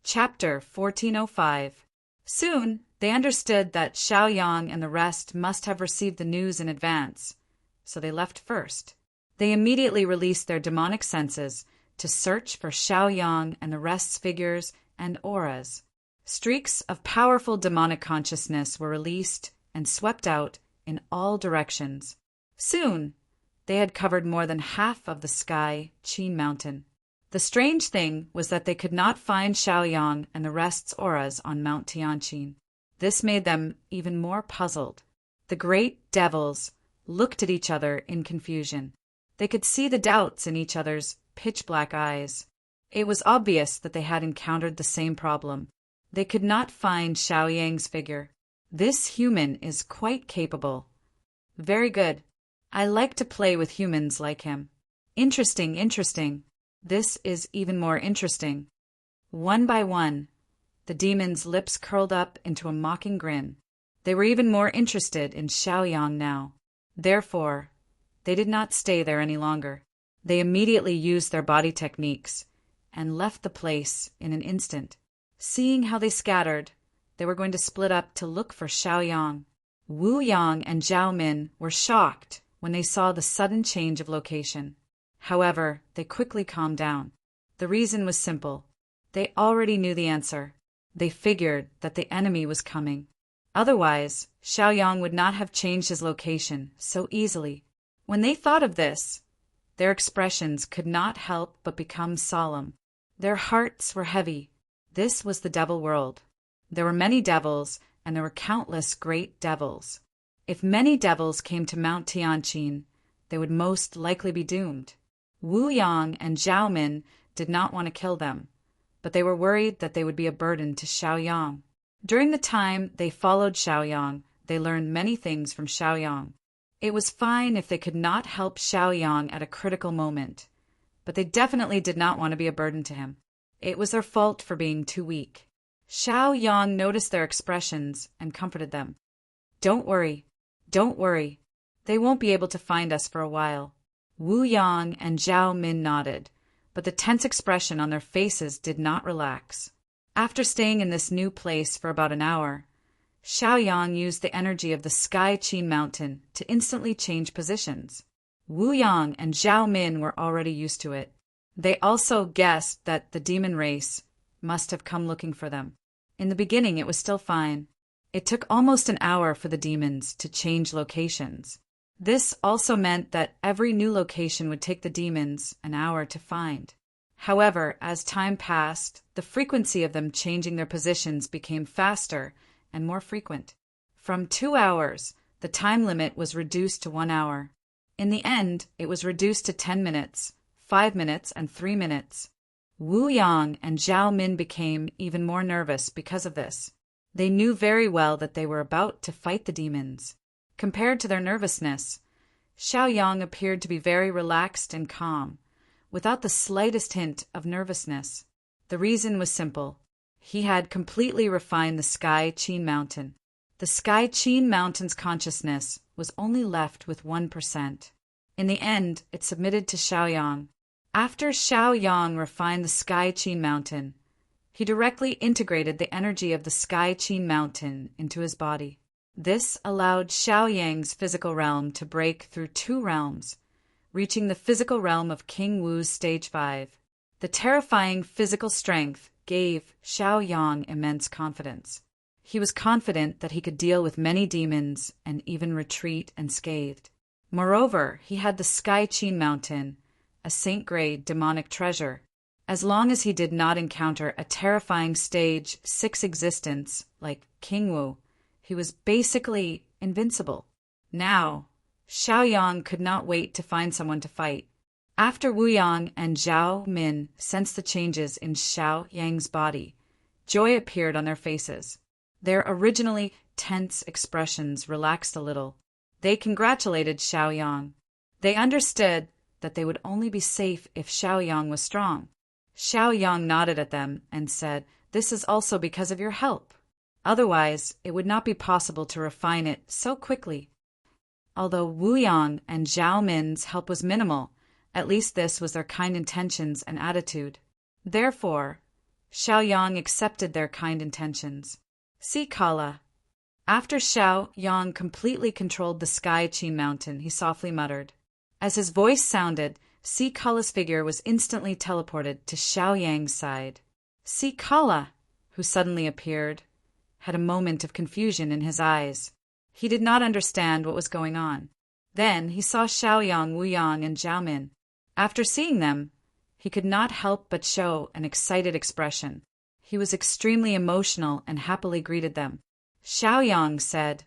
Chapter 1405. Soon, they understood that Xiaoyang and the rest must have received the news in advance, so they left first. They immediately released their demonic senses to search for Xiaoyang and the rest's figures and auras. Streaks of powerful demonic consciousness were released and swept out in all directions. Soon, they had covered more than half of the sky Qin Mountain. The strange thing was that they could not find Xiaoyang and the rest's auras on Mount Tianqin. This made them even more puzzled. The great devils looked at each other in confusion. They could see the doubts in each other's pitch-black eyes. It was obvious that they had encountered the same problem. They could not find Xiaoyang's figure. This human is quite capable. Very good. I like to play with humans like him. Interesting, interesting. This is even more interesting. One by one, the demon's lips curled up into a mocking grin. They were even more interested in Xiaoyang now. Therefore, they did not stay there any longer. They immediately used their body techniques and left the place in an instant. Seeing how they scattered, they were going to split up to look for Xiaoyang. Wu Yang and Zhao Min were shocked when they saw the sudden change of location. However, they quickly calmed down. The reason was simple. They already knew the answer. They figured that the enemy was coming. Otherwise, Xiaoyang would not have changed his location so easily. When they thought of this, their expressions could not help but become solemn. Their hearts were heavy. This was the devil world. There were many devils, and there were countless great devils. If many devils came to Mount Tianqin, they would most likely be doomed. Wu Yang and Zhao Min did not want to kill them, but they were worried that they would be a burden to Xiaoyang. During the time they followed Xiaoyang, they learned many things from Xiaoyang. It was fine if they could not help Xiaoyang at a critical moment, but they definitely did not want to be a burden to him. It was their fault for being too weak. Xiaoyang noticed their expressions and comforted them. Don't worry. Don't worry. They won't be able to find us for a while. Wu Yang and Zhao Min nodded, but the tense expression on their faces did not relax. After staying in this new place for about an hour, Xiaoyang used the energy of the Sky Qin Mountain to instantly change positions. Wu Yang and Zhao Min were already used to it. They also guessed that the demon race must have come looking for them. In the beginning, it was still fine. It took almost an hour for the demons to change locations. This also meant that every new location would take the demons an hour to find. However, as time passed, the frequency of them changing their positions became faster and more frequent. From 2 hours, the time limit was reduced to 1 hour. In the end, it was reduced to 10 minutes, 5 minutes, and 3 minutes. Wu Yang and Zhao Min became even more nervous because of this. They knew very well that they were about to fight the demons. Compared to their nervousness, Xiaoyang appeared to be very relaxed and calm, without the slightest hint of nervousness. The reason was simple. He had completely refined the Sky Qin Mountain. The Sky Qin Mountain's consciousness was only left with 1%. In the end, it submitted to Xiaoyang. After Xiaoyang refined the Sky Qin Mountain, he directly integrated the energy of the Sky Qin Mountain into his body. This allowed Xiaoyang's physical realm to break through 2 realms, reaching the physical realm of King Wu's Stage 5. The terrifying physical strength gave Xiaoyang immense confidence. He was confident that he could deal with many demons and even retreat unscathed. Moreover, he had the Sky Qin Mountain, a saint-grade demonic treasure. As long as he did not encounter a terrifying Stage 6 existence like King Wu, he was basically invincible. Now, Xiaoyang could not wait to find someone to fight. After Wu Yang and Zhao Min sensed the changes in Xiaoyang's body, joy appeared on their faces. Their originally tense expressions relaxed a little. They congratulated Xiaoyang. They understood that they would only be safe if Xiaoyang was strong. Xiaoyang nodded at them and said, "This is also because of your help. Otherwise, it would not be possible to refine it so quickly." Although Wu Yang and Zhao Min's help was minimal, at least this was their kind intentions and attitude. Therefore, Xiaoyang accepted their kind intentions. See Kala. After Xiaoyang completely controlled the sky Qin mountain, he softly muttered. As his voice sounded, Si Kala's figure was instantly teleported to Xiaoyang's side. Si Kala, who suddenly appeared, had a moment of confusion in his eyes. He did not understand what was going on. Then he saw Xiaoyang, Wuyang, and Zhaomin. After seeing them, he could not help but show an excited expression. He was extremely emotional and happily greeted them. Xiaoyang said,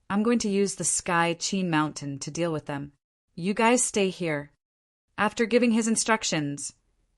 "I'm going to use the sky Qin mountain to deal with them. You guys stay here." After giving his instructions,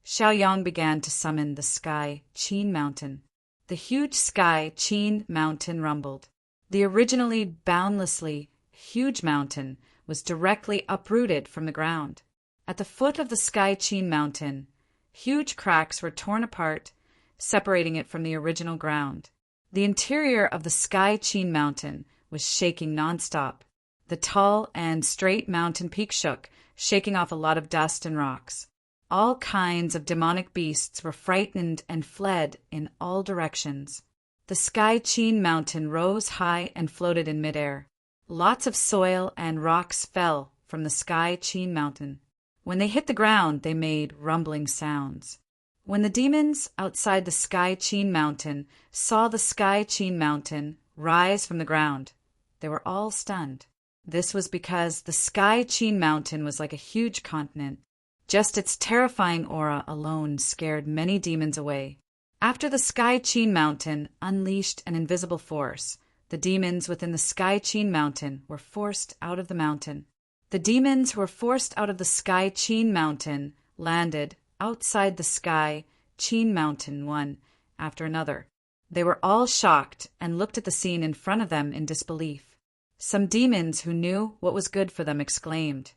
Xiaoyang began to summon the sky Qin mountain. The huge sky Qin mountain rumbled. The originally boundlessly huge mountain was directly uprooted from the ground. At the foot of the sky Qin mountain, huge cracks were torn apart, separating it from the original ground. The interior of the sky Qin mountain was shaking nonstop. The tall and straight mountain peak shook, shaking off a lot of dust and rocks. All kinds of demonic beasts were frightened and fled in all directions. The sky Qin mountain rose high and floated in midair. Lots of soil and rocks fell from the sky Qin mountain. When they hit the ground, they made rumbling sounds. When the demons outside the sky Qin mountain saw the sky Qin mountain rise from the ground, they were all stunned. This was because the sky Qin mountain was like a huge continent. Just its terrifying aura alone scared many demons away. After the sky Qin mountain unleashed an invisible force, the demons within the sky Qin mountain were forced out of the mountain. The demons who were forced out of the sky Qin mountain landed outside the sky Qin mountain one after another. They were all shocked and looked at the scene in front of them in disbelief. Some demons who knew what was good for them exclaimed,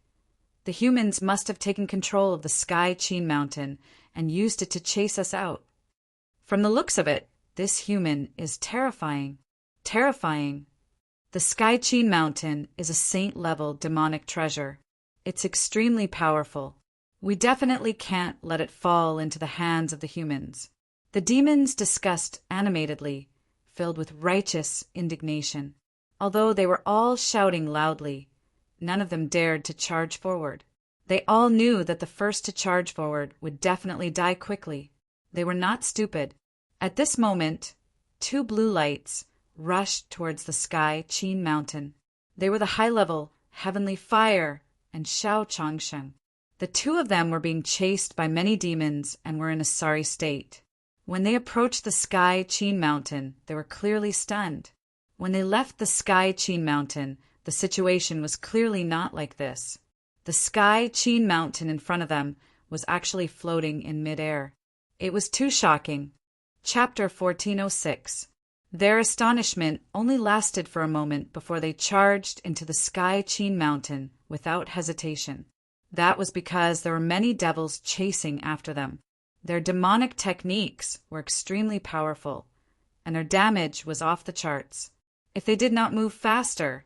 "The humans must have taken control of the sky Qin mountain and used it to chase us out. From the looks of it, this human is terrifying. Terrifying. The sky Qin mountain is a saint-level demonic treasure. It's extremely powerful. We definitely can't let it fall into the hands of the humans." The demons discussed animatedly, filled with righteous indignation. Although they were all shouting loudly, none of them dared to charge forward. They all knew that the first to charge forward would definitely die quickly. They were not stupid. At this moment, two blue lights rushed towards the sky Qin mountain. They were the high-level heavenly fire and Xiao Changsheng. The two of them were being chased by many demons and were in a sorry state. When they approached the sky Qin mountain, they were clearly stunned. When they left the sky Qin mountain, the situation was clearly not like this. The sky Qin mountain in front of them was actually floating in midair. It was too shocking. Chapter 1406. Their astonishment only lasted for a moment before they charged into the sky Qin mountain without hesitation. That was because there were many devils chasing after them. Their demonic techniques were extremely powerful, and their damage was off the charts. If they did not move faster,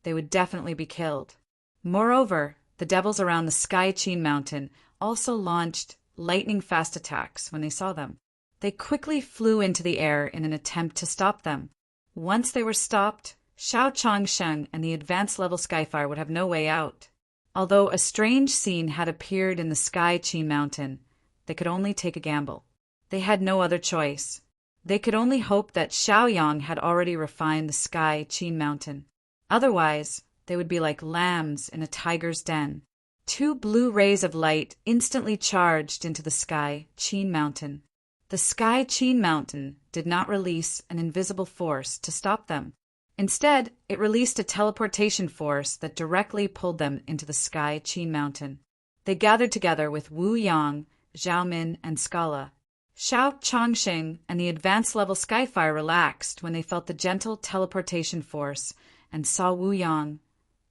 they would definitely be killed. Moreover, the devils around the sky Qin mountain also launched lightning-fast attacks when they saw them. They quickly flew into the air in an attempt to stop them. Once they were stopped, Xiao Changsheng and the advanced level Skyfire would have no way out. Although a strange scene had appeared in the sky Qin mountain, they could only take a gamble. They had no other choice. They could only hope that Xiaoyang had already refined the sky Qin mountain. Otherwise, they would be like lambs in a tiger's den. Two blue rays of light instantly charged into the sky Qin mountain. The sky Qin mountain did not release an invisible force to stop them. Instead, it released a teleportation force that directly pulled them into the sky Qin mountain. They gathered together with Wu Yang, Zhaomin, and Scala. Xiao Changsheng and the advanced level Skyfire relaxed when they felt the gentle teleportation force and saw Wu Yang,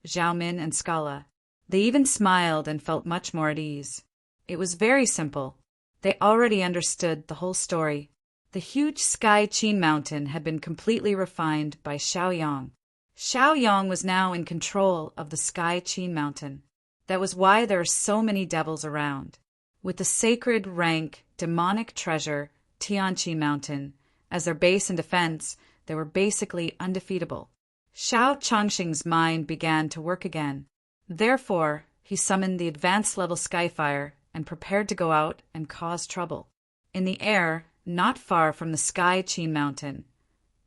Zhaomin, and Scala. They even smiled and felt much more at ease. It was very simple. They already understood the whole story. The huge sky Qin mountain had been completely refined by Xiaoyang. Xiaoyang was now in control of the sky Qin mountain. That was why there are so many devils around. With the sacred rank demonic treasure Tianqi Mountain. As their base and defense, they were basically undefeatable. Xiao Changxing's mind began to work again. Therefore, he summoned the advanced level Skyfire and prepared to go out and cause trouble. In the air, not far from the Sky Qin Mountain,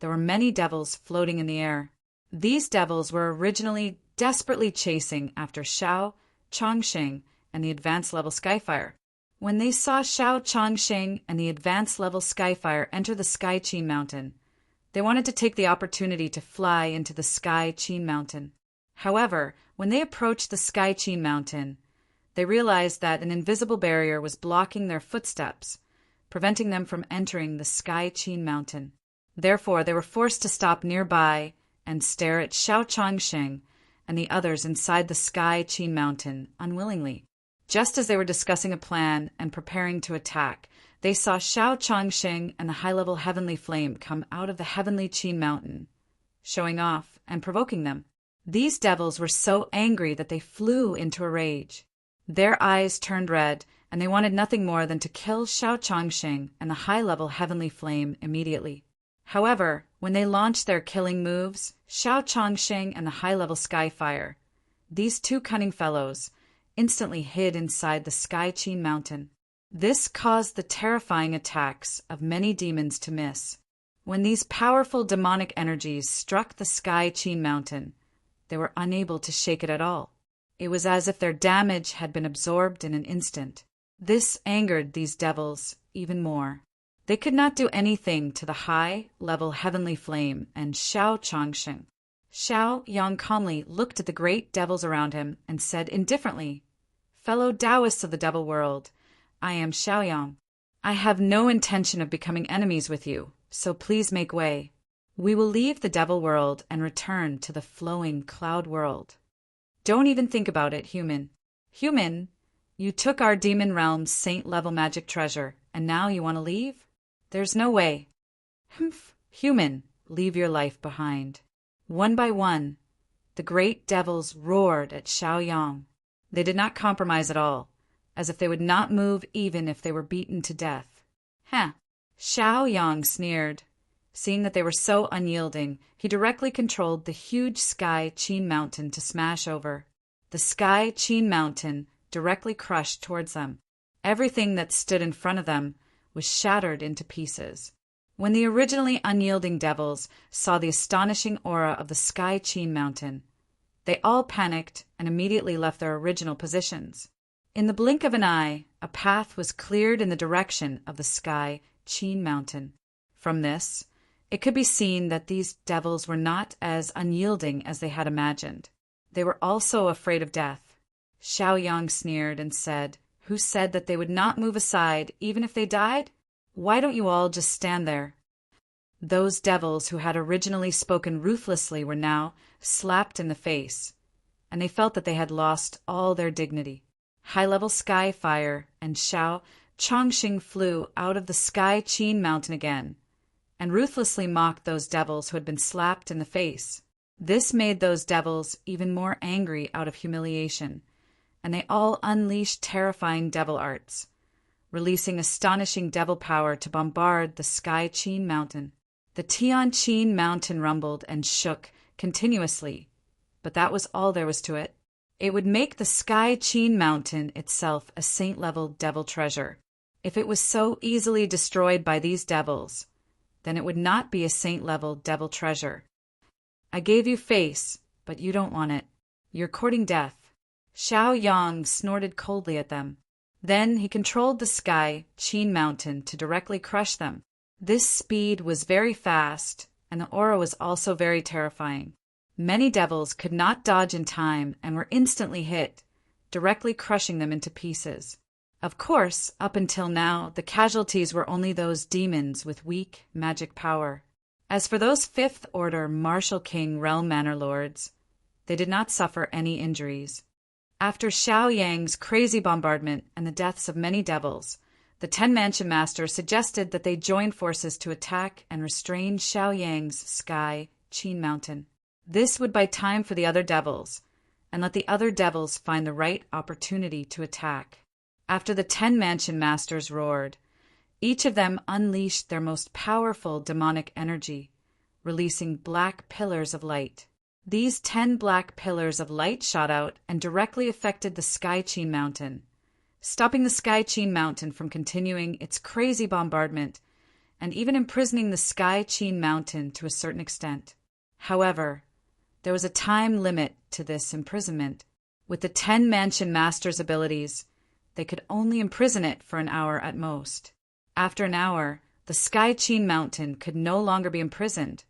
there were many devils floating in the air. These devils were originally desperately chasing after Xiao Changxing and the advanced level Skyfire. When they saw Xiao Changxing and the advanced level Skyfire enter the Sky Qin Mountain, they wanted to take the opportunity to fly into the Sky Qin Mountain. However, when they approached the Sky Qin Mountain, they realized that an invisible barrier was blocking their footsteps, preventing them from entering the Sky Qin Mountain. Therefore, they were forced to stop nearby and stare at Xiao Changxing and the others inside the Sky Qin Mountain unwillingly. Just as they were discussing a plan and preparing to attack, they saw Xiao Changxing and the high-level Heavenly Flame come out of the Heavenly Qin Mountain, showing off and provoking them. These devils were so angry that they flew into a rage. Their eyes turned red, and they wanted nothing more than to kill Xiao Changxing and the high-level Heavenly Flame immediately. However, when they launched their killing moves, Xiao Changxing and the high-level Skyfire, these two cunning fellows, instantly hid inside the Sky Qin Mountain. This caused the terrifying attacks of many demons to miss. When these powerful demonic energies struck the Sky Qin Mountain, they were unable to shake it at all. It was as if their damage had been absorbed in an instant. This angered these devils even more. They could not do anything to the high-level Heavenly Flame and Xiao Changxing. Xiao Yang calmly looked at the great devils around him and said indifferently, "Fellow Taoists of the Devil World, I am Xiao Yang. I have no intention of becoming enemies with you, so please make way. We will leave the Devil World and return to the flowing Cloud World. Don't even think about it, human. Human, you took our demon realm's saint-level magic treasure, and now you want to leave? There's no way. Humph, human, leave your life behind." One by one, the great devils roared at Xiao Yang. They did not compromise at all, as if they would not move even if they were beaten to death. Xiao Yang sneered. Seeing that they were so unyielding, he directly controlled the huge Sky Qin Mountain to smash over. The Sky Qin Mountain directly crushed towards them. Everything that stood in front of them was shattered into pieces. When the originally unyielding devils saw the astonishing aura of the Sky Qin Mountain, they all panicked and immediately left their original positions. In the blink of an eye, a path was cleared in the direction of the Sky Qin Mountain. From this, it could be seen that these devils were not as unyielding as they had imagined. They were also afraid of death. Xiao Yang sneered and said, "Who said that they would not move aside even if they died? Why don't you all just stand there?" Those devils who had originally spoken ruthlessly were now slapped in the face, and they felt that they had lost all their dignity. High-level Skyfire and Xiao Changxing flew out of the Sky Qin Mountain again, and ruthlessly mocked those devils who had been slapped in the face. This made those devils even more angry out of humiliation, and they all unleashed terrifying devil arts, releasing astonishing devil power to bombard the Sky Qin Mountain. The Tianqi Mountain rumbled and shook continuously, but that was all there was to it. It would make the Sky Qin Mountain itself a saint-level devil treasure. If it was so easily destroyed by these devils, then it would not be a saint-level devil treasure. I gave you face, but you don't want it. You're courting death. Xiao Yang snorted coldly at them. Then he controlled the Sky Qin Mountain to directly crush them. This speed was very fast, and the aura was also very terrifying. Many devils could not dodge in time and were instantly hit, directly crushing them into pieces. Of course, up until now, the casualties were only those demons with weak magic power. As for those fifth-order Martial King Realm Manor Lords, they did not suffer any injuries. After Xiao Yang's crazy bombardment and the deaths of many devils, the Ten Mansion Master suggested that they join forces to attack and restrain Xiao Yang's Sky Qin Mountain. This would buy time for the other devils, and let the other devils find the right opportunity to attack. After the Ten Mansion Masters roared, Each of them unleashed their most powerful demonic energy, releasing black pillars of light. These 10 black pillars of light shot out and directly affected the Sky Qin Mountain, stopping the Sky Qin Mountain from continuing its crazy bombardment and even imprisoning the Sky Qin Mountain to a certain extent. However, there was a time limit to this imprisonment. With the 10 Mansion Masters' abilities, they could only imprison it for an hour at most. After an hour, the Sky Qin Mountain could no longer be imprisoned,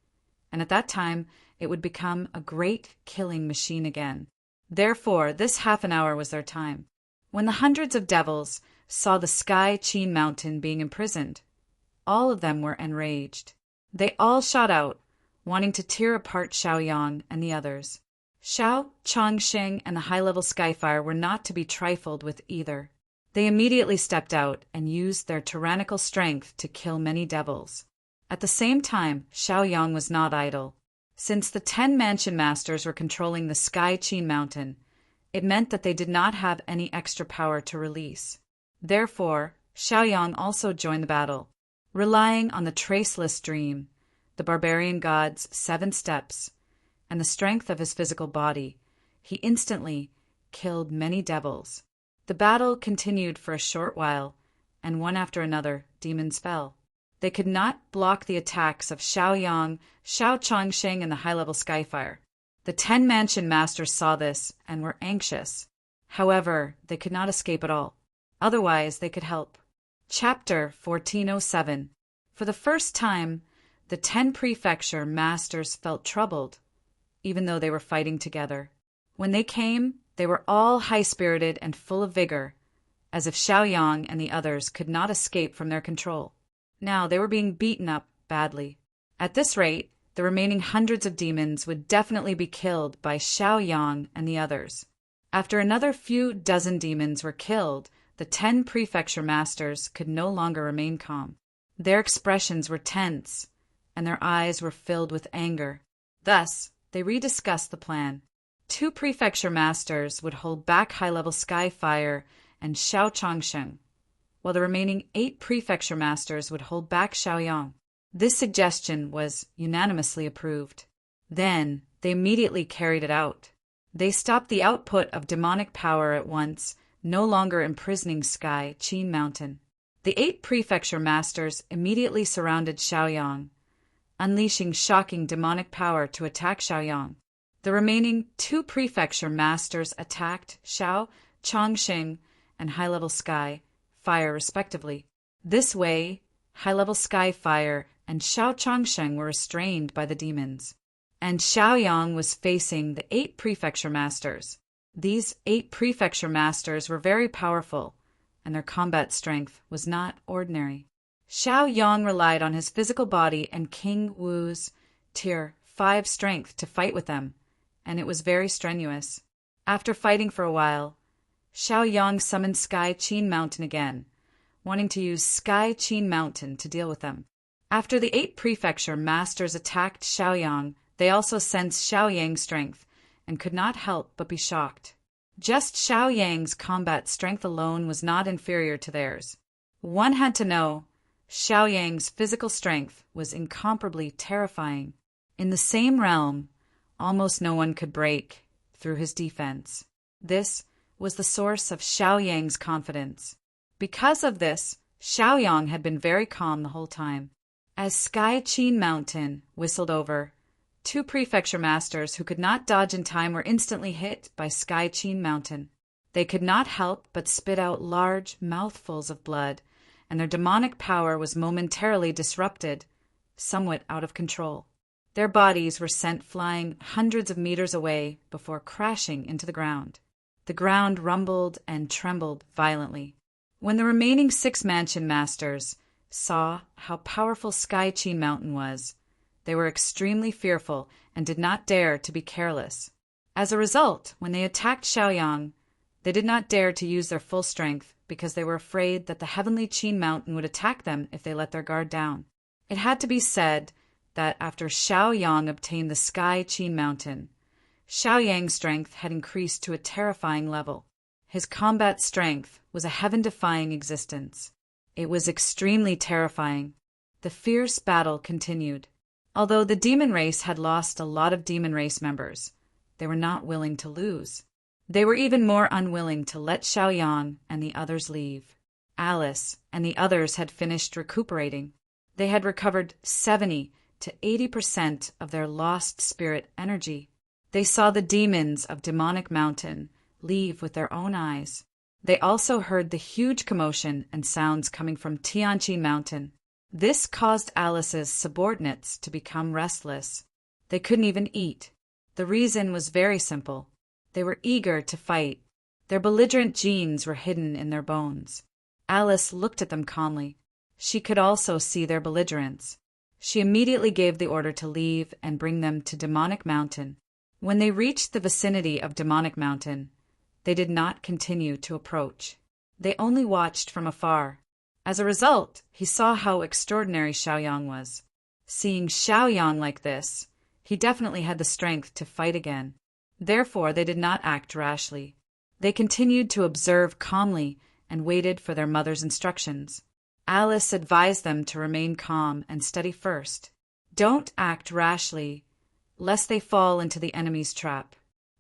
and at that time it would become a great killing machine again. Therefore, this half an hour was their time. When the hundreds of devils saw the Sky Qin Mountain being imprisoned, all of them were enraged. They all shot out, wanting to tear apart Xiaoyang and the others. Xiao, Chongsheng, and the high-level Skyfire were not to be trifled with either. They immediately stepped out and used their tyrannical strength to kill many devils. At the same time, Xiaoyang was not idle. Since the 10 Mansion Masters were controlling the Sky Qin Mountain, it meant that they did not have any extra power to release. Therefore, Xiaoyang also joined the battle. Relying on the Traceless Dream, the barbarian god's 7 steps, and the strength of his physical body, he instantly killed many devils. The battle continued for a short while, and one after another, demons fell. They could not block the attacks of Xiaoyang, Xiao Chongsheng, and the high-level Skyfire. The 10 Mansion Masters saw this and were anxious. However, they could not escape at all. Otherwise, they could help. Chapter 1407. For the first time, the 10 Prefecture Masters felt troubled, even though they were fighting together. When they came, they were all high-spirited and full of vigor, as if Xiaoyang and the others could not escape from their control. Now they were being beaten up badly. At this rate, the remaining hundreds of demons would definitely be killed by Xiaoyang and the others. After another few dozen demons were killed, the 10 Prefecture Masters could no longer remain calm. Their expressions were tense, and their eyes were filled with anger. Thus, they rediscussed the plan. 2 Prefecture Masters would hold back high-level Skyfire and Xiao Chongsheng, while the remaining 8 Prefecture Masters would hold back Xiaoyang. This suggestion was unanimously approved. Then, they immediately carried it out. They stopped the output of demonic power at once, no longer imprisoning Sky Qin Mountain. The 8 Prefecture Masters immediately surrounded Xiaoyang, unleashing shocking demonic power to attack Xiaoyang. The remaining 2 Prefecture Masters attacked Xiao, Chongsheng, and high-level Sky Fire respectively. This way, high-level Sky Fire and Xiao Chongsheng were restrained by the demons, and Xiaoyang was facing the 8 Prefecture Masters. These 8 Prefecture Masters were very powerful, and their combat strength was not ordinary. Xiaoyang relied on his physical body and King Wu's Tier 5 strength to fight with them, and it was very strenuous. After fighting for a while, Xiaoyang summoned Sky Qin Mountain again, wanting to use Sky Qin Mountain to deal with them. After the 8 Prefecture Masters attacked Xiaoyang, they also sensed Xiaoyang's strength and could not help but be shocked. Just Xiaoyang's combat strength alone was not inferior to theirs. One had to know Xiaoyang's physical strength was incomparably terrifying. In the same realm, almost no one could break through his defense. This was the source of Xiaoyang's confidence. Because of this, Xiaoyang had been very calm the whole time. As Sky Qin Mountain whistled over, 2 Prefecture Masters who could not dodge in time were instantly hit by Sky Qin Mountain. They could not help but spit out large mouthfuls of blood, and their demonic power was momentarily disrupted, somewhat out of control. Their bodies were sent flying hundreds of meters away before crashing into the ground. The ground rumbled and trembled violently. When the remaining 6 Mansion Masters saw how powerful Sky Qin Mountain was, they were extremely fearful and did not dare to be careless. As a result, when they attacked Xiaoyang, they did not dare to use their full strength because they were afraid that the heavenly Qin Mountain would attack them if they let their guard down. It had to be said that after Xiaoyang obtained the Sky Qin Mountain, Xiaoyang's strength had increased to a terrifying level. His combat strength was a heaven-defying existence. It was extremely terrifying. The fierce battle continued. Although the demon race had lost a lot of demon race members, they were not willing to lose. They were even more unwilling to let Xiaoyang and the others leave. Alice and the others had finished recuperating. They had recovered 70 to 80% of their lost spirit energy. They saw the demons of Demonic Mountain leave with their own eyes. They also heard the huge commotion and sounds coming from Tianqi Mountain. This caused Alice's subordinates to become restless. They couldn't even eat. The reason was very simple. They were eager to fight. Their belligerent genes were hidden in their bones. Alice looked at them calmly. She could also see their belligerence. She immediately gave the order to leave and bring them to Demonic Mountain. When they reached the vicinity of Demonic Mountain, they did not continue to approach. They only watched from afar. As a result, he saw how extraordinary Xiaoyang was. Seeing Xiaoyang like this, he definitely had the strength to fight again. Therefore, they did not act rashly. They continued to observe calmly and waited for their mother's instructions. Alice advised them to remain calm and steady first. Don't act rashly, lest they fall into the enemy's trap.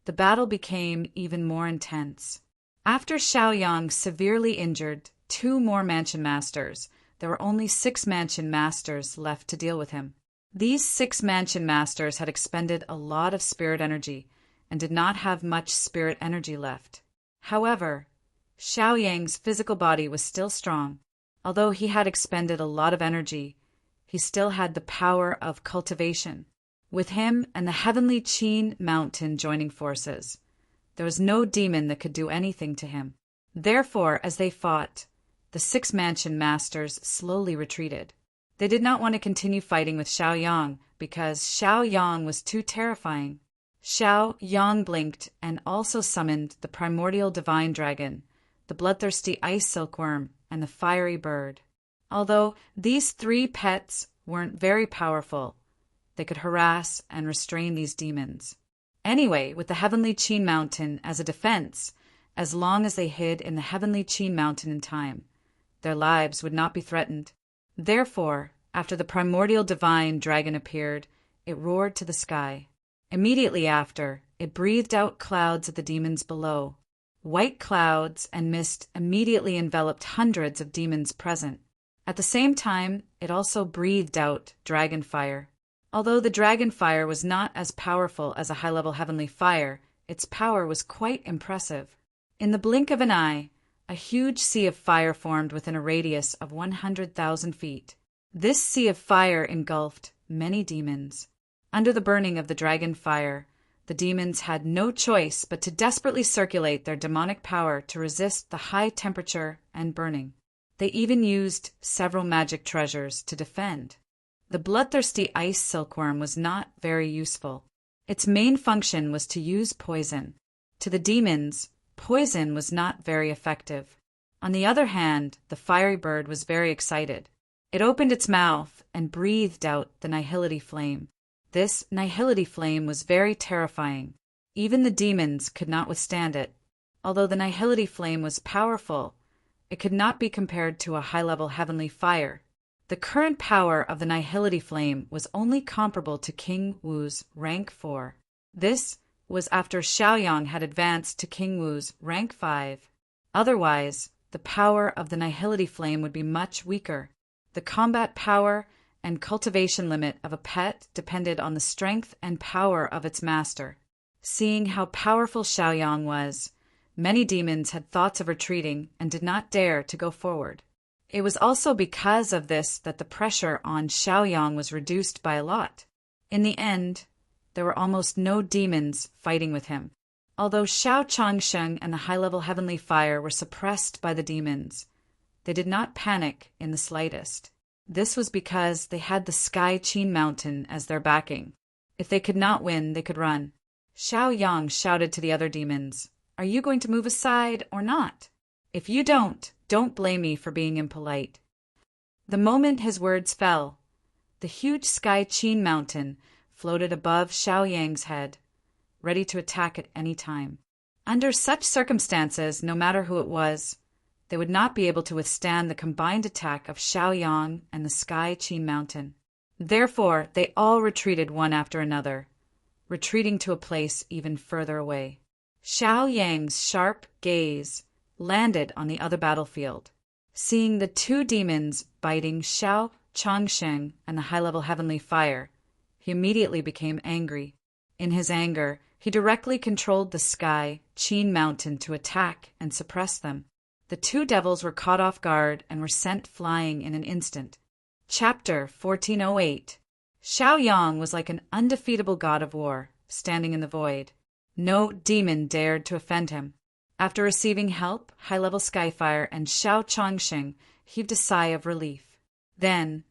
The battle became even more intense. After Xiaoyang severely injured 2 more mansion masters, there were only 6 mansion masters left to deal with him. These 6 mansion masters had expended a lot of spirit energy and did not have much spirit energy left. However, Xiaoyang's physical body was still strong. Although he had expended a lot of energy, he still had the power of cultivation. With him and the heavenly Qin Mountain joining forces, there was no demon that could do anything to him. Therefore, as they fought, the 6 mansion masters slowly retreated. They did not want to continue fighting with Xiaoyang because Xiaoyang was too terrifying. Xiaoyang blinked and also summoned the primordial divine dragon, the bloodthirsty ice silkworm, and the fiery bird. Although these 3 pets weren't very powerful, they could harass and restrain these demons. Anyway, with the heavenly Qin Mountain as a defense, as long as they hid in the heavenly Qin Mountain in time, their lives would not be threatened. Therefore, after the primordial divine dragon appeared, it roared to the sky. Immediately after, it breathed out clouds of the demons below. White clouds and mist immediately enveloped hundreds of demons present. At the same time, it also breathed out dragon fire. Although the dragon fire was not as powerful as a high-level heavenly fire, its power was quite impressive. In the blink of an eye, a huge sea of fire formed within a radius of 100,000 feet. This sea of fire engulfed many demons. Under the burning of the dragon fire, the demons had no choice but to desperately circulate their demonic power to resist the high temperature and burning. They even used several magic treasures to defend. The bloodthirsty ice silkworm was not very useful. Its main function was to use poison. To the demons, poison was not very effective. On the other hand, the fiery bird was very excited. It opened its mouth and breathed out the nihility flame. This nihility flame was very terrifying. Even the demons could not withstand it. Although the nihility flame was powerful, it could not be compared to a high-level heavenly fire. The current power of the nihility flame was only comparable to King Wu's rank 4. This was after Xiaoyang had advanced to King Wu's rank 5. Otherwise, the power of the nihility flame would be much weaker. The combat power and cultivation limit of a pet depended on the strength and power of its master. Seeing how powerful Xiaoyang was, many demons had thoughts of retreating and did not dare to go forward. It was also because of this that the pressure on Xiaoyang was reduced by a lot. In the end, there were almost no demons fighting with him. Although Xiao Changsheng and the high-level heavenly fire were suppressed by the demons, they did not panic in the slightest. This was because they had the Sky Qin Mountain as their backing. If they could not win, they could run. Xiaoyang shouted to the other demons, "Are you going to move aside or not? If you don't blame me for being impolite." The moment his words fell, the huge Sky Qin Mountain floated above Xiaoyang's head, ready to attack at any time. Under such circumstances, no matter who it was, they would not be able to withstand the combined attack of Xiaoyang and the Sky Qin Mountain. Therefore, they all retreated one after another, retreating to a place even further away. Xiaoyang's sharp gaze landed on the other battlefield. Seeing the two demons biting Xiao Changsheng and the high-level heavenly fire, he immediately became angry. In his anger, he directly controlled the Sky Qin Mountain to attack and suppress them. The two devils were caught off guard and were sent flying in an instant. Chapter 1408. Xiaoyang was like an undefeatable god of war, standing in the void. No demon dared to offend him. After receiving help, high-level Skyfire and Xiao Changsheng heaved a sigh of relief. Then,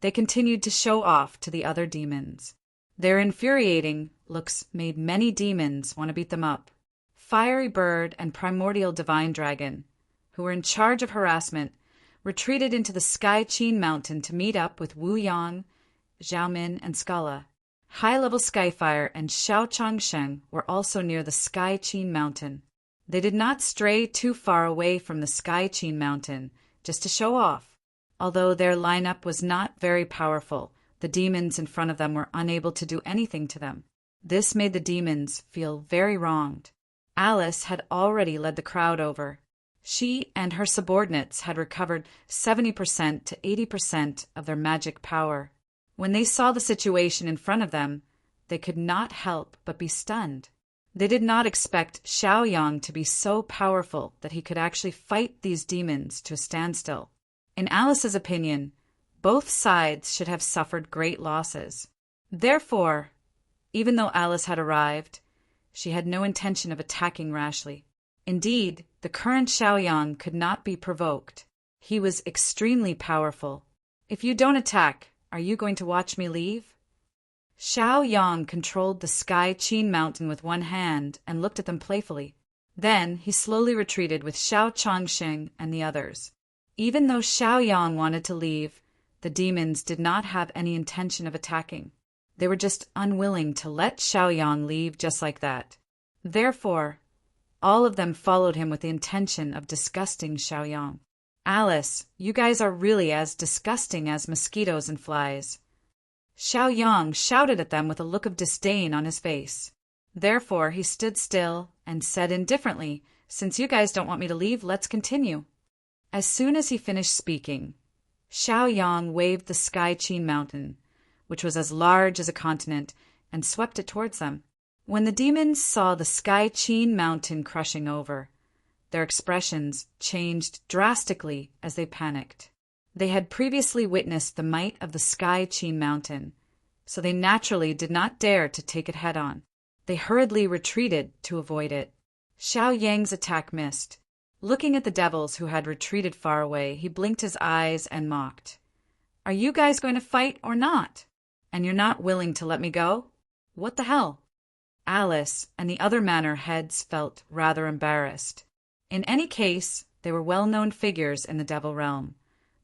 they continued to show off to the other demons. Their infuriating looks made many demons want to beat them up. Fiery Bird and Primordial Divine Dragon, who were in charge of harassment, retreated into the Sky Qin Mountain to meet up with Wu Yang, Xiaomin, and Scala. High-level Skyfire and Xiao Changsheng were also near the Sky Qin Mountain. They did not stray too far away from the Sky Qin Mountain just to show off. Although their lineup was not very powerful, the demons in front of them were unable to do anything to them. This made the demons feel very wronged. Alice had already led the crowd over. She and her subordinates had recovered 70% to 80% of their magic power. When they saw the situation in front of them, they could not help but be stunned. They did not expect Xiaoyang to be so powerful that he could actually fight these demons to a standstill. In Alice's opinion, both sides should have suffered great losses. Therefore, even though Alice had arrived, she had no intention of attacking rashly. Indeed, the current Xiaoyang could not be provoked. He was extremely powerful. If you don't attack, are you going to watch me leave? Xiaoyang controlled the Sky Qin Mountain with one hand and looked at them playfully. Then he slowly retreated with Xiao Changsheng and the others. Even though Xiaoyang wanted to leave, the demons did not have any intention of attacking. They were just unwilling to let Xiaoyang leave just like that. Therefore, all of them followed him with the intention of disgusting Xiaoyang. Alice, you guys are really as disgusting as mosquitoes and flies. Xiaoyang shouted at them with a look of disdain on his face. Therefore, he stood still and said indifferently, "Since you guys don't want me to leave, let's continue." As soon as he finished speaking, Xiaoyang waved the Sky Qin Mountain, which was as large as a continent, and swept it towards them. When the demons saw the Sky Qin Mountain crushing over, their expressions changed drastically as they panicked. They had previously witnessed the might of the Sky Qin Mountain, so they naturally did not dare to take it head-on. They hurriedly retreated to avoid it. Xiaoyang's attack missed. Looking at the devils who had retreated far away, he blinked his eyes and mocked. "Are you guys going to fight or not? And you're not willing to let me go? What the hell?" Alice and the other manor heads felt rather embarrassed. In any case, they were well-known figures in the devil realm,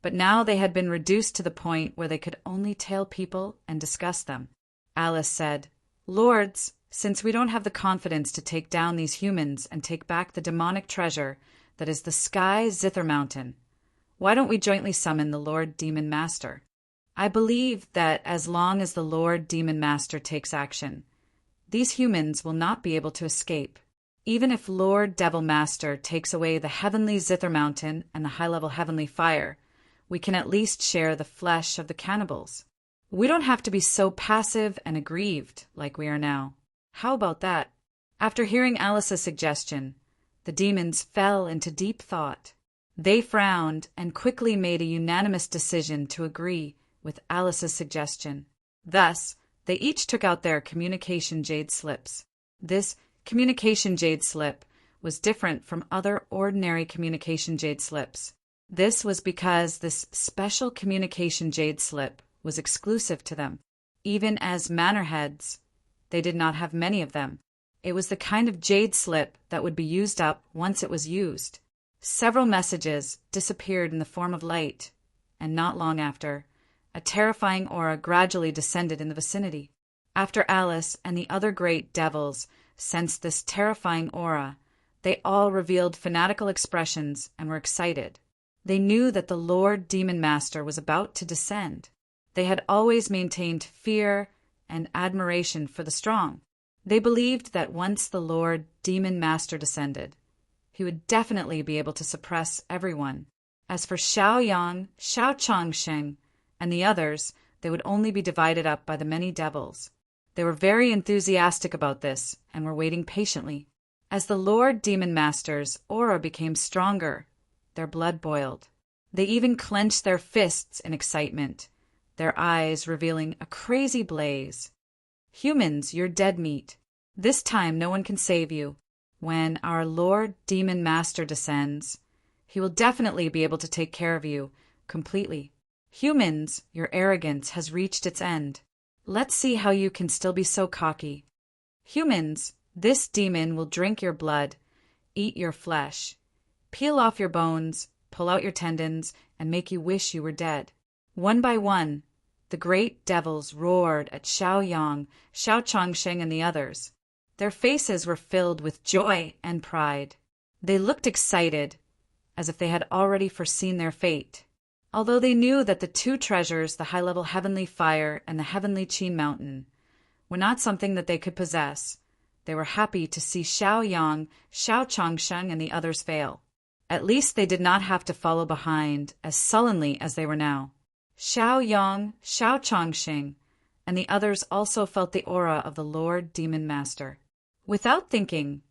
but now they had been reduced to the point where they could only tail people and discuss them. Alice said, "Lords, since we don't have the confidence to take down these humans and take back the demonic treasure that is the Sky Zither Mountain, why don't we jointly summon the Lord Demon Master? I believe that as long as the Lord Demon Master takes action, these humans will not be able to escape. Even if Lord Devil Master takes away the heavenly Zither Mountain and the high-level heavenly fire, we can at least share the flesh of the cannibals. We don't have to be so passive and aggrieved like we are now. How about that?" After hearing Alice's suggestion, the demons fell into deep thought. They frowned and quickly made a unanimous decision to agree with Alice's suggestion. Thus, they each took out their communication jade slips. This communication jade slip was different from other ordinary communication jade slips. This was because this special communication jade slip was exclusive to them. Even as manor heads, they did not have many of them. It was the kind of jade slip that would be used up once it was used. Several messages disappeared in the form of light, and not long after, a terrifying aura gradually descended in the vicinity. After Alice and the other great devils sensed this terrifying aura, They all revealed fanatical expressions and were excited. They knew that the Lord Demon Master was about to descend. They had always maintained fear and admiration for the strong. They believed that once the Lord Demon Master descended, he would definitely be able to suppress everyone. As for Xiaoyang, Xiao Changsheng, and the others, they would only be divided up by the many devils. They were very enthusiastic about this and were waiting patiently. As the Lord Demon Master's aura became stronger, their blood boiled. They even clenched their fists in excitement, their eyes revealing a crazy blaze. Humans, you're dead meat. This time no one can save you. When our Lord Demon Master descends, he will definitely be able to take care of you completely. Humans, your arrogance has reached its end. Let's see how you can still be so cocky. Humans, this demon will drink your blood, eat your flesh, peel off your bones, pull out your tendons, and make you wish you were dead. One by one, the great devils roared at Xiaoyang, Xiao Changsheng, and the others. Their faces were filled with joy and pride. They looked excited, as if they had already foreseen their fate. Although they knew that the two treasures, the high-level heavenly fire and the heavenly Qin mountain, were not something that they could possess, they were happy to see Xiaoyang, Xiao Changsheng, and the others fail. At least they did not have to follow behind as sullenly as they were now. Xiaoyang, Xiao Changsheng, and the others also felt the aura of the Lord Demon Master. Without thinking,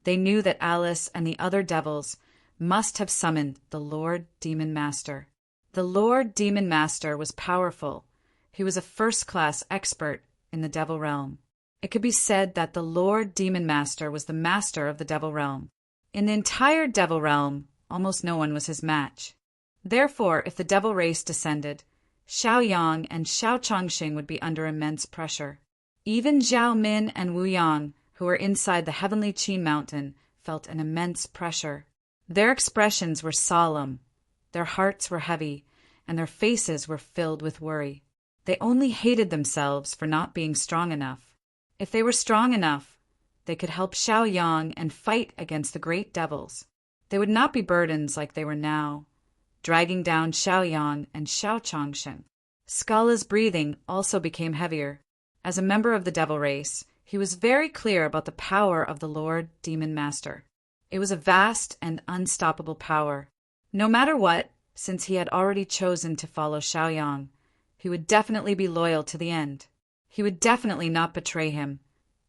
they knew that Alice and the other devils must have summoned the Lord Demon Master. The Lord Demon Master was powerful. He was a first-class expert in the Devil Realm. It could be said that the Lord Demon Master was the master of the Devil Realm. In the entire Devil Realm, almost no one was his match. Therefore, if the Devil race descended, Xiaoyang and Xiao Changxing would be under immense pressure. Even Zhao Min and Wu Yang, who were inside the heavenly Qin mountain, felt an immense pressure. Their expressions were solemn, their hearts were heavy, and their faces were filled with worry. They only hated themselves for not being strong enough. If they were strong enough, they could help Xiaoyang and fight against the great devils. They would not be burdens like they were now, dragging down Xiaoyang and Xiao Changsheng. Scala's breathing also became heavier. As a member of the devil race, he was very clear about the power of the Lord Demon Master. It was a vast and unstoppable power. No matter what, since he had already chosen to follow Xiaoyang, he would definitely be loyal to the end. He would definitely not betray him,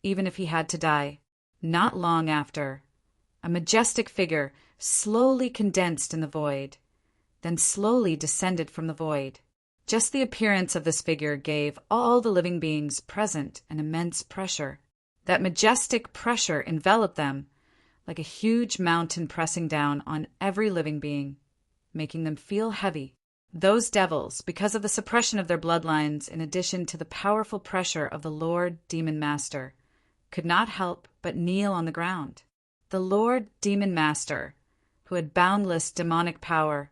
even if he had to die. Not long after, a majestic figure slowly condensed in the void, then slowly descended from the void. Just the appearance of this figure gave all the living beings present an immense pressure. That majestic pressure enveloped them like a huge mountain pressing down on every living being, making them feel heavy. Those devils, because of the suppression of their bloodlines in addition to the powerful pressure of the Lord Demon Master, could not help but kneel on the ground. The Lord Demon Master, who had boundless demonic power,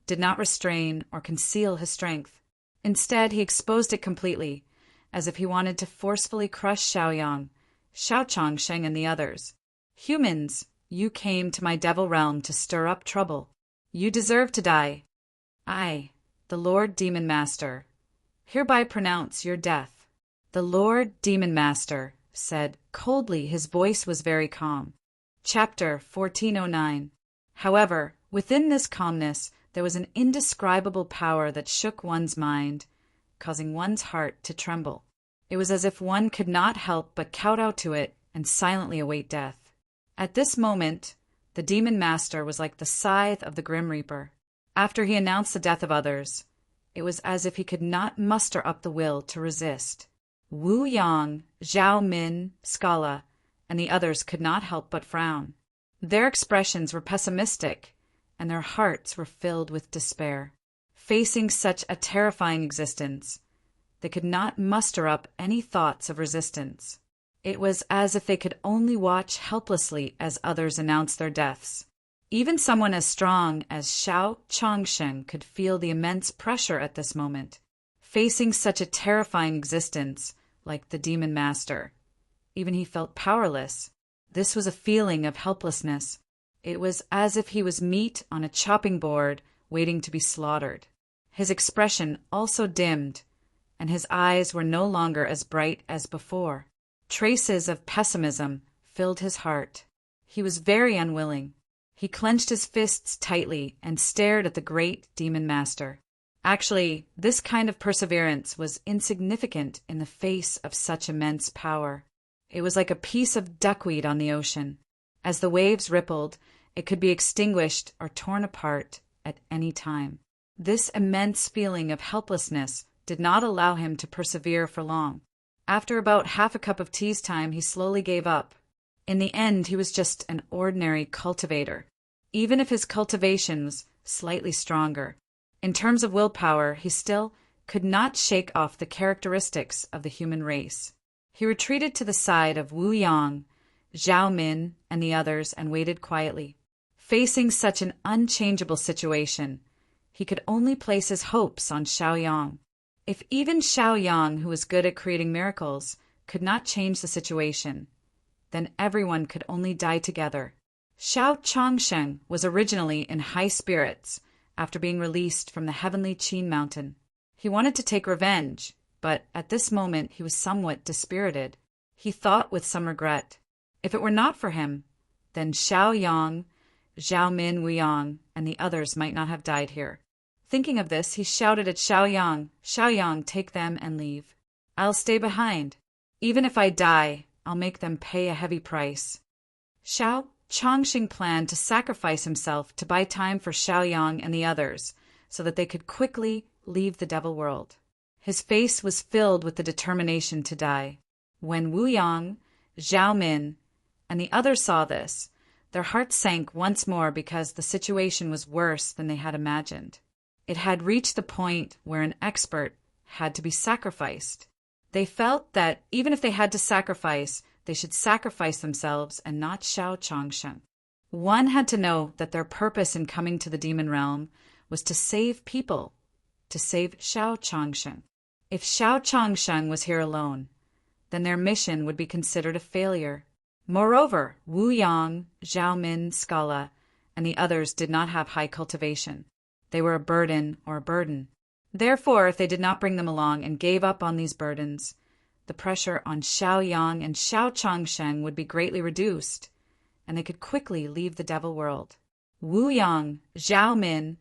did not restrain or conceal his strength. Instead, he exposed it completely, as if he wanted to forcefully crush Xiaoyang, Xiao Changsheng, and the others. Humans, you came to my devil realm to stir up trouble. You deserve to die. I, the Lord Demon Master, hereby pronounce your death. The Lord Demon Master said coldly. His voice was very calm. Chapter 1409. However, within this calmness, there was an indescribable power that shook one's mind, causing one's heart to tremble. It was as if one could not help but kowtow to it and silently await death. At this moment, the Demon Master was like the scythe of the Grim Reaper. After he announced the death of others, it was as if he could not muster up the will to resist. Wu Yang, Zhao Min, Scala, and the others could not help but frown. Their expressions were pessimistic, and their hearts were filled with despair. Facing such a terrifying existence, they could not muster up any thoughts of resistance. It was as if they could only watch helplessly as others announced their deaths. Even someone as strong as Xiao Changsheng could feel the immense pressure at this moment. Facing such a terrifying existence like the Demon Master, even he felt powerless. This was a feeling of helplessness. It was as if he was meat on a chopping board waiting to be slaughtered. His expression also dimmed, and his eyes were no longer as bright as before. Traces of pessimism filled his heart. He was very unwilling. He clenched his fists tightly and stared at the great demon master. Actually, this kind of perseverance was insignificant in the face of such immense power. It was like a piece of duckweed on the ocean. As the waves rippled, it could be extinguished or torn apart at any time. This immense feeling of helplessness did not allow him to persevere for long. After about half a cup of tea's time, he slowly gave up. In the end, he was just an ordinary cultivator, even if his cultivation was slightly stronger. In terms of willpower, he still could not shake off the characteristics of the human race. He retreated to the side of Wu Yang, Zhao Min, and the others and waited quietly. Facing such an unchangeable situation, he could only place his hopes on Xiaoyang. If even Xiaoyang, who was good at creating miracles, could not change the situation, then everyone could only die together. Xiao Changsheng was originally in high spirits after being released from the heavenly Qin mountain. He wanted to take revenge, but at this moment he was somewhat dispirited. He thought with some regret, if it were not for him, then Xiaoyang, Zhao Min, Wu Yang, and the others might not have died here. Thinking of this, he shouted at Xiaoyang, "Xiaoyang, take them and leave. I'll stay behind. Even if I die, I'll make them pay a heavy price." Xiao Changxing planned to sacrifice himself to buy time for Xiaoyang and the others, so that they could quickly leave the devil world. His face was filled with the determination to die. When Wu Yang, Zhao Min, and the others saw this, their hearts sank once more because the situation was worse than they had imagined. It had reached the point where an expert had to be sacrificed. They felt that even if they had to sacrifice, they should sacrifice themselves and not Xiao Changsheng. One had to know that their purpose in coming to the demon realm was to save people, to save Xiao Changsheng. If Xiao Changsheng was here alone, then their mission would be considered a failure. Moreover, Wu Yang, Zhao Min, Scala, and the others did not have high cultivation. They were a burden or a burden. Therefore, if they did not bring them along and gave up on these burdens, the pressure on Xiaoyang and Xiao Changsheng would be greatly reduced, and they could quickly leave the devil world. Wu Yang, Zhao Min,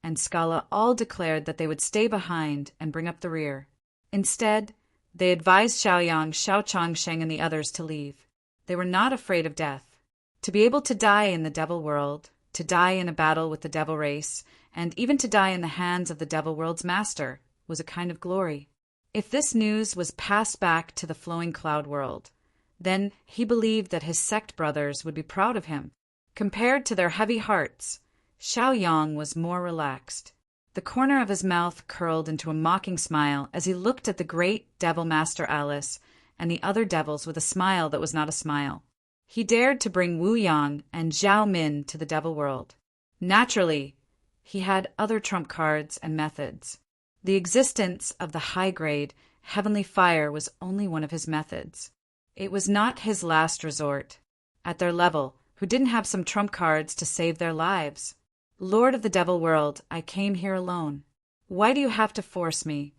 and Scala all declared that they would stay behind and bring up the rear. Instead, they advised Xiaoyang, Xiao Changsheng, and the others to leave. They were not afraid of death. To be able to die in the devil world, to die in a battle with the devil race, and even to die in the hands of the devil world's master, was a kind of glory. If this news was passed back to the flowing cloud world, then he believed that his sect brothers would be proud of him. Compared to their heavy hearts, Xiaoyang was more relaxed. The corner of his mouth curled into a mocking smile as he looked at the great devil master Alice and the other devils with a smile that was not a smile. He dared to bring Wu Yang and Zhao Min to the devil world. Naturally, he had other trump cards and methods. The existence of the high-grade heavenly fire was only one of his methods. It was not his last resort. At their level, who didn't have some trump cards to save their lives? Lord of the devil world, I came here alone. Why do you have to force me?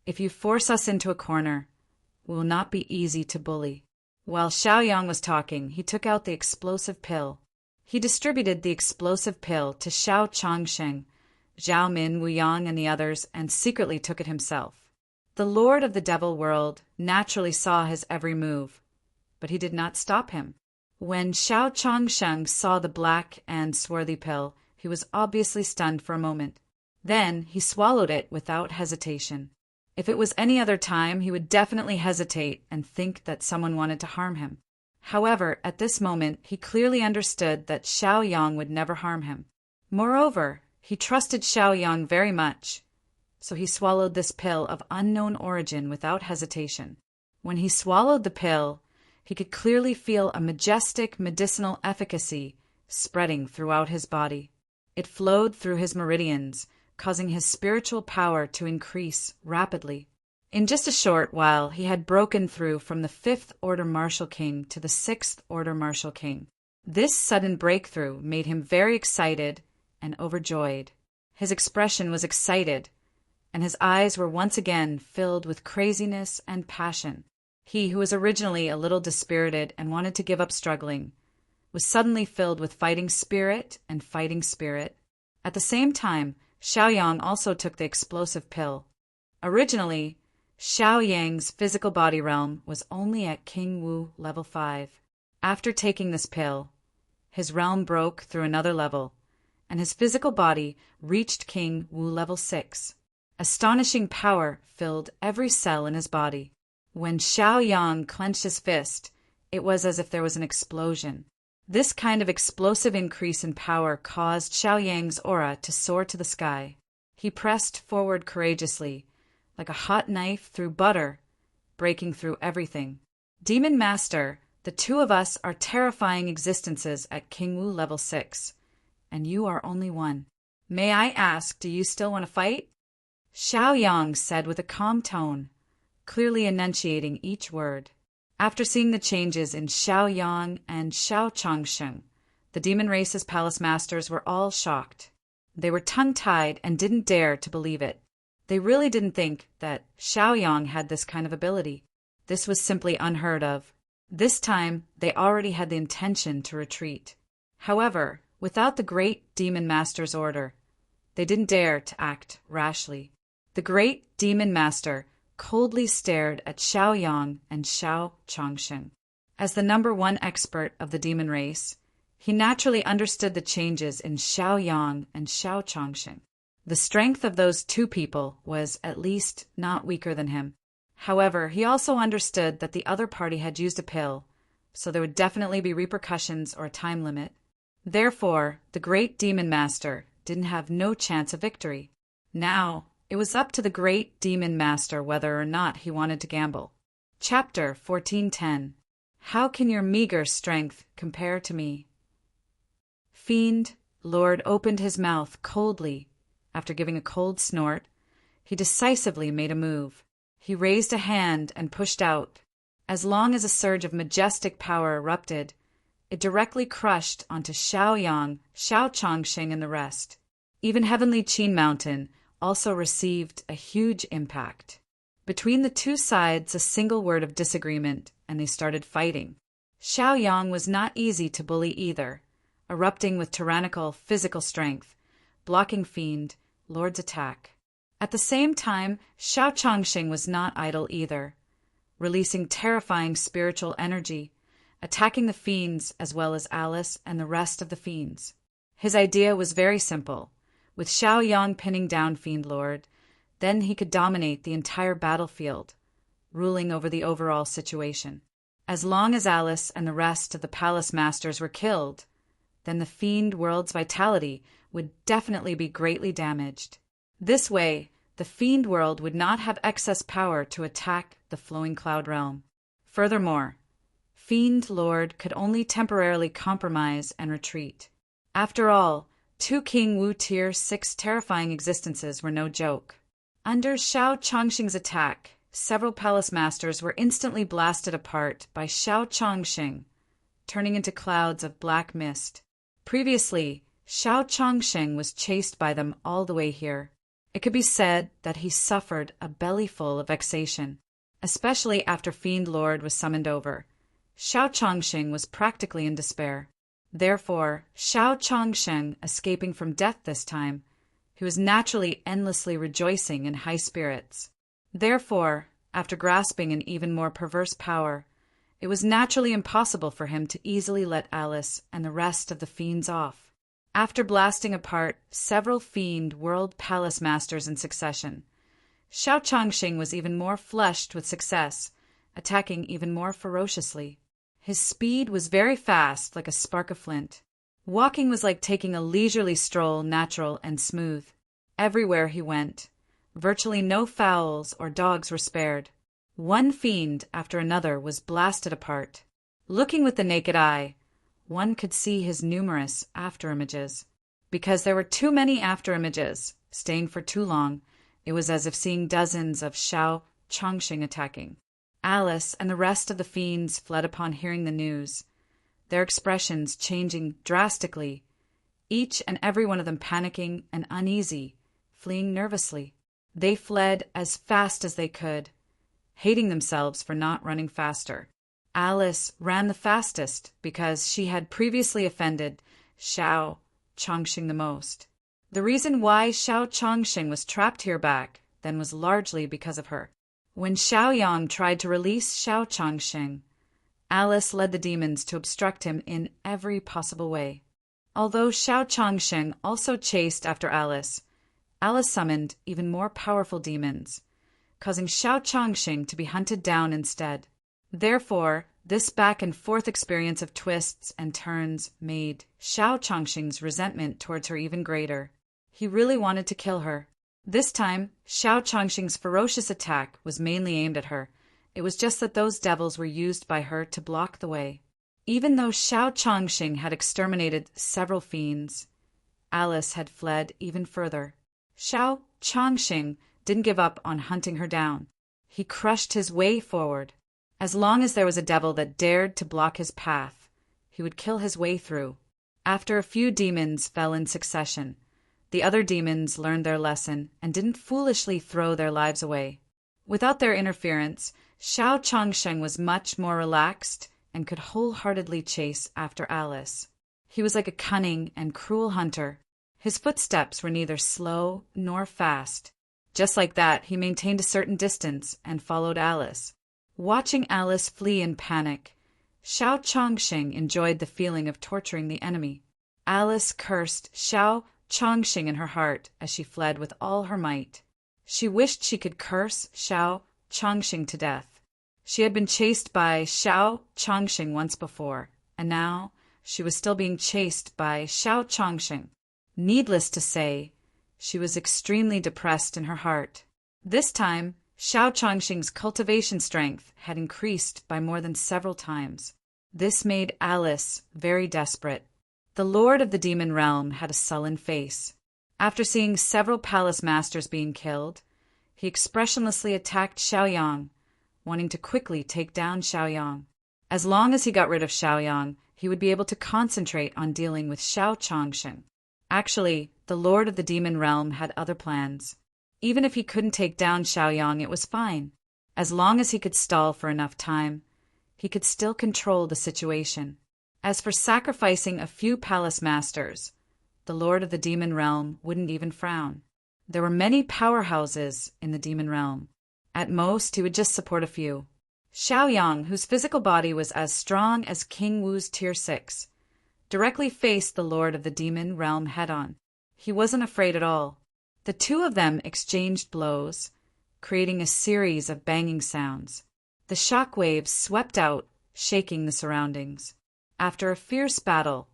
If you force us into a corner, we will not be easy to bully. While Xiaoyang was talking, he took out the explosive pill. He distributed the explosive pill to Xiao Changsheng, Zhao Min, Wu Yang, and the others, and secretly took it himself. The Lord of the devil world naturally saw his every move, but he did not stop him. When Xiao Changsheng saw the black and swarthy pill, he was obviously stunned for a moment. Then he swallowed it without hesitation. If it was any other time, he would definitely hesitate and think that someone wanted to harm him. However, at this moment, he clearly understood that Xiaoyang would never harm him. Moreover, he trusted Xiaoyang very much, so he swallowed this pill of unknown origin without hesitation. When he swallowed the pill, he could clearly feel a majestic medicinal efficacy spreading throughout his body. It flowed through his meridians, causing his spiritual power to increase rapidly. In just a short while, he had broken through from the 5th Order Martial King to the 6th Order Martial King. This sudden breakthrough made him very excited and overjoyed. His expression was excited, and his eyes were once again filled with craziness and passion. He, who was originally a little dispirited and wanted to give up struggling, was suddenly filled with fighting spirit and fighting spirit. At the same time, Xiaoyang also took the explosive pill. Originally, Xiao Yang's physical body realm was only at King Wu level 5. After taking this pill, his realm broke through another level, and his physical body reached King Wu level 6. Astonishing power filled every cell in his body. When Xiaoyang clenched his fist, it was as if there was an explosion. This kind of explosive increase in power caused Xiaoyang's aura to soar to the sky. He pressed forward courageously, like a hot knife through butter, breaking through everything. Demon Master, the two of us are terrifying existences at King Wu level 6, and you are only one. May I ask, do you still want to fight? Xiaoyang said with a calm tone, clearly enunciating each word. After seeing the changes in Xiaoyang and Xiao Changsheng, the demon race's palace masters were all shocked. They were tongue-tied and didn't dare to believe it. They really didn't think that Xiaoyang had this kind of ability. This was simply unheard of. This time, they already had the intention to retreat. However, without the great demon master's order, they didn't dare to act rashly. The great demon master coldly stared at Xiaoyang and Xiao Changsheng. As the #1 expert of the demon race, he naturally understood the changes in Xiaoyang and Xiao Changsheng. The strength of those two people was at least not weaker than him. However, he also understood that the other party had used a pill, so there would definitely be repercussions or a time limit. Therefore, the great demon master didn't have no chance of victory. Now, it was up to the great demon master whether or not he wanted to gamble. Chapter 1410. How can your meager strength compare to me? Fiend Lord opened his mouth coldly. After giving a cold snort, he decisively made a move. He raised a hand and pushed out. As long as a surge of majestic power erupted, it directly crushed onto Xiaoyang, Xiao Changsheng, and the rest. Even Heavenly Qin Mountain also received a huge impact. Between the two sides, a single word of disagreement, and they started fighting. Xiaoyang was not easy to bully either, erupting with tyrannical physical strength, blocking Fiend Lord's attack. At the same time, Xiao Changsheng was not idle either, releasing terrifying spiritual energy, attacking the fiends as well as Alice and the rest of the fiends. His idea was very simple. With Xiaoyang pinning down Fiend Lord, then he could dominate the entire battlefield, ruling over the overall situation. As long as Alice and the rest of the palace masters were killed, then the fiend world's vitality would definitely be greatly damaged. This way, the fiend world would not have excess power to attack the flowing cloud realm. Furthermore, Fiend Lord could only temporarily compromise and retreat. After all, 2 King Wu Tier 6 terrifying existences were no joke. Under Xiao Changsheng's attack, several palace masters were instantly blasted apart by Xiao Changsheng, turning into clouds of black mist. Previously, Xiao Changsheng was chased by them all the way here. It could be said that he suffered a bellyful of vexation, especially after Fiend Lord was summoned over. Xiao Changsheng was practically in despair. Therefore, Xiao Changsheng escaping from death this time, he was naturally endlessly rejoicing in high spirits. Therefore, after grasping an even more perverse power, it was naturally impossible for him to easily let Alice and the rest of the fiends off. After blasting apart several fiend world palace masters in succession, Xiao Changsheng was even more flushed with success, attacking even more ferociously. His speed was very fast, like a spark of flint. Walking was like taking a leisurely stroll, natural and smooth. Everywhere he went, virtually no fowls or dogs were spared. One fiend after another was blasted apart. Looking with the naked eye, one could see his numerous afterimages. Because there were too many afterimages, staying for too long, it was as if seeing dozens of Xiao Chongqing attacking. Alice and the rest of the fiends fled upon hearing the news, their expressions changing drastically, each and every one of them panicking and uneasy, fleeing nervously. They fled as fast as they could, hating themselves for not running faster. Alice ran the fastest because she had previously offended Xiao Chongqing the most. The reason why Xiao Chongqing was trapped here back then was largely because of her. When Xiaoyang tried to release Xiao Chongqing, Alice led the demons to obstruct him in every possible way. Although Xiao Chongqing also chased after Alice, Alice summoned even more powerful demons, causing Xiao Chongqing to be hunted down instead. Therefore, this back and forth experience of twists and turns made Xiao Chongqing's resentment towards her even greater. He really wanted to kill her. This time, Xiao Chongqing's ferocious attack was mainly aimed at her. It was just that those devils were used by her to block the way. Even though Xiao Chongqing had exterminated several fiends, Alice had fled even further. Xiao Chongqing didn't give up on hunting her down. He crushed his way forward. As long as there was a devil that dared to block his path, he would kill his way through. After a few demons fell in succession, the other demons learned their lesson and didn't foolishly throw their lives away. Without their interference, Xiao Chongqing was much more relaxed and could wholeheartedly chase after Alice. He was like a cunning and cruel hunter. His footsteps were neither slow nor fast. Just like that, he maintained a certain distance and followed Alice. Watching Alice flee in panic, Xiao Chongqing enjoyed the feeling of torturing the enemy. Alice cursed Xiao Chongqing in her heart as she fled with all her might. She wished she could curse Xiao Chongqing to death. She had been chased by Xiao Chongqing once before, and now she was still being chased by Xiao Chongqing. Needless to say, she was extremely depressed in her heart. This time, Xiao Chongqing's cultivation strength had increased by more than several times. This made Alice very desperate. The Lord of the Demon Realm had a sullen face. After seeing several palace masters being killed, he expressionlessly attacked Xiaoyang, wanting to quickly take down Xiaoyang. As long as he got rid of Xiaoyang, he would be able to concentrate on dealing with Xiao Chongqing. Actually, the Lord of the Demon Realm had other plans. Even if he couldn't take down Xiaoyang, it was fine. As long as he could stall for enough time, he could still control the situation. As for sacrificing a few palace masters, the Lord of the Demon Realm wouldn't even frown. There were many powerhouses in the Demon Realm. At most, he would just support a few. Xiaoyang, whose physical body was as strong as King Wu's Tier 6, directly faced the Lord of the Demon Realm head-on. He wasn't afraid at all. The two of them exchanged blows, creating a series of banging sounds. The shock waves swept out, shaking the surroundings. After a fierce battle,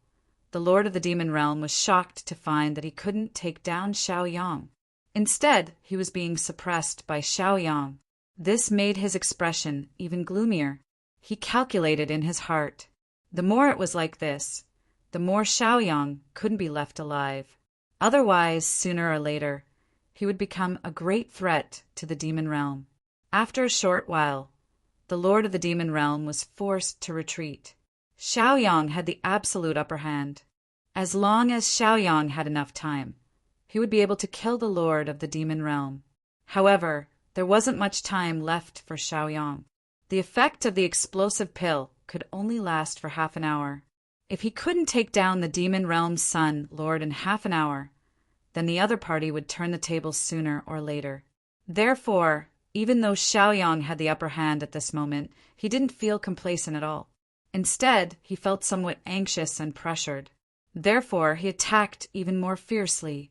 the Lord of the Demon Realm was shocked to find that he couldn't take down Xiaoyang. Instead, he was being suppressed by Xiaoyang. This made his expression even gloomier. He calculated in his heart. The more it was like this, the more Xiaoyang couldn't be left alive. Otherwise, sooner or later, he would become a great threat to the Demon Realm. After a short while, the Lord of the Demon Realm was forced to retreat. Xiaoyang had the absolute upper hand. As long as Xiaoyang had enough time, he would be able to kill the Lord of the Demon Realm. However, there wasn't much time left for Xiaoyang. The effect of the explosive pill could only last for half an hour. If he couldn't take down the Demon Realm's Sun Lord in half an hour, then the other party would turn the tables sooner or later. Therefore, even though Xiaoyang had the upper hand at this moment, he didn't feel complacent at all. Instead, he felt somewhat anxious and pressured. Therefore, he attacked even more fiercely,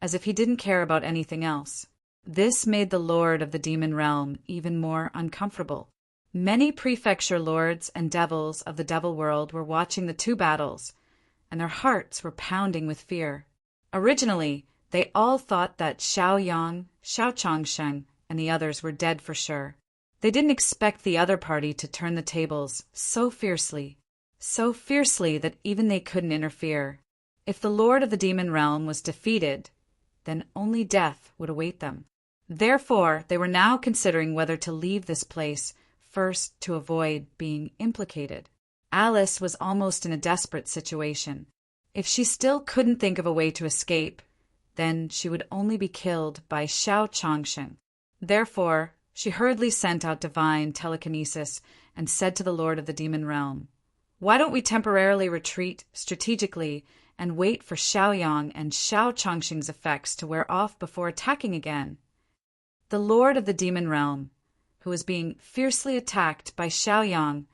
as if he didn't care about anything else. This made the Lord of the Demon Realm even more uncomfortable. Many prefecture lords and devils of the Devil World were watching the two battles, and their hearts were pounding with fear. Originally, they all thought that Xiaoyang, Xiao Chongqing, and the others were dead for sure. They didn't expect the other party to turn the tables so fiercely that even they couldn't interfere. If the Lord of the Demon Realm was defeated, then only death would await them. Therefore, they were now considering whether to leave this place first to avoid being implicated. Alice was almost in a desperate situation. If she still couldn't think of a way to escape, then she would only be killed by Xiao Changsheng. Therefore, she hurriedly sent out divine telekinesis and said to the Lord of the Demon Realm, "Why don't we temporarily retreat strategically and wait for Xiaoyang and Xiao Changsheng's effects to wear off before attacking again?" The Lord of the Demon Realm, who was being fiercely attacked by Xiaoyang,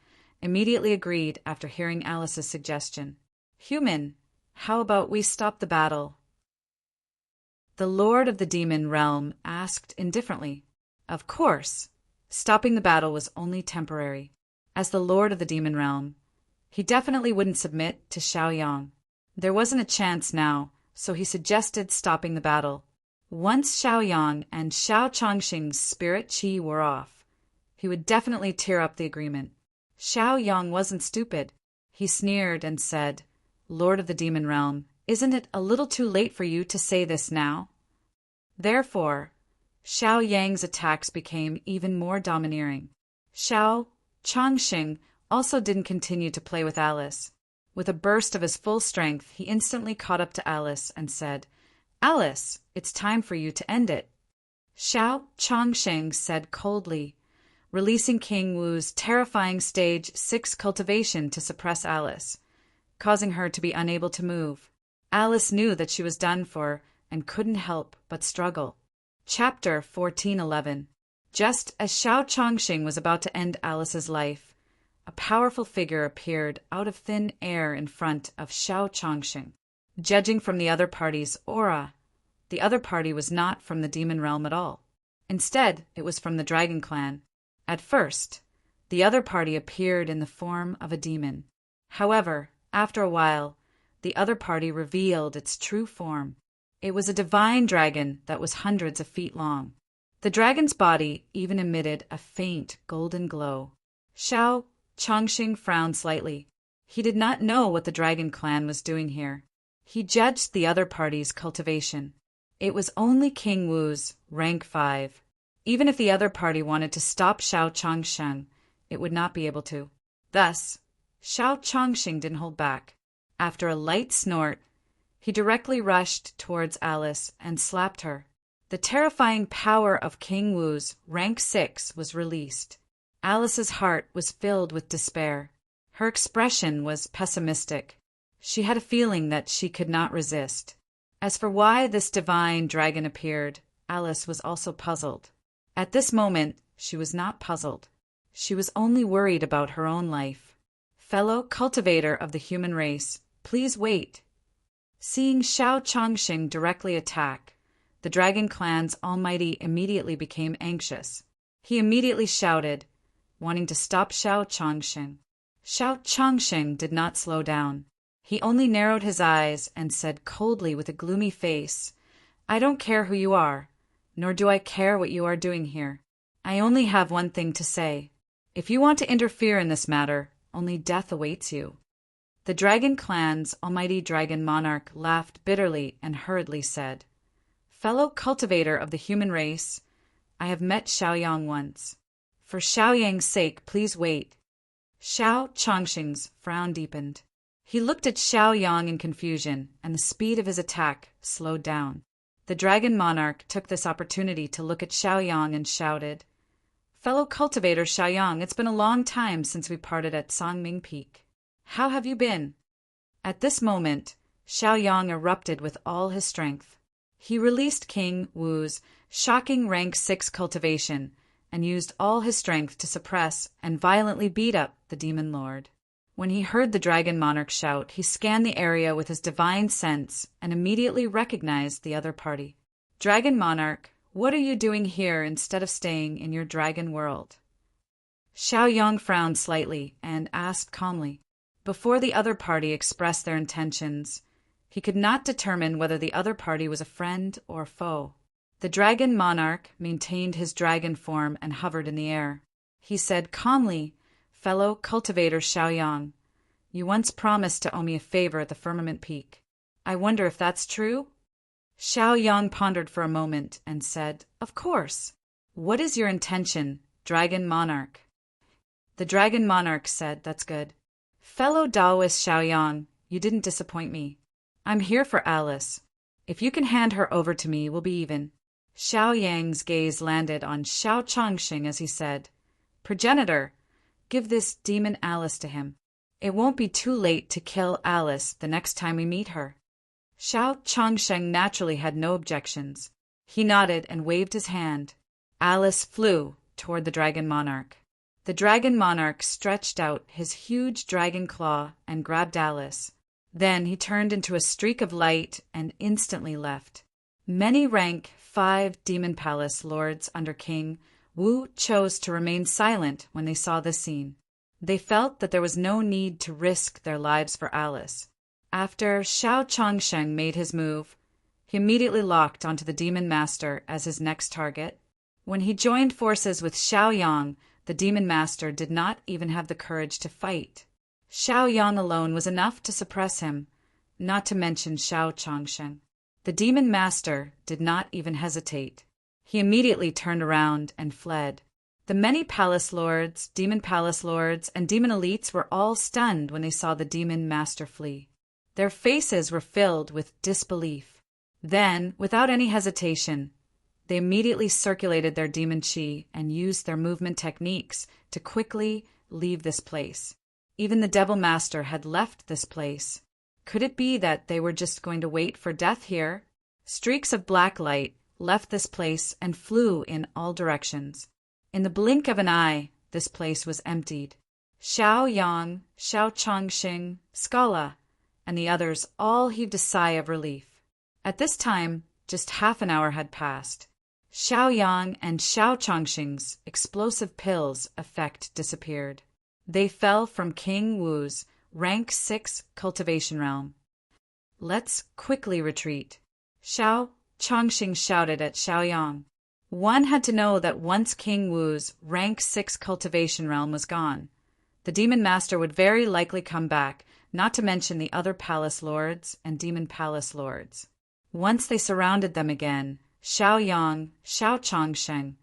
immediately agreed after hearing Alice's suggestion. "Human, how about we stop the battle?" The Lord of the Demon Realm asked indifferently. Of course, stopping the battle was only temporary. As the Lord of the Demon Realm, he definitely wouldn't submit to Xiaoyang. There wasn't a chance now, so he suggested stopping the battle. Once Xiaoyang and Xiao Changsheng's spirit qi wore off, he would definitely tear up the agreement. Xiaoyang wasn't stupid. He sneered and said, "Lord of the Demon Realm, isn't it a little too late for you to say this now?" Therefore, Xiaoyang's attacks became even more domineering. Xiao Changsheng also didn't continue to play with Alice. With a burst of his full strength, he instantly caught up to Alice and said, "Alice, it's time for you to end it." Xiao Changsheng said coldly, releasing King Wu's terrifying stage 6 cultivation to suppress Alice, causing her to be unable to move. Alice knew that she was done for and couldn't help but struggle. Chapter 14:11. Just as Xiao Changsheng was about to end Alice's life, a powerful figure appeared out of thin air in front of Xiao Changsheng. Judging from the other party's aura, the other party was not from the demon realm at all. Instead, it was from the Dragon Clan. At first, the other party appeared in the form of a demon. However, after a while, the other party revealed its true form. It was a divine dragon that was hundreds of feet long. The dragon's body even emitted a faint golden glow. Xiao Changsheng frowned slightly. He did not know what the Dragon Clan was doing here. He judged the other party's cultivation. It was only King Wu's rank 5. Even if the other party wanted to stop Xiao Changsheng, it would not be able to. Thus, Xiao Changsheng didn't hold back. After a light snort, he directly rushed towards Alice and slapped her. The terrifying power of King Wu's rank 6 was released. Alice's heart was filled with despair. Her expression was pessimistic. She had a feeling that she could not resist. As for why this divine dragon appeared, Alice was also puzzled. At this moment, she was not puzzled. She was only worried about her own life. "Fellow cultivator of the human race, please wait." Seeing Xiao Changsheng directly attack, the Dragon Clan's Almighty immediately became anxious. He immediately shouted, wanting to stop Xiao Changsheng. Xiao Changsheng did not slow down. He only narrowed his eyes and said coldly with a gloomy face, "I don't care who you are, nor do I care what you are doing here. I only have one thing to say. If you want to interfere in this matter, only death awaits you." The Dragon Clan's Almighty Dragon Monarch laughed bitterly and hurriedly said, "Fellow cultivator of the human race, I have met Xiaoyang once. For Xiaoyang's sake, please wait." Xiao Changsheng's frown deepened. He looked at Xiaoyang in confusion, and the speed of his attack slowed down. The Dragon Monarch took this opportunity to look at Xiaoyang and shouted, "Fellow cultivator Xiaoyang, it's been a long time since we parted at Songming Peak. How have you been?" At this moment, Xiaoyang erupted with all his strength. He released King Wu's shocking rank 6 cultivation and used all his strength to suppress and violently beat up the demon lord. When he heard the Dragon Monarch shout, he scanned the area with his divine sense and immediately recognized the other party. "Dragon Monarch, what are you doing here instead of staying in your dragon world?" Xiaoyang frowned slightly and asked calmly. Before the other party expressed their intentions, he could not determine whether the other party was a friend or foe. The Dragon Monarch maintained his dragon form and hovered in the air. He said calmly, "Fellow cultivator Xiaoyang, you once promised to owe me a favor at the Firmament Peak. I wonder if that's true?" Xiao Yang pondered for a moment and said, "Of course. What is your intention, Dragon Monarch?" The Dragon Monarch said, "That's good. Fellow Taoist Xiao Yang, you didn't disappoint me. I'm here for Alice. If you can hand her over to me, we'll be even." Xiao Yang's gaze landed on Xiao Changxing as he said, "Progenitor, give this demon Alice to him. It won't be too late to kill Alice the next time we meet her." Xiao Changsheng naturally had no objections. He nodded and waved his hand. Alice flew toward the Dragon Monarch. The Dragon Monarch stretched out his huge dragon claw and grabbed Alice. Then he turned into a streak of light and instantly left. Many rank 5 Demon Palace lords under King Wu chose to remain silent when they saw this scene. They felt that there was no need to risk their lives for Alice. After Xiao Changsheng made his move, he immediately locked onto the Demon Master as his next target. When he joined forces with Xiao Yang, the Demon Master did not even have the courage to fight. Xiao Yang alone was enough to suppress him, not to mention Xiao Changsheng. The Demon Master did not even hesitate. He immediately turned around and fled. The many palace lords, demon palace lords, and demon elites were all stunned when they saw the Demon Master flee. Their faces were filled with disbelief. Then, without any hesitation, they immediately circulated their demon chi and used their movement techniques to quickly leave this place. Even the Devil Master had left this place. Could it be that they were just going to wait for death here? Streaks of black light left this place and flew in all directions. In the blink of an eye, this place was emptied. Xiao Yang, Xiao Changxing, Scala, and the others all heaved a sigh of relief. At this time, just half an hour had passed. Xiao Yang and Xiao Changxing's explosive pills effect disappeared. They fell from King Wu's rank 6 cultivation realm. "Let's quickly retreat," Xiao Changxing shouted at Xiao Yang. One had to know that once King Wu's rank 6 cultivation realm was gone, the Demon Master would very likely come back, not to mention the other palace lords and demon palace lords. Once they surrounded them again, Xiao Yang, Xiao Changsheng,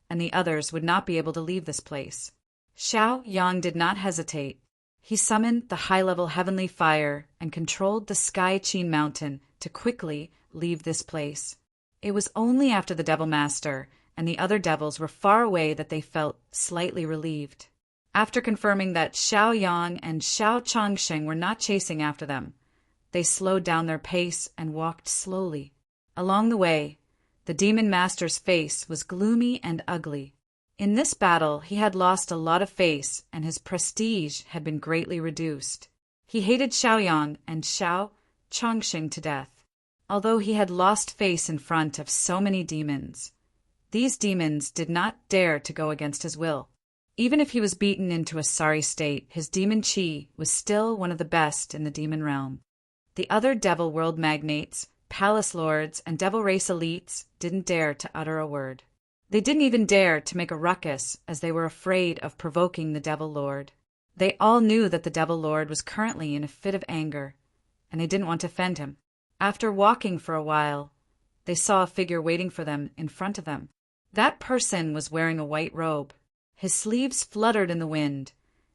and the others would not be able to leave this place. Xiao Yang did not hesitate. He summoned the high-level heavenly fire and controlled the Sky Qin Mountain to quickly leave this place. It was only after the Devil Master and the other devils were far away that they felt slightly relieved. After confirming that Xiao Yang and Xiao Changsheng were not chasing after them, they slowed down their pace and walked slowly. Along the way, the Demon Master's face was gloomy and ugly. In this battle, he had lost a lot of face and his prestige had been greatly reduced. He hated Xiao Yang and Xiao Changxing to death. Although he had lost face in front of so many demons, these demons did not dare to go against his will. Even if he was beaten into a sorry state, his demon chi was still one of the best in the demon realm. The other devil world magnates, palace lords, and devil race elites didn't dare to utter a word. They didn't even dare to make a ruckus as they were afraid of provoking the Devil Lord. They all knew that the Devil Lord was currently in a fit of anger, and they didn't want to offend him. After walking for a while, they saw a figure waiting for them in front of them. That person was wearing a white robe. His sleeves fluttered in the wind,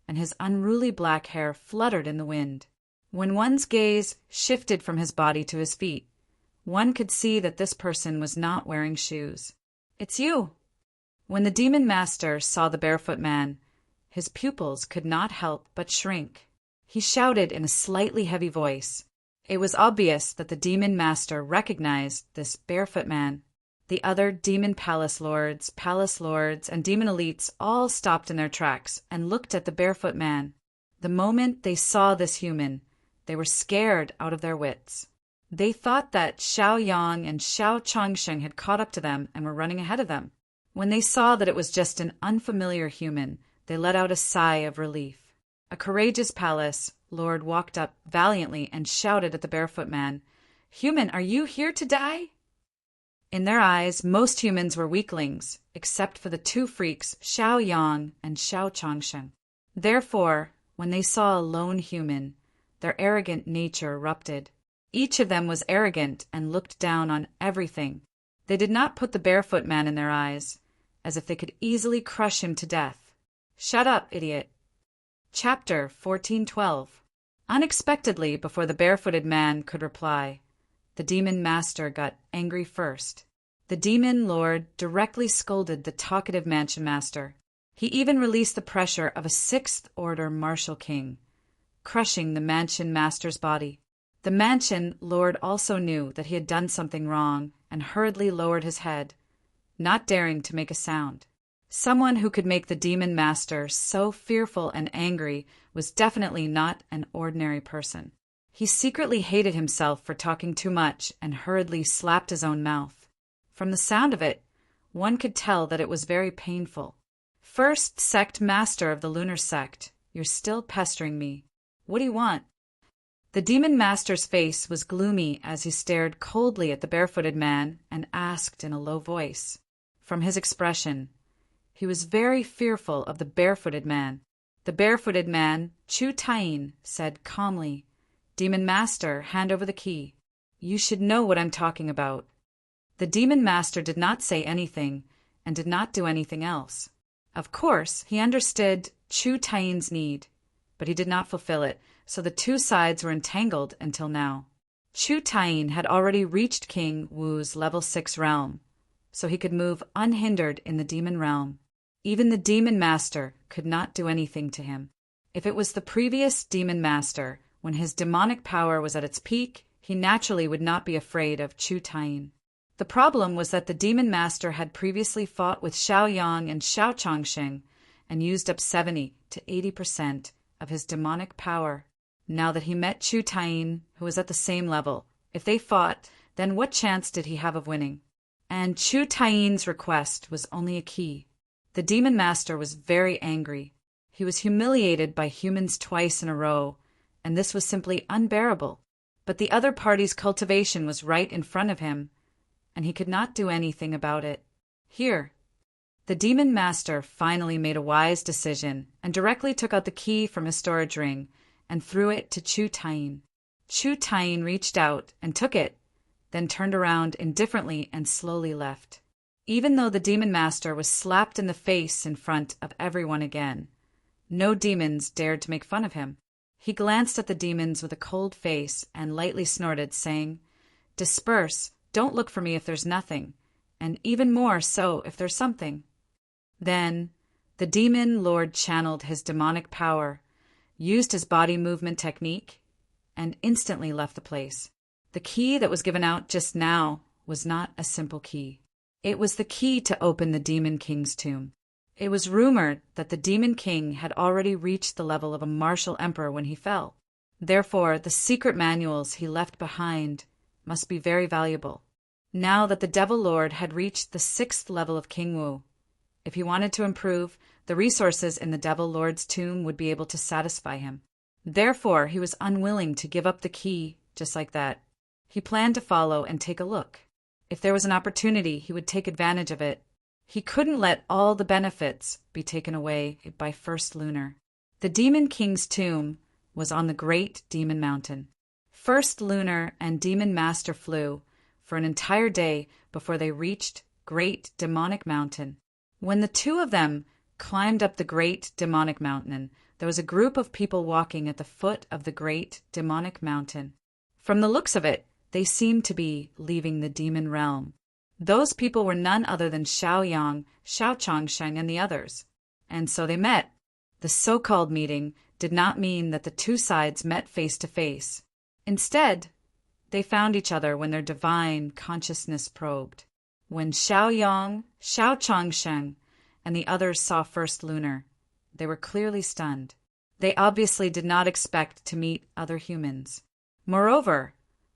and his unruly black hair fluttered in the wind. When one's gaze shifted from his body to his feet, one could see that this person was not wearing shoes. "It's you!" When the Demon Master saw the barefoot man, his pupils could not help but shrink. He shouted in a slightly heavy voice. It was obvious that the Demon Master recognized this barefoot man. The other demon palace lords, and demon elites all stopped in their tracks and looked at the barefoot man. The moment they saw this human, they were scared out of their wits. They thought that Xiao Yang and Xiao Changsheng had caught up to them and were running ahead of them. When they saw that it was just an unfamiliar human, they let out a sigh of relief. A courageous palace lord walked up valiantly and shouted at the barefoot man, "Human, are you here to die?" In their eyes, most humans were weaklings, except for the two freaks, Xiao Yang and Xiao Changsheng. Therefore, when they saw a lone human, their arrogant nature erupted. Each of them was arrogant and looked down on everything. They did not put the barefoot man in their eyes, as if they could easily crush him to death. "Shut up, idiot." Chapter 14:12. Unexpectedly, before the barefooted man could reply, the demon master got angry first. The demon lord directly scolded the talkative mansion master. He even released the pressure of a sixth-order martial king, crushing the mansion master's body. The mansion lord also knew that he had done something wrong and hurriedly lowered his head, not daring to make a sound. Someone who could make the demon master so fearful and angry was definitely not an ordinary person. He secretly hated himself for talking too much and hurriedly slapped his own mouth. From the sound of it, one could tell that it was very painful. "First sect master of the lunar sect, you're still pestering me. What do you want?" The demon master's face was gloomy as he stared coldly at the barefooted man and asked in a low voice. From his expression, he was very fearful of the barefooted man. The barefooted man, Chu Tain, said calmly, "Demon master, hand over the key. You should know what I'm talking about." The demon master did not say anything and did not do anything else. Of course, he understood Chu Tain's need, but he did not fulfill it, so the two sides were entangled until now. Chu Tain had already reached King Wu's level 6 realm, so he could move unhindered in the demon realm. Even the demon master could not do anything to him. If it was the previous demon master, when his demonic power was at its peak, he naturally would not be afraid of Chu Tain. The problem was that the demon master had previously fought with Xiaoyang and Xiao Changsheng and used up 70 to 80% of his demonic power. Now that he met Chu Tain, who was at the same level, if they fought, then what chance did he have of winning? And Chu Tain's request was only a key. The demon master was very angry. He was humiliated by humans twice in a row, and this was simply unbearable. But the other party's cultivation was right in front of him, and he could not do anything about it. Here. The demon master finally made a wise decision and directly took out the key from his storage ring and threw it to Chu Tain. Chu Tain reached out and took it, then turned around indifferently and slowly left. Even though the demon master was slapped in the face in front of everyone again, no demons dared to make fun of him. He glanced at the demons with a cold face and lightly snorted, saying, "Disperse. Don't look for me if there's nothing, and even more so if there's something." Then, the demon lord channeled his demonic power, used his body movement technique, and instantly left the place. The key that was given out just now was not a simple key. It was the key to open the Demon King's tomb. It was rumored that the Demon King had already reached the level of a martial emperor when he fell. Therefore, the secret manuals he left behind must be very valuable. Now that the Devil Lord had reached the 6th level of King Wu, if he wanted to improve, the resources in the Devil Lord's tomb would be able to satisfy him. Therefore, he was unwilling to give up the key just like that. He planned to follow and take a look. If there was an opportunity, he would take advantage of it. He couldn't let all the benefits be taken away by First Lunar. The Demon King's tomb was on the Great Demon Mountain. First Lunar and Demon Master flew for an entire day before they reached Great Demonic Mountain. When the two of them climbed up the Great Demonic Mountain, there was a group of people walking at the foot of the Great Demonic Mountain. From the looks of it, they seemed to be leaving the demon realm. Those people were none other than Xiaoyang, Xiao Changsheng, and the others. And so they met. The so-called meeting did not mean that the two sides met face to face. Instead, they found each other when their divine consciousness probed. When Xiaoyang, Xiao Changsheng, and the others saw First Lunar, they were clearly stunned. They obviously did not expect to meet other humans. Moreover,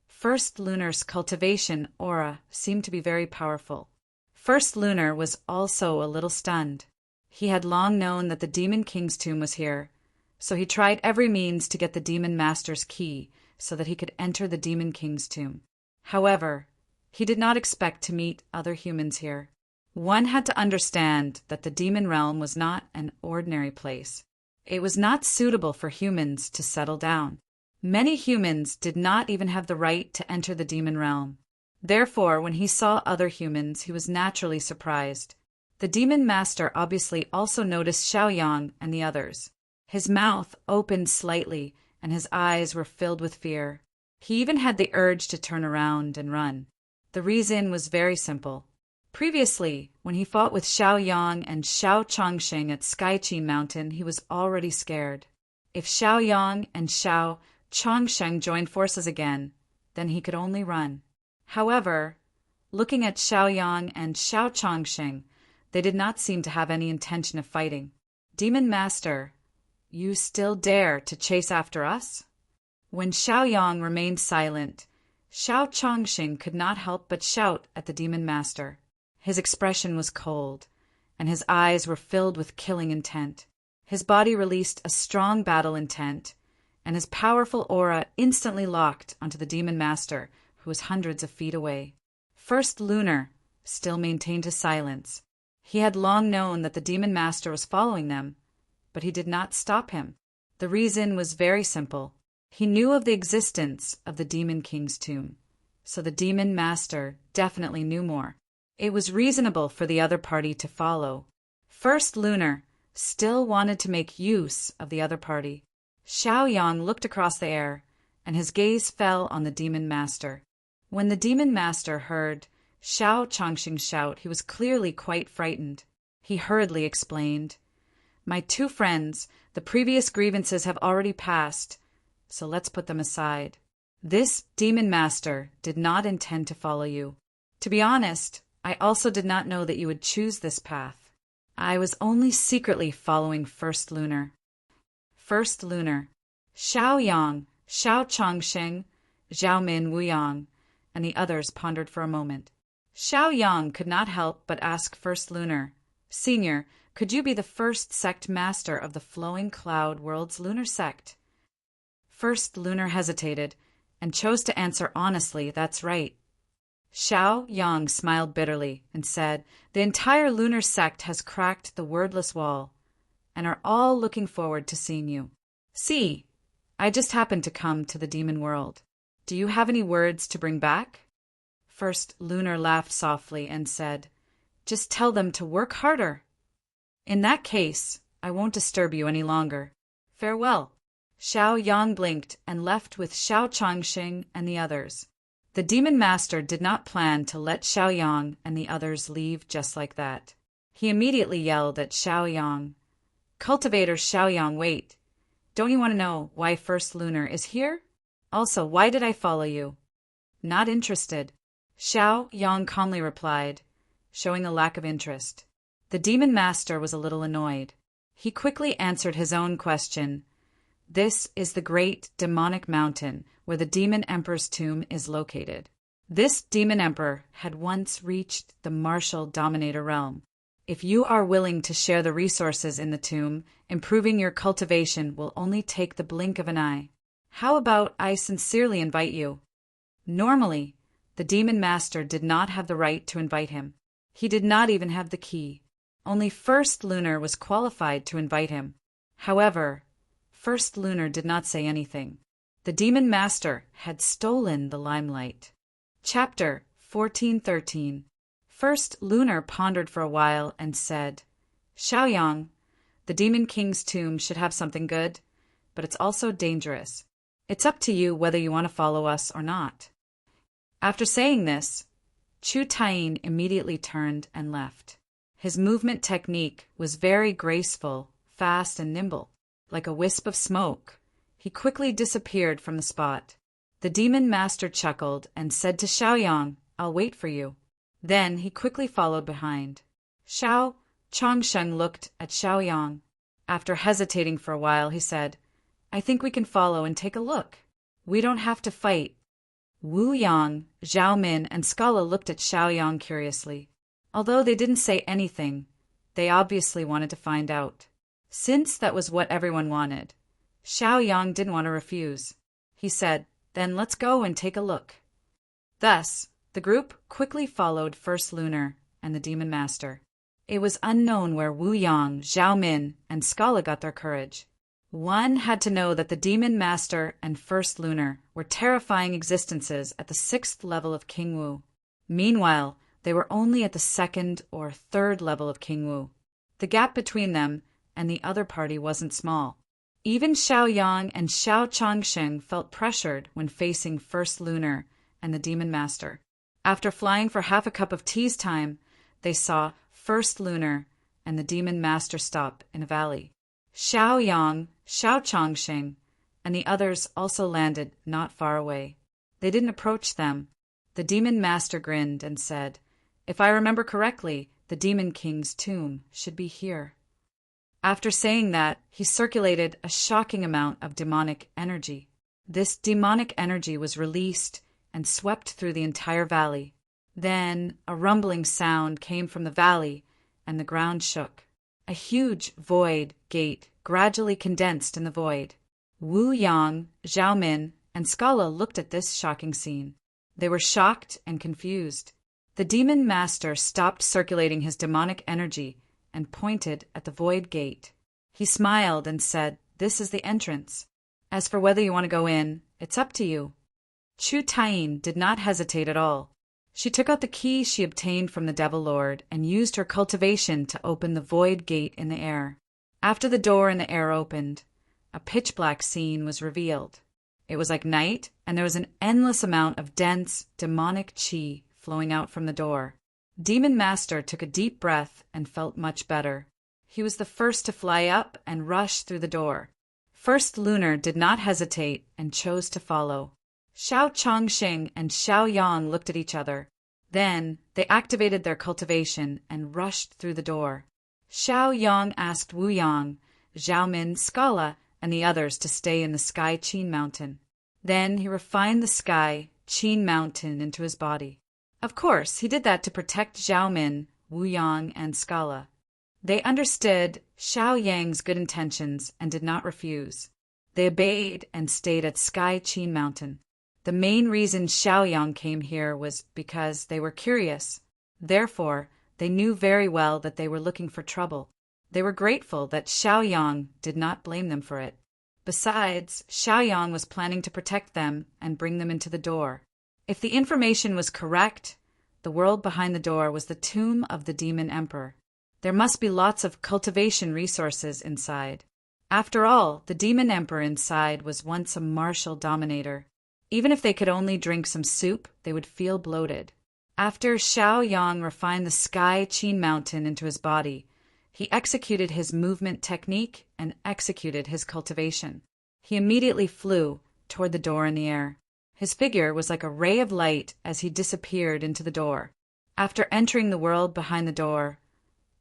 First Lunar's cultivation aura seemed to be very powerful. First Lunar was also a little stunned. He had long known that the Demon King's tomb was here, so he tried every means to get the Demon Master's key so that he could enter the Demon King's tomb. However, he did not expect to meet other humans here. One had to understand that the demon realm was not an ordinary place. It was not suitable for humans to settle down. Many humans did not even have the right to enter the demon realm. Therefore, when he saw other humans, he was naturally surprised. The demon master obviously also noticed Xiaoyang and the others. His mouth opened slightly, and his eyes were filled with fear. He even had the urge to turn around and run. The reason was very simple. Previously, when he fought with Xiaoyang and Xiao Chongsheng at Skyqi Mountain, he was already scared. If Xiaoyang and Xiao Chongsheng joined forces again, then he could only run. However, looking at Xiaoyang and Xiao Chongsheng, they did not seem to have any intention of fighting. Demon Master, you still dare to chase after us? When Xiaoyang remained silent, Xiao Chongsheng could not help but shout at the Demon Master. His expression was cold, and his eyes were filled with killing intent. His body released a strong battle intent, and his powerful aura instantly locked onto the Demon Master, who was hundreds of feet away. First Lunar still maintained his silence. He had long known that the Demon Master was following them, but he did not stop him. The reason was very simple. He knew of the existence of the Demon King's tomb, so the Demon Master definitely knew more. It was reasonable for the other party to follow. First Lunar still wanted to make use of the other party. Xiaoyang looked across the air, and his gaze fell on the Demon Master. When the Demon Master heard Xiao Chongsheng shout, he was clearly quite frightened. He hurriedly explained, "My two friends, the previous grievances have already passed, so let's put them aside. This Demon Master did not intend to follow you. To be honest, I also did not know that you would choose this path. I was only secretly following First Lunar." First Lunar, Xiaoyang, Xiao Chongsheng, Xiaomin Wuyang, and the others pondered for a moment. Xiaoyang could not help but ask First Lunar, "Senior, could you be the first sect master of the Flowing Cloud World's lunar sect?" First Lunar hesitated and chose to answer honestly, "That's right." Xiaoyang smiled bitterly and said, "The entire lunar sect has cracked the wordless wall and are all looking forward to seeing you. See, I just happened to come to the demon world. Do you have any words to bring back?" First Lunar laughed softly and said, "Just tell them to work harder. In that case, I won't disturb you any longer. Farewell." Xiaoyang blinked and left with Xiao Chongsheng and the others. The Demon Master did not plan to let Xiaoyang and the others leave just like that. He immediately yelled at Xiaoyang, "Cultivator Xiaoyang, wait. Don't you want to know why First Lunar is here? Also, why did I follow you?" "Not interested," Xiaoyang calmly replied, showing a lack of interest. The Demon Master was a little annoyed. He quickly answered his own question. "This is the great demonic mountain where the Demon Emperor's tomb is located. This Demon Emperor had once reached the martial dominator realm. If you are willing to share the resources in the tomb, improving your cultivation will only take the blink of an eye. How about I sincerely invite you?" Normally, the Demon Master did not have the right to invite him. He did not even have the key. Only First Lunar was qualified to invite him. However, First Lunar did not say anything. The Demon Master had stolen the limelight. Chapter 1413. First Lunar pondered for a while and said, "Xiaoyang, the Demon King's tomb should have something good, but it's also dangerous. It's up to you whether you want to follow us or not." After saying this, Chu Taiying immediately turned and left. His movement technique was very graceful, fast, and nimble. Like a wisp of smoke, he quickly disappeared from the spot. The Demon Master chuckled and said to Xiaoyang, "I'll wait for you." Then he quickly followed behind. Xiao Chongsheng looked at Xiaoyang. After hesitating for a while, he said, "I think we can follow and take a look. We don't have to fight." Wu Yang, Zhao Min, and Scala looked at Xiaoyang curiously. Although they didn't say anything, they obviously wanted to find out. Since that was what everyone wanted, Xiaoyang didn't want to refuse. He said, "Then let's go and take a look." Thus, the group quickly followed First Lunar and the Demon Master. It was unknown where Wu Yang, Zhao Min, and Scala got their courage. One had to know that the Demon Master and First Lunar were terrifying existences at the 6th level of King Wu. Meanwhile, they were only at the 2nd or 3rd level of King Wu. The gap between them and the other party wasn't small. Even Xiao Yang and Xiao Changsheng felt pressured when facing First Lunar and the Demon Master. After flying for half a cup of tea's time, they saw First Lunar and the Demon Master stop in a valley. Xiao Yang, Xiao Changsheng, and the others also landed not far away. They didn't approach them. The Demon Master grinned and said, "If I remember correctly, the Demon King's tomb should be here." After saying that, he circulated a shocking amount of demonic energy. This demonic energy was released and swept through the entire valley. Then a rumbling sound came from the valley, and the ground shook. A huge void gate gradually condensed in the void. Wu Yang, Zhao Min, and Scala looked at this shocking scene. They were shocked and confused. The Demon Master stopped circulating his demonic energy and pointed at the void gate. He smiled and said, "This is the entrance. As for whether you want to go in, it's up to you." Chu Taiyin did not hesitate at all. She took out the key she obtained from the Devil Lord and used her cultivation to open the void gate in the air. After the door in the air opened, a pitch-black scene was revealed. It was like night, and there was an endless amount of dense, demonic qi flowing out from the door. Demon Master took a deep breath and felt much better. He was the first to fly up and rush through the door. First Lunar did not hesitate and chose to follow. Xiao Changsheng and Xiao Yang looked at each other. Then they activated their cultivation and rushed through the door. Xiao Yang asked Wu Yang, Zhao Min, Scala, and the others to stay in the Sky Qin Mountain. Then he refined the Sky Qin Mountain into his body. Of course, he did that to protect Zhao Min, Wu Yang, and Scala. They understood Xiao Yang's good intentions and did not refuse. They obeyed and stayed at Sky Qin Mountain. The main reason Xiao Yang came here was because they were curious. Therefore, they knew very well that they were looking for trouble. They were grateful that Xiao Yang did not blame them for it. Besides, Xiao Yang was planning to protect them and bring them into the door. If the information was correct, the world behind the door was the tomb of the Demon Emperor. There must be lots of cultivation resources inside. After all, the Demon Emperor inside was once a martial dominator. Even if they could only drink some soup, they would feel bloated. After Xiao Yang refined the Sky Qin Mountain into his body, he executed his movement technique and executed his cultivation. He immediately flew toward the door in the air. His figure was like a ray of light as he disappeared into the door. After entering the world behind the door,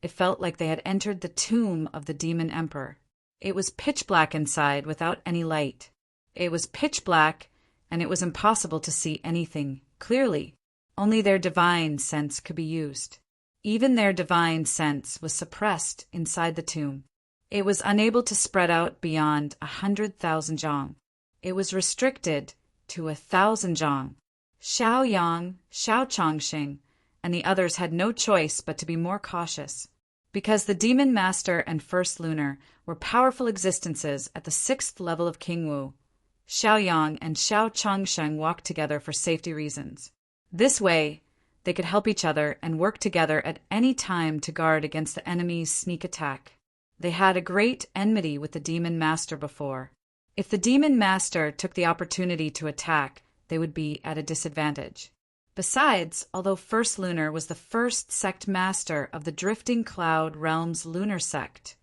it felt like they had entered the tomb of the Demon Emperor. It was pitch black inside without any light. It was pitch black, and it was impossible to see anything clearly. Only their divine sense could be used. Even their divine sense was suppressed inside the tomb. It was unable to spread out beyond 100,000 zhang. It was restricted to 1,000 zhang. Xiao Yang, Xiao Changsheng, and the others had no choice but to be more cautious. Because the Demon Master and First Lunar were powerful existences at the 6th level of King Wu, Xiao Yang and Xiao Changsheng walked together for safety reasons. This way, they could help each other and work together at any time to guard against the enemy's sneak attack. They had a great enmity with the Demon Master before. If the Demon Master took the opportunity to attack, they would be at a disadvantage. Besides, although First Lunar was the first sect master of the Drifting Cloud Realm's lunar sect,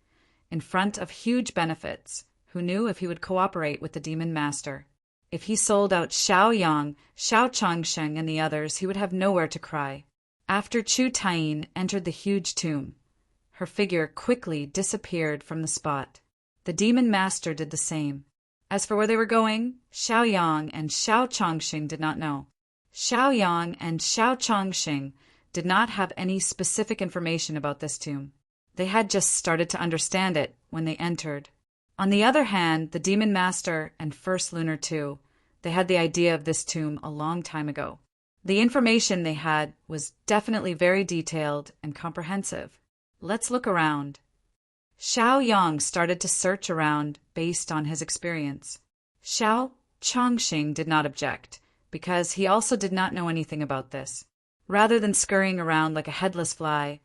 in front of huge benefits, who knew if he would cooperate with the Demon Master. If he sold out Xiao Yang, Xiao Changsheng, and the others, he would have nowhere to cry. After Chu Taiyin entered the huge tomb, her figure quickly disappeared from the spot. The Demon Master did the same. As for where they were going, Xiao Yang and Xiao Changsheng did not know. Xiao Yang and Xiao Changsheng did not have any specific information about this tomb. They had just started to understand it when they entered. On the other hand, the Demon Master and First Lunar too, they had the idea of this tomb a long time ago. The information they had was definitely very detailed and comprehensive. Let's look around. Xiaoyang started to search around based on his experience. Xiao Chongqing did not object, because he also did not know anything about this. Rather than scurrying around like a headless fly,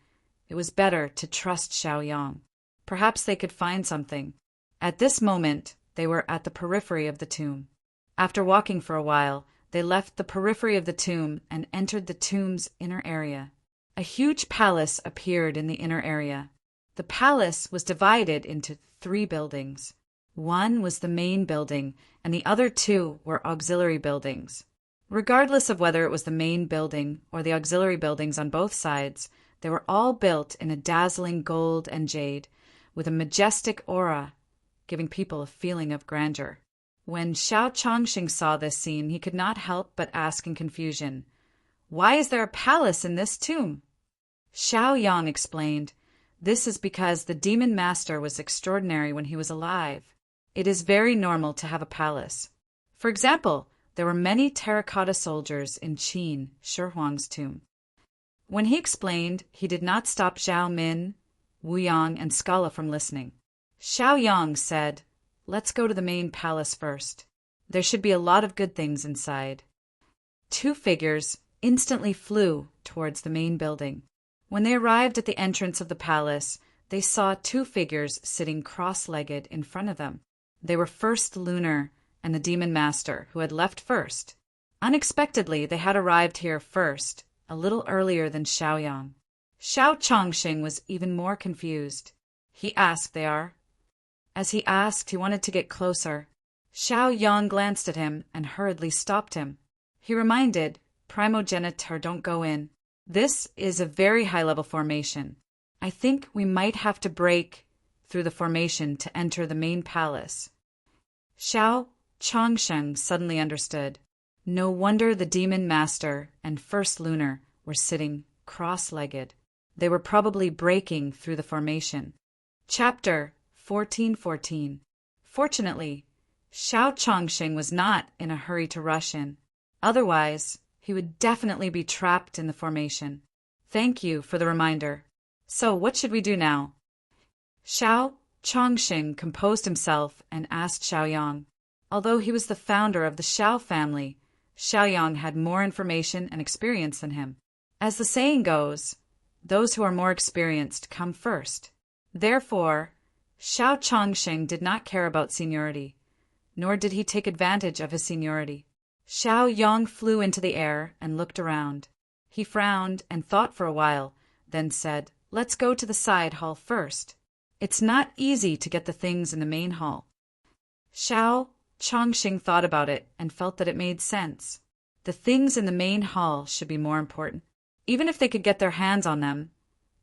it was better to trust Xiaoyang. Perhaps they could find something. At this moment, they were at the periphery of the tomb. After walking for a while, they left the periphery of the tomb and entered the tomb's inner area. A huge palace appeared in the inner area. The palace was divided into 3 buildings. One was the main building, and the other 2 were auxiliary buildings. Regardless of whether it was the main building or the auxiliary buildings on both sides, they were all built in a dazzling gold and jade, with a majestic aura, giving people a feeling of grandeur. When Xiao Chongqing saw this scene, he could not help but ask in confusion, "Why is there a palace in this tomb?" Xiaoyang explained, "This is because the demon master was extraordinary when he was alive. It is very normal to have a palace. For example, there were many terracotta soldiers in Qin, Shi Huang's tomb." When he explained, he did not stop Zhao Min, Wu Yang, and Skala from listening. Xiaoyang said, "Let's go to the main palace first. There should be a lot of good things inside." 2 figures instantly flew towards the main building. When they arrived at the entrance of the palace, they saw 2 figures sitting cross-legged in front of them. They were First Lunar and the Demon Master, who had left first. Unexpectedly, they had arrived here first, a little earlier than Xiaoyang. Xiao Chongqing was even more confused. He asked, "They are?" As he asked, he wanted to get closer. Xiaoyang glanced at him and hurriedly stopped him. He reminded, "Primogenitor, don't go in. This is a very high-level formation. I think we might have to break through the formation to enter the main palace." Xiao Chongsheng suddenly understood. No wonder the Demon Master and First Lunar were sitting cross-legged. They were probably breaking through the formation. Chapter 14:14. Fortunately, Xiao Chongsheng was not in a hurry to rush in. Otherwise, he would definitely be trapped in the formation. "Thank you for the reminder. So, what should we do now?" Xiao Chongsheng composed himself and asked Xiaoyang. Although he was the founder of the Xiao family, Xiaoyang had more information and experience than him. As the saying goes, those who are more experienced come first. Therefore, Xiao Chongsheng did not care about seniority, nor did he take advantage of his seniority. Xiaoyang flew into the air and looked around. He frowned and thought for a while, then said, "Let's go to the side hall first. It's not easy to get the things in the main hall." Xiao Chongqing thought about it and felt that it made sense. The things in the main hall should be more important. Even if they could get their hands on them,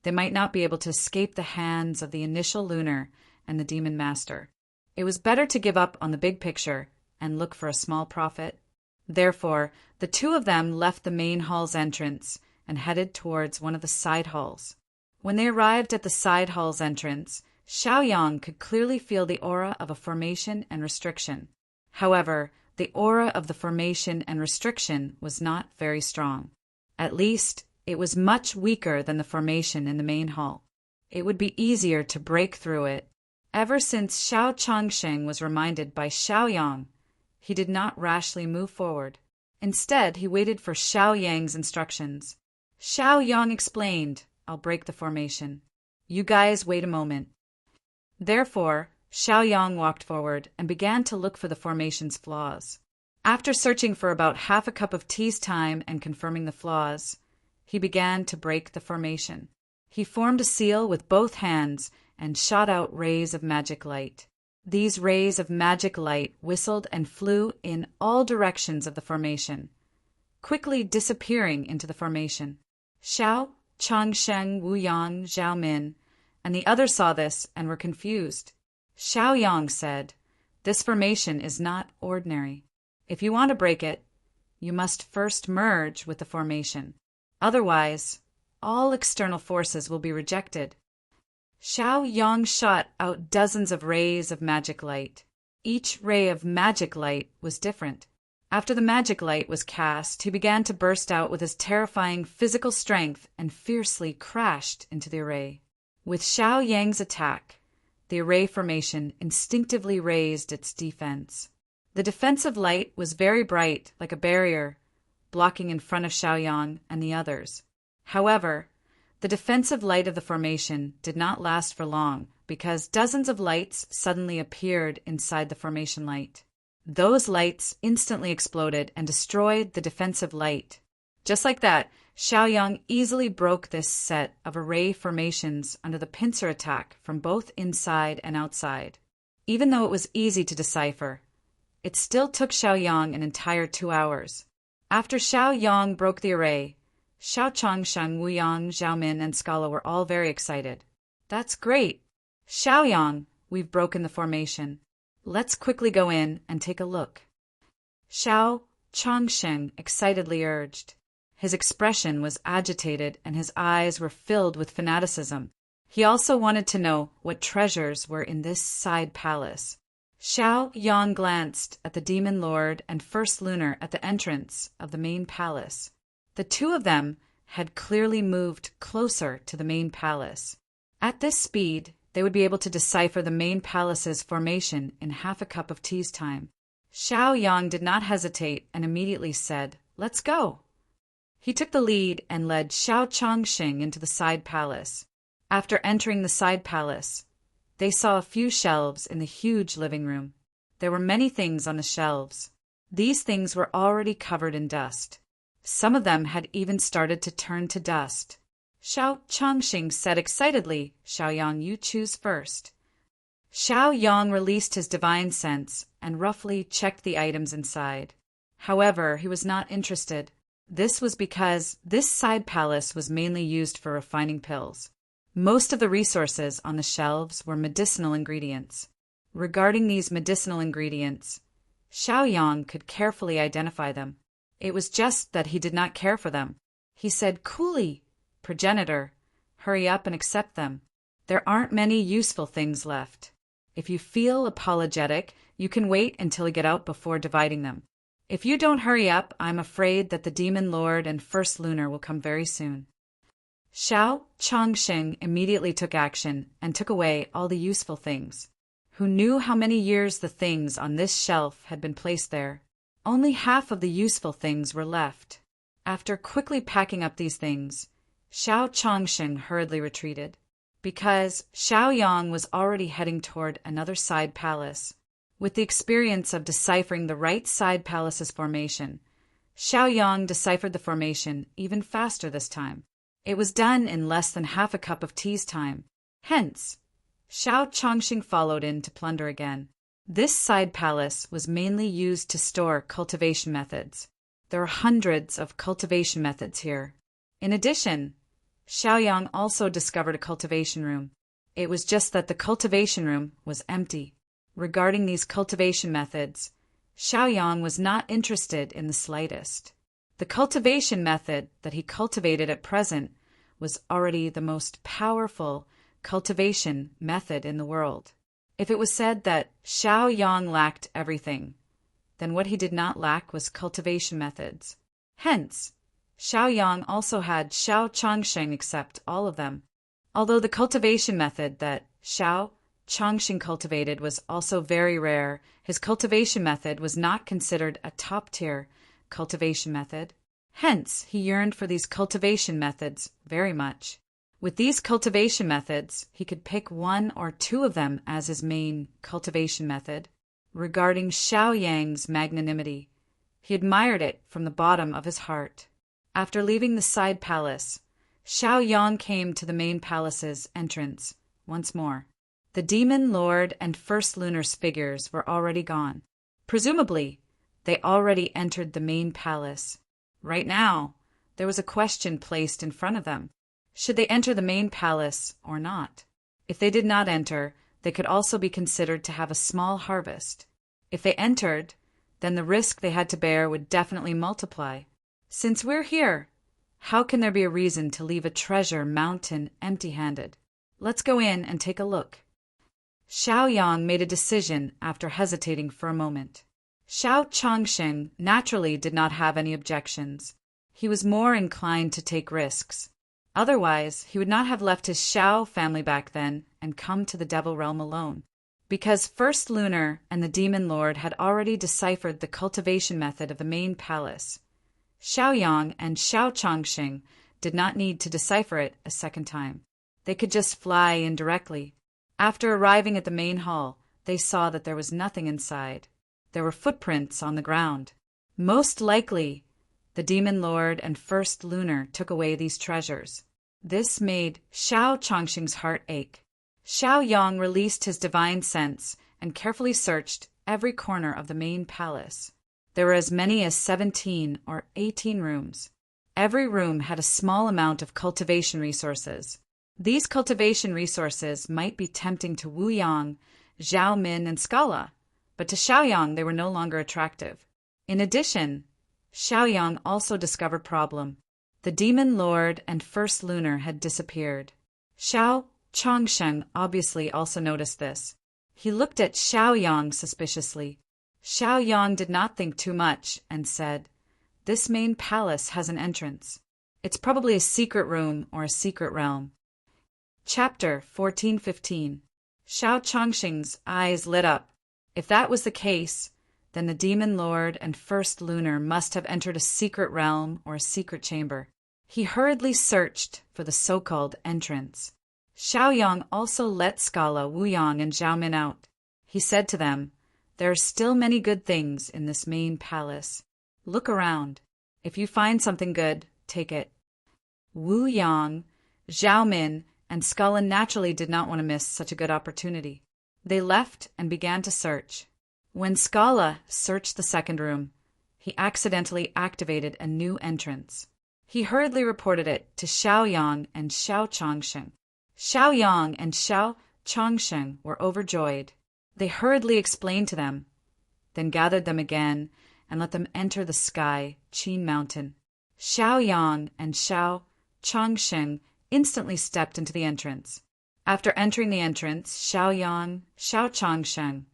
they might not be able to escape the hands of the initial Lunar and the Demon Master. It was better to give up on the big picture and look for a small profit. Therefore, the 2 of them left the main hall's entrance and headed towards one of the side halls. When they arrived at the side hall's entrance, Xiaoyang could clearly feel the aura of a formation and restriction. However, the aura of the formation and restriction was not very strong. At least, it was much weaker than the formation in the main hall. It would be easier to break through it. Ever since Xiao Chongsheng was reminded by Xiaoyang, he did not rashly move forward. Instead, he waited for Xiaoyang's instructions. Xiaoyang explained, "I'll break the formation. You guys wait a moment." Therefore, Xiaoyang walked forward and began to look for the formation's flaws. After searching for about half a cup of tea's time and confirming the flaws, he began to break the formation. He formed a seal with both hands and shot out rays of magic light. These rays of magic light whistled and flew in all directions of the formation, quickly disappearing into the formation. Xiao, Chongsheng, Wu Yang, Zhao Min, and the others saw this and were confused. Xiaoyang said, "This formation is not ordinary. If you want to break it, you must first merge with the formation. Otherwise, all external forces will be rejected." Xiaoyang shot out dozens of rays of magic light. Each ray of magic light was different. After the magic light was cast, he began to burst out with his terrifying physical strength and fiercely crashed into the array. With Xiaoyang's attack, the array formation instinctively raised its defense. The defensive light was very bright, like a barrier, blocking in front of Xiaoyang and the others. However, the defensive light of the formation did not last for long because dozens of lights suddenly appeared inside the formation light. Those lights instantly exploded and destroyed the defensive light. Just like that, Xiaoyang easily broke this set of array formations under the pincer attack from both inside and outside. Even though it was easy to decipher, it still took Xiaoyang an entire 2 hours. After Xiaoyang broke the array, Xiaochang, Shang Wuyang, Xiaomin, and Scala were all very excited. "That's great! Xiaoyang, we've broken the formation. Let's quickly go in and take a look," Xiao Changsheng excitedly urged. His expression was agitated and his eyes were filled with fanaticism. He also wanted to know what treasures were in this side palace. Xiaoyang glanced at the demon lord and first lunar at the entrance of the main palace. The two of them had clearly moved closer to the main palace. At this speed, they would be able to decipher the main palace's formation in half a cup of tea's time. Xiaoyang did not hesitate and immediately said, "Let's go." He took the lead and led Xiao Changxing into the side palace. After entering the side palace, they saw a few shelves in the huge living room. There were many things on the shelves. These things were already covered in dust. Some of them had even started to turn to dust. Xiao Changxing said excitedly, "Xiaoyang, you choose first." Xiaoyang released his divine sense and roughly checked the items inside. However, he was not interested. This was because this side palace was mainly used for refining pills. Most of the resources on the shelves were medicinal ingredients. Regarding these medicinal ingredients, Xiaoyang could carefully identify them. It was just that he did not care for them. He said coolly, "Progenitor, hurry up and accept them. There aren't many useful things left. If you feel apologetic, you can wait until we get out before dividing them. If you don't hurry up, I'm afraid that the Demon Lord and First Lunar will come very soon." Xiao Changsheng immediately took action and took away all the useful things. Who knew how many years the things on this shelf had been placed there? Only half of the useful things were left. After quickly packing up these things, Xiao Changsheng hurriedly retreated. Because Xiaoyang was already heading toward another side palace. With the experience of deciphering the right side palace's formation, Xiaoyang deciphered the formation even faster this time. It was done in less than half a cup of tea's time. Hence, Xiao Changxing followed in to plunder again. This side palace was mainly used to store cultivation methods. There are hundreds of cultivation methods here. In addition, Xiaoyang also discovered a cultivation room. It was just that the cultivation room was empty. Regarding these cultivation methods, Xiaoyang was not interested in the slightest. The cultivation method that he cultivated at present was already the most powerful cultivation method in the world. If it was said that Xiaoyang lacked everything, then what he did not lack was cultivation methods. Hence, Xiaoyang also had Xiao Changsheng accept all of them. Although the cultivation method that Xiao Changxing cultivated was also very rare, his cultivation method was not considered a top-tier cultivation method. Hence, he yearned for these cultivation methods very much. With these cultivation methods, he could pick one or two of them as his main cultivation method. Regarding Xiaoyang's magnanimity, he admired it from the bottom of his heart. After leaving the side palace, Xiaoyang came to the main palace's entrance once more. The Demon Lord and First Lunar's figures were already gone. Presumably, they already entered the main palace. Right now, there was a question placed in front of them. Should they enter the main palace or not? If they did not enter, they could also be considered to have a small harvest. If they entered, then the risk they had to bear would definitely multiply. Since we're here, how can there be a reason to leave a treasure mountain empty-handed? Let's go in and take a look. Xiaoyang made a decision after hesitating for a moment. Xiao Changsheng naturally did not have any objections. He was more inclined to take risks. Otherwise, he would not have left his Xiao family back then and come to the Devil Realm alone. Because First Lunar and the Demon Lord had already deciphered the cultivation method of the main palace, Xiaoyang and Xiao Changxing did not need to decipher it a second time. They could just fly in directly. After arriving at the main hall, they saw that there was nothing inside. There were footprints on the ground. Most likely, the Demon Lord and First Lunar took away these treasures. This made Xiao Changxing's heart ache. Xiaoyang released his divine sense and carefully searched every corner of the main palace. There were as many as 17 or 18 rooms. Every room had a small amount of cultivation resources. These cultivation resources might be tempting to Wu Yang, Zhao Min, and Scala, but to Xiaoyang they were no longer attractive. In addition, Xiaoyang also discovered a problem. The Demon Lord and First Lunar had disappeared. Xiao Changsheng obviously also noticed this. He looked at Xiaoyang suspiciously. Xiaoyang did not think too much and said, "This main palace has an entrance. It's probably a secret room or a secret realm." Chapter 14:15. Xiao Changxing's eyes lit up. If that was the case, then the Demon Lord and First Lunar must have entered a secret realm or a secret chamber. He hurriedly searched for the so-called entrance. Xiaoyang also let Scala, Wu Yang, and Zhao Min out. He said to them, "There are still many good things in this main palace. Look around. If you find something good, take it." Wu Yang, Zhao Min, and Scala naturally did not want to miss such a good opportunity. They left and began to search. When Scala searched the second room, he accidentally activated a new entrance. He hurriedly reported it to Xiaoyang and Xiao Changsheng. Xiaoyang and Xiao Changsheng were overjoyed. They hurriedly explained to them, then gathered them again and let them enter the sky, Qin Mountain. Xiaoyang and Xiao Changsheng instantly stepped into the entrance. After entering the entrance, Xiaoyang, Xiao Changsheng,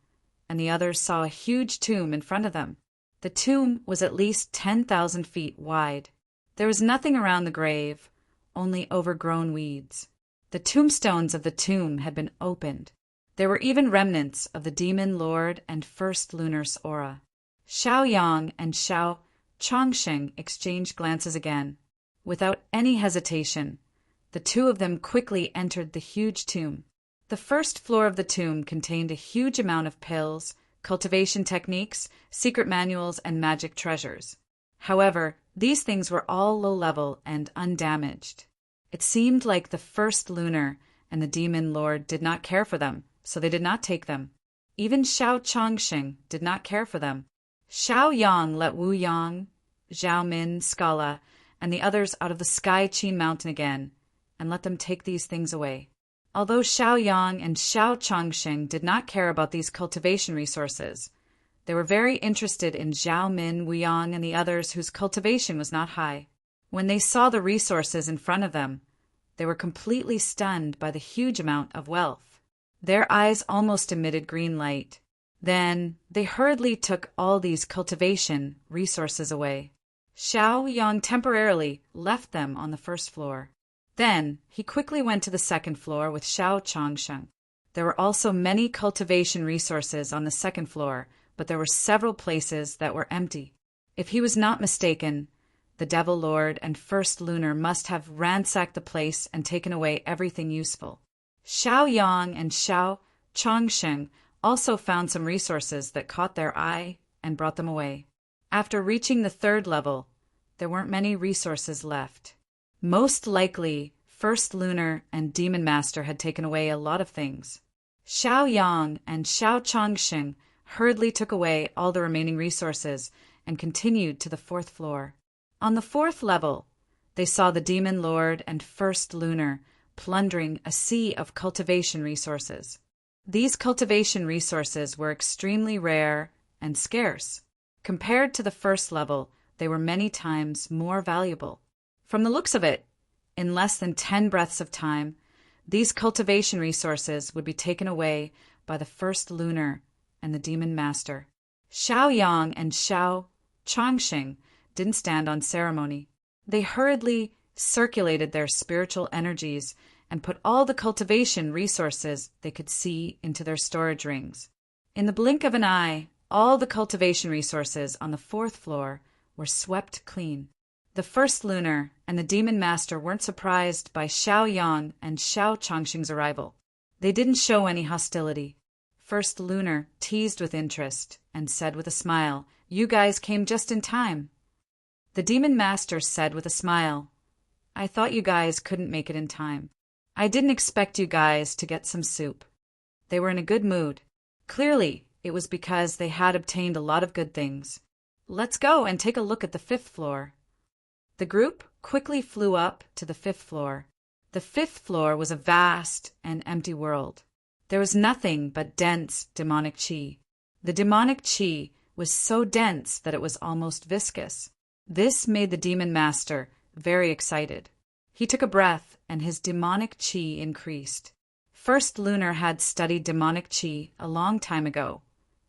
and the others saw a huge tomb in front of them. The tomb was at least 10,000 feet wide. There was nothing around the grave, only overgrown weeds. The tombstones of the tomb had been opened. There were even remnants of the Demon Lord and First Lunar's aura. Xiaoyang and Xiao Changsheng exchanged glances again. Without any hesitation, the two of them quickly entered the huge tomb. The first floor of the tomb contained a huge amount of pills, cultivation techniques, secret manuals, and magic treasures. However, these things were all low-level and undamaged. It seemed like the First Lunar and the Demon Lord did not care for them, so they did not take them. Even Xiao Changxing did not care for them. Xiaoyang let Wu Yang, Zhao Min, Scala, and the others out of the sky Qin Mountain again, and let them take these things away. Although Xiaoyang and Xiao Changxing did not care about these cultivation resources, they were very interested in Zhao Min, Wu Yang, and the others whose cultivation was not high. When they saw the resources in front of them, they were completely stunned by the huge amount of wealth. Their eyes almost emitted green light. Then they hurriedly took all these cultivation resources away. Xiaoyang temporarily left them on the first floor. Then he quickly went to the second floor with Xiao Changsheng. There were also many cultivation resources on the second floor, but there were several places that were empty. If he was not mistaken, the Devil Lord and First Lunar must have ransacked the place and taken away everything useful. Xiaoyang and Xiao Changsheng also found some resources that caught their eye and brought them away. After reaching the third level, there weren't many resources left. Most likely, First Lunar and Demon Master had taken away a lot of things. Xiaoyang and Xiao Changxing hurriedly took away all the remaining resources and continued to the fourth floor. On the fourth level, they saw the Demon Lord and First Lunar plundering a sea of cultivation resources. These cultivation resources were extremely rare and scarce. Compared to the first level, they were many times more valuable. From the looks of it, in less than 10 breaths of time, these cultivation resources would be taken away by the First Lunar and the Demon Master. Xiaoyang and Xiao Changxing didn't stand on ceremony. They hurriedly circulated their spiritual energies and put all the cultivation resources they could see into their storage rings. In the blink of an eye, all the cultivation resources on the 4th floor were swept clean. The first lunar and the demon master weren't surprised by Xiao Yang and Xiao Changxing's arrival. They didn't show any hostility. First lunar teased with interest and said with a smile, "You guys came just in time." The demon master said with a smile, "I thought you guys couldn't make it in time. I didn't expect you guys to get some soup." They were in a good mood. Clearly, it was because they had obtained a lot of good things. "Let's go and take a look at the 5th floor." The group quickly flew up to the 5th floor. The 5th floor was a vast and empty world. There was nothing but dense demonic qi. The demonic qi was so dense that it was almost viscous. This made the demon master very excited. He took a breath and his demonic qi increased. First lunar had studied demonic qi a long time ago,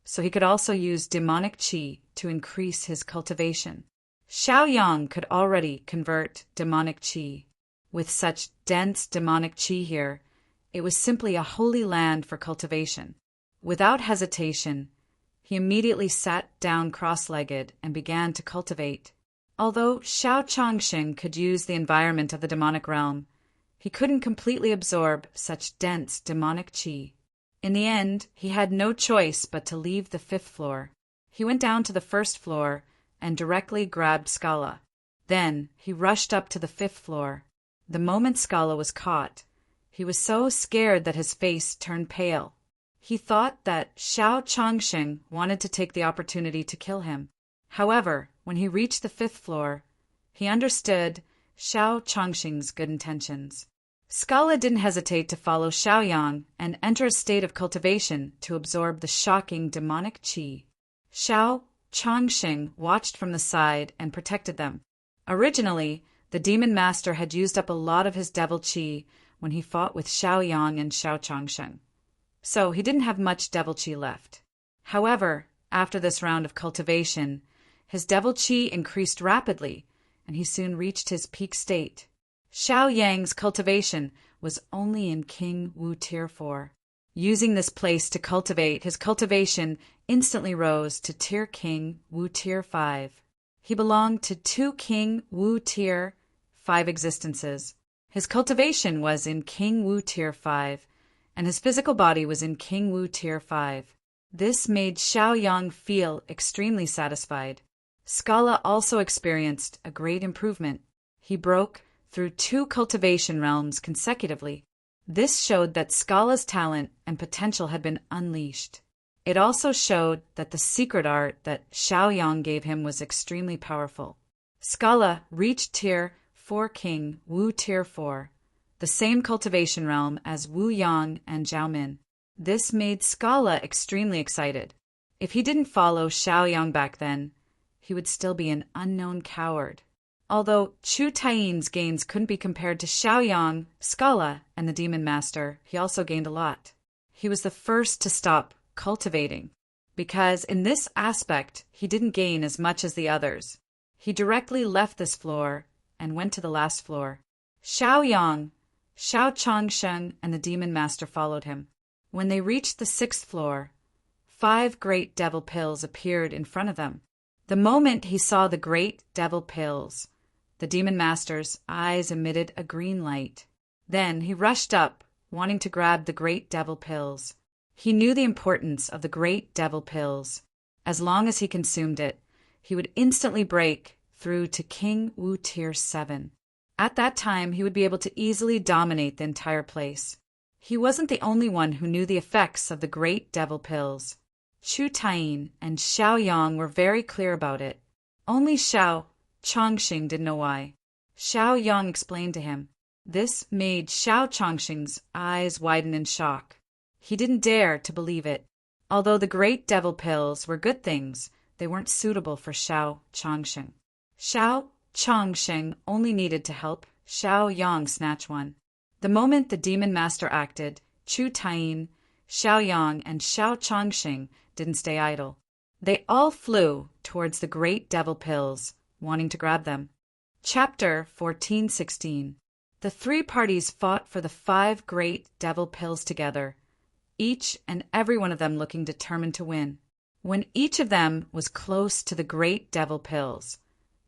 so he could also use demonic qi to increase his cultivation. Xiao Yang could already convert demonic qi. With such dense demonic qi here, it was simply a holy land for cultivation. Without hesitation, he immediately sat down cross-legged and began to cultivate. Although Xiao Changxing could use the environment of the demonic realm, he couldn't completely absorb such dense demonic qi. In the end, he had no choice but to leave the 5th floor. He went down to the 1st floor and directly grabbed Scala. Then he rushed up to the 5th floor. The moment Scala was caught, he was so scared that his face turned pale. He thought that Xiao Changxing wanted to take the opportunity to kill him. However, when he reached the 5th floor, he understood Xiao Changxing's good intentions. Scala didn't hesitate to follow Xiao Yang and enter a state of cultivation to absorb the shocking demonic qi. Xiao Changxing watched from the side and protected them. Originally, the demon master had used up a lot of his devil qi when he fought with Xiao Yang and Xiao Changxing, so he didn't have much devil qi left. However, after this round of cultivation, his devil qi increased rapidly, and he soon reached his peak state. Xiao Yang's cultivation was only in King Wu Tier 4. Using this place to cultivate, his cultivation instantly rose to Tier King Wu Tier 5. He belonged to 2 King Wu Tier 5 existences. His cultivation was in King Wu Tier 5, and his physical body was in King Wu Tier 5. This made Xiao Yang feel extremely satisfied. Scala also experienced a great improvement. He broke through 2 cultivation realms consecutively. This showed that Scala's talent and potential had been unleashed. It also showed that the secret art that Xiao Yang gave him was extremely powerful. Scala reached Tier 4 King Wu Tier 4, the same cultivation realm as Wu Yang and Zhao Min. This made Scala extremely excited. If he didn't follow Xiao Yang back then, he would still be an unknown coward. Although Chu Taiyin's gains couldn't be compared to Xiao Yang, Scala, and the Demon Master, he also gained a lot. He was the first to stop cultivating, because in this aspect he didn't gain as much as the others. He directly left this floor and went to the last floor. Xiao Yang, Xiao Changsheng, and the Demon Master followed him. When they reached the 6th floor, 5 great devil pills appeared in front of them. The moment he saw the great devil pills, the Demon Master's eyes emitted a green light. Then he rushed up, wanting to grab the great devil pills. He knew the importance of the great devil pills. As long as he consumed it, he would instantly break through to King Wu Tier 7. At that time, he would be able to easily dominate the entire place. He wasn't the only one who knew the effects of the great devil pills. Chu Taiyin and Xiao Yang were very clear about it. Only Xiao Changxing didn't know why. Xiao Yang explained to him. This made Xiao Changxing's eyes widen in shock. He didn't dare to believe it. Although the great devil pills were good things, they weren't suitable for Xiao Changxing. Xiao Changxing only needed to help Xiao Yang snatch one. The moment the Demon Master acted, Chu Taiyin, Xiao Yang, and Xiao Changxing didn't stay idle. They all flew towards the great devil pills, wanting to grab them. Chapter 14:16. The three parties fought for the 5 great devil pills together, each and every one of them looking determined to win. When each of them was close to the great devil pills,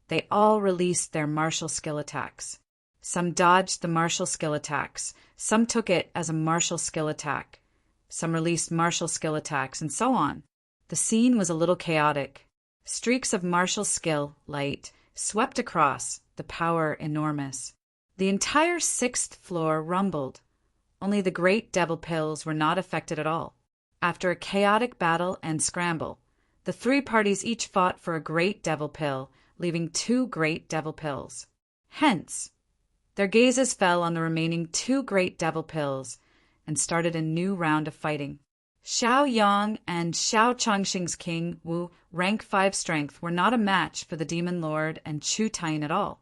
they all released their martial skill attacks. Some dodged the martial skill attacks, some took it as a martial skill attack, some released martial skill attacks, and so on. The scene was a little chaotic. Streaks of martial skill, light, swept across, the power enormous. The entire 6th floor rumbled. Only the great devil pills were not affected at all. After a chaotic battle and scramble, the 3 parties each fought for a great devil pill, leaving 2 great devil pills. Hence, their gazes fell on the remaining 2 great devil pills and started a new round of fighting. Xiao Yang and Xiao Chongqing's King Wu rank 5 strength were not a match for the Demon Lord and Chu Tain at all,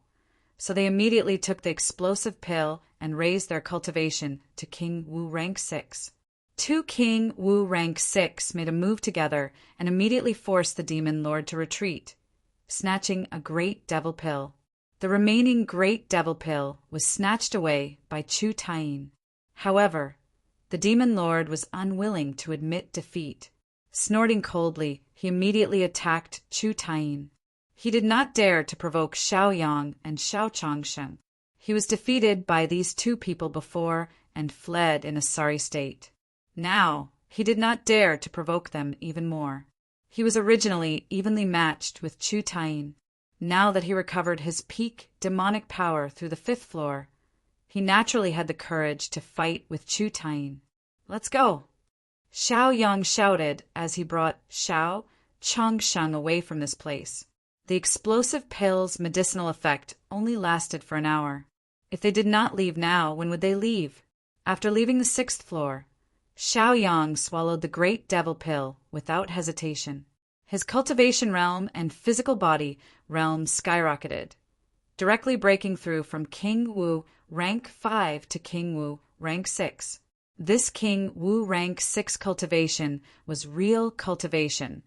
so they immediately took the explosive pill and raised their cultivation to King Wu rank 6. 2 King Wu rank 6 made a move together and immediately forced the Demon Lord to retreat, snatching a great devil pill. The remaining great devil pill was snatched away by Chu Tain. However, the Demon Lord was unwilling to admit defeat. Snorting coldly, he immediately attacked Chu Tain. He did not dare to provoke Xiao Yang and Xiao Chongsheng. He was defeated by these 2 people before and fled in a sorry state. Now, he did not dare to provoke them even more. He was originally evenly matched with Chu Tain. Now that he recovered his peak demonic power through the 5th floor, he naturally had the courage to fight with Chu Tain. Let's go! Xiao Yang shouted as he brought Xiao Chongsheng away from this place. The explosive pill's medicinal effect only lasted for an hour. If they did not leave now, when would they leave? After leaving the 6th floor, Xiao Yang swallowed the great devil pill without hesitation. His cultivation realm and physical body realm skyrocketed, directly breaking through from King Wu rank 5 to King Wu rank 6. This King Wu rank 6 cultivation was real cultivation,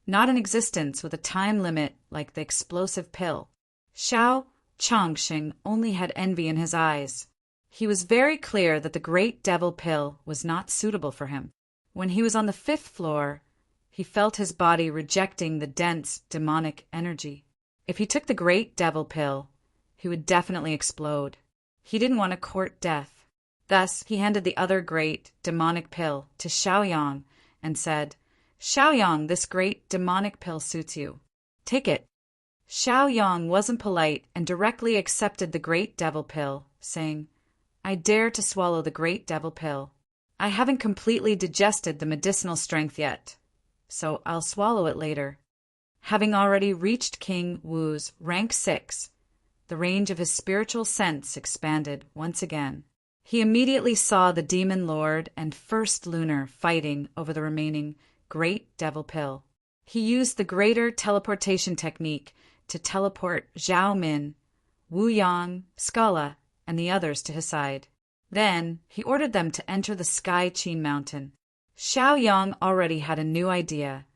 not an existence with a time limit like the explosive pill. Xiao Chongqing only had envy in his eyes. He was very clear that the great devil pill was not suitable for him. When he was on the 5th floor, he felt his body rejecting the dense demonic energy. If he took the great devil pill, he would definitely explode. He didn't want to court death. Thus, he handed the other great demonic pill to Xiao Yang and said, "Xiao Yang, this great demonic pill suits you. Take it." Xiao Yang wasn't polite and directly accepted the great devil pill, saying, "I dare to swallow the great devil pill. I haven't completely digested the medicinal strength yet, so I'll swallow it later." Having already reached King Wu's rank 6, the range of his spiritual sense expanded once again. He immediately saw the Demon Lord and First Lunar fighting over the remaining great devil pill. He used the greater teleportation technique to teleport Zhao Min, Wu Yang, Scala, and the others to his side. Then he ordered them to enter the Sky Qin Mountain. Xiao Yang already had a new idea,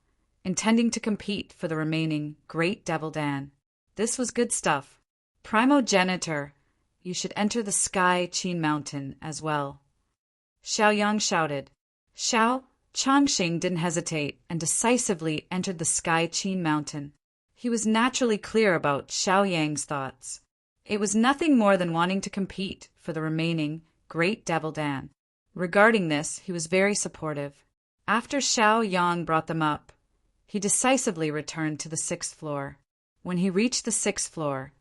intending to compete for the remaining Great Devil Dan. This was good stuff. "Primogenitor, you should enter the Sky Qin Mountain as well," Xiao Yang shouted. Xiao Chongqing didn't hesitate and decisively entered the Sky Qin Mountain. He was naturally clear about Xiao Yang's thoughts. It was nothing more than wanting to compete for the remaining Great Devil Dan. Regarding this, he was very supportive. After Xiao Yang brought them up, he decisively returned to the 6th floor. When he reached the 6th floor,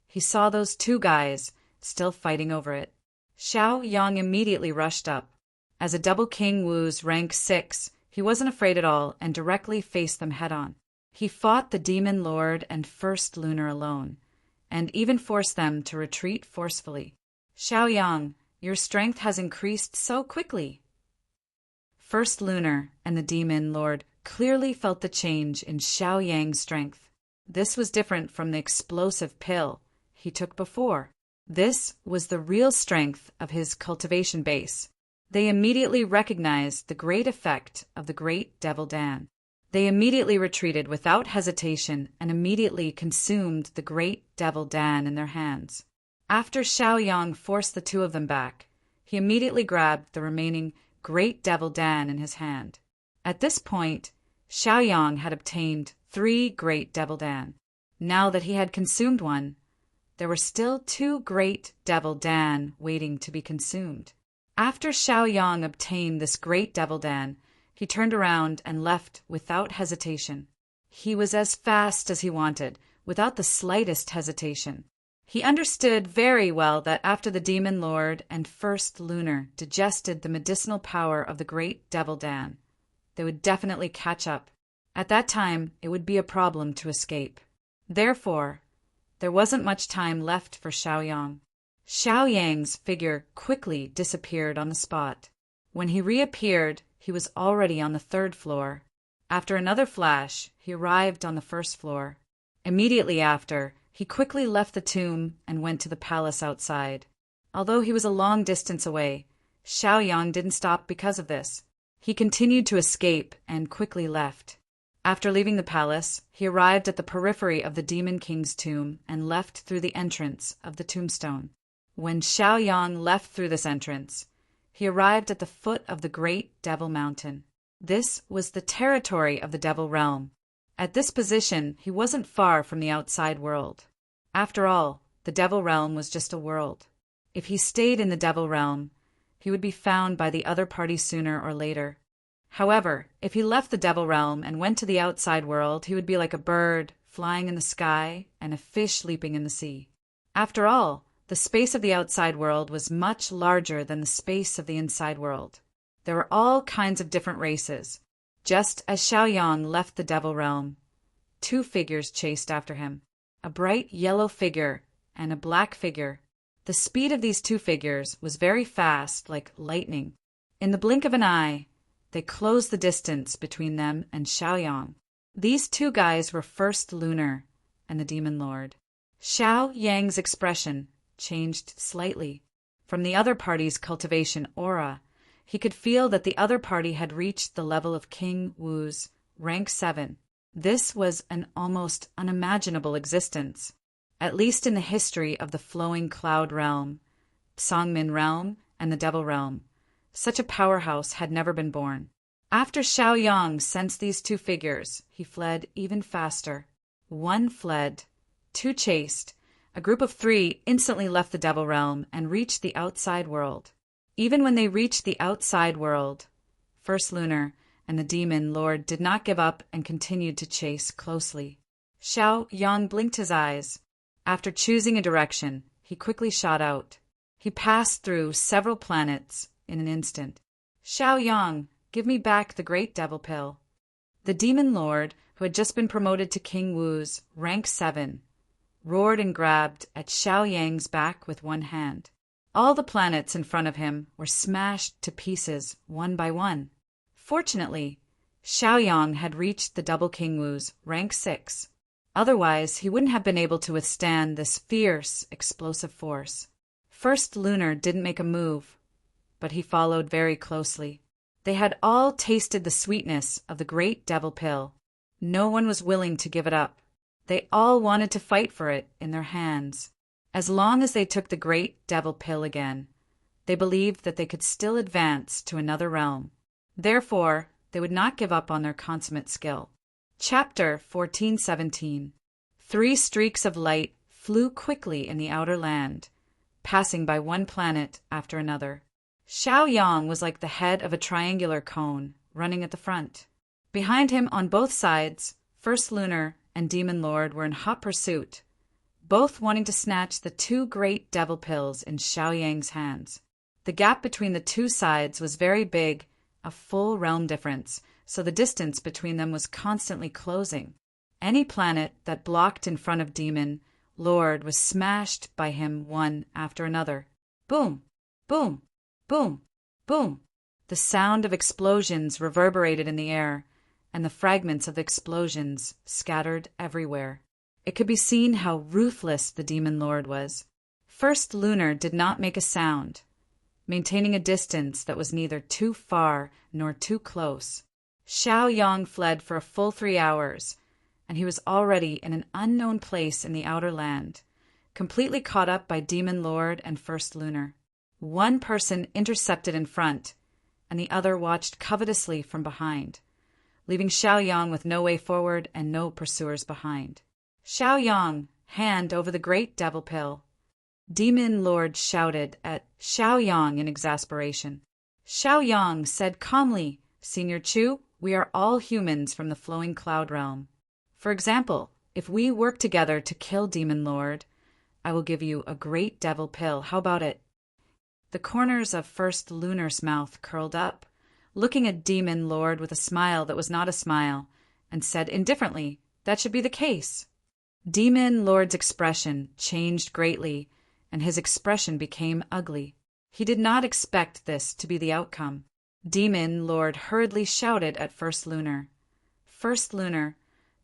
he saw those 2 guys still fighting over it. Xiao Yang immediately rushed up. As a double King Wu's rank 6, he wasn't afraid at all and directly faced them head-on. He fought the Demon Lord and First Lunar alone, and even forced them to retreat forcefully. "Xiao Yang, your strength has increased so quickly." First Lunar and the Demon Lord clearly felt the change in Xiao Yang's strength. This was different from the explosive pill he took before. This was the real strength of his cultivation base. They immediately recognized the great effect of the Great Devil Dan. They immediately retreated without hesitation and immediately consumed the Great Devil Dan in their hands. After Xiaoyang forced the two of them back, he immediately grabbed the remaining Great Devil Dan in his hand. At this point, Xiaoyang had obtained 3 Great Devil Dan. Now that he had consumed one, there were still 2 Great Devil Dan waiting to be consumed. After Xiaoyang obtained this Great Devil Dan, he turned around and left without hesitation. He was as fast as he wanted, without the slightest hesitation. He understood very well that after the Demon Lord and First Lunar digested the medicinal power of the Great Devil Dan, they would definitely catch up. At that time, it would be a problem to escape. Therefore, there wasn't much time left for Xiaoyang. Xiaoyang's figure quickly disappeared on the spot. When he reappeared, he was already on the 3rd floor. After another flash, he arrived on the 1st floor. Immediately after, he quickly left the tomb and went to the palace outside. Although he was a long distance away, Xiaoyang didn't stop because of this. He continued to escape and quickly left. After leaving the palace, he arrived at the periphery of the Demon King's tomb and left through the entrance of the tombstone. When Xiaoyang left through this entrance, he arrived at the foot of the Great Devil Mountain. This was the territory of the Devil Realm. At this position, he wasn't far from the outside world. After all, the Devil Realm was just a world. If he stayed in the Devil Realm, he would be found by the other party sooner or later. However, if he left the Devil Realm and went to the outside world, he would be like a bird flying in the sky and a fish leaping in the sea. After all, the space of the outside world was much larger than the space of the inside world. There were all kinds of different races. Just as Xiaoyang left the Devil Realm, 2 figures chased after him, a bright yellow figure and a black figure. The speed of these 2 figures was very fast, like lightning. In the blink of an eye, they closed the distance between them and Xiaoyang. These 2 guys were First Lunar and the Demon Lord. Xiaoyang's expression changed slightly. From the other party's cultivation aura, he could feel that the other party had reached the level of King Wu's rank 7. This was an almost unimaginable existence, at least in the history of the Flowing Cloud Realm, Songmin Realm, and the Devil Realm. Such a powerhouse had never been born. After Xiaoyang sensed these 2 figures, he fled even faster. 1 fled, 2 chased. A group of 3 instantly left the Devil Realm and reached the outside world. Even when they reached the outside world, First Lunar and the Demon Lord did not give up and continued to chase closely. Xiaoyang blinked his eyes. After choosing a direction, he quickly shot out. He passed through several planets in an instant. Xiaoyang, give me back the Great Devil Pill. The Demon Lord, who had just been promoted to King Wu's rank 7, roared and grabbed at Xiaoyang's back with one hand. All the planets in front of him were smashed to pieces one by one. Fortunately, Xiaoyang had reached the Double King Wu's rank 6. Otherwise, he wouldn't have been able to withstand this fierce, explosive force. First Lunar didn't make a move, but he followed very closely. They had all tasted the sweetness of the Great Devil Pill. No one was willing to give it up. They all wanted to fight for it in their hands. As long as they took the Great Devil Pill again, they believed that they could still advance to another realm. Therefore, they would not give up on their consummate skill. Chapter 1417. 3 streaks of light flew quickly in the outer land, passing by one planet after another. Xiaoyang was like the head of a triangular cone, running at the front. Behind him on both sides, First Lunar and Demon Lord were in hot pursuit, both wanting to snatch the 2 Great Devil Pills in Xiaoyang's hands. The gap between the 2 sides was very big, a full realm difference, so the distance between them was constantly closing. Any planet that blocked in front of Demon Lord was smashed by him one after another. Boom! Boom! Boom! Boom! The sound of explosions reverberated in the air, and the fragments of the explosions scattered everywhere. It could be seen how ruthless the Demon Lord was. First Lunar did not make a sound, maintaining a distance that was neither too far nor too close. Xiaoyang fled for a full 3 hours, and he was already in an unknown place in the outer land, completely caught up by Demon Lord and First Lunar. One person intercepted in front, and the other watched covetously from behind, leaving Xiaoyang with no way forward and no pursuers behind. Xiaoyang, hand over the great devil pill. Demon Lord shouted at Xiaoyang in exasperation. Xiaoyang said calmly, Senior Chu, we are all humans from the flowing cloud realm. For example, if we work together to kill Demon Lord, I will give you a great devil pill. How about it? The corners of First Lunar's mouth curled up, looking at Demon Lord with a smile that was not a smile, and said indifferently, that should be the case. Demon Lord's expression changed greatly, and his expression became ugly. He did not expect this to be the outcome. Demon Lord hurriedly shouted at First Lunar. First Lunar,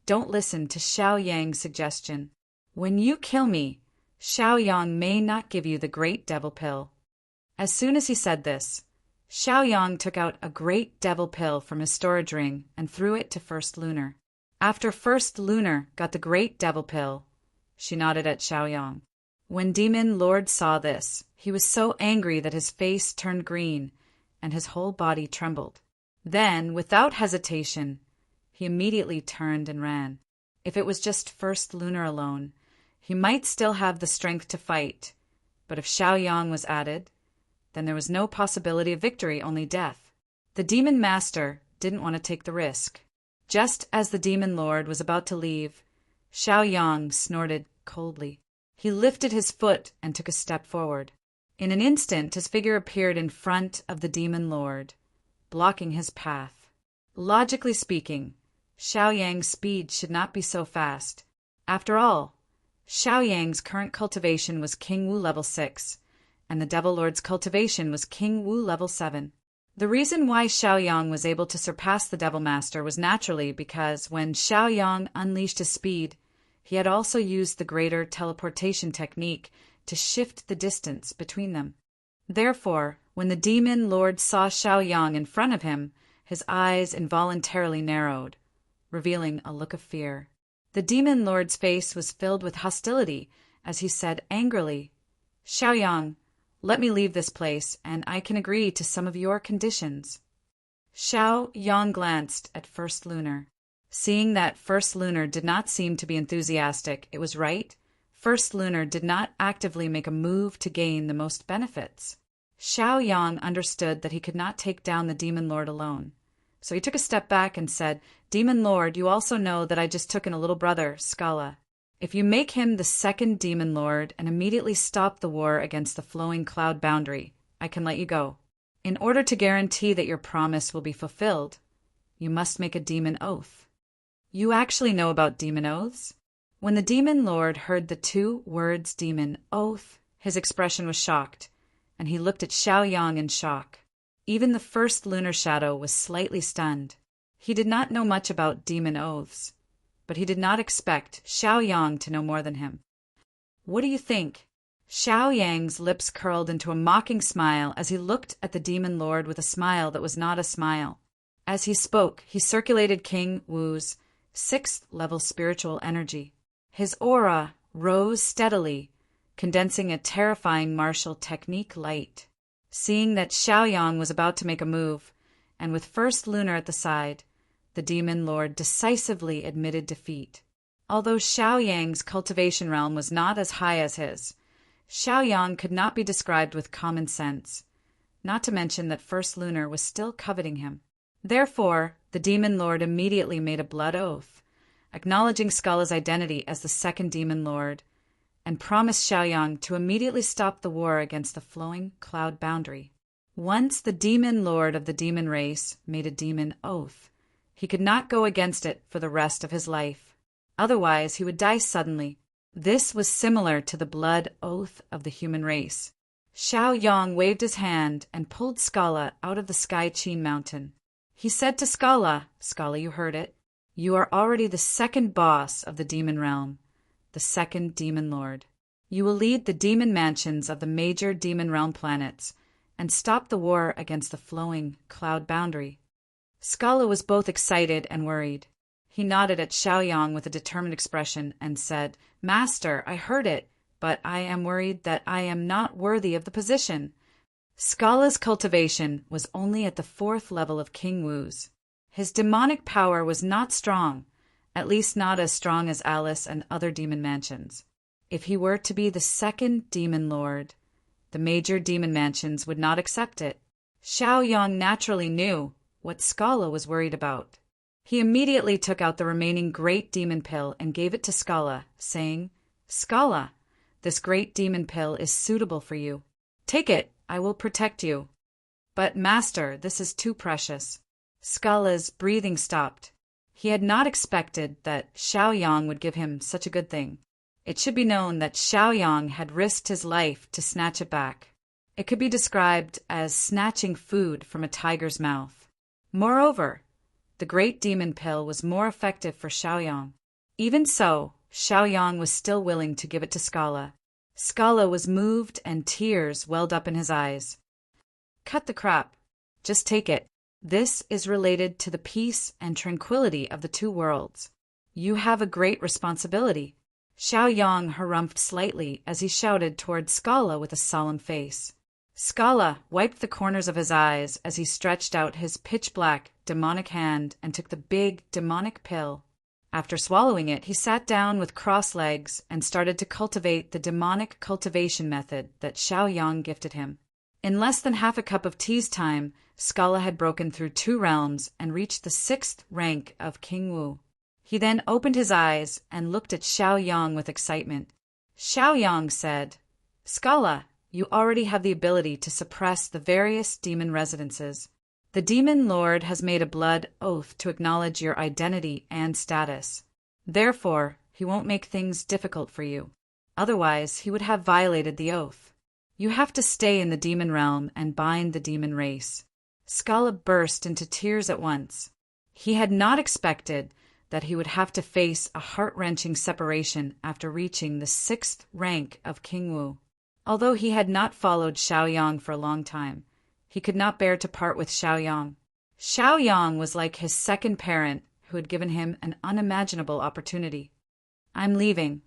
don't listen to Xiaoyang's suggestion. When you kill me, Xiaoyang may not give you the great devil pill. As soon as he said this, Xiaoyang took out a great devil pill from his storage ring and threw it to First Lunar. After First Lunar got the great devil pill, she nodded at Xiaoyang. When Demon Lord saw this, he was so angry that his face turned green and his whole body trembled. Then, without hesitation, he immediately turned and ran. If it was just First Lunar alone, he might still have the strength to fight, but if Xiaoyang was added, then there was no possibility of victory, only death. The Demon Master didn't want to take the risk. Just as the Demon Lord was about to leave, Xiaoyang snorted coldly. He lifted his foot and took a step forward. In an instant, his figure appeared in front of the Demon Lord, blocking his path. Logically speaking, Xiaoyang's speed should not be so fast. After all, Xiaoyang's current cultivation was King Wu level 6, and the Devil Lord's cultivation was King Wu level 7. The reason why Xiaoyang was able to surpass the Devil Master was naturally because when Xiaoyang unleashed his speed, he had also used the greater teleportation technique to shift the distance between them. Therefore, when the Demon Lord saw Xiaoyang in front of him, his eyes involuntarily narrowed, revealing a look of fear. The Demon Lord's face was filled with hostility as he said angrily, Xiaoyang, let me leave this place, and I can agree to some of your conditions. Xiaoyang glanced at First Lunar. Seeing that First Lunar did not seem to be enthusiastic, it was right. First Lunar did not actively make a move to gain the most benefits. Xiaoyang understood that he could not take down the Demon Lord alone. So he took a step back and said, Demon Lord, you also know that I just took in a little brother, Scala. If you make him the second Demon Lord and immediately stop the war against the flowing cloud boundary, I can let you go. In order to guarantee that your promise will be fulfilled, you must make a demon oath. You actually know about demon oaths? When the Demon Lord heard the two words demon oath, his expression was shocked, and he looked at Xiaoyang in shock. Even the First Lunar Shadow was slightly stunned. He did not know much about demon oaths, but he did not expect Xiaoyang to know more than him. What do you think? Xiaoyang's lips curled into a mocking smile as he looked at the Demon Lord with a smile that was not a smile. As he spoke, he circulated King Wu's 6th level spiritual energy. His aura rose steadily, condensing a terrifying martial technique light. Seeing that Xiaoyang was about to make a move, and with First Lunar at the side, the Demon Lord decisively admitted defeat. Although Xiaoyang's cultivation realm was not as high as his, Xiaoyang could not be described with common sense, not to mention that First Lunar was still coveting him. Therefore, the Demon Lord immediately made a blood oath, acknowledging Scala's identity as the second Demon Lord, and promised Xiaoyang to immediately stop the war against the flowing cloud boundary. Once the Demon Lord of the demon race made a demon oath, he could not go against it for the rest of his life. Otherwise, he would die suddenly. This was similar to the blood oath of the human race. Xiaoyang waved his hand and pulled Scala out of the Sky Qin mountain. He said to Scala, Scala, you heard it, you are already the second boss of the demon realm, the second Demon Lord. You will lead the demon mansions of the major demon realm planets and stop the war against the flowing cloud boundary. Scala was both excited and worried. He nodded at Xiaoyang with a determined expression and said, Master, I heard it, but I am worried that I am not worthy of the position. Skala's cultivation was only at the 4th level of King Wu's. His demonic power was not strong, at least not as strong as Alice and other demon mansions. If he were to be the 2nd demon lord, the major demon mansions would not accept it. Xiaoyang naturally knew what Skala was worried about. He immediately took out the remaining great demon pill and gave it to Skala, saying, "Skala, this great demon pill is suitable for you. Take it, I will protect you." "But, master, this is too precious." Skala's breathing stopped. He had not expected that Xiaoyang would give him such a good thing. It should be known that Xiaoyang had risked his life to snatch it back. It could be described as snatching food from a tiger's mouth. Moreover, the great demon pill was more effective for Xiaoyang. Even so, Xiaoyang was still willing to give it to Skala. Skala was moved and tears welled up in his eyes. "Cut the crap. Just take it. This is related to the peace and tranquility of the 2 worlds. You have a great responsibility." Xiaoyang harumphed slightly as he shouted toward Skala with a solemn face. Skala wiped the corners of his eyes as he stretched out his pitch-black, demonic hand and took the big, demonic pill. After swallowing it, he sat down with crossed legs and started to cultivate the demonic cultivation method that Xiaoyang gifted him. In less than half a cup of tea's time, Skala had broken through 2 realms and reached the 6th rank of King Wu. He then opened his eyes and looked at Xiaoyang with excitement. Xiaoyang said, "Skala, you already have the ability to suppress the various demon residences. The demon lord has made a blood oath to acknowledge your identity and status. Therefore, he won't make things difficult for you. Otherwise, he would have violated the oath. You have to stay in the demon realm and bind the demon race." Skala burst into tears at once. He had not expected that he would have to face a heart-wrenching separation after reaching the 6th rank of King Wu. Although he had not followed Xiaoyang for a long time, he could not bear to part with Xiaoyang. Xiaoyang was like his second parent who had given him an unimaginable opportunity. "I'm leaving,"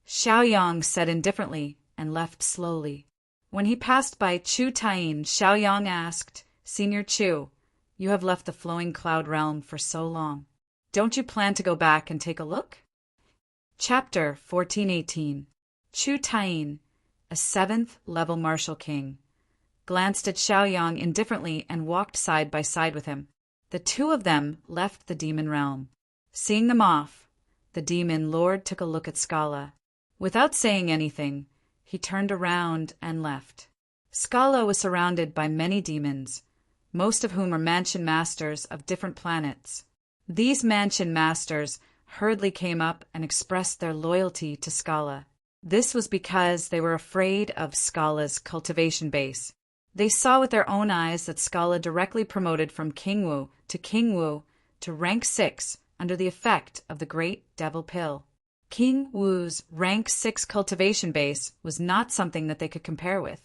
Xiaoyang said indifferently and left slowly. When he passed by Chu Tain, Xiaoyang asked, "Senior Chu, you have left the flowing cloud realm for so long. Don't you plan to go back and take a look?" Chapter 1418. Chu Tain, a 7th level martial king, glanced at Xiaoyang indifferently and walked side by side with him. The 2 of them left the demon realm. Seeing them off, the demon lord took a look at Skala. Without saying anything, he turned around and left. Skala was surrounded by many demons, most of whom are mansion masters of different planets. These mansion masters hurriedly came up and expressed their loyalty to Skala. This was because they were afraid of Skala's cultivation base. They saw with their own eyes that Skala directly promoted from King Wu to rank 6 under the effect of the Great Devil Pill. King Wu's rank 6 cultivation base was not something that they could compare with.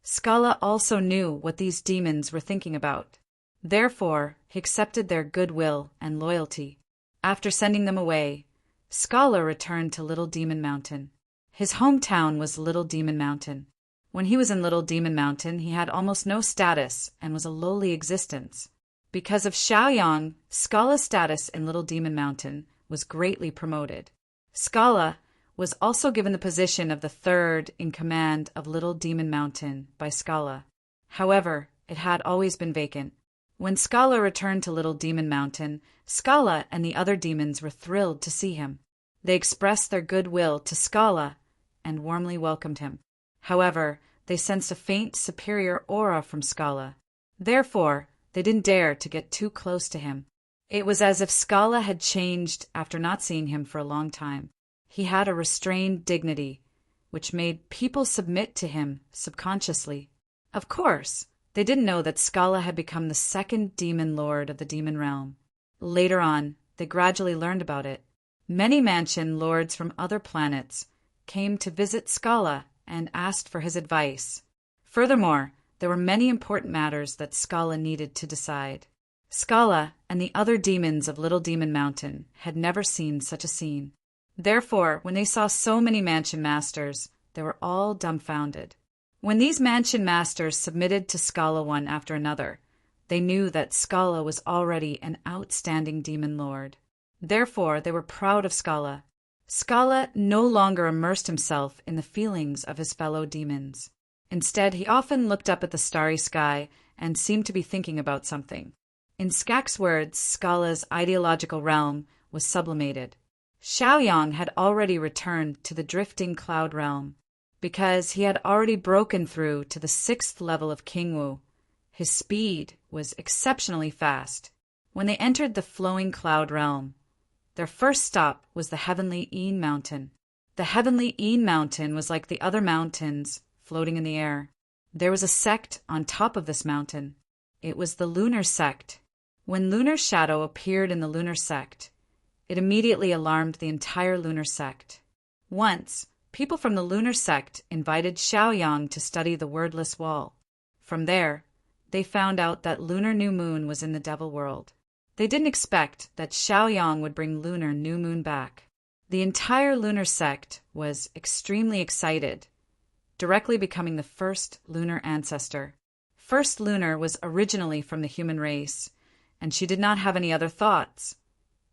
Skala also knew what these demons were thinking about. Therefore, he accepted their goodwill and loyalty. After sending them away, Skala returned to Little Demon Mountain. His hometown was Little Demon Mountain. When he was in Little Demon Mountain, he had almost no status and was a lowly existence. Because of Xiaoyang, Skala's status in Little Demon Mountain was greatly promoted. Skala was also given the position of the 3rd in command of Little Demon Mountain by Skala. However, it had always been vacant. When Skala returned to Little Demon Mountain, Skala and the other demons were thrilled to see him. They expressed their goodwill to Skala and warmly welcomed him. However, they sensed a faint superior aura from Skala. Therefore, they didn't dare to get too close to him. It was as if Skala had changed after not seeing him for a long time. He had a restrained dignity, which made people submit to him subconsciously. Of course, they didn't know that Skala had become the 2nd demon lord of the demon realm. Later on, they gradually learned about it. Many mansion lords from other planets came to visit Skala and asked for his advice. Furthermore, there were many important matters that Skala needed to decide. Skala and the other demons of Little Demon Mountain had never seen such a scene. Therefore, when they saw so many mansion masters, They were all dumbfounded. When these mansion masters submitted to Skala one after another, they knew that Skala was already an outstanding demon lord. Therefore, they were proud of Skala. Skala no longer immersed himself in the feelings of his fellow demons. Instead, he often looked up at the starry sky and seemed to be thinking about something. In Skak's words, Skala's ideological realm was sublimated. Xiaoyang had already returned to the drifting cloud realm, because he had already broken through to the 6th level of Kingwu. His speed was exceptionally fast. When they entered the flowing cloud realm, their first stop was the heavenly Yin Mountain. The heavenly Yin Mountain was like the other mountains floating in the air. There was a sect on top of this mountain. It was the lunar sect. When lunar shadow appeared in the lunar sect, it immediately alarmed the entire lunar sect. Once, people from the lunar sect invited Xiaoyang to study the wordless wall. From there, they found out that lunar new moon was in the devil world. They didn't expect that Xiaoyang would bring lunar new moon back. The entire lunar sect was extremely excited, directly becoming the first lunar ancestor. First Lunar was originally from the human race, and she did not have any other thoughts,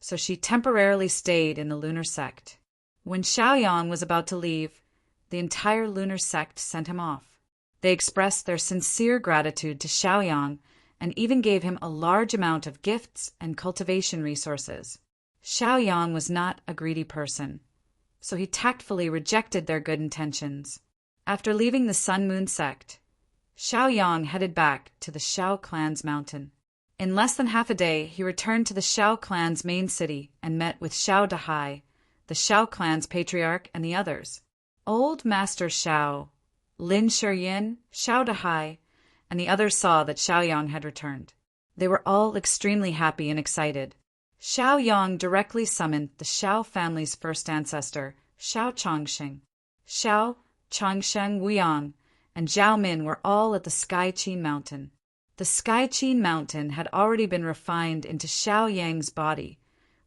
so she temporarily stayed in the lunar sect. When Xiaoyang was about to leave, the entire lunar sect sent him off. They expressed their sincere gratitude to Xiaoyang and even gave him a large amount of gifts and cultivation resources. Xiaoyang was not a greedy person, so he tactfully rejected their good intentions. After leaving the Sun Moon sect, Xiaoyang headed back to the Xiao clan's mountain. In less than half a day, he returned to the Xiao clan's main city and met with Xiao Dahai, the Xiao clan's patriarch, and the others. Old Master Xiao, Lin Shiyin, Xiao Dahai, and the others saw that Xiaoyang had returned. They were all extremely happy and excited. Xiaoyang directly summoned the Xiao family's first ancestor, Xiao Chongsheng. Xiao, Chongsheng Wuyang, and Zhao Min were all at the Sky Qin Mountain. The Sky Qin Mountain had already been refined into Xiaoyang's body,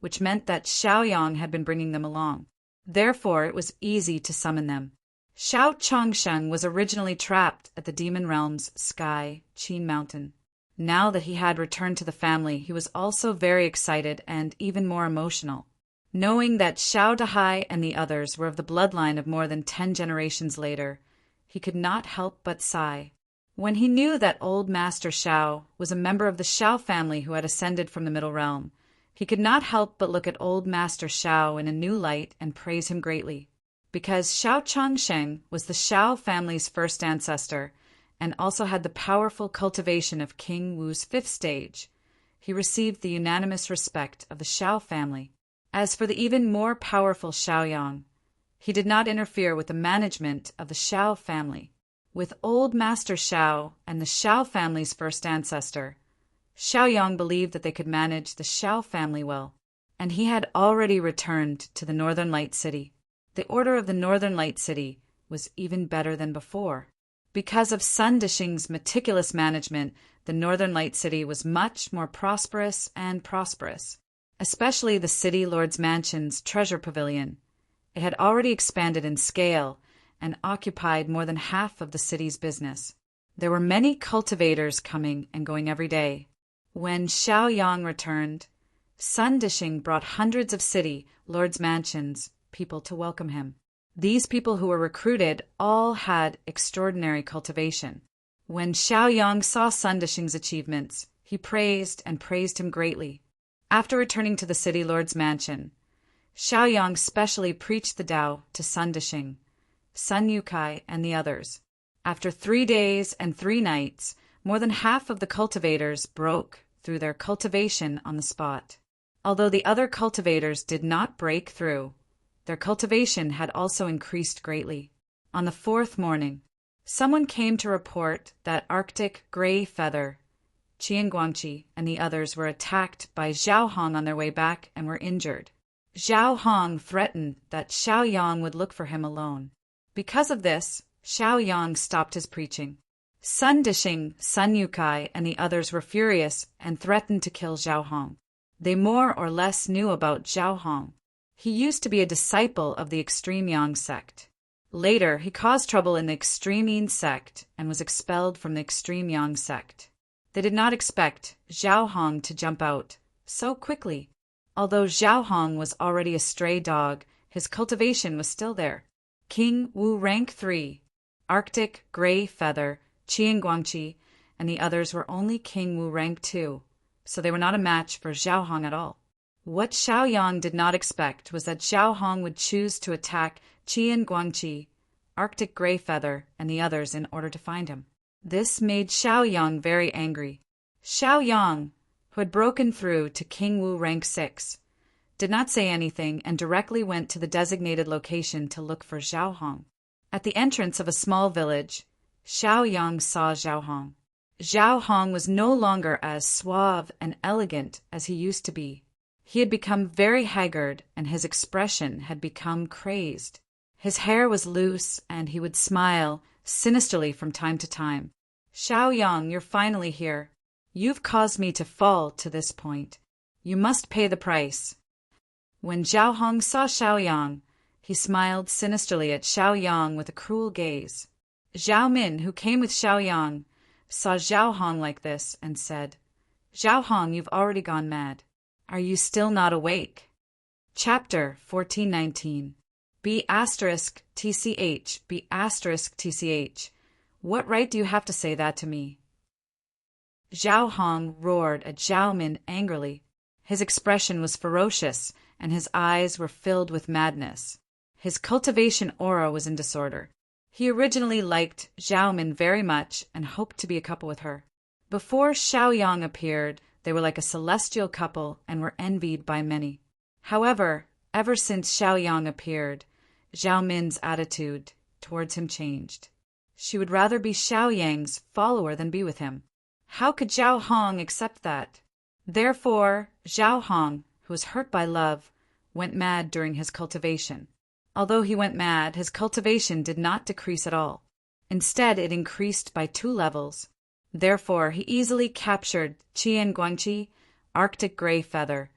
which meant that Xiaoyang had been bringing them along. Therefore, it was easy to summon them. Xiao Chongsheng was originally trapped at the demon realm's Sky Qin Mountain. Now that he had returned to the family, he was also very excited and even more emotional. Knowing that Xiao Dahai and the others were of the bloodline of more than 10 generations later, he could not help but sigh. When he knew that old Master Xiao was a member of the Xiao family who had ascended from the Middle Realm, he could not help but look at old Master Xiao in a new light and praise him greatly. Because Xiao Chongsheng was the Xiao family's first ancestor and also had the powerful cultivation of King Wu's 5th stage, he received the unanimous respect of the Xiao family. As for the even more powerful Xiaoyang, he did not interfere with the management of the Xiao family. With old Master Xiao and the Xiao family's first ancestor, Xiaoyang believed that they could manage the Xiao family well, and he had already returned to the Northern Light City. The order of the Northern Light City was even better than before. Because of Sun Dishing's meticulous management, the Northern Light City was much more prosperous and prosperous, especially the City Lord's Mansion's treasure pavilion. It had already expanded in scale and occupied more than half of the city's business. There were many cultivators coming and going every day. When Xiaoyang returned, Sun Dishing brought hundreds of City Lord's Mansion's people to welcome him. These people who were recruited all had extraordinary cultivation. When Xiaoyang saw Sun Dishing's achievements, he praised him greatly. After returning to the City Lord's Mansion, Xiaoyang specially preached the Tao to Sun Dishing, Sun Yukai, and the others. After 3 days and 3 nights, more than half of the cultivators broke through their cultivation on the spot. Although the other cultivators did not break through, their cultivation had also increased greatly. On the 4th morning, someone came to report that Arctic Gray Feather, Qian Guangqi, and the others were attacked by Zhao Hong on their way back and were injured. Zhao Hong threatened that Xiaoyang would look for him alone. Because of this, Xiaoyang stopped his preaching. Sun Dishing, Sun Yukai, and the others were furious and threatened to kill Zhao Hong. They more or less knew about Zhao Hong. He used to be a disciple of the extreme Yang sect. Later, he caused trouble in the extreme Yin sect and was expelled from the extreme Yang sect. They did not expect Zhao Hong to jump out so quickly. Although Zhao Hong was already a stray dog, his cultivation was still there. King Wu rank 3, Arctic Gray Feather, Qian Guangqi, and the others were only King Wu rank 2, so they were not a match for Zhao Hong at all. What Xiaoyang did not expect was that Zhao Hong would choose to attack Qian Guangqi, Arctic Gray Feather, and the others in order to find him. This made Xiaoyang very angry. Xiaoyang, who had broken through to King Wu rank 6, did not say anything and directly went to the designated location to look for Zhao Hong. At the entrance of a small village, Xiaoyang saw Zhao Hong. Zhao Hong was no longer as suave and elegant as he used to be. He had become very haggard, and his expression had become crazed. His hair was loose, and he would smile sinisterly from time to time. Xiaoyang, you're finally here. You've caused me to fall to this point. You must pay the price. When Zhao Hong saw Xiaoyang, he smiled sinisterly at Xiaoyang with a cruel gaze. Zhao Min, who came with Xiaoyang, saw Zhao Hong like this and said, Zhao Hong, you've already gone mad. Are you still not awake? Chapter 1419. B****TCH, B***TCH. What right do you have to say that to me? Zhao Hong roared at Zhao Min angrily. His expression was ferocious, and his eyes were filled with madness. His cultivation aura was in disorder. He originally liked Zhao Min very much and hoped to be a couple with her. Before Xiaoyang appeared, they were like a celestial couple and were envied by many. However, ever since Xiaoyang appeared, Zhao Min's attitude towards him changed. She would rather be Xiaoyang's follower than be with him. How could Zhao Hong accept that? Therefore, Zhao Hong, who was hurt by love, went mad during his cultivation. Although he went mad, his cultivation did not decrease at all. Instead, it increased by 2 levels. Therefore, he easily captured Qian Guangqi, Arctic Gray Feather,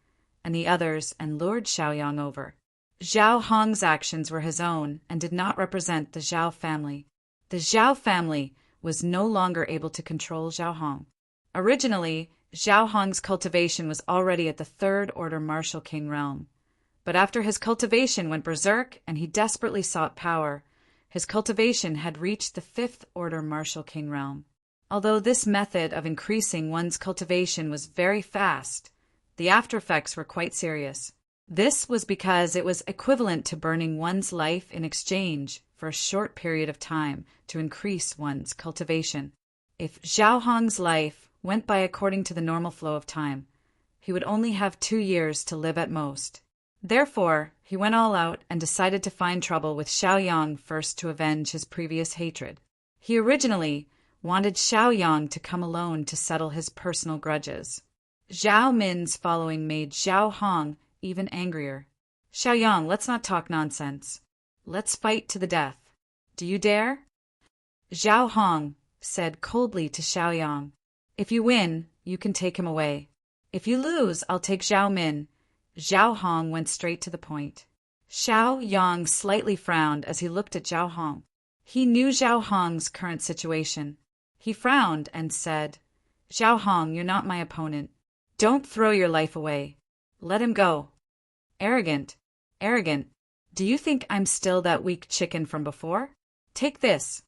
and the others and lured Xiaoyang over. Zhao Hong's actions were his own and did not represent the Zhao family. The Zhao family was no longer able to control Zhao Hong. Originally, Zhao Hong's cultivation was already at the 3rd order martial king realm. But after his cultivation went berserk and he desperately sought power, his cultivation had reached the 5th order martial king realm. Although this method of increasing one's cultivation was very fast, the after effects were quite serious. This was because it was equivalent to burning one's life in exchange for a short period of time to increase one's cultivation. If Zhao Hong's life went by according to the normal flow of time, he would only have 2 years to live at most. Therefore, he went all out and decided to find trouble with Xiaoyang first to avenge his previous hatred. He originally wanted Xiaoyang to come alone to settle his personal grudges. Zhao Min's following made Zhao Hong even angrier. Xiaoyang, let's not talk nonsense. Let's fight to the death. Do you dare? Zhao Hong said coldly to Xiaoyang, if you win, you can take him away. If you lose, I'll take Zhao Min. Zhao Hong went straight to the point. Xiaoyang slightly frowned as he looked at Zhao Hong. He knew Zhao Hong's current situation. He frowned and said, Zhao Hong, you're not my opponent. Don't throw your life away. Let him go. Arrogant. Do you think I'm still that weak chicken from before? Take this.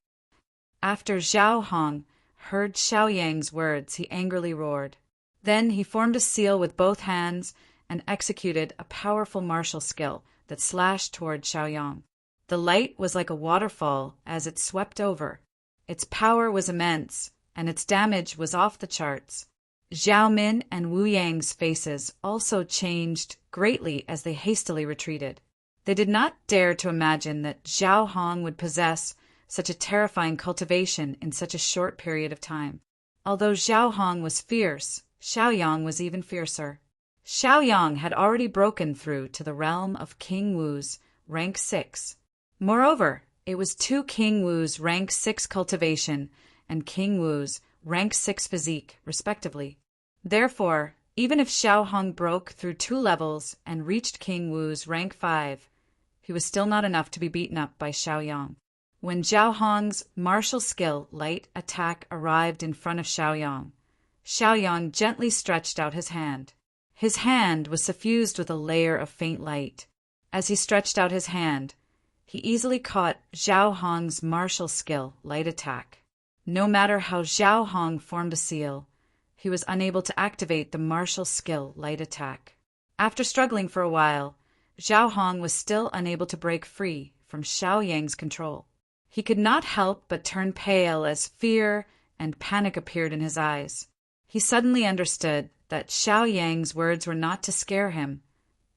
After Zhao Hong heard Xiaoyang's words, he angrily roared. Then he formed a seal with both hands and executed a powerful martial skill that slashed toward Xiaoyang. The light was like a waterfall as it swept over. Its power was immense, and its damage was off the charts. Zhao Min and Wu Yang's faces also changed greatly as they hastily retreated. They did not dare to imagine that Zhao Hong would possess such a terrifying cultivation in such a short period of time. Although Zhao Hong was fierce, Xiaoyang was even fiercer. Xiaoyang had already broken through to the realm of King Wu's rank 6. Moreover, it was 2 King Wu's rank 6 cultivation and King Wu's rank 6 physique, respectively. Therefore, even if Zhao Hong broke through 2 levels and reached King Wu's rank 5, he was still not enough to be beaten up by Xiaoyang. When Zhao Hong's martial skill light attack arrived in front of Xiaoyang, Xiaoyang gently stretched out his hand. His hand was suffused with a layer of faint light. As he stretched out his hand, he easily caught Zhao Hong's martial skill light attack. No matter how Zhao Hong formed a seal, he was unable to activate the martial skill light attack. After struggling for a while, Zhao Hong was still unable to break free from Xiaoyang's control. He could not help but turn pale as fear and panic appeared in his eyes. He suddenly understood that Xiaoyang's words were not to scare him,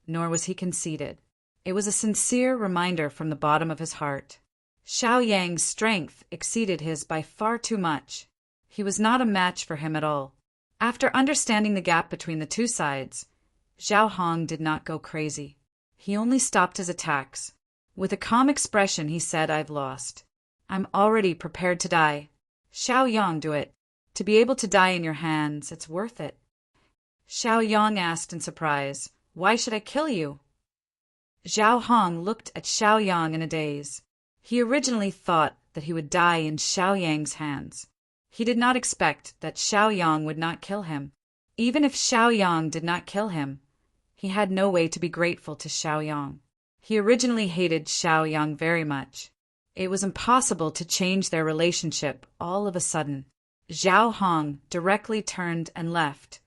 nor was he conceited. It was a sincere reminder from the bottom of his heart. Xiaoyang's strength exceeded his by far too much. He was not a match for him at all. After understanding the gap between the two sides, Zhao Hong did not go crazy. He only stopped his attacks. With a calm expression, he said, "I've lost. I'm already prepared to die. Xiaoyang, do it. To be able to die in your hands, it's worth it." Xiaoyang asked in surprise, "Why should I kill you?" Zhao Hong looked at Xiaoyang in a daze. He originally thought that he would die in Xiaoyang's hands. He did not expect that Xiaoyang would not kill him. Even if Xiaoyang did not kill him, he had no way to be grateful to Xiaoyang. He originally hated Xiaoyang very much. It was impossible to change their relationship all of a sudden. Zhao Hong directly turned and left,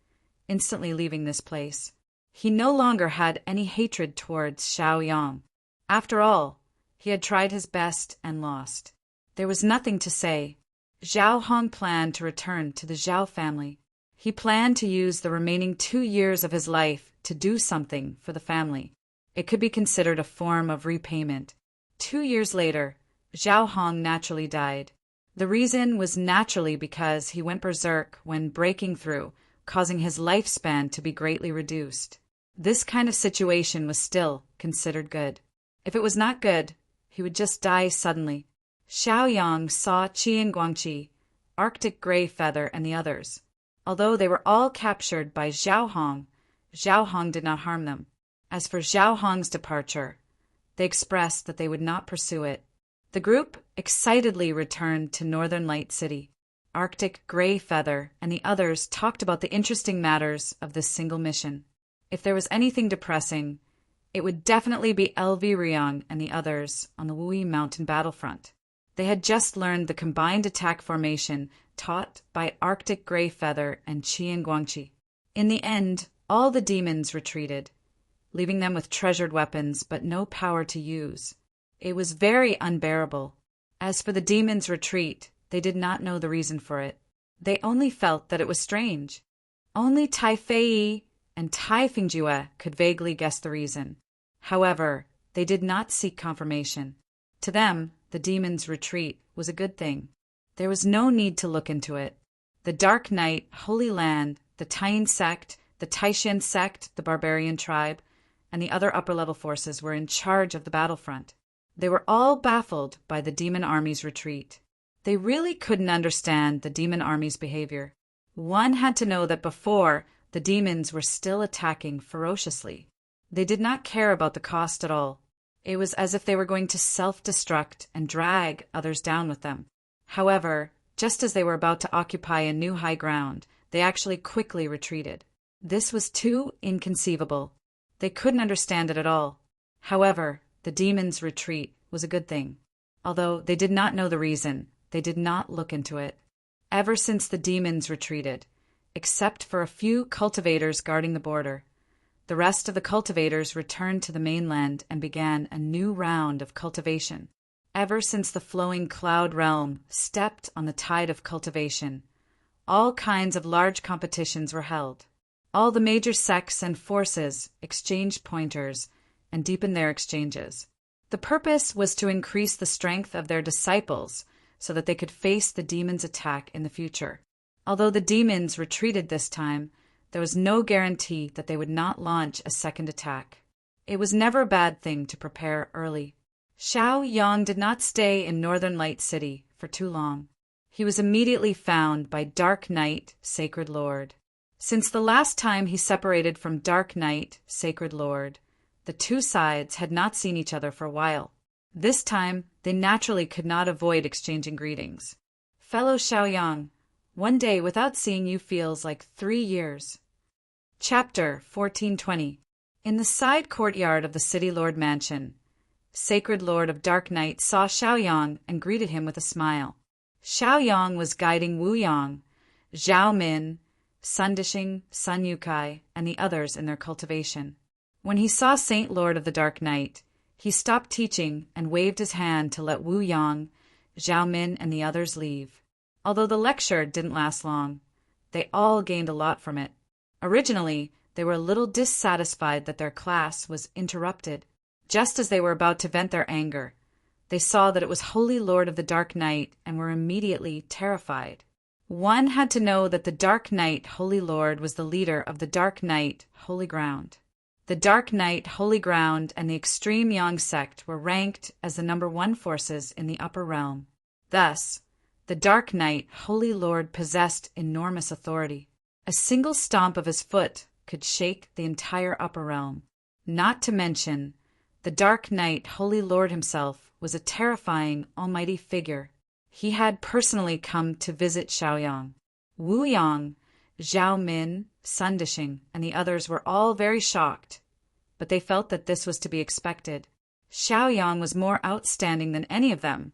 instantly leaving this place. He no longer had any hatred towards Xiaoyang. After all, he had tried his best and lost. There was nothing to say. Zhao Hong planned to return to the Zhao family. He planned to use the remaining 2 years of his life to do something for the family. It could be considered a form of repayment. 2 years later, Zhao Hong naturally died. The reason was naturally because he went berserk when breaking through, causing his lifespan to be greatly reduced. This kind of situation was still considered good. If it was not good, he would just die suddenly. Xiaoyang saw Qi and Guangqi, Arctic Gray Feather, and the others. Although they were all captured by Zhao Hong did not harm them. As for Zhao Hong's departure, they expressed that they would not pursue it. The group excitedly returned to Northern Light City. Arctic Gray Feather and the others talked about the interesting matters of this single mission. If there was anything depressing, it would definitely be LV Riang and the others on the Wui Mountain battlefront. They had just learned the combined attack formation taught by Arctic Gray Feather and Qi and Guangqi. In the end, all the demons retreated, leaving them with treasured weapons but no power to use. It was very unbearable. As for the demons' retreat, they did not know the reason for it. They only felt that it was strange. Only Tai Fei and Tai Fingjue could vaguely guess the reason. However, they did not seek confirmation. To them, the demons' retreat was a good thing. There was no need to look into it. The Dark Knight, Holy Land, the Taien sect, the Taishan sect, the barbarian tribe, and the other upper-level forces were in charge of the battlefront. They were all baffled by the demon army's retreat. They really couldn't understand the demon army's behavior. One had to know that before, the demons were still attacking ferociously. They did not care about the cost at all. It was as if they were going to self-destruct and drag others down with them. However, just as they were about to occupy a new high ground, they actually quickly retreated. This was too inconceivable. They couldn't understand it at all. However, the demons' retreat was a good thing. Although they did not know the reason, they did not look into it. Ever since the demons retreated, except for a few cultivators guarding the border, the rest of the cultivators returned to the mainland and began a new round of cultivation. Ever since the flowing cloud realm stepped on the tide of cultivation, all kinds of large competitions were held. All the major sects and forces exchanged pointers and deepened their exchanges. The purpose was to increase the strength of their disciples so that they could face the demons' attack in the future. Although the demons retreated this time, there was no guarantee that they would not launch a second attack. It was never a bad thing to prepare early. Xiaoyang did not stay in Northern Light City for too long. He was immediately found by Dark Knight, Sacred Lord. Since the last time he separated from Dark Knight, Sacred Lord, The two sides had not seen each other for a while. This time, they naturally could not avoid exchanging greetings. Fellow Xiaoyang, one day without seeing you feels like 3 years. Chapter 1420. In the side courtyard of the City Lord Mansion, Sacred Lord of Dark Night saw Xiaoyang and greeted him with a smile. Xiaoyang was guiding Wu Yang, Zhao Min, Sun Dishing, Sun Yukai, and the others in their cultivation. When he saw Saint Lord of the Dark Night, he stopped teaching and waved his hand to let Wu Yang, Zhao Min, and the others leave. Although the lecture didn't last long, they all gained a lot from it. Originally, they were a little dissatisfied that their class was interrupted. Just as they were about to vent their anger, they saw that it was Holy Lord of the Dark Night and were immediately terrified. One had to know that the Dark Night Holy Lord was the leader of the Dark Night Holy Ground. The Dark Night Holy Ground and the Extreme Yang sect were ranked as the #1 forces in the upper realm. Thus, the Dark Night Holy Lord possessed enormous authority. A single stomp of his foot could shake the entire upper realm. Not to mention, the Dark Night Holy Lord himself was a terrifying almighty figure. He had personally come to visit Xiaoyang. Wu Yang, Zhao Min, Sun Dishing, and the others were all very shocked, but they felt that this was to be expected. Xiaoyang was more outstanding than any of them,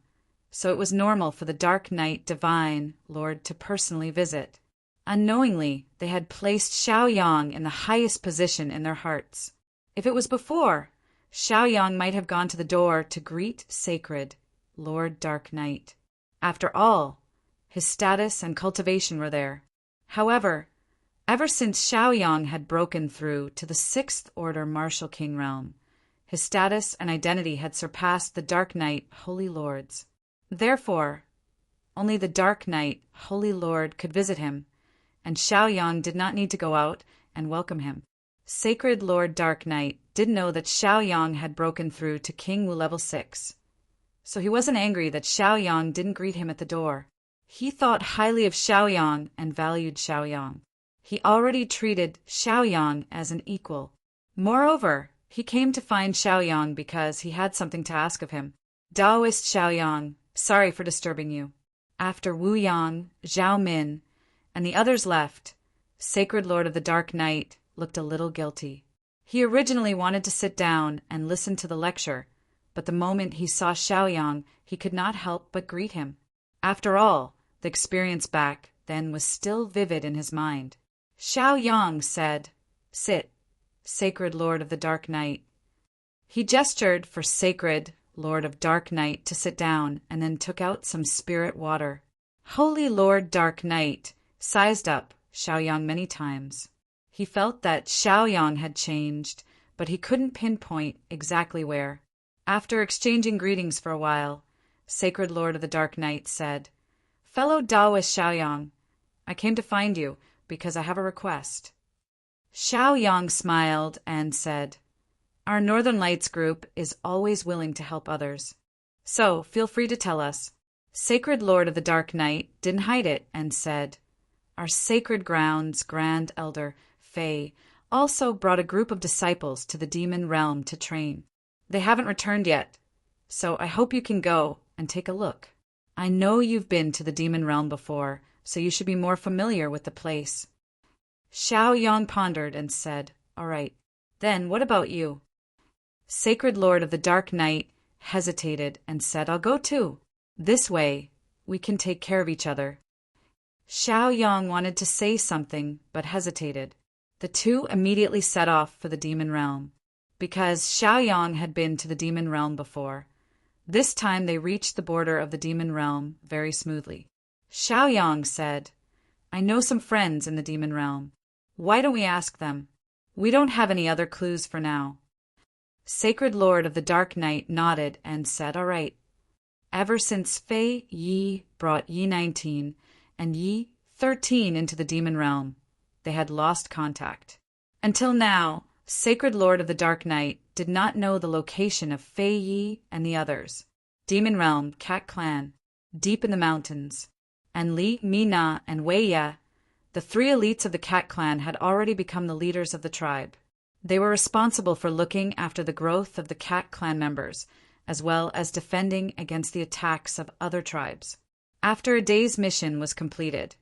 so it was normal for the Dark Night Divine Lord to personally visit. Unknowingly, they had placed Xiaoyang in the highest position in their hearts. If it was before, Xiaoyang might have gone to the door to greet Sacred Lord Dark Night. After all, his status and cultivation were there. However, ever since Xiaoyang had broken through to the 6th Order Martial King realm, his status and identity had surpassed the Dark Night Holy Lords. Therefore, only the Dark Night Holy Lord could visit him, and Xiaoyang did not need to go out and welcome him. Sacred Lord Dark Night did know that Xiaoyang had broken through to King Wu level 6, so he wasn't angry that Xiaoyang didn't greet him at the door. He thought highly of Xiaoyang and valued Xiaoyang. He already treated Xiaoyang as an equal. Moreover, he came to find Xiaoyang because he had something to ask of him. Taoist Xiaoyang, sorry for disturbing you. After Wu Yang, Zhao Min, and the others left, Sacred Lord of the Dark Night looked a little guilty. He originally wanted to sit down and listen to the lecture, but the moment he saw Xiaoyang, he could not help but greet him. After all, the experience back then was still vivid in his mind. Xiaoyang said, "Sit, Sacred Lord of the Dark Night." He gestured for Sacred Lord of Dark Night to sit down and then took out some spirit water. Holy Lord Dark Night sized up Xiaoyang many times. He felt that Xiaoyang had changed, but he couldn't pinpoint exactly where. After exchanging greetings for a while, Sacred Lord of the Dark Night said, "Fellow Taoist Xiaoyang, I came to find you because I have a request." Xiaoyang smiled and said, "Our Northern Lights group is always willing to help others, so feel free to tell us." Sacred Lord of the Dark Night didn't hide it and said, "Our Sacred Grounds Grand Elder, Fei, also brought a group of disciples to the demon realm to train. They haven't returned yet, so I hope you can go and take a look. I know you've been to the demon realm before, so you should be more familiar with the place." Xiaoyang pondered and said, "All right. Then what about you?" Sacred Lord of the Dark Night hesitated and said, "I'll go too. This way, we can take care of each other." Xiaoyang wanted to say something, but hesitated. The two immediately set off for the demon realm. Because Xiaoyang had been to the demon realm before, this time they reached the border of the demon realm very smoothly. Xiaoyang said, "I know some friends in the demon realm. Why don't we ask them? We don't have any other clues for now." Sacred Lord of the Dark Night nodded and said, "All right." Ever since Fei Yi brought Yi 19 and Yi 13 into the demon realm, they had lost contact. Until now, Sacred Lord of the Dark Night did not know the location of Fei Yi and the others. Demon Realm, Cat Clan, deep in the mountains, and Li, Mina, and Wei Ya, the 3 elites of the Cat Clan had already become the leaders of the tribe. They were responsible for looking after the growth of the cat clan members, as well as defending against the attacks of other tribes. After a day's mission was completed,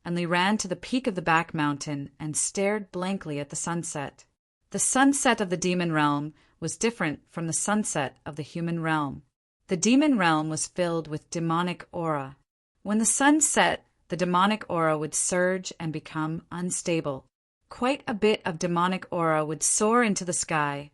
Enli ran to the peak of the back mountain and stared blankly at the sunset. The sunset of the demon realm was different from the sunset of the human realm. The demon realm was filled with demonic aura. When the sun set, the demonic aura would surge and become unstable. Quite a bit of demonic aura would soar into the sky,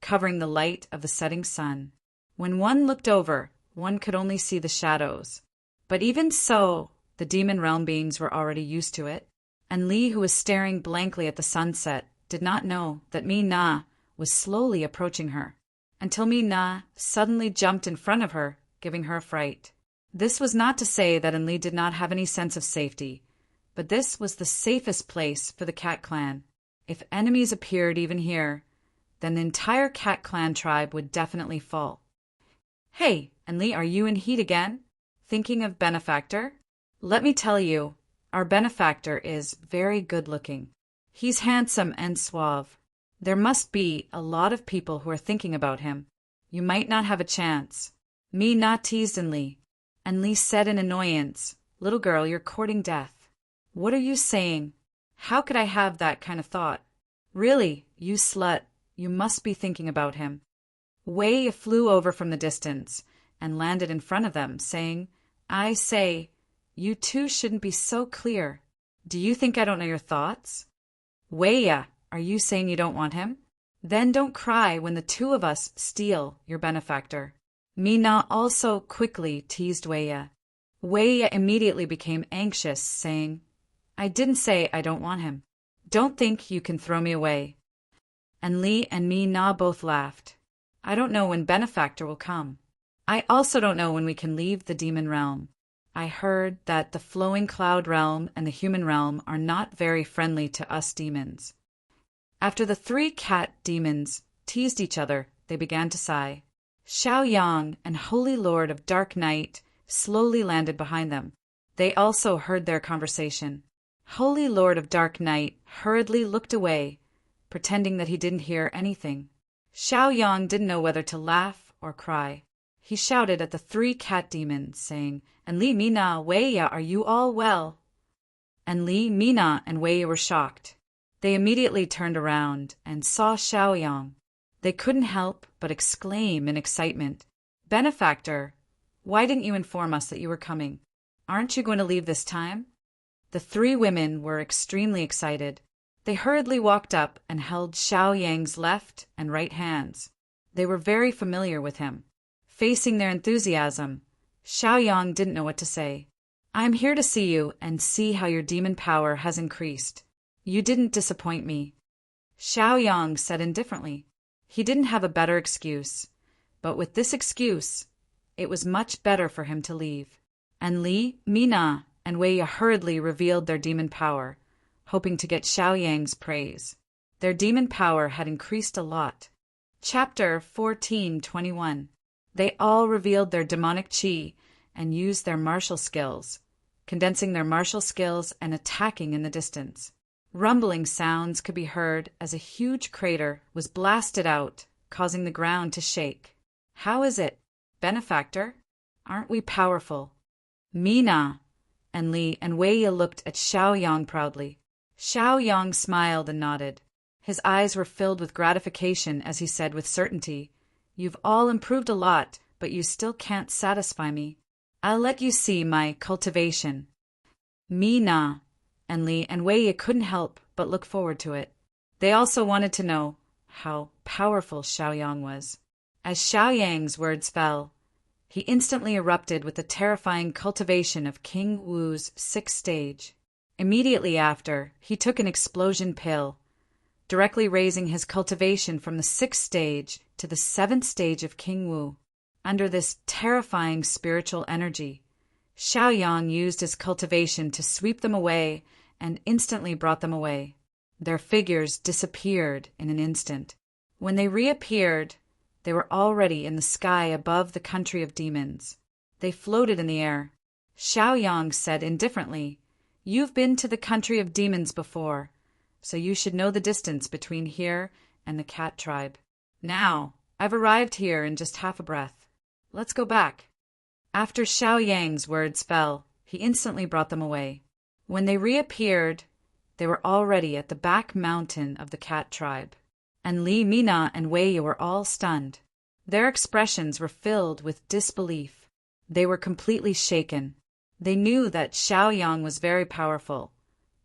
covering the light of the setting sun. When one looked over, one could only see the shadows. But even so, the demon realm beings were already used to it, and Li, who was staring blankly at the sunset, did not know that Mi-Na was slowly approaching her, until Mi-Na suddenly jumped in front of her, giving her a fright. This was not to say that Enli did not have any sense of safety, but this was the safest place for the Cat Clan. If enemies appeared even here, then the entire Cat Clan tribe would definitely fall. "Hey, Enli, are you in heat again? Thinking of Benefactor? Let me tell you, our Benefactor is very good-looking. He's handsome and suave. There must be a lot of people who are thinking about him. You might not have a chance." Mi-Na teased Enli. Enli said in annoyance, "Little girl, you're courting death." "What are you saying? How could I have that kind of thought?" "Really, you slut, you must be thinking about him." Wei flew over from the distance and landed in front of them, saying, "I say, you two shouldn't be so clear. Do you think I don't know your thoughts?" "Wei, are you saying you don't want him? Then don't cry when the two of us steal your Benefactor." Mi-Na also quickly teased Wei. Wei immediately became anxious, saying, "I didn't say I don't want him. Don't think you can throw me away." And Li and Mi-Na both laughed. "I don't know when Benefactor will come. I also don't know when we can leave the demon realm. I heard that the flowing cloud realm and the human realm are not very friendly to us demons." After the three cat demons teased each other, they began to sigh. Xiaoyang and Holy Lord of Dark Night slowly landed behind them. They also heard their conversation. Holy Lord of Dark Night hurriedly looked away, pretending that he didn't hear anything. Xiaoyang didn't know whether to laugh or cry. He shouted at the three cat demons, saying, "Enli, Mi-Na, Wei, are you all well?" Enli, Mi-Na, and Wei were shocked. They immediately turned around and saw Xiaoyang. They couldn't help but exclaim in excitement, "Benefactor, why didn't you inform us that you were coming? Aren't you going to leave this time?" The three women were extremely excited. They hurriedly walked up and held Xiaoyang's left and right hands. They were very familiar with him. Facing their enthusiasm, Xiaoyang didn't know what to say. "I'm here to see you and see how your demon power has increased. You didn't disappoint me." Xiaoyang said indifferently. He didn't have a better excuse, but with this excuse, it was much better for him to leave. And Li, Mi-Na, and Wei hurriedly revealed their demon power, hoping to get Xiaoyang's praise. Their demon power had increased a lot. Chapter 14:21. They all revealed their demonic chi and used their martial skills, condensing their martial skills and attacking in the distance. Rumbling sounds could be heard as a huge crater was blasted out, causing the ground to shake. "How is it, Benefactor? Aren't we powerful?" Mi-Na and Li and Wei looked at Xiaoyang proudly. Xiaoyang smiled and nodded. His eyes were filled with gratification as he said with certainty, "You've all improved a lot, but you still can't satisfy me. I'll let you see my cultivation." Mi-Na and Li and Wei couldn't help but look forward to it. They also wanted to know how powerful Xiaoyang was. As Xiaoyang's words fell, he instantly erupted with the terrifying cultivation of King Wu's 6th stage. Immediately after, he took an explosion pill, directly raising his cultivation from the 6th stage to the 7th stage of King Wu. Under this terrifying spiritual energy, Xiaoyang used his cultivation to sweep them away and instantly brought them away. Their figures disappeared in an instant. When they reappeared, they were already in the sky above the country of demons. They floated in the air. Xiaoyang said indifferently, "You've been to the country of demons before, so you should know the distance between here and the cat tribe. Now, I've arrived here in just half a breath. Let's go back. After Xiao Yang's words fell, he instantly brought them away. When they reappeared, they were already at the back mountain of the cat tribe, and Li, Mina, and Wei were all stunned. Their expressions were filled with disbelief. They were completely shaken. They knew that Xiao Yang was very powerful,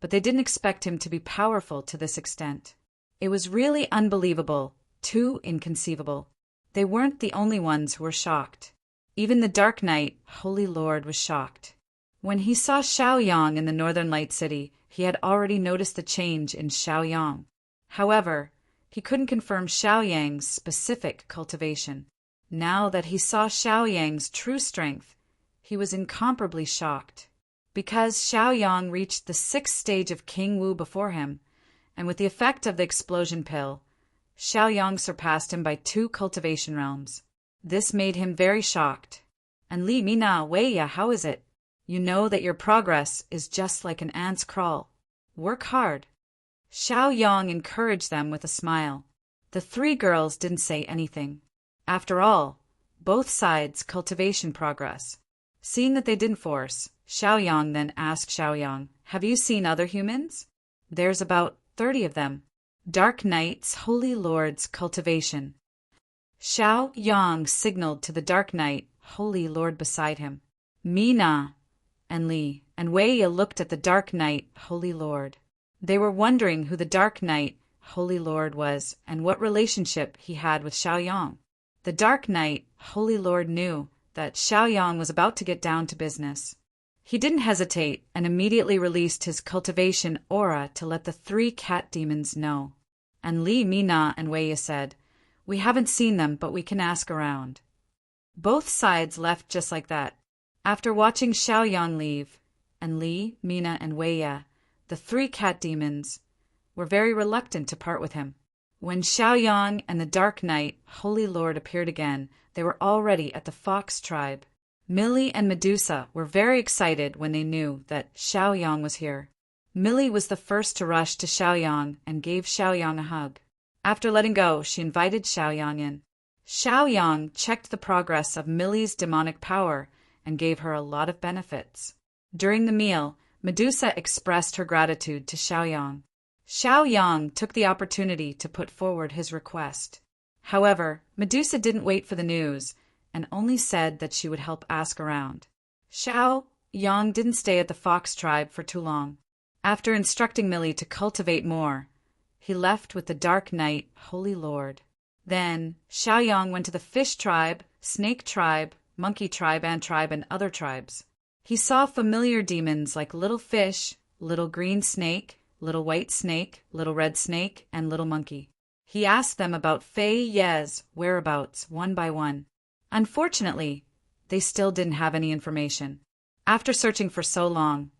but they didn't expect him to be powerful to this extent. It was really unbelievable, too inconceivable. They weren't the only ones who were shocked. Even the Dark Knight, Holy Lord, was shocked. When he saw Xiao Yang in the Northern Light City, he had already noticed the change in Xiao Yang. However, he couldn't confirm Xiao Yang's specific cultivation. Now that he saw Xiao Yang's true strength, he was incomparably shocked. Because Xiao Yang reached the 6th stage of King Wu before him, and with the effect of the explosion pill, Xiao Yang surpassed him by 2 cultivation realms. This made him very shocked. And Li, Mina, Wei, how is it? You know that your progress is just like an ant's crawl. Work hard. Xiao Yang encouraged them with a smile. The 3 girls didn't say anything. After all, both sides' cultivation progress. Seeing that they didn't force, Xiao Yang then asked Xiao Yang, "Have you seen other humans?" "There's about 30 of them." Dark Knight's Holy Lord's cultivation. Xiao Yang signaled to the Dark Knight, Holy Lord beside him. Mina and Li and Wei looked at the Dark Knight, Holy Lord. They were wondering who the Dark Knight, Holy Lord was and what relationship he had with Xiao Yang. The Dark Knight, Holy Lord, knew that Xiao Yang was about to get down to business. He didn't hesitate and immediately released his cultivation aura to let the 3 cat demons know. And Li, Mina, and Wei said, "We haven't seen them, but we can ask around." Both sides left just like that. After watching Xiao Yang leave, and Li, Mina, and Wei, the 3 cat demons, were very reluctant to part with him. When Xiao Yang and the Dark Knight, Holy Lord, appeared again, they were already at the Fox tribe. Millie and Medusa were very excited when they knew that Xiao Yang was here. Millie was the first to rush to Xiao Yang and gave Xiao Yang a hug. After letting go, she invited Xiao Yang in. Xiao Yang checked the progress of Millie's demonic power and gave her a lot of benefits. During the meal, Medusa expressed her gratitude to Xiao Yang. Xiao Yang took the opportunity to put forward his request. However, Medusa didn't wait for the news and only said that she would help ask around. Xiao Yang didn't stay at the Fox tribe for too long. After instructing Millie to cultivate more, he left with the Dark Knight, Holy Lord. Then, Xiao Yang went to the Fish tribe, Snake tribe, Monkey tribe, Ant tribe, and other tribes. He saw familiar demons like Little Fish, Little Green Snake, Little White Snake, Little Red Snake, and Little Monkey. He asked them about Fei Ye's whereabouts one by one. Unfortunately, they still didn't have any information. After searching for so long,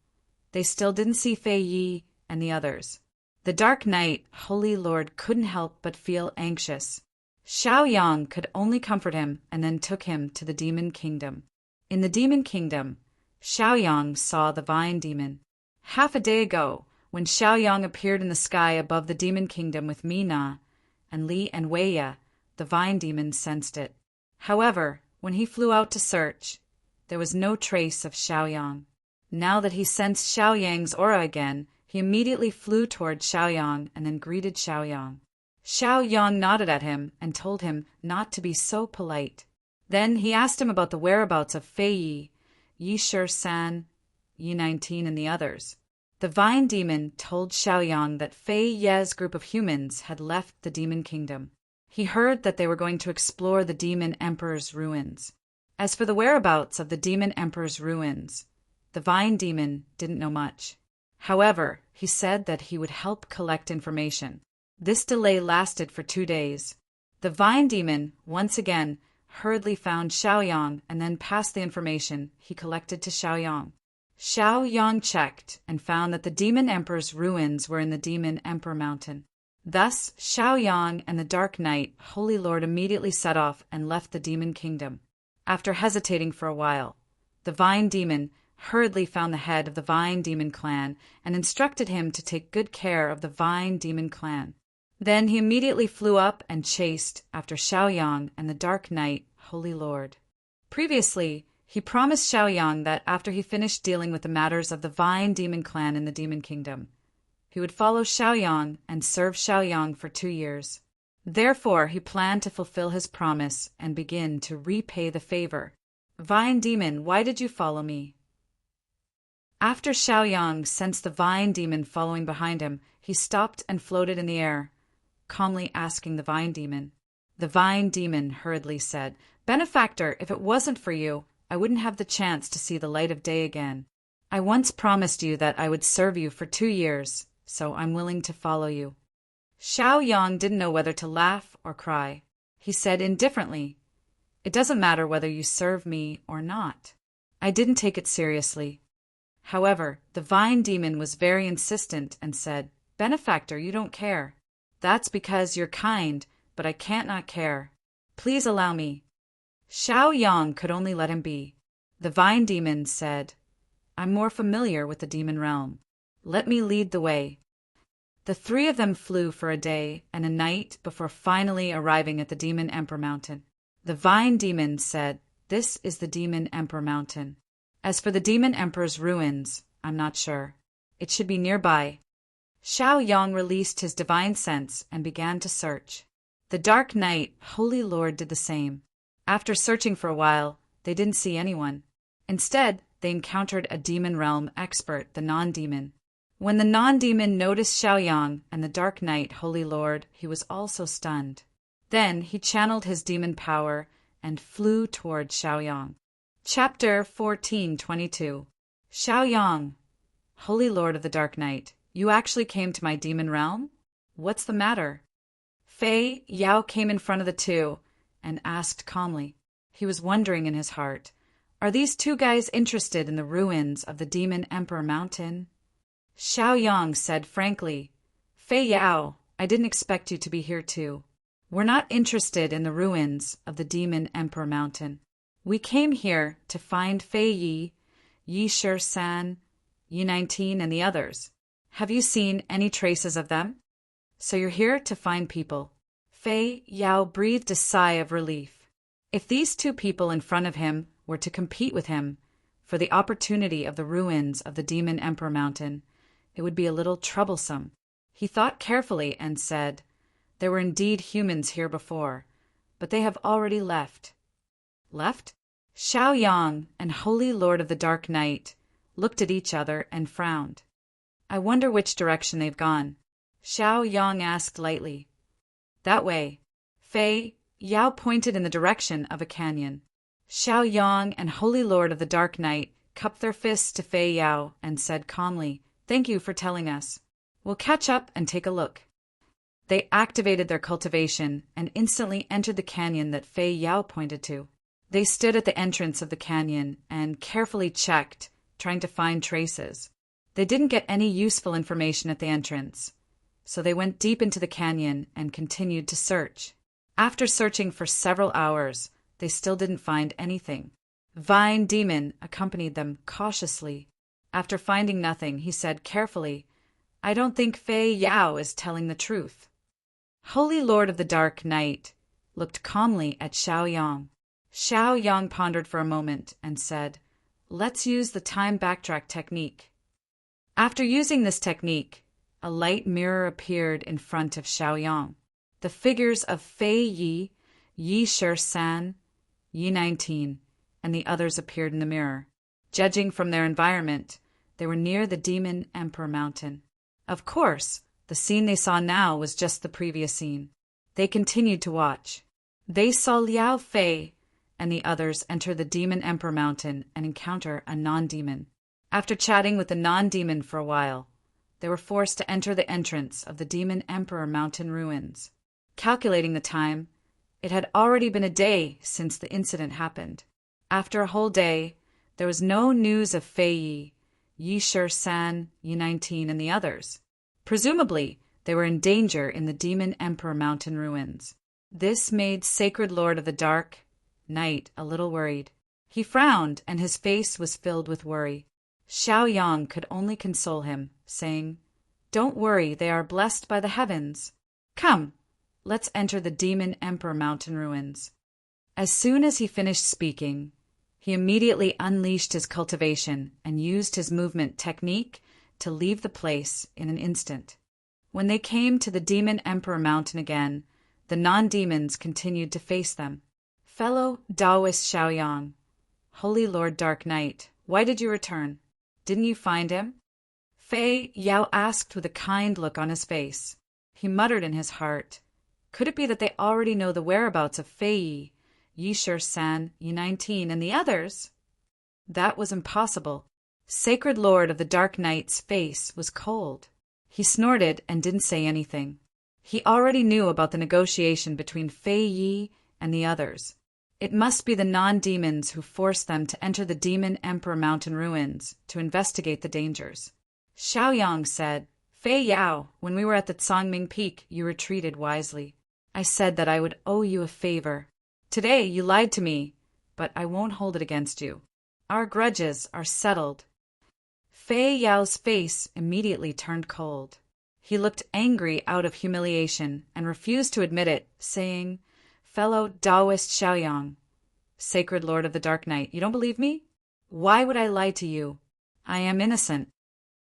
they still didn't see Fei Yi and the others. The Dark Knight, Holy Lord, couldn't help but feel anxious. Xiao Yang could only comfort him and then took him to the Demon Kingdom. In the Demon Kingdom, Xiao Yang saw the Vine Demon. Half a day ago, when Xiao Yang appeared in the sky above the Demon Kingdom with Mina and Li and Wei, the Vine Demon sensed it. However, when he flew out to search, there was no trace of Xiao Yang. Now that he sensed Xiao Yang's aura again, he immediately flew toward Xiao Yang and then greeted Xiao Yang. Xiao Yang nodded at him and told him not to be so polite. Then he asked him about the whereabouts of Fei Yi, Yi Shi-san, Yi 19, and the others. The Vine Demon told Xiao Yang that Fei Ye's group of humans had left the Demon Kingdom. He heard that they were going to explore the Demon Emperor's ruins. As for the whereabouts of the Demon Emperor's ruins, the Vine Demon didn't know much. However, he said that he would help collect information. This delay lasted for 2 days. The Vine Demon, once again, hurriedly found Xiao Yang and then passed the information he collected to Xiao Yang. Xiao Yang checked and found that the Demon Emperor's ruins were in the Demon Emperor Mountain. Thus, Xiao Yang and the Dark Knight, Holy Lord, immediately set off and left the Demon Kingdom. After hesitating for a while, the Vine Demon hurriedly found the head of the Vine Demon clan and instructed him to take good care of the Vine Demon clan. Then he immediately flew up and chased after Xiaoyang and the Dark Knight, Holy Lord. Previously, he promised Xiaoyang that after he finished dealing with the matters of the Vine Demon clan in the Demon Kingdom, he would follow Xiaoyang and serve Xiaoyang for 2 years. Therefore, he planned to fulfill his promise and begin to repay the favor. Vine Demon, why did you follow me? After Xiaoyang sensed the Vine Demon following behind him, he stopped and floated in the air, calmly asking the Vine Demon. The Vine Demon hurriedly said, Benefactor, if it wasn't for you, I wouldn't have the chance to see the light of day again. I once promised you that I would serve you for 2 years, so I'm willing to follow you. Xiaoyang didn't know whether to laugh or cry. He said indifferently, It doesn't matter whether you serve me or not. I didn't take it seriously. However, the Vine Demon was very insistent and said, Benefactor, you don't care. That's because you're kind, but I can't not care. Please allow me. Xiaoyang could only let him be. The Vine Demon said, I'm more familiar with the demon realm. Let me lead the way. The 3 of them flew for a day and a night before finally arriving at the Demon Emperor Mountain. The Vine Demon said, This is the Demon Emperor Mountain. As for the Demon Emperor's ruins, I'm not sure. It should be nearby. Xiaoyang released his divine sense and began to search. The Dark Knight, Holy Lord, did the same. After searching for a while, they didn't see anyone. Instead, they encountered a demon realm expert, the non-demon. When the non-demon noticed Xiaoyang and the Dark Knight, Holy Lord, he was also stunned. Then he channeled his demon power and flew toward Xiaoyang. Chapter 14:22. Xiaoyang, Holy Lord of the Dark Knight, you actually came to my demon realm? What's the matter? Fei Yao came in front of the 2 and asked calmly. He was wondering in his heart, Are these 2 guys interested in the ruins of the Demon Emperor Mountain? Xiaoyang said frankly, Fei Yao, I didn't expect you to be here too. We're not interested in the ruins of the Demon Emperor Mountain. We came here to find Fei Yi, Yi Shi-san, Yi 19, and the others. Have you seen any traces of them? So you're here to find people. Fei Yao breathed a sigh of relief. If these 2 people in front of him were to compete with him for the opportunity of the ruins of the Demon Emperor Mountain, it would be a little troublesome. He thought carefully and said, There were indeed humans here before, but they have already left. Left? Xiaoyang and Holy Lord of the Dark Knight looked at each other and frowned. I wonder which direction they've gone. Xiaoyang asked lightly. That way. Fei Yao pointed in the direction of a canyon. Xiaoyang and Holy Lord of the Dark Knight cupped their fists to Fei Yao and said calmly, Thank you for telling us. We'll catch up and take a look. They activated their cultivation and instantly entered the canyon that Fei Yao pointed to. They stood at the entrance of the canyon and carefully checked, trying to find traces. They didn't get any useful information at the entrance, so they went deep into the canyon and continued to search. After searching for several hours, they still didn't find anything. Vine Demon accompanied them cautiously. After finding nothing, he said carefully, I don't think Fei Yao is telling the truth. Holy Lord of the Dark Knight looked calmly at Xiaoyang. Xiaoyang pondered for a moment and said, Let's use the time backtrack technique. After using this technique, a light mirror appeared in front of Xiaoyang. The figures of Fei Yi, Yi Shi-san, Yi 19, and the others appeared in the mirror. Judging from their environment, they were near the Demon Emperor Mountain. Of course, the scene they saw now was just the previous scene. They continued to watch. They saw Liao Fei and the others enter the Demon Emperor Mountain and encounter a non-demon. After chatting with the non-demon for a while, they were forced to enter the entrance of the Demon Emperor Mountain ruins. Calculating the time, it had already been a day since the incident happened. After a whole day, there was no news of Fei Yi, Yi Shi-san, Yi 19, and the others. Presumably, they were in danger in the Demon Emperor Mountain ruins. This made Sacred Lord of the Dark Knight a little worried. He frowned, and his face was filled with worry. Xiaoyang could only console him, saying, Don't worry, they are blessed by the heavens. Come, let's enter the Demon Emperor mountain ruins. As soon as he finished speaking, he immediately unleashed his cultivation and used his movement technique to leave the place in an instant. When they came to the Demon Emperor mountain again, the non-demons continued to face them. Fellow Taoist Xiaoyang, Holy Lord Dark Knight, why did you return? Didn't you find him? Fei Yao asked with a kind look on his face. He muttered in his heart, could it be that they already know the whereabouts of Fei Yi, Yishur-san, Yi-19, and the others? That was impossible. Sacred Lord of the Dark Knight's face was cold. He snorted and didn't say anything. He already knew about the negotiation between Fei Yi and the others. It must be the non-demons who forced them to enter the Demon Emperor mountain ruins to investigate the dangers. Xiaoyang said, Fei Yao, when we were at the Cangming Peak, you retreated wisely. I said that I would owe you a favor. Today you lied to me, but I won't hold it against you. Our grudges are settled. Fei Yao's face immediately turned cold. He looked angry out of humiliation and refused to admit it, saying, Fellow Taoist Xiaoyang, Sacred Lord of the Dark Knight, you don't believe me? Why would I lie to you? I am innocent.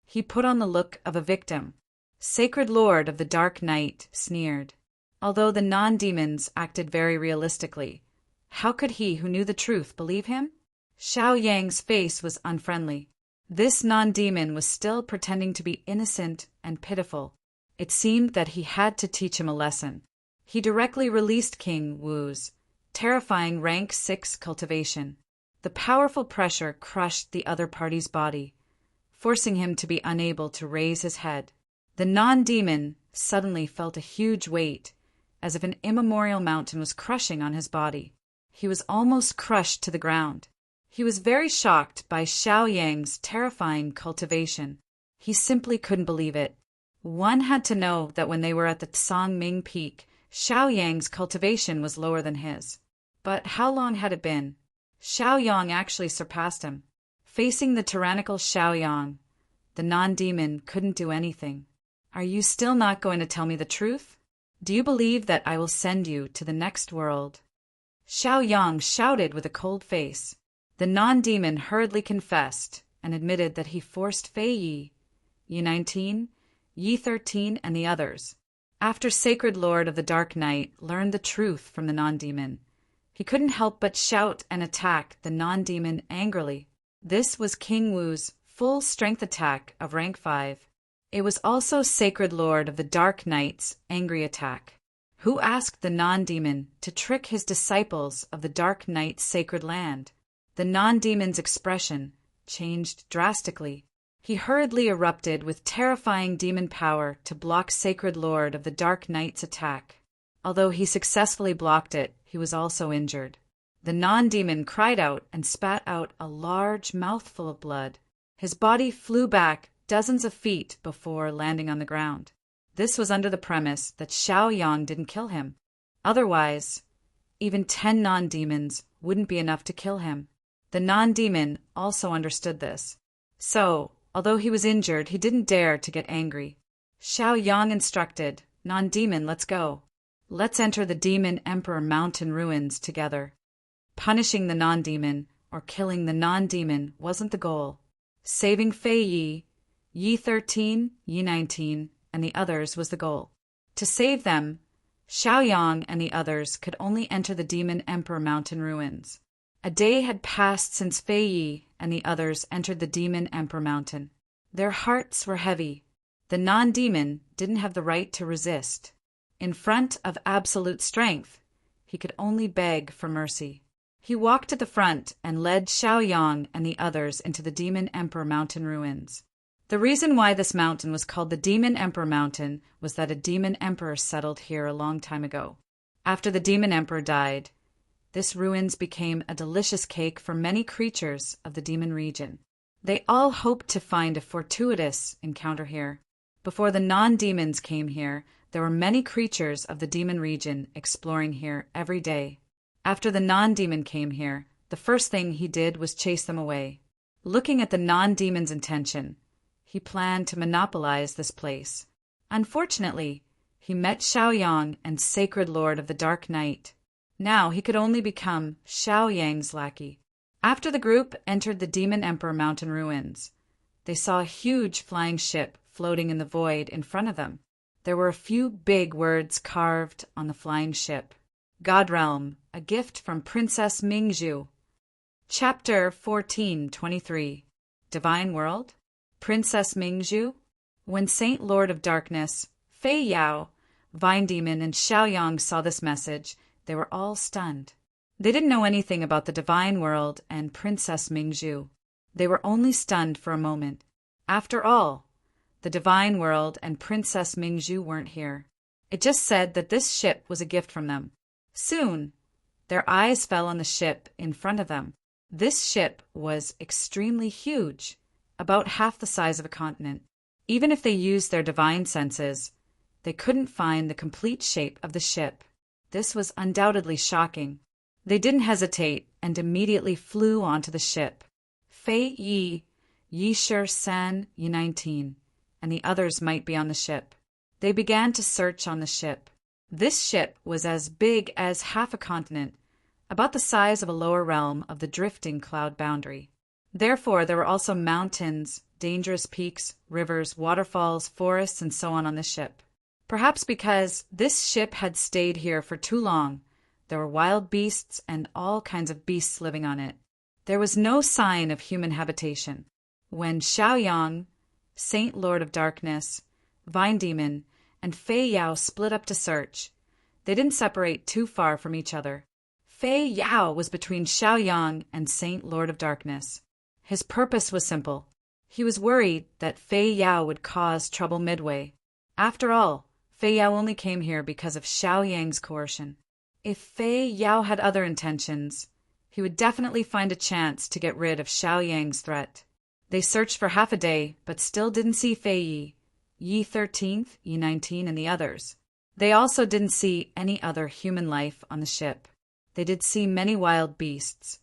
He put on the look of a victim. Sacred Lord of the Dark Knight sneered. Although the non-demons acted very realistically, how could he who knew the truth believe him? Xiaoyang's face was unfriendly. This non-demon was still pretending to be innocent and pitiful. It seemed that he had to teach him a lesson. He directly released King Wu's terrifying rank 6 cultivation. The powerful pressure crushed the other party's body, forcing him to be unable to raise his head. The non-demon suddenly felt a huge weight, as if an immemorial mountain was crushing on his body. He was almost crushed to the ground. He was very shocked by Xiaoyang's terrifying cultivation. He simply couldn't believe it. One had to know that when they were at the Cangming Peak, Xiaoyang's cultivation was lower than his. But how long had it been? Xiaoyang actually surpassed him. Facing the tyrannical Xiaoyang, the non-demon couldn't do anything. Are you still not going to tell me the truth? Do you believe that I will send you to the next world? Xiaoyang shouted with a cold face. The non-demon hurriedly confessed and admitted that he forced Fei Yi, Yi-19, Yi-13, and the others. After Sacred Lord of the Dark Knight learned the truth from the non-demon, he couldn't help but shout and attack the non-demon angrily. This was King Wu's full strength attack of rank 5. It was also Sacred Lord of the Dark Knight's angry attack, who asked the non-demon to trick his disciples of the Dark Knight's sacred land. The non-demon's expression changed drastically. He hurriedly erupted with terrifying demon power to block Sacred Lord of the Dark Knight's attack. Although he successfully blocked it, he was also injured. The non-demon cried out and spat out a large mouthful of blood. His body flew back dozens of feet before landing on the ground. This was under the premise that Xiaoyang didn't kill him. Otherwise, even 10 non-demons wouldn't be enough to kill him. The non-demon also understood this. So, although he was injured, he didn't dare to get angry. Xiaoyang instructed, Non-demon, let's go. Let's enter the Demon Emperor mountain ruins together. Punishing the non-demon or killing the non-demon wasn't the goal. Saving Fei Yi, Yi-13, Yi-19, and the others was the goal. To save them, Xiaoyang and the others could only enter the Demon Emperor mountain ruins. A day had passed since Fei Yi and the others entered the Demon Emperor mountain. Their hearts were heavy. The non-demon didn't have the right to resist. In front of absolute strength, he could only beg for mercy. He walked to the front and led Xiaoyang and the others into the Demon Emperor mountain ruins. The reason why this mountain was called the Demon Emperor mountain was that a demon emperor settled here a long time ago. After the demon emperor died, this ruins became a delicious cake for many creatures of the demon region. They all hoped to find a fortuitous encounter here. Before the non-demons came here, there were many creatures of the demon region exploring here every day. After the non-demon came here, the first thing he did was chase them away. Looking at the non-demon's intention, he planned to monopolize this place. Unfortunately, he met Xiaoyang and Sacred Lord of the Dark Night. Now he could only become Xiaoyang's lackey. After the group entered the Demon Emperor mountain ruins, they saw a huge flying ship floating in the void in front of them. There were a few big words carved on the flying ship. God Realm, a gift from Princess Mingzhu. Chapter 14:23. Divine World? Princess Mingzhu? When Saint Lord of Darkness, Fei Yao, Vine Demon, and Xiaoyang saw this message, they were all stunned. They didn't know anything about the Divine World and Princess Mingzhu. They were only stunned for a moment. After all, the Divine World and Princess Mingzhu weren't here. It just said that this ship was a gift from them. Soon, their eyes fell on the ship in front of them. This ship was extremely huge, about half the size of a continent. Even if they used their divine senses, they couldn't find the complete shape of the ship. This was undoubtedly shocking. They didn't hesitate and immediately flew onto the ship. Fei Yi, Yishir San, Yi19, and the others might be on the ship. They began to search on the ship. This ship was as big as half a continent, about the size of a lower realm of the drifting cloud boundary. Therefore, there were also mountains, dangerous peaks, rivers, waterfalls, forests, and so on the ship. Perhaps because this ship had stayed here for too long, there were wild beasts and all kinds of beasts living on it. There was no sign of human habitation. When Xiaoyang, Saint Lord of Darkness, Vine Demon, and Fei Yao split up to search, they didn't separate too far from each other. Fei Yao was between Xiaoyang and Saint Lord of Darkness. His purpose was simple. He was worried that Fei Yao would cause trouble midway. After all, Fei Yao only came here because of Xiaoyang's coercion. If Fei Yao had other intentions, he would definitely find a chance to get rid of Xiaoyang's threat. They searched for half a day, but still didn't see Fei Yi, Yi 13th, Yi 19, and the others. They also didn't see any other human life on the ship. They did see many wild beasts,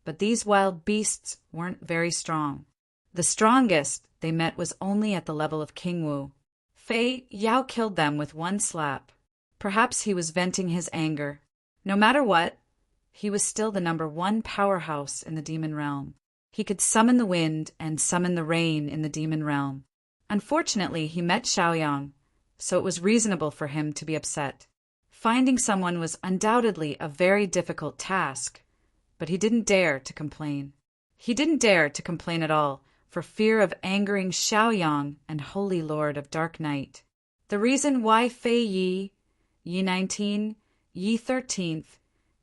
but these wild beasts weren't very strong. The strongest they met was only at the level of King Wu. Fei Yao killed them with one slap. Perhaps he was venting his anger. No matter what, he was still the #1 powerhouse in the demon realm. He could summon the wind and summon the rain in the demon realm. Unfortunately, he met Xiaoyang, so it was reasonable for him to be upset. Finding someone was undoubtedly a very difficult task, but he didn't dare to complain. He didn't dare to complain at all, for fear of angering Xiaoyang and Holy Lord of Dark Night. The reason why Fei Yi, Yi 19, Yi 13th,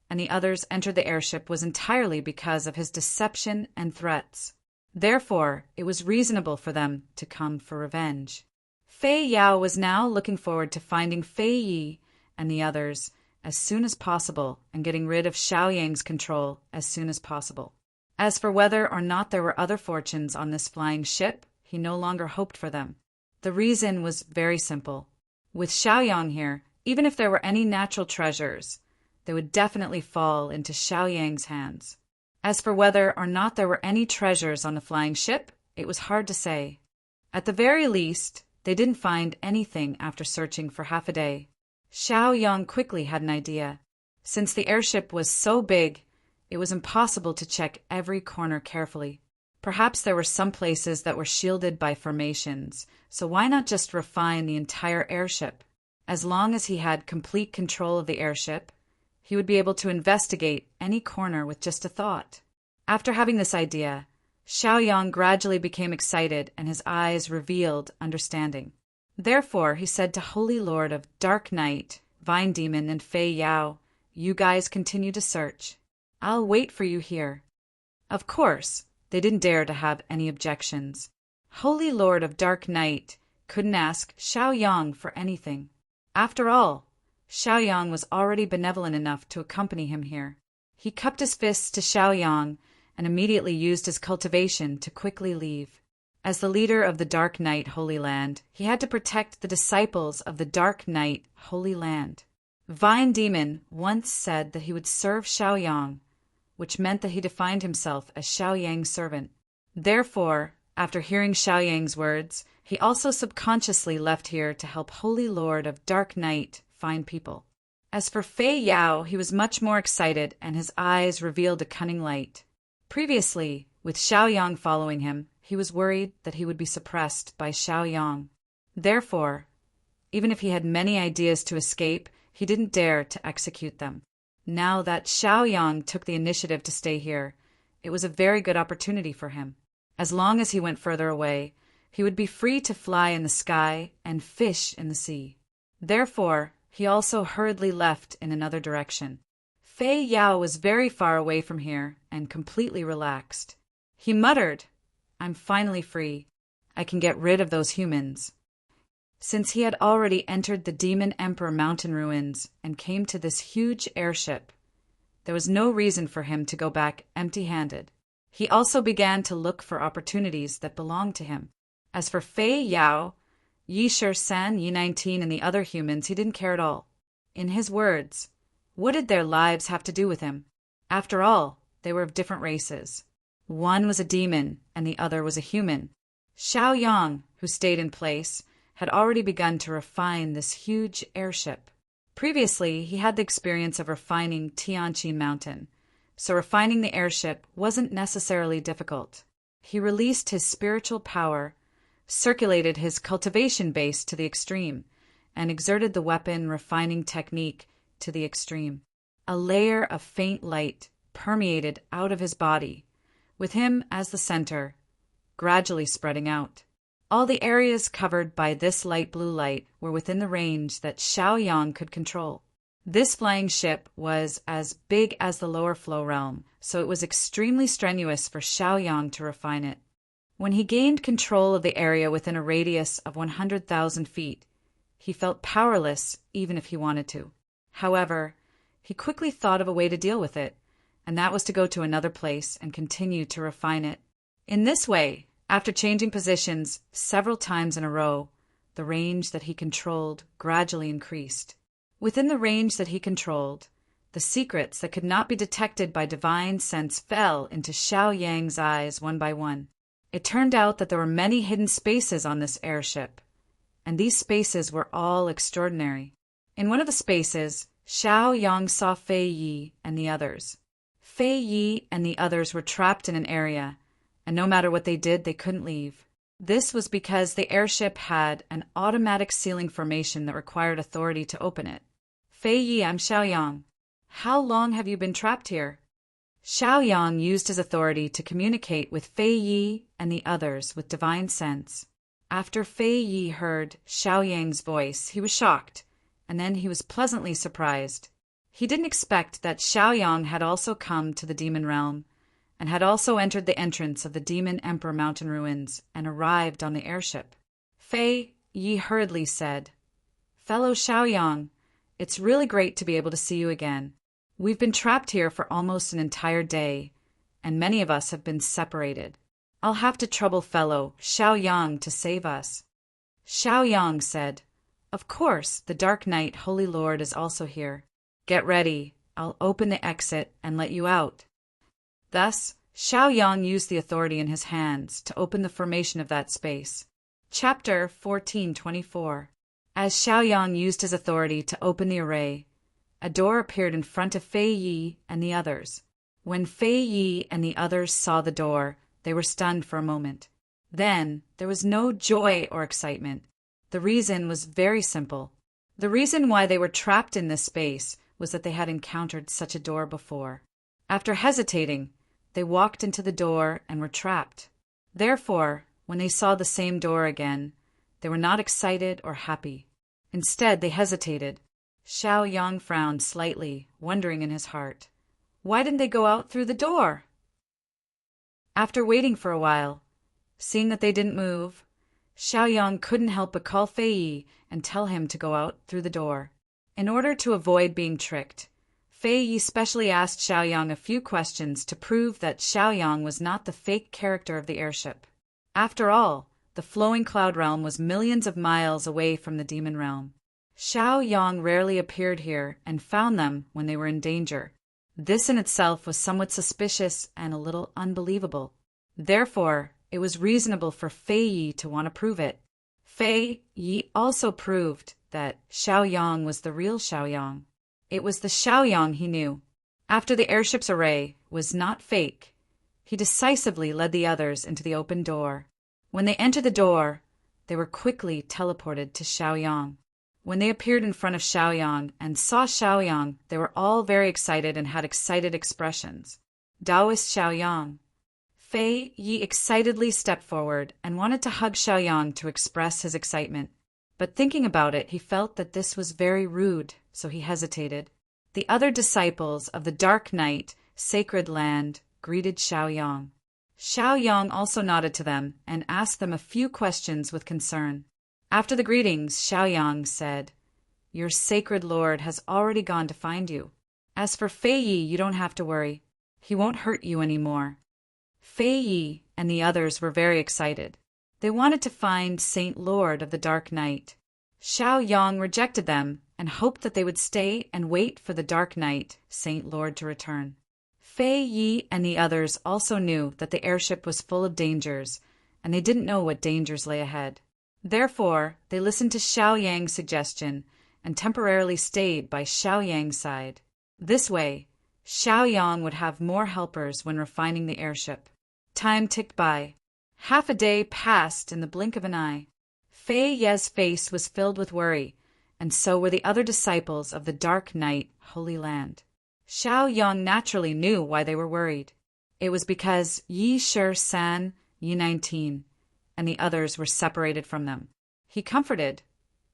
and the others entered the airship was entirely because of his deception and threats. Therefore, it was reasonable for them to come for revenge. Fei Yao was now looking forward to finding Fei Yi and the others as soon as possible and getting rid of Xiaoyang's control as soon as possible. As for whether or not there were other fortunes on this flying ship, he no longer hoped for them. The reason was very simple. With Xiaoyang here, even if there were any natural treasures, they would definitely fall into Xiaoyang's hands. As for whether or not there were any treasures on the flying ship, it was hard to say. At the very least, they didn't find anything after searching for half a day. Xiaoyang quickly had an idea. Since the airship was so big, it was impossible to check every corner carefully. Perhaps there were some places that were shielded by formations, so why not just refine the entire airship? As long as he had complete control of the airship, he would be able to investigate any corner with just a thought. After having this idea, Xiaoyang gradually became excited and his eyes revealed understanding. Therefore, he said to Holy Lord of Dark Night, Vine Demon, and Fei Yao, "You guys continue to search. I'll wait for you here." Of course, they didn't dare to have any objections. Holy Lord of Dark Night couldn't ask Xiaoyang for anything. After all, Xiaoyang was already benevolent enough to accompany him here. He cupped his fists to Xiaoyang and immediately used his cultivation to quickly leave. As the leader of the Dark Night Holy Land, he had to protect the disciples of the Dark Night Holy Land. Vine Demon once said that he would serve Xiaoyang, which meant that he defined himself as Xiaoyang's servant. Therefore, After hearing Xiaoyang's words, he also subconsciously left here to help Holy Lord of Dark Night find people. As for Fei Yao, he was much more excited, and his eyes revealed a cunning light. Previously, with Xiaoyang following him, he was worried that he would be suppressed by Xiaoyang. Therefore, even if he had many ideas to escape, he didn't dare to execute them. Now that Xiaoyang took the initiative to stay here, it was a very good opportunity for him. As long as he went further away, he would be free to fly in the sky and fish in the sea. Therefore, he also hurriedly left in another direction. Fei Yao was very far away from here and completely relaxed. He muttered, "I'm finally free. I can get rid of those humans." Since he had already entered the Demon Emperor mountain ruins and came to this huge airship, there was no reason for him to go back empty-handed. He also began to look for opportunities that belonged to him. As for Fei Yao, Yi San, Yi 19, and the other humans, he didn't care at all. In his words, what did their lives have to do with him? After all, they were of different races. One was a demon, and the other was a human. Xiaoyang, who stayed in place, had already begun to refine this huge airship. Previously, he had the experience of refining Tianqi Mountain, so refining the airship wasn't necessarily difficult. He released his spiritual power, circulated his cultivation base to the extreme, and exerted the weapon refining technique to the extreme. A layer of faint light permeated out of his body, with him as the center, gradually spreading out. All the areas covered by this light blue light were within the range that Xiaoyang could control. This flying ship was as big as the lower flow realm, so it was extremely strenuous for Xiaoyang to refine it. When he gained control of the area within a radius of 100,000 feet, he felt powerless even if he wanted to. However, he quickly thought of a way to deal with it, and that was to go to another place and continue to refine it. In this way, after changing positions several times in a row, the range that he controlled gradually increased. Within the range that he controlled, the secrets that could not be detected by divine sense fell into Xiaoyang's eyes one by one. It turned out that there were many hidden spaces on this airship, and these spaces were all extraordinary. In one of the spaces, Xiaoyang saw Fei Yi and the others. Fei Yi and the others were trapped in an area, and no matter what they did, they couldn't leave. This was because the airship had an automatic sealing formation that required authority to open it. Fei Yi, I'm Xiaoyang. How long have you been trapped here? Xiaoyang used his authority to communicate with Fei Yi and the others with divine sense. After Fei Yi heard Xiaoyang's voice, he was shocked, and then he was pleasantly surprised. He didn't expect that Xiaoyang had also come to the demon realm, and had also entered the entrance of the Demon Emperor mountain ruins and arrived on the airship. Fei Yi hurriedly said, "Fellow Xiaoyang, it's really great to be able to see you again. We've been trapped here for almost an entire day, and many of us have been separated. I'll have to trouble fellow Xiaoyang to save us." Xiaoyang said, "Of course, the Dark Knight Holy Lord is also here. Get ready, I'll open the exit and let you out." Thus, Xiaoyang used the authority in his hands to open the formation of that space. Chapter 14:24. As Xiaoyang used his authority to open the array, a door appeared in front of Fei Yi and the others. When Fei Yi and the others saw the door, they were stunned for a moment. Then, there was no joy or excitement. The reason was very simple. The reason why they were trapped in this space was that they had encountered such a door before. After hesitating, they walked into the door and were trapped. Therefore, when they saw the same door again, they were not excited or happy. Instead, they hesitated. Xiaoyang frowned slightly, wondering in his heart, why didn't they go out through the door? After waiting for a while, seeing that they didn't move, Xiaoyang couldn't help but call Fei Yi and tell him to go out through the door. In order to avoid being tricked, Fei Yi specially asked Xiaoyang a few questions to prove that Xiaoyang was not the fake character of the airship. After all, the flowing cloud realm was millions of miles away from the demon realm. Xiaoyang rarely appeared here and found them when they were in danger. This in itself was somewhat suspicious and a little unbelievable. Therefore, it was reasonable for Fei Yi to want to prove it. Fei Yi also proved that Xiaoyang was the real Xiaoyang. It was the Xiaoyang he knew. After the airship's array was not fake, he decisively led the others into the open door. When they entered the door, they were quickly teleported to Xiaoyang. When they appeared in front of Xiaoyang and saw Xiaoyang, they were all very excited and had excited expressions. Taoist Xiaoyang. Fei Yi excitedly stepped forward and wanted to hug Xiaoyang to express his excitement. But thinking about it, he felt that this was very rude, so he hesitated. The other disciples of the Dark Night, Sacred Land, greeted Xiaoyang. Xiaoyang also nodded to them and asked them a few questions with concern. After the greetings, Xiaoyang said, "Your sacred lord has already gone to find you. As for Fei Yi, you don't have to worry. He won't hurt you anymore." Fei Yi and the others were very excited. They wanted to find Saint Lord of the Dark Night. Xiaoyang rejected them and hoped that they would stay and wait for the Dark Night, Saint Lord, to return. Fei Yi and the others also knew that the airship was full of dangers, and they didn't know what dangers lay ahead. Therefore, they listened to Xiaoyang's suggestion and temporarily stayed by Xiaoyang's side. This way, Xiaoyang would have more helpers when refining the airship. Time ticked by. Half a day passed in the blink of an eye. Fei Ye's face was filled with worry, and so were the other disciples of the Dark Night, Holy Land. Xiaoyang naturally knew why they were worried. It was because Yi Shi San, Yi 19, and the others were separated from them. He comforted,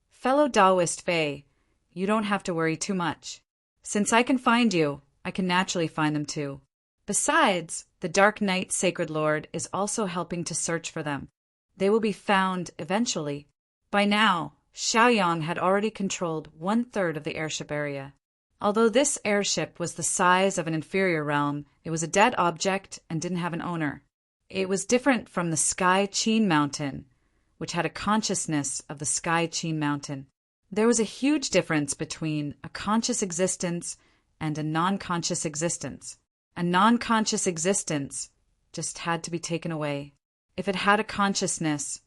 "Fellow Taoist Fei, you don't have to worry too much. Since I can find you, I can naturally find them too. Besides, the Dark Night Sacred Lord is also helping to search for them. They will be found eventually." By now, Xiaoyang had already controlled 1/3 of the airship area. Although this airship was the size of an inferior realm, it was a dead object and didn't have an owner. It was different from the Sky Qin Mountain, which had a consciousness of the Sky Qin Mountain. There was a huge difference between a conscious existence and a non-conscious existence. A non-conscious existence just had to be taken away. If it had a consciousness,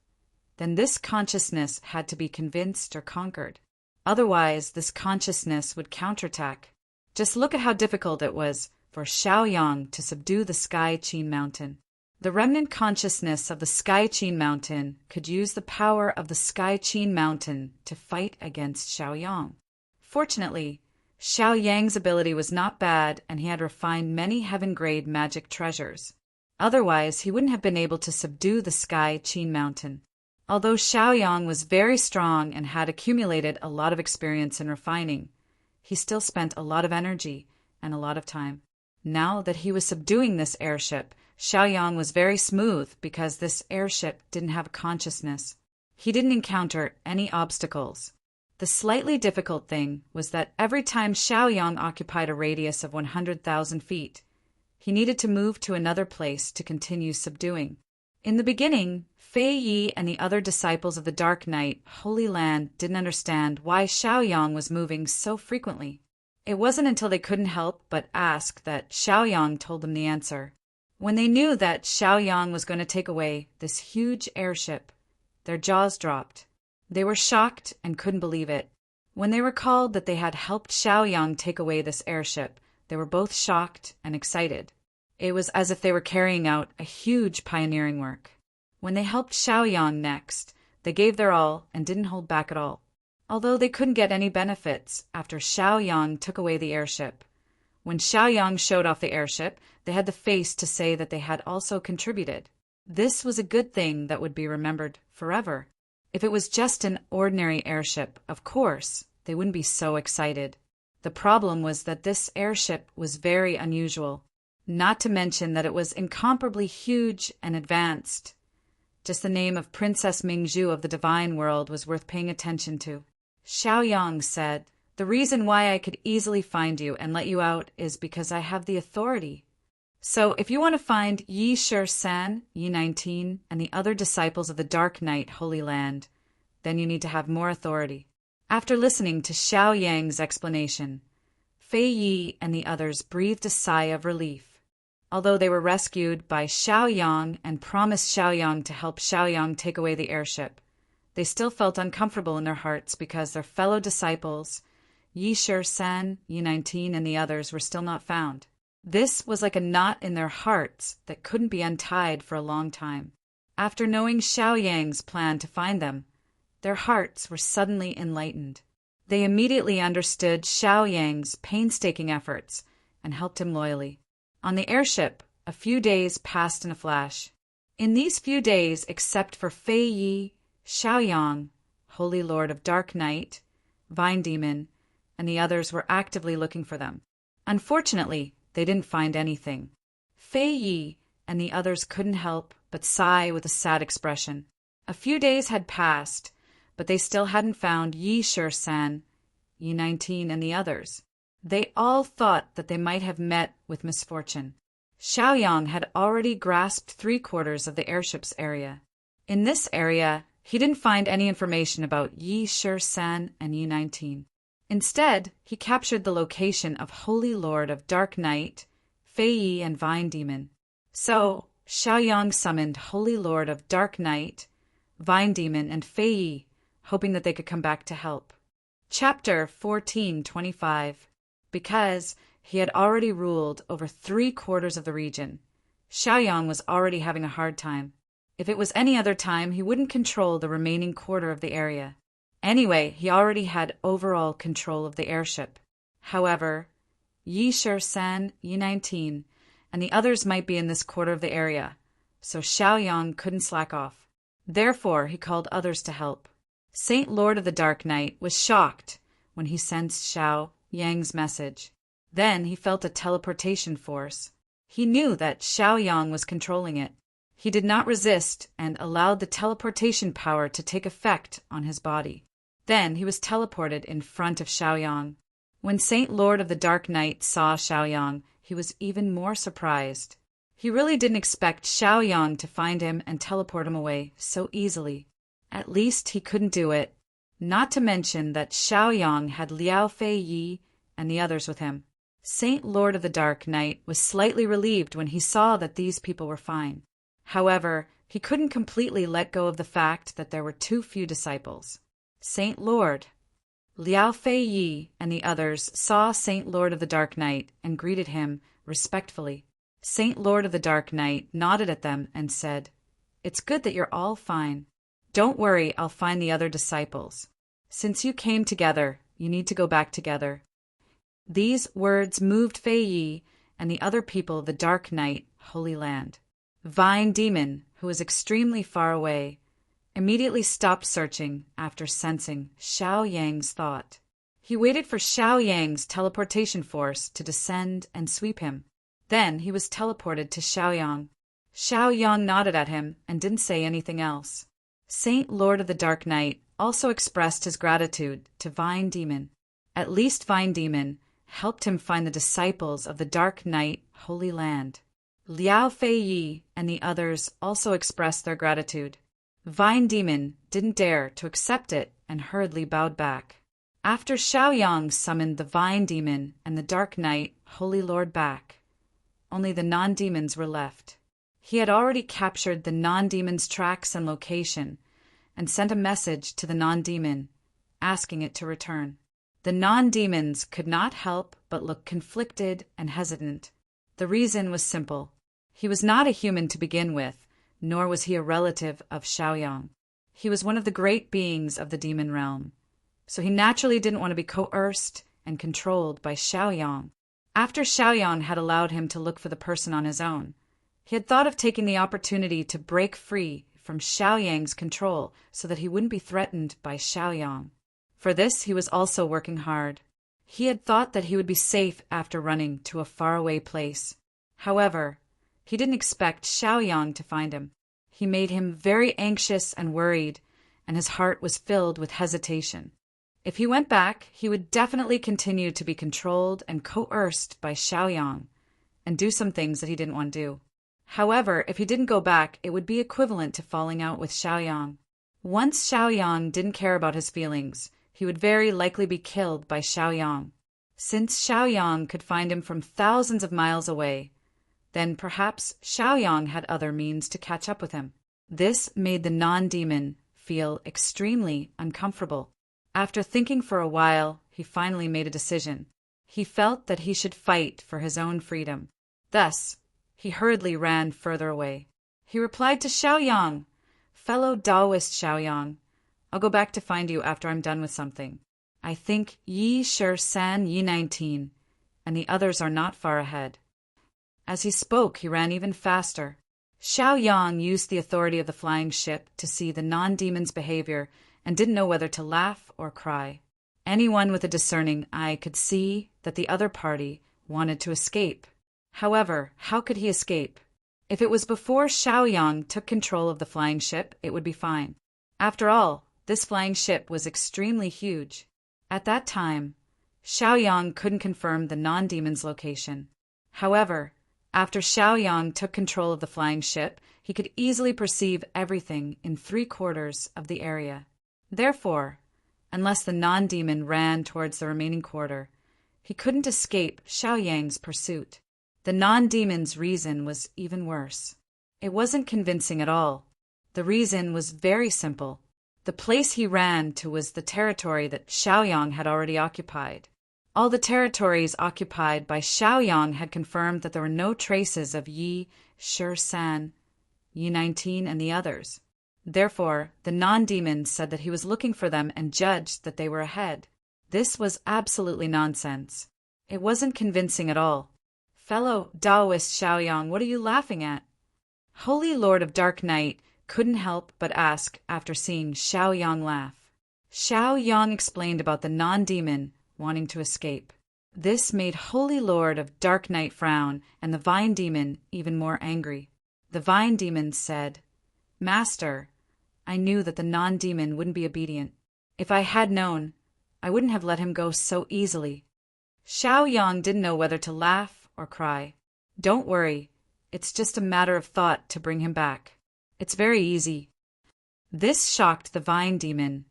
then this consciousness had to be convinced or conquered. Otherwise, this consciousness would counterattack. Just look at how difficult it was for Xiaoyang to subdue the Sky Qin Mountain. The remnant consciousness of the Sky Qin Mountain could use the power of the Sky Qin Mountain to fight against Xiaoyang. Fortunately, Xiaoyang's ability was not bad, and he had refined many heaven-grade magic treasures. Otherwise, he wouldn't have been able to subdue the Sky Qin Mountain. Although Xiaoyang was very strong and had accumulated a lot of experience in refining, he still spent a lot of energy and a lot of time. Now that he was subduing this airship, Xiaoyang was very smooth because this airship didn't have a consciousness. He didn't encounter any obstacles. The slightly difficult thing was that every time Xiaoyang occupied a radius of 100,000 feet, he needed to move to another place to continue subduing. In the beginning, Fei Yi and the other disciples of the Dark Night, Holy Land, didn't understand why Xiaoyang was moving so frequently. It wasn't until they couldn't help but ask that Xiaoyang told them the answer. When they knew that Xiaoyang was going to take away this huge airship, their jaws dropped. They were shocked and couldn't believe it. When they recalled that they had helped Xiaoyang take away this airship, they were both shocked and excited. It was as if they were carrying out a huge pioneering work. When they helped Xiaoyang next, they gave their all and didn't hold back at all. Although they couldn't get any benefits after Xiaoyang took away the airship. When Xiaoyang showed off the airship, they had the face to say that they had also contributed. This was a good thing that would be remembered forever. If it was just an ordinary airship, of course, they wouldn't be so excited. The problem was that this airship was very unusual, not to mention that it was incomparably huge and advanced. Just the name of Princess Mingzhu of the Divine World was worth paying attention to. Xiaoyang said, "The reason why I could easily find you and let you out is because I have the authority. So if you want to find Yi Shi San, Yi 19, and the other disciples of the Dark Night, Holy Land, then you need to have more authority." After listening to Xiaoyang's explanation, Fei Yi and the others breathed a sigh of relief. Although they were rescued by Xiaoyang and promised Xiaoyang to help Xiaoyang take away the airship, they still felt uncomfortable in their hearts because their fellow disciples, Yi San, Yi 19, and the others were still not found. This was like a knot in their hearts that couldn't be untied for a long time. After knowing Xiaoyang's plan to find them, their hearts were suddenly enlightened. They immediately understood Xiaoyang's painstaking efforts and helped him loyally. On the airship, a few days passed in a flash. In these few days, except for Fei Yi, Xiaoyang, Holy Lord of Dark Night, Vine Demon, and the others were actively looking for them. Unfortunately, they didn't find anything. Fei Yi and the others couldn't help but sigh with a sad expression. A few days had passed, but they still hadn't found Yi San, Yi 19, and the others. They all thought that they might have met with misfortune. Xiaoyang had already grasped 3/4 of the airship's area. In this area, he didn't find any information about Yi San and Yi 19. Instead, he captured the location of Holy Lord of Dark Night, Fei Yi, and Vine Demon. So, Xiaoyang summoned Holy Lord of Dark Night, Vine Demon, and Fei Yi, hoping that they could come back to help. Chapter 14:25. Because he had already ruled over 3/4 of the region, Xiaoyang was already having a hard time. If it was any other time, he wouldn't control the remaining quarter of the area. Anyway, he already had overall control of the airship. However, Yi San, Yi 19, and the others might be in this quarter of the area, so Xiaoyang couldn't slack off. Therefore, he called others to help. Saint Lord of the Dark Night was shocked when he sensed Xiaoyang's message. Then he felt a teleportation force. He knew that Xiaoyang was controlling it. He did not resist and allowed the teleportation power to take effect on his body. Then he was teleported in front of Xiaoyang. When Saint Lord of the Dark Night saw Xiaoyang, he was even more surprised. He really didn't expect Xiaoyang to find him and teleport him away so easily. At least he couldn't do it. Not to mention that Xiaoyang had Liao Fei Yi and the others with him. Saint Lord of the Dark Night was slightly relieved when he saw that these people were fine. However, he couldn't completely let go of the fact that there were too few disciples. Saint Lord, Liao Fei Yi, and the others saw Saint Lord of the Dark Night and greeted him respectfully. Saint Lord of the Dark Night nodded at them and said, "It's good that you're all fine. Don't worry, I'll find the other disciples. Since you came together, you need to go back together." These words moved Fei Yi and the other people of the Dark Night, Holy Land. Vine Demon, who was extremely far away, immediately stopped searching after sensing Xiaoyang's thought. He waited for Xiaoyang's teleportation force to descend and sweep him. Then he was teleported to Xiaoyang. Xiaoyang nodded at him and didn't say anything else. Saint Lord of the Dark Night also expressed his gratitude to Vine Demon. At least Vine Demon helped him find the disciples of the Dark Night, Holy Land. Liao Fei Yi and the others also expressed their gratitude. Vine Demon didn't dare to accept it and hurriedly bowed back. After Xiaoyang summoned the Vine Demon and the Dark Night, Holy Lord back, only the non-demons were left. He had already captured the non-demon's tracks and location and sent a message to the non-demon, asking it to return. The non-demons could not help but look conflicted and hesitant. The reason was simple. He was not a human to begin with, nor was he a relative of Xiaoyang. He was one of the great beings of the demon realm, so he naturally didn't want to be coerced and controlled by Xiaoyang. After Xiaoyang had allowed him to look for the person on his own, he had thought of taking the opportunity to break free from Xiaoyang's control so that he wouldn't be threatened by Xiaoyang. For this, he was also working hard. He had thought that he would be safe after running to a faraway place. However, he didn't expect Xiaoyang to find him. He made him very anxious and worried, and his heart was filled with hesitation. If he went back, he would definitely continue to be controlled and coerced by Xiaoyang and do some things that he didn't want to do. However, if he didn't go back, it would be equivalent to falling out with Xiaoyang. Once Xiaoyang didn't care about his feelings, he would very likely be killed by Xiaoyang. Since Xiaoyang could find him from thousands of miles away, then perhaps Xiaoyang had other means to catch up with him. This made the non-demon feel extremely uncomfortable. After thinking for a while, he finally made a decision. He felt that he should fight for his own freedom. Thus, he hurriedly ran further away. He replied to Xiaoyang, "Fellow Taoist Xiaoyang, I'll go back to find you after I'm done with something. I think Yi Shi San Yi 19, and the others are not far ahead." As he spoke, he ran even faster. Xiaoyang used the authority of the flying ship to see the non-demon's behavior and didn't know whether to laugh or cry. Anyone with a discerning eye could see that the other party wanted to escape. However, how could he escape? If it was before Xiaoyang took control of the flying ship, it would be fine. After all, this flying ship was extremely huge. At that time, Xiaoyang couldn't confirm the non-demon's location. However, after Xiaoyang took control of the flying ship, he could easily perceive everything in 3/4 of the area. Therefore, unless the non-demon ran towards the remaining quarter, he couldn't escape Xiaoyang's pursuit. The non-demon's reason was even worse. It wasn't convincing at all. The reason was very simple. The place he ran to was the territory that Xiaoyang had already occupied. All the territories occupied by Xiaoyang had confirmed that there were no traces of Yi Shi San, Yi 19, and the others. Therefore, the non-demon said that he was looking for them and judged that they were ahead. This was absolutely nonsense. It wasn't convincing at all. "Fellow Taoist Xiaoyang, what are you laughing at?" Holy Lord of Dark Night couldn't help but ask after seeing Xiaoyang laugh. Xiaoyang explained about the non-demon wanting to escape. This made Holy Lord of Dark Night frown and the Vine Demon even more angry. The Vine Demon said, "Master, I knew that the non-demon wouldn't be obedient. If I had known, I wouldn't have let him go so easily." Xiaoyang didn't know whether to laugh or cry. "Don't worry, it's just a matter of thought to bring him back. It's very easy." This shocked the Vine Demon,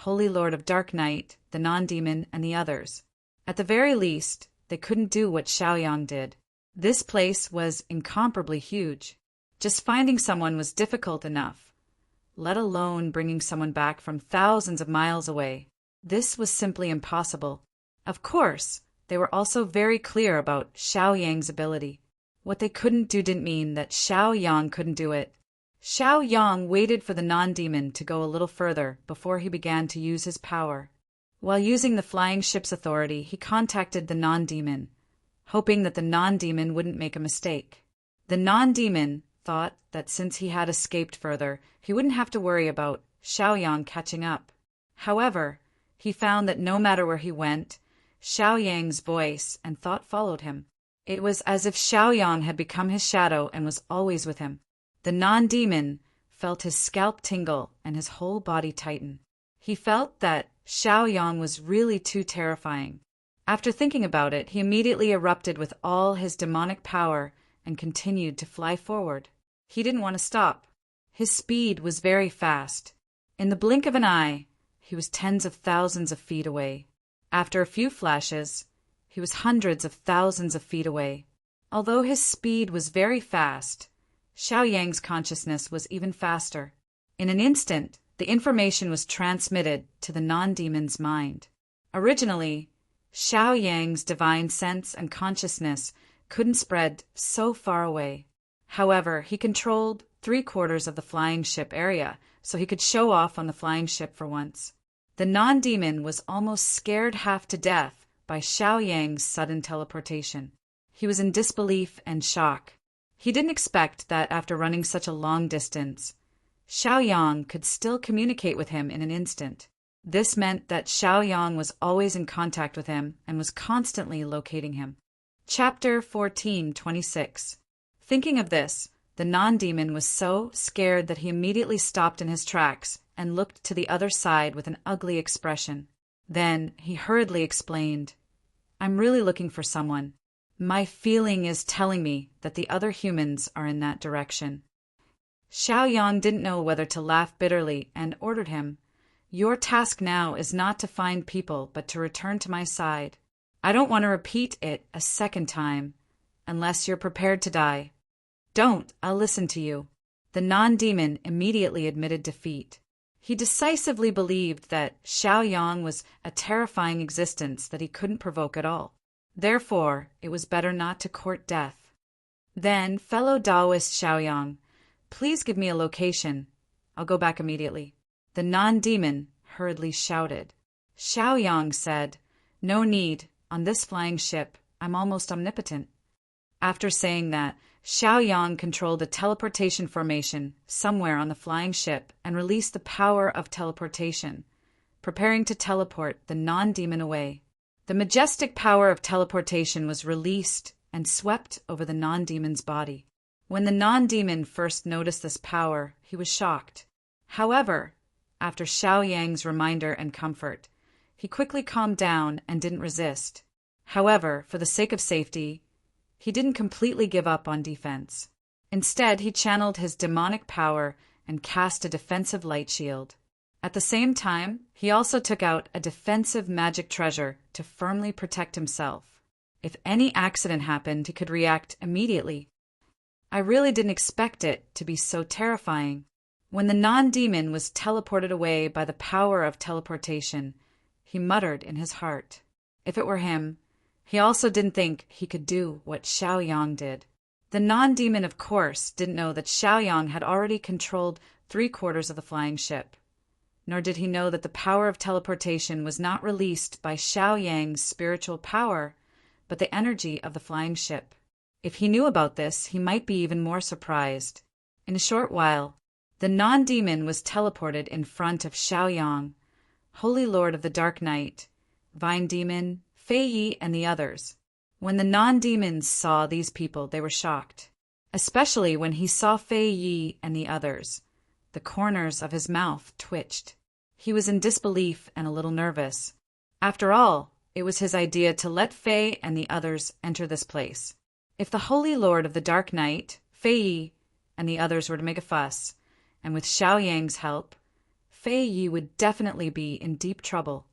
Holy Lord of Dark Night, the non-demon, and the others. At the very least, they couldn't do what Xiaoyang did. This place was incomparably huge. Just finding someone was difficult enough, let alone bringing someone back from thousands of miles away. This was simply impossible. Of course, they were also very clear about Xiaoyang's ability. What they couldn't do didn't mean that Xiaoyang couldn't do it. Xiaoyang waited for the non-demon to go a little further before he began to use his power. While using the flying ship's authority, he contacted the non-demon, hoping that the non-demon wouldn't make a mistake. The non-demon thought that since he had escaped further, he wouldn't have to worry about Xiaoyang catching up. However, he found that no matter where he went, Xiaoyang's voice and thought followed him. It was as if Xiaoyang had become his shadow and was always with him. The non-demon felt his scalp tingle and his whole body tighten. He felt that Xiaoyang was really too terrifying. After thinking about it, he immediately erupted with all his demonic power and continued to fly forward. He didn't want to stop. His speed was very fast. In the blink of an eye, he was tens of thousands of feet away. After a few flashes, he was hundreds of thousands of feet away. Although his speed was very fast, Xiaoyang's consciousness was even faster. In an instant, the information was transmitted to the non-demon's mind. Originally, Xiaoyang's divine sense and consciousness couldn't spread so far away. However, he controlled 3/4 of the flying ship area, so he could show off on the flying ship for once. The non-demon was almost scared half to death by Xiaoyang's sudden teleportation. He was in disbelief and shock. He didn't expect that after running such a long distance, Xiaoyang could still communicate with him in an instant. This meant that Xiaoyang was always in contact with him and was constantly locating him. Chapter 14:26. Thinking of this, the non-demon was so scared that he immediately stopped in his tracks and looked to the other side with an ugly expression. Then he hurriedly explained, "I'm really looking for someone. My feeling is telling me that the other humans are in that direction." Xiaoyang didn't know whether to laugh bitterly and ordered him, "Your task now is not to find people but to return to my side. I don't want to repeat it a second time. unless you're prepared to die. Don't, I'll listen to you. The non-demon immediately admitted defeat. He decisively believed that Xiaoyang was a terrifying existence that he couldn't provoke at all. Therefore, it was better not to court death. Then, fellow Taoist Xiaoyang, please give me a location. I'll go back immediately. The non-demon hurriedly shouted. Xiaoyang said, No need, on this flying ship, I'm almost omnipotent. After saying that, Xiaoyang controlled a teleportation formation somewhere on the flying ship and released the power of teleportation, preparing to teleport the non-demon away. The majestic power of teleportation was released and swept over the non-demon's body. When the non-demon first noticed this power, he was shocked. However, after Xiaoyang's reminder and comfort, he quickly calmed down and didn't resist. However, for the sake of safety, he didn't completely give up on defense. Instead, he channeled his demonic power and cast a defensive light shield. At the same time, he also took out a defensive magic treasure to firmly protect himself. If any accident happened, he could react immediately. I really didn't expect it to be so terrifying. When the non-demon was teleported away by the power of teleportation, he muttered in his heart. If it were him, he also didn't think he could do what Xiaoyang did. The non-demon, of course, didn't know that Xiaoyang had already controlled 3/4 of the flying ship. Nor did he know that the power of teleportation was not released by Xiaoyang's spiritual power, but the energy of the flying ship. If he knew about this, he might be even more surprised. In a short while, the non-demon was teleported in front of Xiaoyang, Holy Lord of the Dark Night, Vine Demon, Fei Yi, and the others. When the non-demons saw these people, they were shocked, especially when he saw Fei Yi and the others. The corners of his mouth twitched. He was in disbelief and a little nervous. After all, it was his idea to let Fei and the others enter this place. If the Holy Lord of the Dark Night, Fei Yi, and the others were to make a fuss, and with Xiaoyang's help, Fei Yi would definitely be in deep trouble.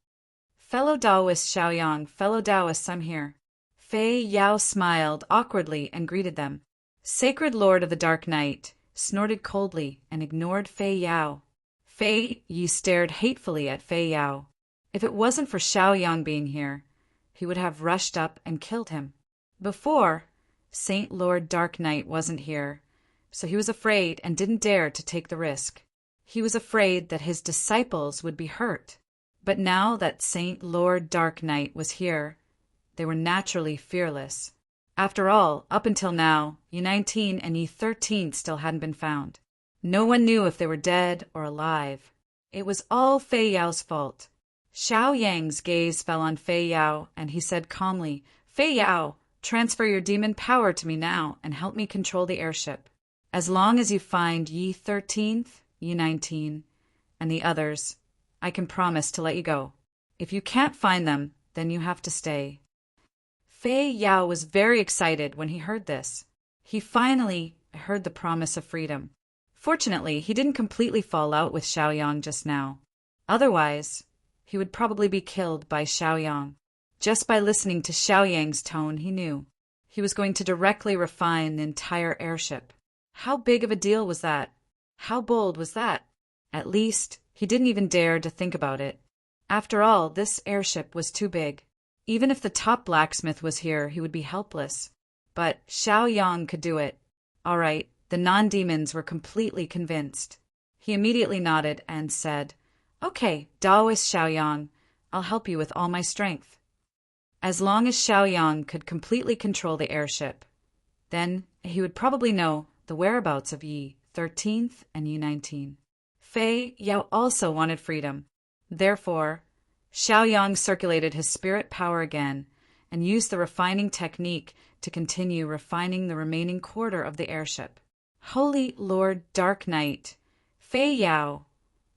Fellow Taoist Xiaoyang, fellow Taoists, I'm here. Fei Yao smiled awkwardly and greeted them. Sacred Lord of the Dark Night snorted coldly and ignored Fei Yao. Fei Yi stared hatefully at Fei Yao. If it wasn't for Xiaoyang being here, he would have rushed up and killed him. Before, Saint Lord Dark Night wasn't here, so he was afraid and didn't dare to take the risk. He was afraid that his disciples would be hurt. But now that Saint Lord Dark Night was here, they were naturally fearless. After all, up until now, Yi-19 and Yi-13 still hadn't been found. No one knew if they were dead or alive. It was all Fei Yao's fault. Xiaoyang's gaze fell on Fei Yao, and he said calmly, Fei Yao, transfer your demon power to me now and help me control the airship. As long as you find Yi-13, Yi-19, and the others, I can promise to let you go. If you can't find them, then you have to stay. Fei Yao was very excited when he heard this. He finally heard the promise of freedom. Fortunately, he didn't completely fall out with Xiaoyang just now. Otherwise, he would probably be killed by Xiaoyang. Just by listening to Xiaoyang's tone, he knew. He was going to directly refine the entire airship. How big of a deal was that? How bold was that? At least, he didn't even dare to think about it. After all, this airship was too big. Even if the top blacksmith was here, he would be helpless. But Xiaoyang could do it. All right, the non-demons were completely convinced. He immediately nodded and said, Okay, Taoist Xiaoyang, I'll help you with all my strength. As long as Xiaoyang could completely control the airship, then he would probably know the whereabouts of Yi-13 and Yi-19. Fei Yao also wanted freedom. Therefore, Xiaoyang circulated his spirit power again and used the refining technique to continue refining the remaining quarter of the airship. Holy Lord Dark Night, Fei Yao,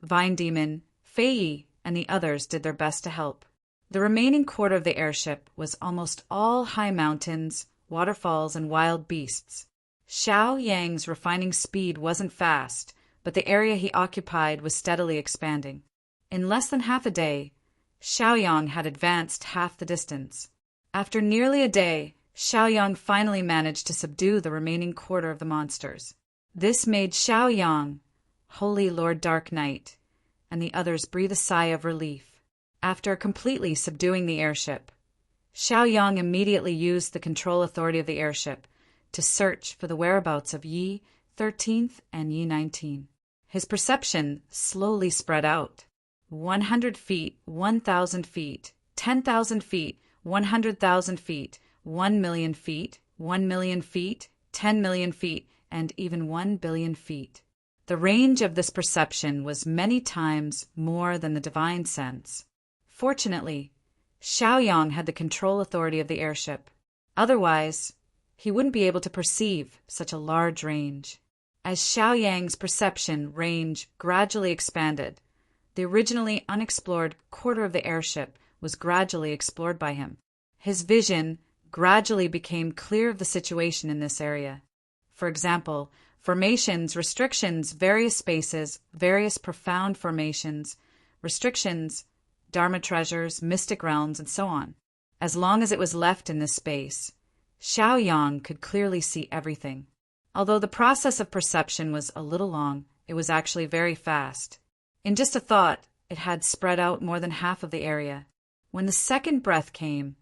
Vine Demon, Fei Yi, and the others did their best to help. The remaining quarter of the airship was almost all high mountains, waterfalls, and wild beasts. Xiaoyang's refining speed wasn't fast, but the area he occupied was steadily expanding. In less than half a day, Xiaoyang had advanced half the distance. After nearly a day, Xiaoyang finally managed to subdue the remaining quarter of the monsters. This made Xiaoyang, Holy Lord Dark Knight, and the others breathe a sigh of relief. After completely subduing the airship, Xiaoyang immediately used the control authority of the airship to search for the whereabouts of Yi 13th and Yi 19. His perception slowly spread out. 100 feet, 1,000 feet, 10,000 feet, 100,000 feet, 1,000,000 feet, 1,000,000 feet, 10,000,000 feet, and even 1,000,000,000 feet. The range of this perception was many times more than the divine sense. Fortunately, Xiaoyang had the control authority of the airship. Otherwise, he wouldn't be able to perceive such a large range. As Xiaoyang's perception range gradually expanded, the originally unexplored quarter of the airship was gradually explored by him. His vision gradually became clear of the situation in this area. For example, formations, restrictions, various spaces, various profound formations, restrictions, Dharma treasures, mystic realms, and so on. As long as it was left in this space, Xiaoyang could clearly see everything. Although the process of perception was a little long, it was actually very fast. In just a thought, it had spread out more than half of the area. When the second breath came,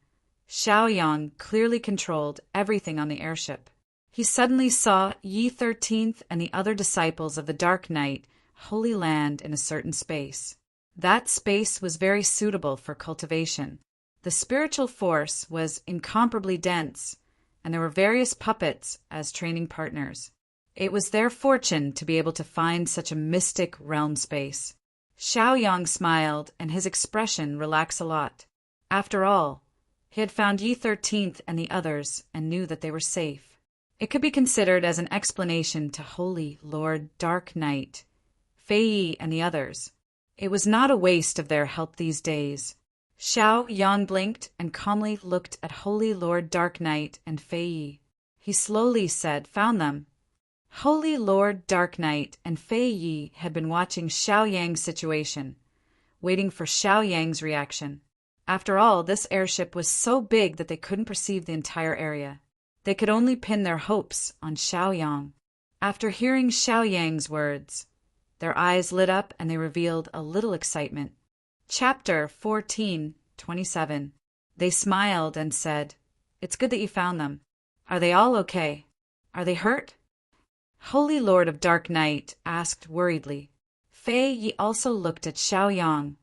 Xiaoyang clearly controlled everything on the airship. He suddenly saw Yi 13th and the other disciples of the Dark Knight Holy Land in a certain space. That space was very suitable for cultivation. The spiritual force was incomparably dense, and there were various puppets as training partners. It was their fortune to be able to find such a mystic realm space. Xiaoyang smiled, and his expression relaxed a lot. After all, he had found Yi 13th and the others and knew that they were safe. It could be considered as an explanation to Holy Lord Dark Knight, Fei Yi and the others. It was not a waste of their help these days. Xiaoyang blinked and calmly looked at Holy Lord Dark Knight and Fei Yi. He slowly said, "Found them." Holy Lord Dark Knight and Fei Yi had been watching Xiaoyang's situation, waiting for Xiaoyang's reaction. After all, this airship was so big that they couldn't perceive the entire area. They could only pin their hopes on Xiaoyang. After hearing Xiaoyang's words, their eyes lit up and they revealed a little excitement. Chapter 14:27. They smiled and said, "It's good that you found them. Are they all okay? Are they hurt?" Holy Lord of Dark Knight asked worriedly. Fei Yi also looked at Xiaoyang,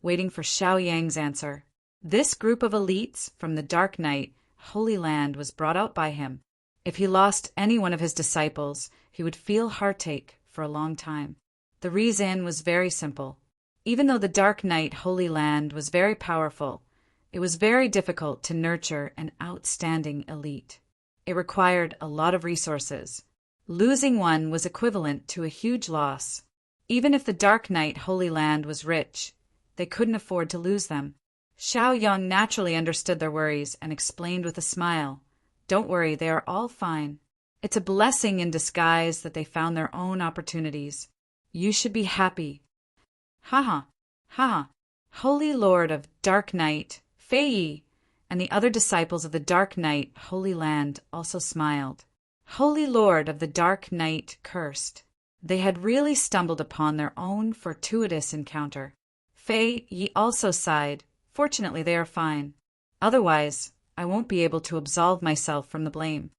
waiting for Xiaoyang's answer. This group of elites from the Dark Knight Holy Land was brought out by him. If he lost any one of his disciples, he would feel heartache for a long time. The reason was very simple. Even though the Dark Knight Holy Land was very powerful, it was very difficult to nurture an outstanding elite. It required a lot of resources. Losing one was equivalent to a huge loss. Even if the Dark Knight Holy Land was rich, they couldn't afford to lose them. Xiaoyang naturally understood their worries and explained with a smile, "Don't worry, they are all fine. It's a blessing in disguise that they found their own opportunities. You should be happy." Ha ha, ha ha. Holy Lord of Dark Knight, Fei Yi, and the other disciples of the Dark Knight Holy Land also smiled. Holy Lord of the Dark Knight cursed. They had really stumbled upon their own fortuitous encounter. Fei Yi also sighed. "Fortunately, they are fine. Otherwise, I won't be able to absolve myself from the blame."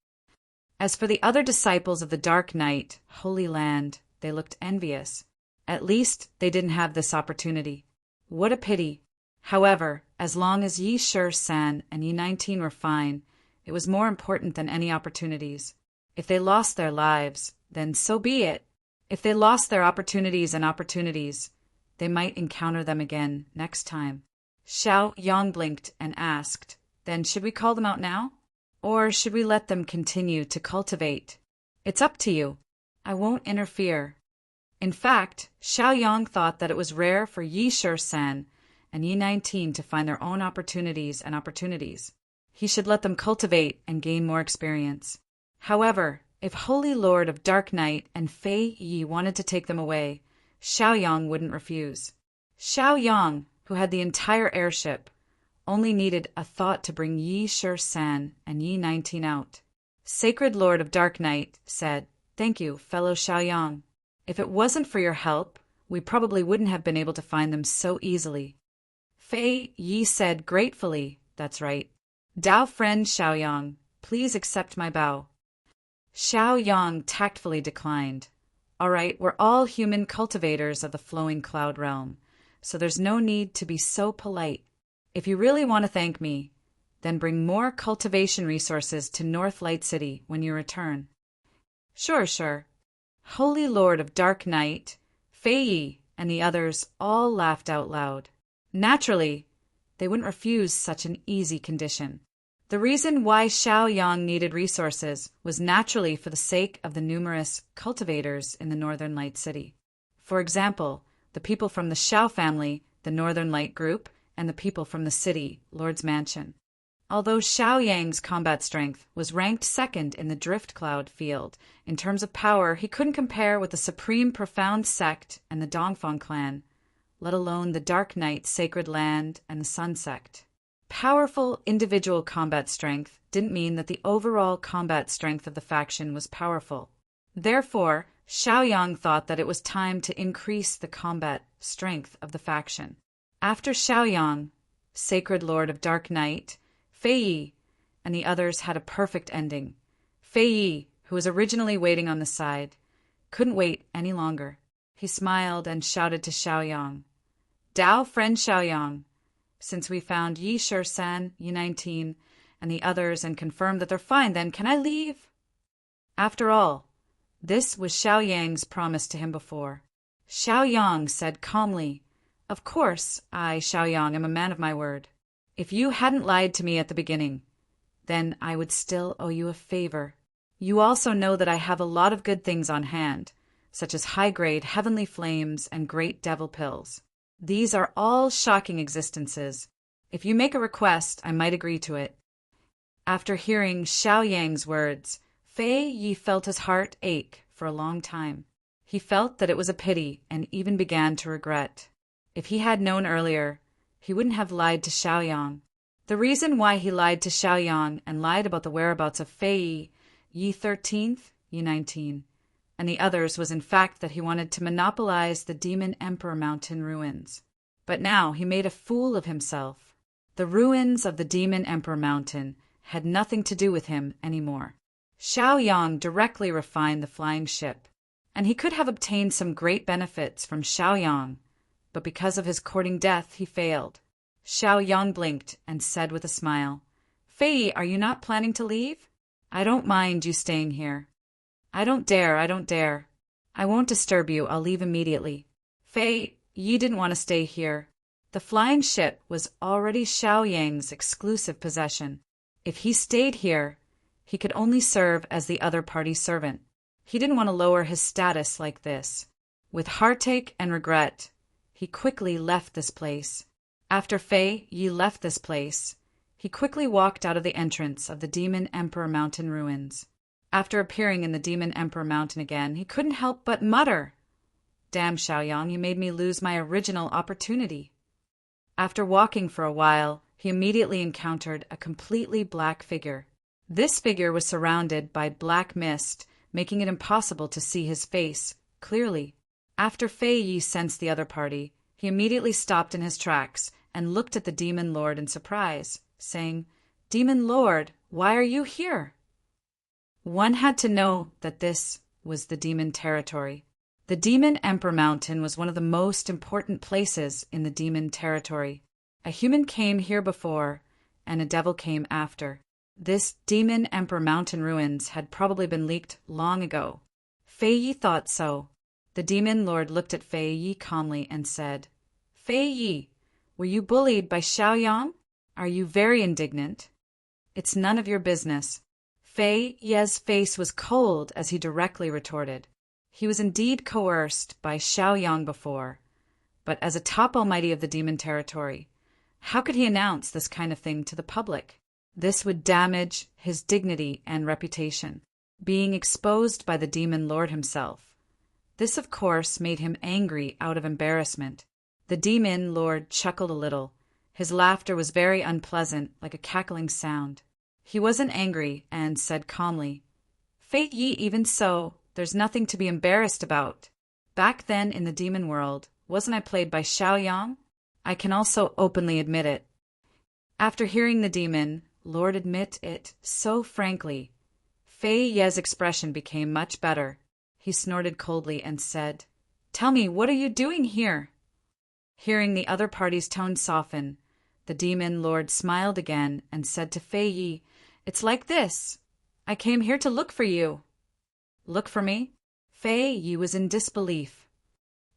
As for the other disciples of the Dark Knight Holy Land, they looked envious. At least they didn't have this opportunity. What a pity. However, as long as Yi Shi-san and Yi 19 were fine, it was more important than any opportunities. If they lost their lives, then so be it. If they lost their opportunities, they might encounter them again next time. Xiaoyang blinked and asked, "Then should we call them out now? Or should we let them continue to cultivate? It's up to you. I won't interfere." In fact, Xiaoyang thought that it was rare for Yi Shi-san and Yi 19 to find their own opportunities. He should let them cultivate and gain more experience. However, if Holy Lord of Dark Knight and Fei Yi wanted to take them away, Xiaoyang wouldn't refuse. Xiaoyang, who had the entire airship, only needed a thought to bring Yi San and Yi 19 out. Sacred Lord of Dark Night said, "Thank you, fellow Xiaoyang. If it wasn't for your help, we probably wouldn't have been able to find them so easily." Fei Yi said gratefully, "That's right. Dao friend Xiaoyang, please accept my bow." Xiaoyang tactfully declined. "All right, we're all human cultivators of the flowing cloud realm, so there's no need to be so polite. If you really want to thank me, then bring more cultivation resources to North Light City when you return." Sure. Holy Lord of Dark Night, Fei Yi, and the others all laughed out loud. Naturally, they wouldn't refuse such an easy condition. The reason why Xiaoyang needed resources was naturally for the sake of the numerous cultivators in the Northern Light City. For example, the people from the Xiao family, the Northern Light Group, and the people from the city, Lord's Mansion. Although Xiaoyang's combat strength was ranked second in the Drift Cloud field, in terms of power he couldn't compare with the Supreme Profound Sect and the Dongfang clan, let alone the Dark Knight Sacred Land and the Sun Sect. Powerful individual combat strength didn't mean that the overall combat strength of the faction was powerful. Therefore, Xiaoyang thought that it was time to increase the combat strength of the faction. After Xiaoyang, Sacred Lord of Dark Night, Fei Yi, and the others had a perfect ending. Fei Yi, who was originally waiting on the side, couldn't wait any longer. He smiled and shouted to Xiaoyang, "Dao friend Xiaoyang, since we found Yi San, Yi 19, and the others and confirmed that they're fine, then can I leave?" After all, this was Xiaoyang's promise to him before. Xiaoyang said calmly, "Of course, I, Xiaoyang, am a man of my word. If you hadn't lied to me at the beginning, then I would still owe you a favor. You also know that I have a lot of good things on hand, such as high-grade heavenly flames and great devil pills. These are all shocking existences. If you make a request, I might agree to it." After hearing Xiaoyang's words, Fei Yi felt his heart ache for a long time. He felt that it was a pity and even began to regret. If he had known earlier, he wouldn't have lied to Xiaoyang. The reason why he lied to Xiaoyang and lied about the whereabouts of Fei Yi, Yi 13th, Yi 19, and the others was in fact that he wanted to monopolize the Demon Emperor Mountain ruins. But now he made a fool of himself. The ruins of the Demon Emperor Mountain had nothing to do with him anymore. Xiaoyang directly refined the flying ship, and he could have obtained some great benefits from Xiaoyang, but because of his courting death he failed. Xiaoyang blinked and said with a smile, "Fei, are you not planning to leave? I don't mind you staying here." I don't dare. I won't disturb you, I'll leave immediately." Fei Yi didn't want to stay here. The flying ship was already Xiaoyang's exclusive possession. If he stayed here, he could only serve as the other party's servant. He didn't want to lower his status like this. With heartache and regret, he quickly left this place. After Fei Yi left this place, he quickly walked out of the entrance of the Demon Emperor Mountain ruins. After appearing in the Demon Emperor Mountain again, he couldn't help but mutter, "Damn, Xiaoyang, you made me lose my original opportunity." After walking for a while, he immediately encountered a completely black figure. This figure was surrounded by black mist, making it impossible to see his face clearly. After Fei Yi sensed the other party, he immediately stopped in his tracks and looked at the Demon Lord in surprise, saying, "Demon Lord, why are you here?" One had to know that this was the demon territory. The Demon Emperor Mountain was one of the most important places in the demon territory. A human came here before, and a devil came after. This Demon Emperor Mountain ruins had probably been leaked long ago. Fei Yi thought so. The Demon Lord looked at Fei Yi calmly and said, "Fei Yi, were you bullied by Xiaoyang? Are you very indignant?" "It's none of your business." Fei Yi's face was cold as he directly retorted. He was indeed coerced by Xiaoyang before, but as a top almighty of the demon territory, how could he announce this kind of thing to the public? This would damage his dignity and reputation, being exposed by the Demon Lord himself. This, of course, made him angry out of embarrassment. The Demon Lord chuckled a little. His laughter was very unpleasant, like a cackling sound. He wasn't angry and said calmly, "Fei Yi, even so, there's nothing to be embarrassed about. Back then in the demon world, wasn't I played by Xiaoyang? I can also openly admit it." After hearing the demon lord admit it so frankly, Fei Ye's expression became much better. He snorted coldly and said, "Tell me, what are you doing here?" Hearing the other party's tone soften, the demon lord smiled again and said to Fei Yi, "It's like this. I came here to look for you." "Look for me?" Fei Yi was in disbelief.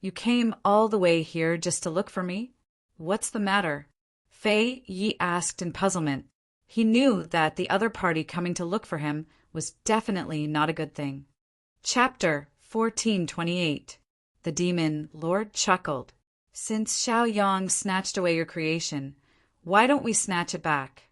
"You came all the way here just to look for me? What's the matter?" Fei Yi asked in puzzlement. He knew that the other party coming to look for him was definitely not a good thing. Chapter 1428. The demon lord chuckled. "Since Xiaoyang snatched away your creation, why don't we snatch it back?"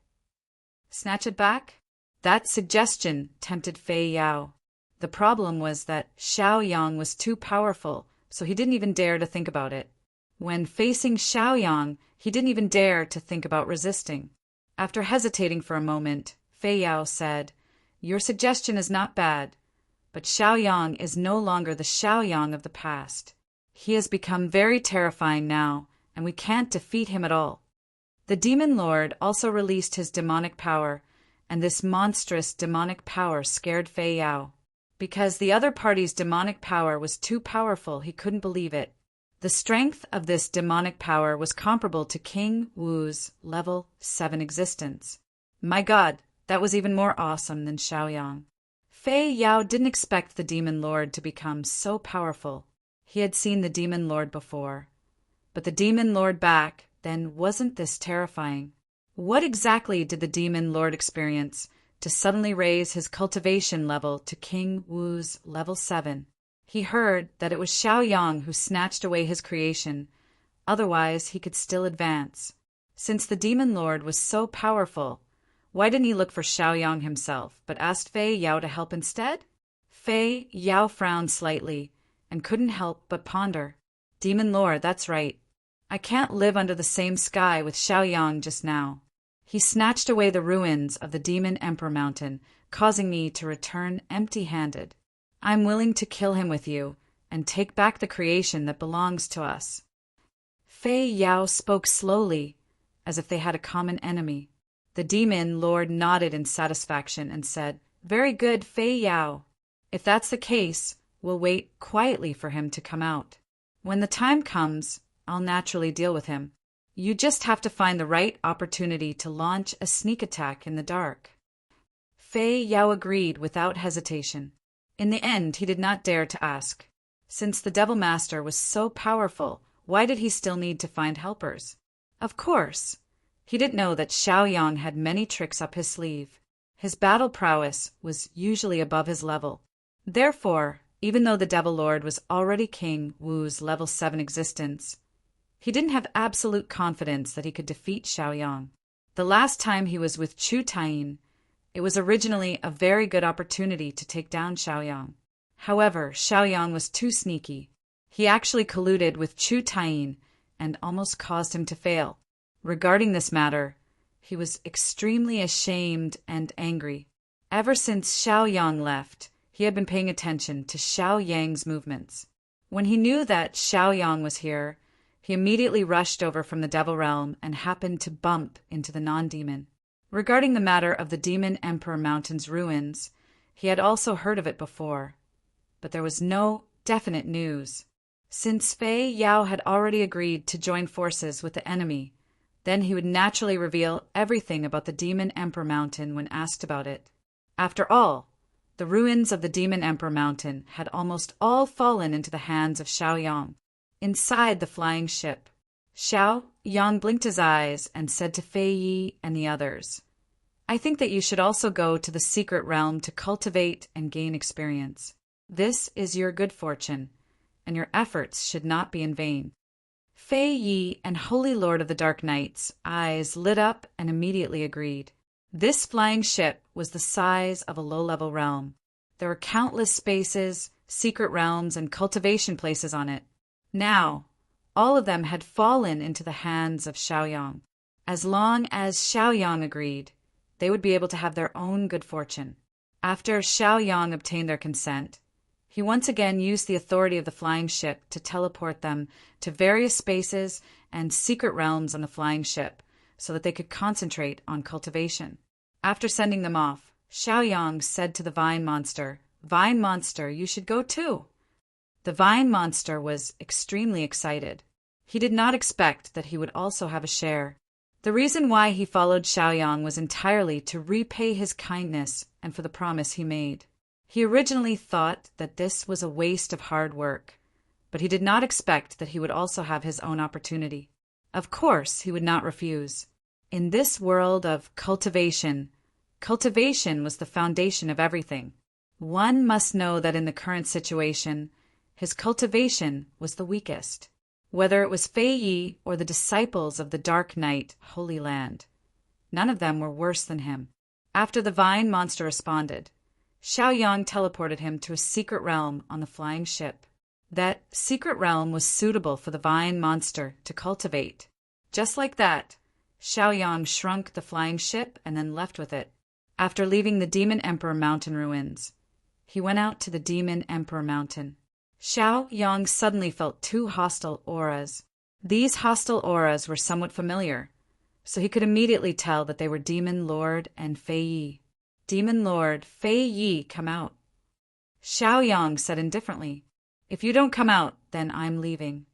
Snatch it back? That suggestion tempted Fei Yao. The problem was that Xiaoyang was too powerful, so he didn't even dare to think about it. When facing Xiaoyang, he didn't even dare to think about resisting. After hesitating for a moment, Fei Yao said, "Your suggestion is not bad, but Xiaoyang is no longer the Xiaoyang of the past. He has become very terrifying now, and we can't defeat him at all." The demon lord also released his demonic power, and this monstrous demonic power scared Fei Yao. Because the other party's demonic power was too powerful, he couldn't believe it. The strength of this demonic power was comparable to King Wu's level 7 existence. My God, that was even more awesome than Xiaoyang. Fei Yao didn't expect the demon lord to become so powerful. He had seen the demon lord before. But the demon lord back then wasn't this terrifying. What exactly did the demon lord experience to suddenly raise his cultivation level to King Wu's level 7? He heard that it was Xiaoyang who snatched away his creation, otherwise he could still advance. Since the demon lord was so powerful, why didn't he look for Xiaoyang himself, but asked Fei Yao to help instead? Fei Yao frowned slightly and couldn't help but ponder. Demon lord, that's right. I can't live under the same sky with Xiaoyang just now. He snatched away the ruins of the Demon Emperor Mountain, causing me to return empty-handed. I'm willing to kill him with you and take back the creation that belongs to us. Fei Yao spoke slowly, as if they had a common enemy. The demon lord nodded in satisfaction and said, "Very good, Fei Yao. If that's the case, we'll wait quietly for him to come out. When the time comes, I'll naturally deal with him. You just have to find the right opportunity to launch a sneak attack in the dark." Fei Yao agreed without hesitation. In the end, he did not dare to ask. Since the Devil Master was so powerful, why did he still need to find helpers? Of course, he didn't know that Xiaoyang had many tricks up his sleeve. His battle prowess was usually above his level. Therefore, even though the Devil Lord was already King Wu's level 7 existence, he didn't have absolute confidence that he could defeat Xiaoyang. The last time he was with Chu Taiyin, it was originally a very good opportunity to take down Xiaoyang. However, Xiaoyang was too sneaky. He actually colluded with Chu Taiyin and almost caused him to fail. Regarding this matter, he was extremely ashamed and angry. Ever since Xiaoyang left, he had been paying attention to Xiaoyang's movements. When he knew that Xiaoyang was here, he immediately rushed over from the Devil Realm and happened to bump into the non-demon. Regarding the matter of the Demon Emperor Mountain's ruins, he had also heard of it before, but there was no definite news. Since Fei Yao had already agreed to join forces with the enemy, then he would naturally reveal everything about the Demon Emperor Mountain when asked about it. After all, the ruins of the Demon Emperor Mountain had almost all fallen into the hands of Xiaoyang. Inside the flying ship, Xiaoyang blinked his eyes and said to Fei Yi and the others, "I think that you should also go to the secret realm to cultivate and gain experience. This is your good fortune, and your efforts should not be in vain." Fei Yi and Holy Lord of the Dark Knights' eyes lit up and immediately agreed. This flying ship was the size of a low-level realm. There were countless spaces, secret realms, and cultivation places on it. Now, all of them had fallen into the hands of Xiaoyang. As long as Xiaoyang agreed, they would be able to have their own good fortune. After Xiaoyang obtained their consent, he once again used the authority of the flying ship to teleport them to various spaces and secret realms on the flying ship so that they could concentrate on cultivation. After sending them off, Xiaoyang said to the vine monster, "Vine monster, you should go too." The vine monster was extremely excited. He did not expect that he would also have a share. The reason why he followed Xiaoyang was entirely to repay his kindness and for the promise he made. He originally thought that this was a waste of hard work, but he did not expect that he would also have his own opportunity. Of course, he would not refuse. In this world of cultivation, cultivation was the foundation of everything. One must know that in the current situation, his cultivation was the weakest. Whether it was Fei Yi or the disciples of the Dark Knight, Holy Land, none of them were worse than him. After the vine monster responded, Xiaoyang teleported him to a secret realm on the flying ship. That secret realm was suitable for the vine monster to cultivate. Just like that, Xiaoyang shrunk the flying ship and then left with it. After leaving the Demon Emperor Mountain ruins, he went out to the Demon Emperor Mountain. Xiaoyang suddenly felt two hostile auras. These hostile auras were somewhat familiar, so he could immediately tell that they were Demon Lord and Fei Yi. "Demon Lord, Fei Yi, come out." Xiaoyang said indifferently, "If you don't come out, then I'm leaving."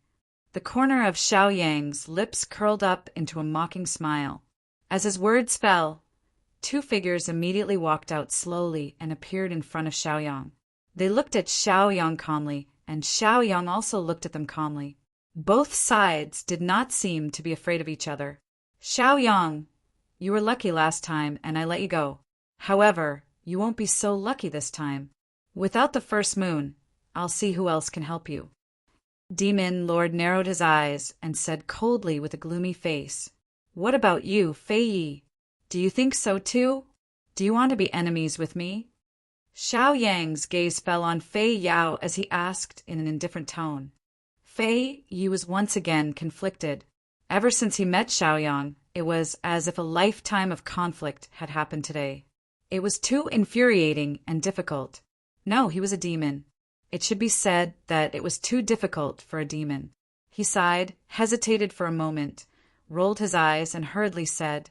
The corner of Xiaoyang's lips curled up into a mocking smile. As his words fell, two figures immediately walked out slowly and appeared in front of Xiaoyang. They looked at Xiaoyang calmly, and Xiaoyang also looked at them calmly. Both sides did not seem to be afraid of each other. "Xiaoyang, you were lucky last time, and I let you go. However, you won't be so lucky this time. Without the first moon, I'll see who else can help you." Demon Lord narrowed his eyes and said coldly with a gloomy face, "What about you, Fei Yi? Do you think so too? Do you want to be enemies with me?" Xiaoyang's gaze fell on Fei Yao as he asked in an indifferent tone. Fei Yi was once again conflicted. Ever since he met Xiaoyang, it was as if a lifetime of conflict had happened today. It was too infuriating and difficult. No, he was a demon. It should be said that it was too difficult for a demon. He sighed, hesitated for a moment, rolled his eyes, and hurriedly said,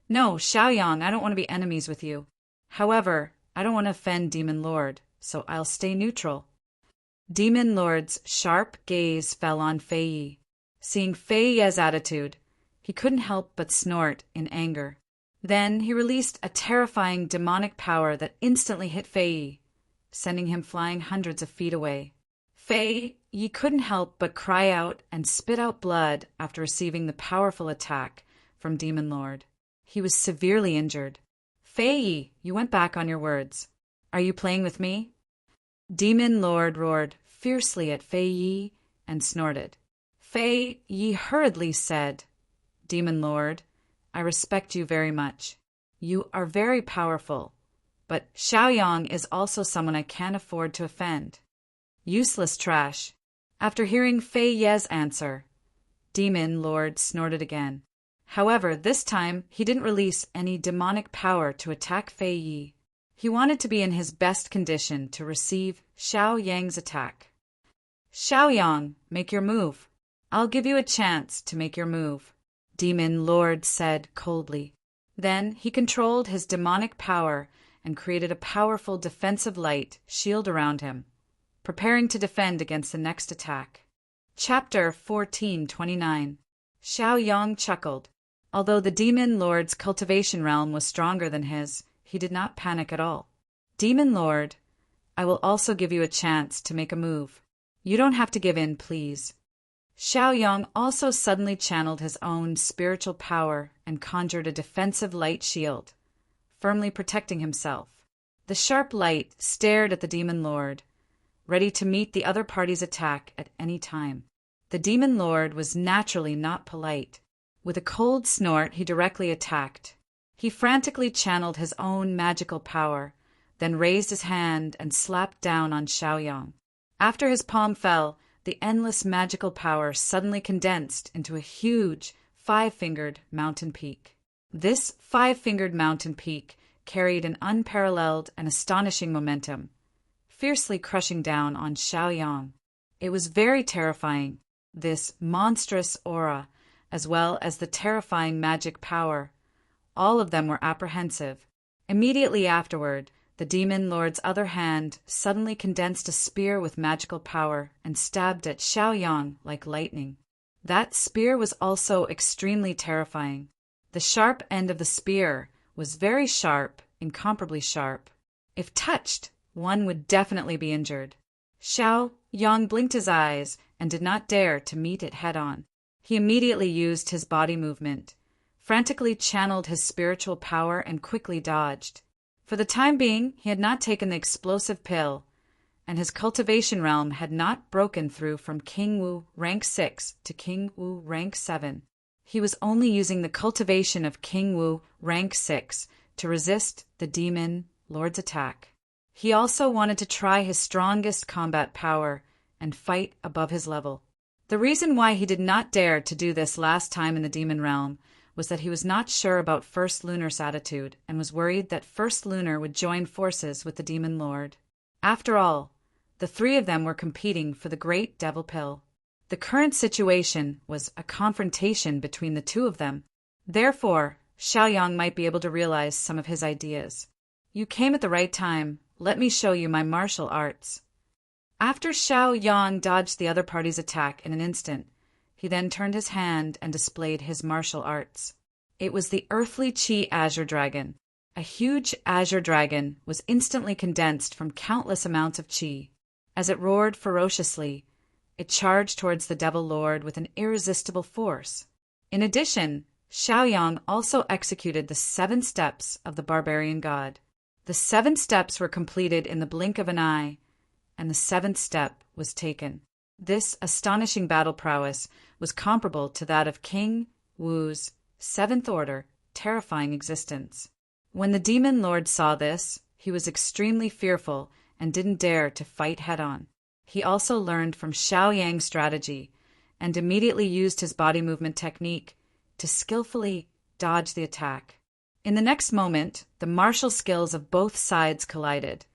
"No, Xiaoyang, I don't want to be enemies with you. However, I don't want to offend Demon Lord, so I'll stay neutral." Demon Lord's sharp gaze fell on Fei Yi. Seeing Fei Yi's attitude, he couldn't help but snort in anger. Then he released a terrifying demonic power that instantly hit Fei Yi, sending him flying hundreds of feet away. Fei Yi couldn't help but cry out and spit out blood after receiving the powerful attack from Demon Lord. He was severely injured. "Fei Yi, you went back on your words. Are you playing with me?" Demon Lord roared fiercely at Fei Yi and snorted. Fei Yi hurriedly said, "Demon Lord, I respect you very much. You are very powerful, but Xiaoyang is also someone I can't afford to offend." Useless trash. After hearing Fei Yi's answer, Demon Lord snorted again. However, this time he didn't release any demonic power to attack Fei Yi. He wanted to be in his best condition to receive Xiaoyang's attack. "Xiaoyang, make your move. I'll give you a chance to make your move," Demon Lord said coldly. Then he controlled his demonic power and created a powerful defensive light shield around him, preparing to defend against the next attack. Chapter 1429. Xiaoyang chuckled. Although the Demon Lord's cultivation realm was stronger than his, he did not panic at all. "Demon Lord, I will also give you a chance to make a move. You don't have to give in, please." Xiaoyang also suddenly channeled his own spiritual power and conjured a defensive light shield, firmly protecting himself. The sharp light stared at the Demon Lord, ready to meet the other party's attack at any time. The Demon Lord was naturally not polite. With a cold snort, he directly attacked. He frantically channeled his own magical power, then raised his hand and slapped down on Xiaoyang. After his palm fell, the endless magical power suddenly condensed into a huge, five-fingered mountain peak. This five-fingered mountain peak carried an unparalleled and astonishing momentum, fiercely crushing down on Xiaoyang. It was very terrifying, this monstrous aura, as well as the terrifying magic power. All of them were apprehensive. Immediately afterward, the demon lord's other hand suddenly condensed a spear with magical power and stabbed at Xiaoyang like lightning. That spear was also extremely terrifying. The sharp end of the spear was very sharp, incomparably sharp. If touched, one would definitely be injured. Xiaoyang blinked his eyes and did not dare to meet it head-on. He immediately used his body movement, frantically channeled his spiritual power, and quickly dodged. For the time being, he had not taken the explosive pill, and his cultivation realm had not broken through from King Wu rank 6 to King Wu rank 7. He was only using the cultivation of King Wu rank 6 to resist the demon lord's attack. He also wanted to try his strongest combat power and fight above his level. The reason why he did not dare to do this last time in the demon realm was that he was not sure about First Lunar's attitude and was worried that First Lunar would join forces with the demon lord. After all, the three of them were competing for the great devil pill. The current situation was a confrontation between the two of them. Therefore, Xiaoyang might be able to realize some of his ideas. You came at the right time. Let me show you my martial arts. After Xiaoyang dodged the other party's attack in an instant, he then turned his hand and displayed his martial arts. It was the earthly Qi Azure Dragon. A huge azure dragon was instantly condensed from countless amounts of Qi. As it roared ferociously, it charged towards the Devil Lord with an irresistible force. In addition, Xiaoyang also executed the 7 steps of the barbarian god. The 7 steps were completed in the blink of an eye, and the 7th step was taken. This astonishing battle prowess was comparable to that of King Wu's 7th Order, terrifying existence. When the demon lord saw this, he was extremely fearful and didn't dare to fight head-on. He also learned from Xiaoyang's strategy and immediately used his body movement technique to skillfully dodge the attack. In the next moment, the martial skills of both sides collided,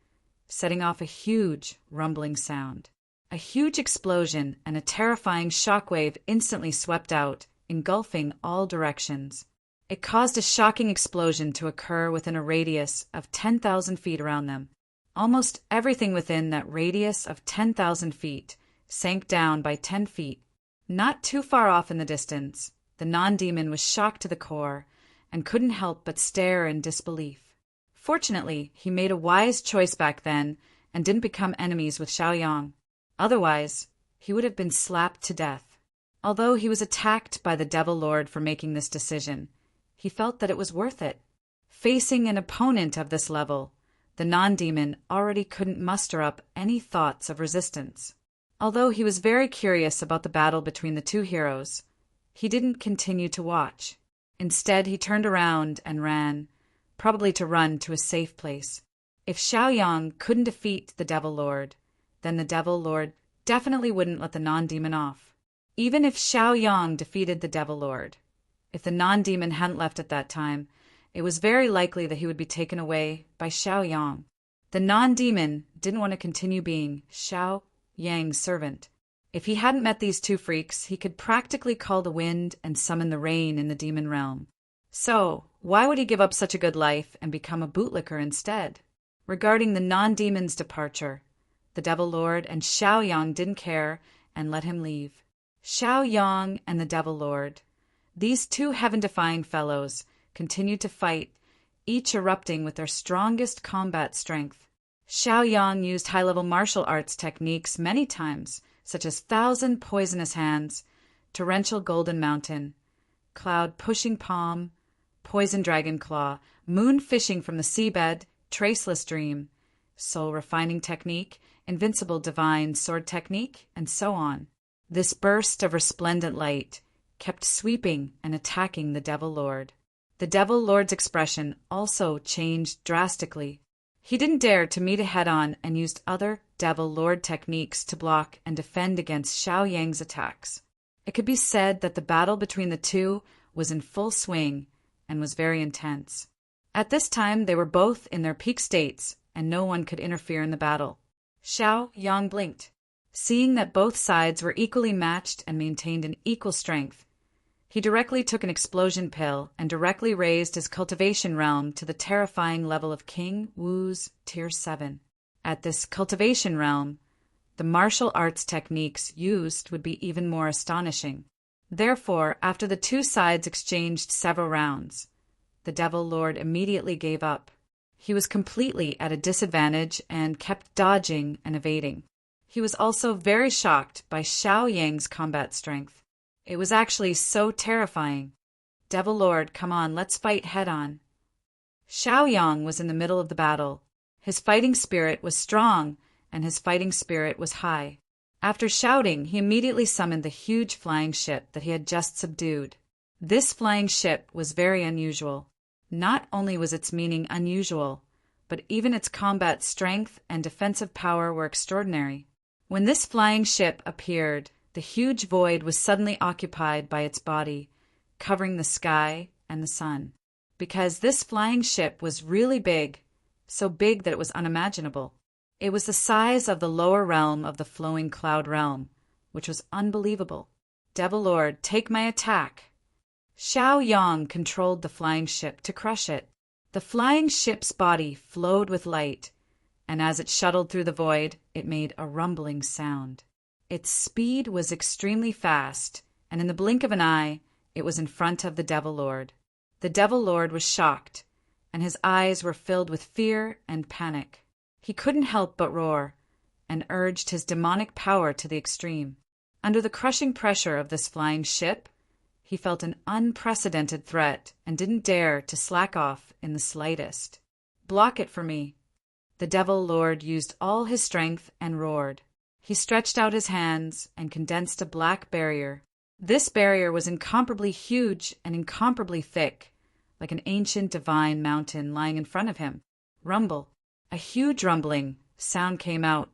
setting off a huge rumbling sound. A huge explosion and a terrifying shockwave instantly swept out, engulfing all directions. It caused a shocking explosion to occur within a radius of 10,000 feet around them. Almost everything within that radius of 10,000 feet sank down by 10 feet. Not too far off in the distance, the non-demon was shocked to the core and couldn't help but stare in disbelief. Fortunately, he made a wise choice back then and didn't become enemies with Xiaoyang. Otherwise, he would have been slapped to death. Although he was attacked by the Devil Lord for making this decision, he felt that it was worth it. Facing an opponent of this level, the non-demon already couldn't muster up any thoughts of resistance. Although he was very curious about the battle between the two heroes, he didn't continue to watch. Instead, he turned around and ran, probably to run to a safe place. If Xiaoyang couldn't defeat the Devil Lord, then the Devil Lord definitely wouldn't let the non-demon off. Even if Xiaoyang defeated the Devil Lord, if the non-demon hadn't left at that time, it was very likely that he would be taken away by Xiaoyang. The non-demon didn't want to continue being Xiaoyang's servant. If he hadn't met these two freaks, he could practically call the wind and summon the rain in the demon realm. So, why would he give up such a good life and become a bootlicker instead? Regarding the non-demon's departure, the Devil Lord and Xiaoyang didn't care and let him leave. Xiaoyang and the Devil Lord, these two heaven-defying fellows, continued to fight, each erupting with their strongest combat strength. Xiaoyang used high-level martial arts techniques many times, such as 1,000 poisonous hands, torrential golden mountain, cloud pushing palm, poison dragon claw, moon fishing from the seabed, traceless dream, soul refining technique, invincible divine sword technique, and so on. This burst of resplendent light kept sweeping and attacking the Devil Lord. The Devil Lord's expression also changed drastically. He didn't dare to meet it head-on and used other Devil Lord techniques to block and defend against Xiaoyang's attacks. It could be said that the battle between the two was in full swing and was very intense. At this time, they were both in their peak states, and no one could interfere in the battle. Xiao Yang blinked. Seeing that both sides were equally matched and maintained an equal strength, he directly took an explosion pill and directly raised his cultivation realm to the terrifying level of King Wu's Tier 7. At this cultivation realm, the martial arts techniques used would be even more astonishing. Therefore, after the two sides exchanged several rounds, the Devil Lord immediately gave up. He was completely at a disadvantage and kept dodging and evading. He was also very shocked by Xiao Yang's combat strength. It was actually so terrifying. Devil Lord, come on, let's fight head-on. Xiao Yang was in the middle of the battle. His fighting spirit was strong, and his fighting spirit was high. After shouting, he immediately summoned the huge flying ship that he had just subdued. This flying ship was very unusual. Not only was its meaning unusual, but even its combat strength and defensive power were extraordinary. When this flying ship appeared, the huge void was suddenly occupied by its body, covering the sky and the sun. Because this flying ship was really big, so big that it was unimaginable. It was the size of the lower realm of the flowing cloud realm, which was unbelievable. Devil Lord, take my attack. Xiao Yang controlled the flying ship to crush it. The flying ship's body flowed with light, and as it shuttled through the void, it made a rumbling sound. Its speed was extremely fast, and in the blink of an eye, it was in front of the Devil Lord. The Devil Lord was shocked, and his eyes were filled with fear and panic. He couldn't help but roar, and urged his demonic power to the extreme. Under the crushing pressure of this flying ship, he felt an unprecedented threat and didn't dare to slack off in the slightest. Block it for me. The Devil Lord used all his strength and roared. He stretched out his hands and condensed a black barrier. This barrier was incomparably huge and incomparably thick, like an ancient divine mountain lying in front of him. Rumble. A huge rumbling sound came out.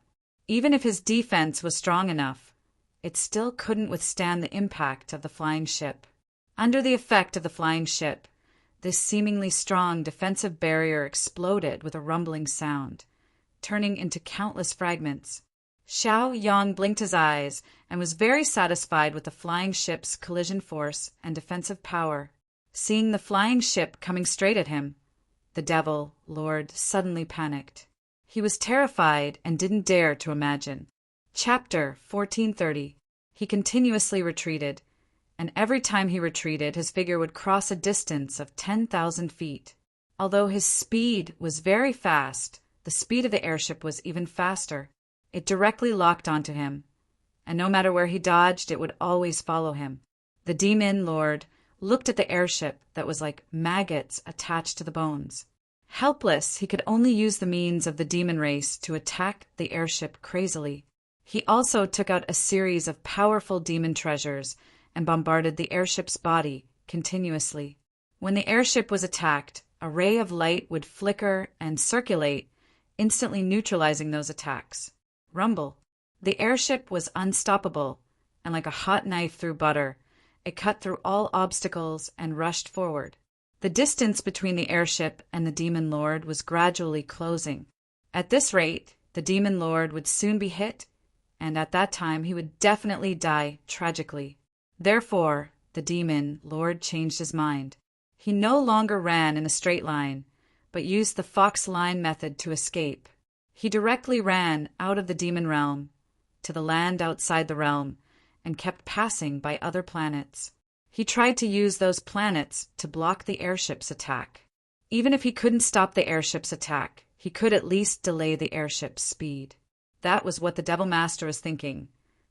Even if his defense was strong enough, it still couldn't withstand the impact of the flying ship. Under the effect of the flying ship, this seemingly strong defensive barrier exploded with a rumbling sound, turning into countless fragments. Xiao Yang blinked his eyes and was very satisfied with the flying ship's collision force and defensive power. Seeing the flying ship coming straight at him, the Devil Lord suddenly panicked. He was terrified and didn't dare to imagine. Chapter 1430. He continuously retreated, and every time he retreated, his figure would cross a distance of 10,000 feet. Although his speed was very fast, the speed of the airship was even faster. It directly locked onto him, and no matter where he dodged, it would always follow him. The Demon Lord looked at the airship that was like maggots attached to the bones. Helpless, he could only use the means of the demon race to attack the airship crazily. He also took out a series of powerful demon treasures and bombarded the airship's body continuously. When the airship was attacked, a ray of light would flicker and circulate, instantly neutralizing those attacks. Rumble. The airship was unstoppable, and like a hot knife through butter, it cut through all obstacles and rushed forward. The distance between the airship and the Demon Lord was gradually closing. At this rate, the Demon Lord would soon be hit, and at that time he would definitely die tragically. Therefore, the Demon Lord changed his mind. He no longer ran in a straight line, but used the fox line method to escape. He directly ran out of the demon realm to the land outside the realm and kept passing by other planets. He tried to use those planets to block the airship's attack. Even if he couldn't stop the airship's attack, he could at least delay the airship's speed. That was what the Devil Master was thinking,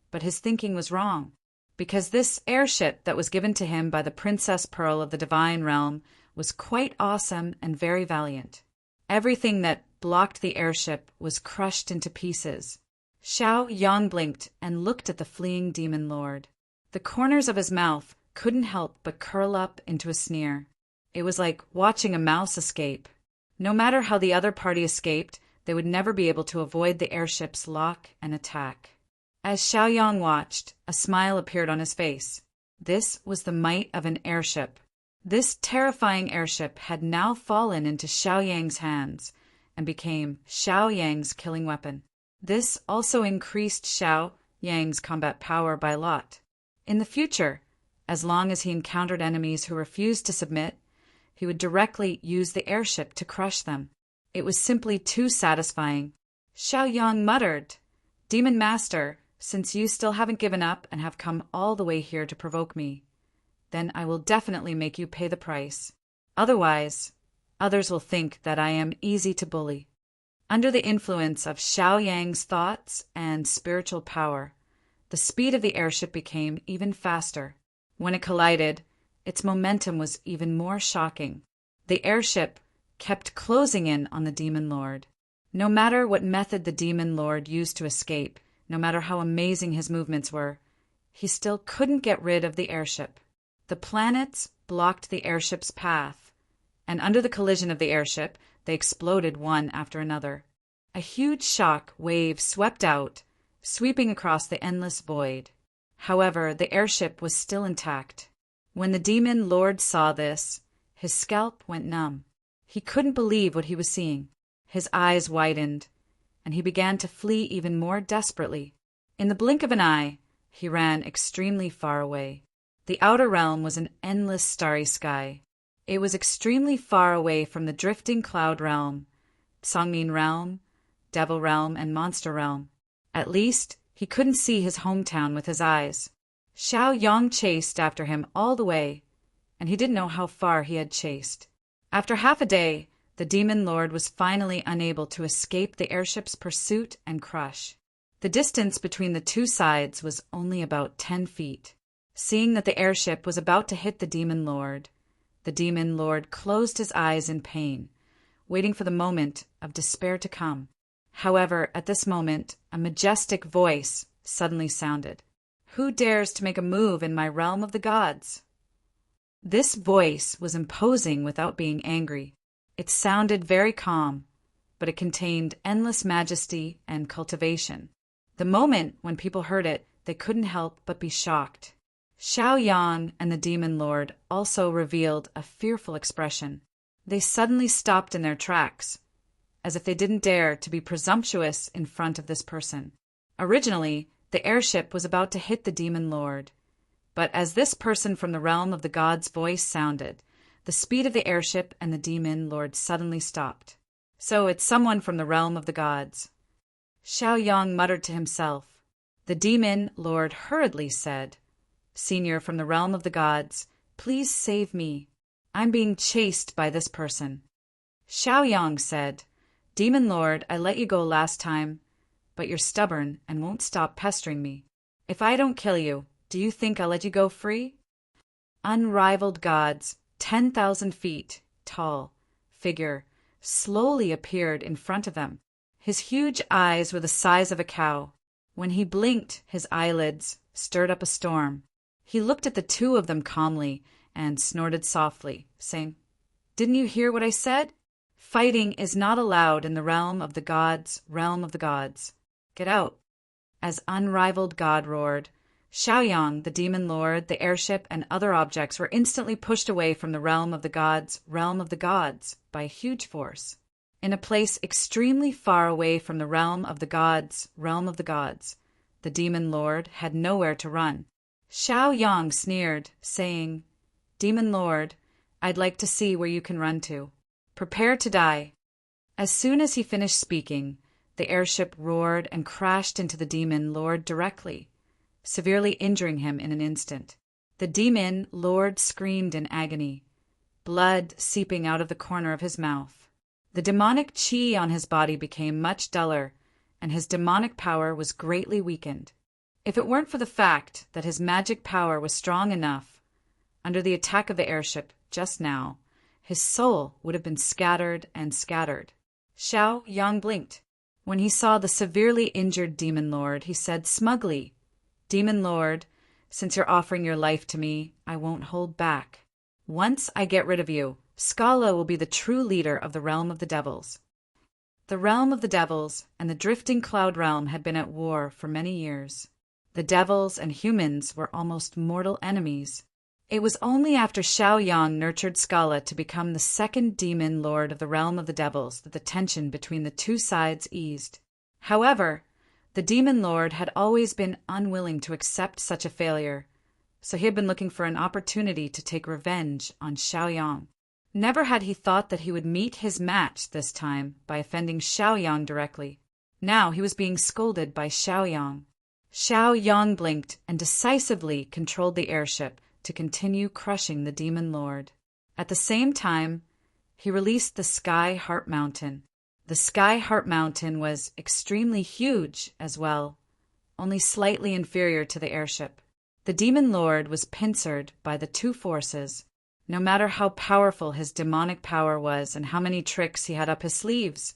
but his thinking was wrong, because this airship that was given to him by the Princess Pearl of the Divine Realm was quite awesome and very valiant. Everything that blocked the airship was crushed into pieces. Xiao Yang blinked and looked at the fleeing Demon Lord. The corners of his mouth couldn't help but curl up into a sneer. It was like watching a mouse escape. No matter how the other party escaped, they would never be able to avoid the airship's lock and attack. As Xiaoyang watched, a smile appeared on his face. This was the might of an airship. This terrifying airship had now fallen into Xiaoyang's hands and became Xiaoyang's killing weapon. This also increased Xiaoyang's combat power by a lot. In the future, as long as he encountered enemies who refused to submit, he would directly use the airship to crush them. It was simply too satisfying. Xiaoyang muttered, "Demon Master, since you still haven't given up and have come all the way here to provoke me, then I will definitely make you pay the price. Otherwise, others will think that I am easy to bully." Under the influence of Xiaoyang's thoughts and spiritual power, the speed of the airship became even faster. When it collided, its momentum was even more shocking. The airship kept closing in on the Demon Lord. No matter what method the Demon Lord used to escape, no matter how amazing his movements were, he still couldn't get rid of the airship. The planets blocked the airship's path, and under the collision of the airship, they exploded one after another. A huge shock wave swept out, sweeping across the endless void. However, the airship was still intact. When the Demon Lord saw this, his scalp went numb. He couldn't believe what he was seeing. His eyes widened, and he began to flee even more desperately. In the blink of an eye, he ran extremely far away. The outer realm was an endless starry sky. It was extremely far away from the drifting cloud realm, Songmin realm, devil realm, and monster realm. At least, he couldn't see his hometown with his eyes. Xiaoyang chased after him all the way, and he didn't know how far he had chased. After half a day, the Demon Lord was finally unable to escape the airship's pursuit and crush. The distance between the two sides was only about 10 feet. Seeing that the airship was about to hit the Demon Lord closed his eyes in pain, waiting for the moment of despair to come. However, at this moment, a majestic voice suddenly sounded. "Who dares to make a move in my realm of the gods?" This voice was imposing without being angry. It sounded very calm, but it contained endless majesty and cultivation. The moment when people heard it, they couldn't help but be shocked. Xiaoyang and the Demon Lord also revealed a fearful expression. They suddenly stopped in their tracks, as if they didn't dare to be presumptuous in front of this person. Originally, the airship was about to hit the Demon Lord, but as this person from the realm of the gods' voice sounded, the speed of the airship and the Demon Lord suddenly stopped. "So it's someone from the realm of the gods," Xiaoyang muttered to himself. The Demon Lord hurriedly said, "Senior from the realm of the gods, please save me. I'm being chased by this person." Xiaoyang said, "Demon Lord, I let you go last time, but you're stubborn and won't stop pestering me. If I don't kill you, do you think I'll let you go free?" Unrivaled gods, 10,000 feet tall, figure slowly appeared in front of them. His huge eyes were the size of a cow. When he blinked, his eyelids stirred up a storm. He looked at the two of them calmly and snorted softly, saying, "Didn't you hear what I said? Fighting is not allowed in the realm of the gods, Get out." As Unrivaled God roared, Xiaoyang, the Demon Lord, the airship, and other objects were instantly pushed away from the realm of the gods, by a huge force. In a place extremely far away from the realm of the gods, the Demon Lord had nowhere to run. Xiaoyang sneered, saying, "Demon Lord, I'd like to see where you can run to. Prepare to die." As soon as he finished speaking, the airship roared and crashed into the Demon Lord directly, severely injuring him in an instant. The Demon Lord screamed in agony, blood seeping out of the corner of his mouth. The demonic chi on his body became much duller, and his demonic power was greatly weakened. If it weren't for the fact that his magic power was strong enough, under the attack of the airship just now, his soul would have been scattered. Xiaoyang blinked. When he saw the severely injured Demon Lord, he said smugly, "Demon Lord, since you're offering your life to me, I won't hold back. Once I get rid of you, Scala will be the true leader of the realm of the devils." The realm of the devils and the drifting cloud realm had been at war for many years. The devils and humans were almost mortal enemies. It was only after Xiaoyang nurtured Scala to become the second demon lord of the realm of the devils that the tension between the two sides eased. However, the demon lord had always been unwilling to accept such a failure, so he had been looking for an opportunity to take revenge on Xiaoyang. Never had he thought that he would meet his match this time by offending Xiaoyang directly. Now he was being scolded by Xiaoyang. Xiaoyang blinked and decisively controlled the airship to continue crushing the demon lord. At the same time, he released the Sky Heart Mountain. The Sky Heart Mountain was extremely huge as well, only slightly inferior to the airship. The demon lord was pincered by the two forces. No matter how powerful his demonic power was and how many tricks he had up his sleeves,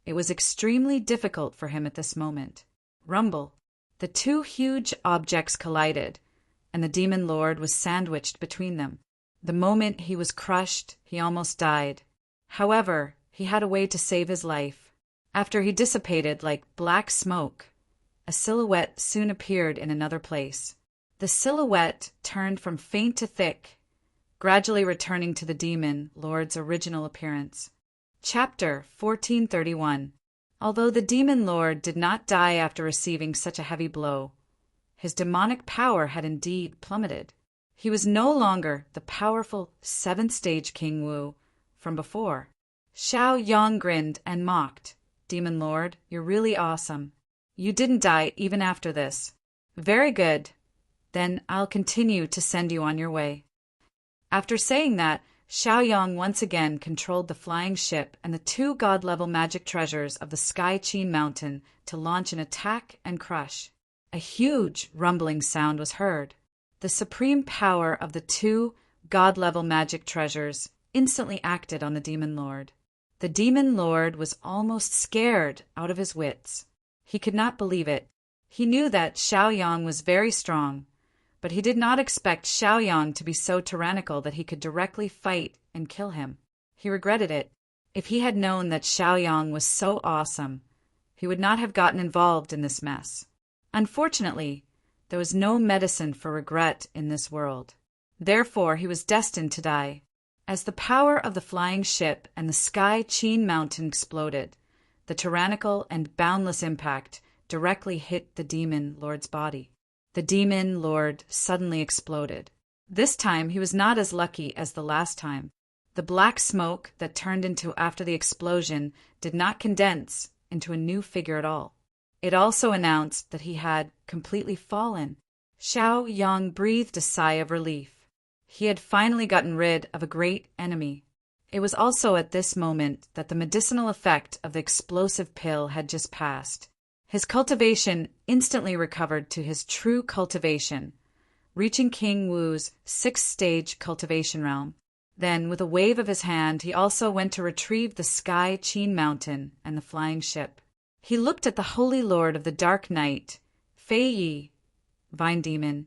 it was extremely difficult for him at this moment. Rumble. The two huge objects collided, and the demon lord was sandwiched between them. The moment he was crushed, he almost died. However, he had a way to save his life. After he dissipated like black smoke, a silhouette soon appeared in another place. The silhouette turned from faint to thick, gradually returning to the demon lord's original appearance. Chapter 1431. Although the demon lord did not die after receiving such a heavy blow, his demonic power had indeed plummeted. He was no longer the powerful seventh-stage King Wu from before. Xiaoyang grinned and mocked. Demon Lord, you're really awesome. You didn't die even after this. Very good. Then I'll continue to send you on your way. After saying that, Xiaoyang once again controlled the flying ship and the two god-level magic treasures of the Sky Qin Mountain to launch an attack and crush. A huge rumbling sound was heard. The supreme power of the two god-level magic treasures instantly acted on the demon lord. The demon lord was almost scared out of his wits. He could not believe it. He knew that Xiaoyang was very strong, but he did not expect Xiaoyang to be so tyrannical that he could directly fight and kill him. He regretted it. If he had known that Xiaoyang was so awesome, he would not have gotten involved in this mess. Unfortunately, there was no medicine for regret in this world. Therefore, he was destined to die. As the power of the flying ship and the Sky Qin Mountain exploded, the tyrannical and boundless impact directly hit the demon lord's body. The demon lord suddenly exploded. This time he was not as lucky as the last time. The black smoke that turned into after the explosion did not condense into a new figure at all. It also announced that he had completely fallen. Xiaoyang breathed a sigh of relief. He had finally gotten rid of a great enemy. It was also at this moment that the medicinal effect of the explosive pill had just passed. His cultivation instantly recovered to his true cultivation, reaching King Wu's sixth-stage cultivation realm. Then, with a wave of his hand, he also went to retrieve the Sky Qin Mountain and the flying ship. He looked at the Holy Lord of the Dark Night, Fei Yi, Vine Demon,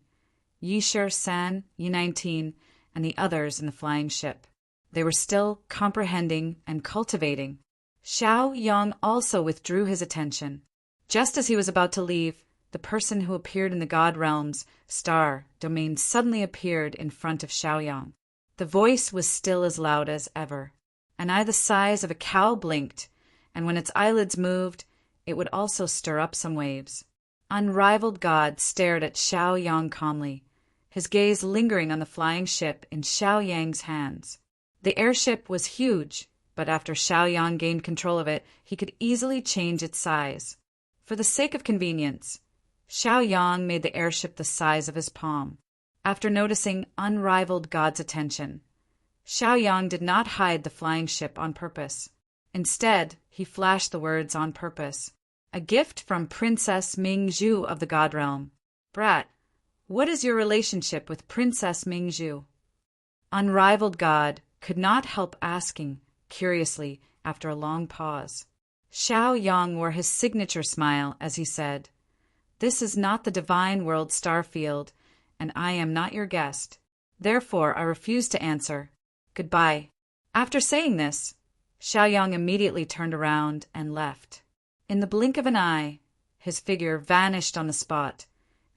Yishir San, Yi-19, and the others in the flying ship. They were still comprehending and cultivating. Xiaoyang also withdrew his attention. Just as he was about to leave, the person who appeared in the God Realm's star domain suddenly appeared in front of Xiaoyang. The voice was still as loud as ever. An eye the size of a cow blinked, and when its eyelids moved, it would also stir up some waves. Unrivaled God stared at Xiaoyang calmly, his gaze lingering on the flying ship in Xiaoyang's hands. The airship was huge, but after Xiaoyang gained control of it, he could easily change its size. For the sake of convenience, Xiaoyang made the airship the size of his palm. After noticing unrivaled God's attention, Xiaoyang did not hide the flying ship on purpose. Instead, he flashed the words on purpose. A gift from Princess Mingzhu of the God Realm. Brat, what is your relationship with Princess Mingzhu? Unrivaled God could not help asking, curiously, after a long pause. Xiaoyang wore his signature smile as he said, "This is not the divine world Starfield, and I am not your guest. Therefore, I refuse to answer. Goodbye." After saying this, Xiaoyang immediately turned around and left. In the blink of an eye, his figure vanished on the spot,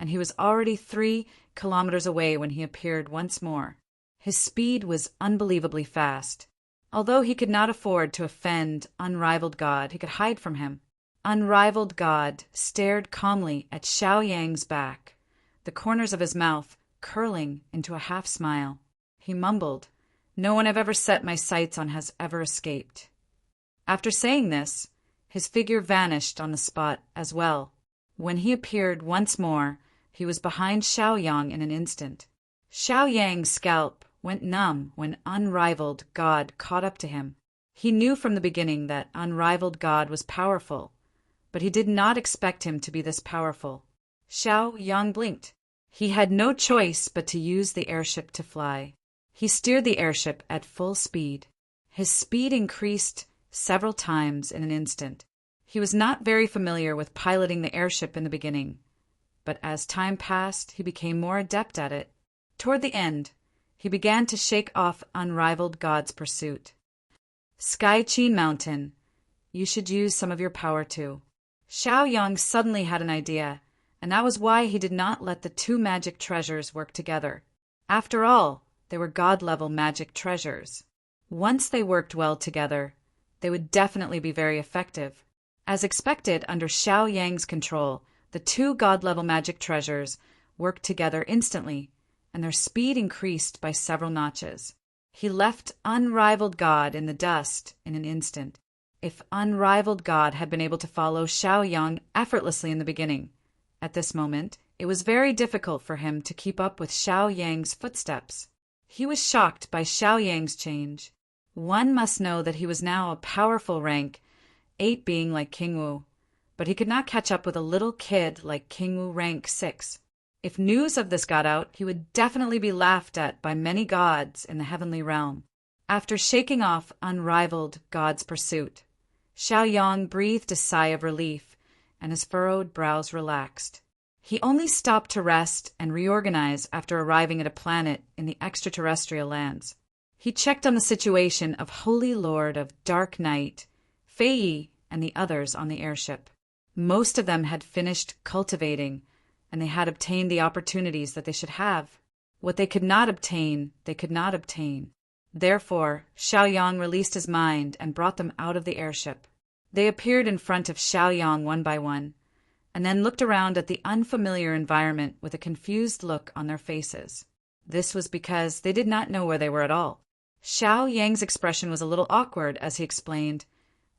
and he was already 3 kilometers away when he appeared once more. His speed was unbelievably fast. Although he could not afford to offend Unrivaled God, he could hide from him. Unrivaled God stared calmly at Xiaoyang's back, the corners of his mouth curling into a half-smile. He mumbled, "No one I've ever set my sights on has ever escaped." After saying this, his figure vanished on the spot as well. When he appeared once more, he was behind Xiaoyang in an instant. Xiaoyang's scalp went numb when Unrivaled God caught up to him. He knew from the beginning that Unrivaled God was powerful, but he did not expect him to be this powerful. Xiaoyang blinked. He had no choice but to use the airship to fly. He steered the airship at full speed. His speed increased several times in an instant. He was not very familiar with piloting the airship in the beginning, but as time passed, he became more adept at it. Toward the end, he began to shake off Unrivaled God's pursuit. Sky Qin Mountain, you should use some of your power too. Xiaoyang suddenly had an idea, and that was why he did not let the 2 magic treasures work together. After all, they were god-level magic treasures. Once they worked well together, they would definitely be very effective. As expected, under Xiaoyang's control, the 2 god-level magic treasures worked together instantly, and their speed increased by several notches. He left Unrivaled God in the dust in an instant. If Unrivaled God had been able to follow Xiaoyang effortlessly in the beginning, at this moment, it was very difficult for him to keep up with Xiaoyang's footsteps. He was shocked by Xiaoyang's change. One must know that he was now a powerful rank 8 being like King Wu, but he could not catch up with a little kid like King Wu rank 6. If news of this got out, he would definitely be laughed at by many gods in the heavenly realm. After shaking off Unrivaled God's pursuit, Xiaoyang breathed a sigh of relief, and his furrowed brows relaxed. He only stopped to rest and reorganize after arriving at a planet in the extraterrestrial lands. He checked on the situation of Holy Lord of Dark Night, Fei Yi, and the others on the airship. Most of them had finished cultivating, and they had obtained the opportunities that they should have. What they could not obtain, they could not obtain. Therefore, Xiaoyang released his mind and brought them out of the airship. They appeared in front of Xiaoyang one by one, and then looked around at the unfamiliar environment with a confused look on their faces. This was because they did not know where they were at all. Xiaoyang's expression was a little awkward as he explained,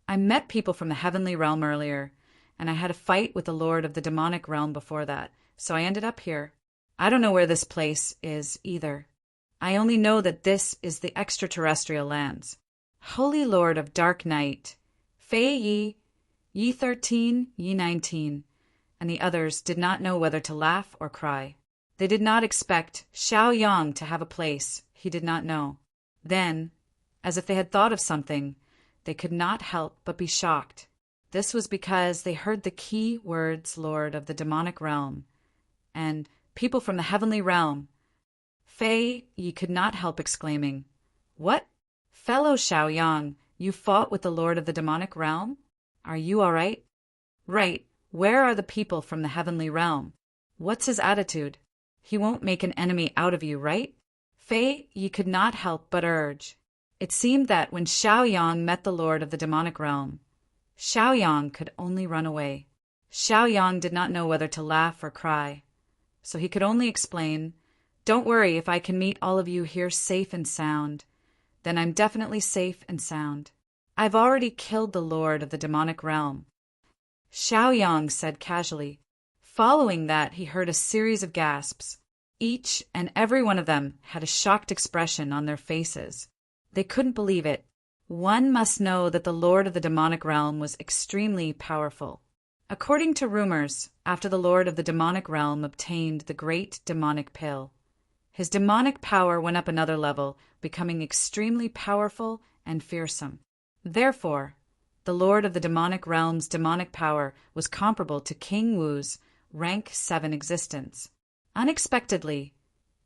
"I met people from the heavenly realm earlier, and I had a fight with the lord of the demonic realm before that, so I ended up here. I don't know where this place is either. I only know that this is the extraterrestrial lands. Holy Lord of Dark Night, Fei Yi, Yi 13, Yi 19, and the others did not know whether to laugh or cry. They did not expect Xiaoyang to have a place he did not know. Then, as if they had thought of something, they could not help but be shocked. This was because they heard the key words Lord of the demonic realm, and people from the heavenly realm. Fei Yi could not help exclaiming, "What? Fellow Xiaoyang, you fought with the Lord of the demonic realm? Are you all right?" "Right. Where are the people from the heavenly realm? What's his attitude? He won't make an enemy out of you, right?" Fei Yi could not help but urge. It seemed that when Xiaoyang met the Lord of the demonic realm, Xiaoyang could only run away. Xiaoyang did not know whether to laugh or cry, so he could only explain, "Don't worry, if I can meet all of you here safe and sound, then I'm definitely safe and sound. I've already killed the Lord of the demonic realm." Xiaoyang said casually. Following that, he heard a series of gasps. Each and every one of them had a shocked expression on their faces. They couldn't believe it. One must know that the Lord of the demonic realm was extremely powerful. According to rumors, after the Lord of the demonic realm obtained the great demonic pill, his demonic power went up another level, becoming extremely powerful and fearsome. Therefore, the Lord of the demonic realm's demonic power was comparable to King Wu's rank 7 existence. Unexpectedly,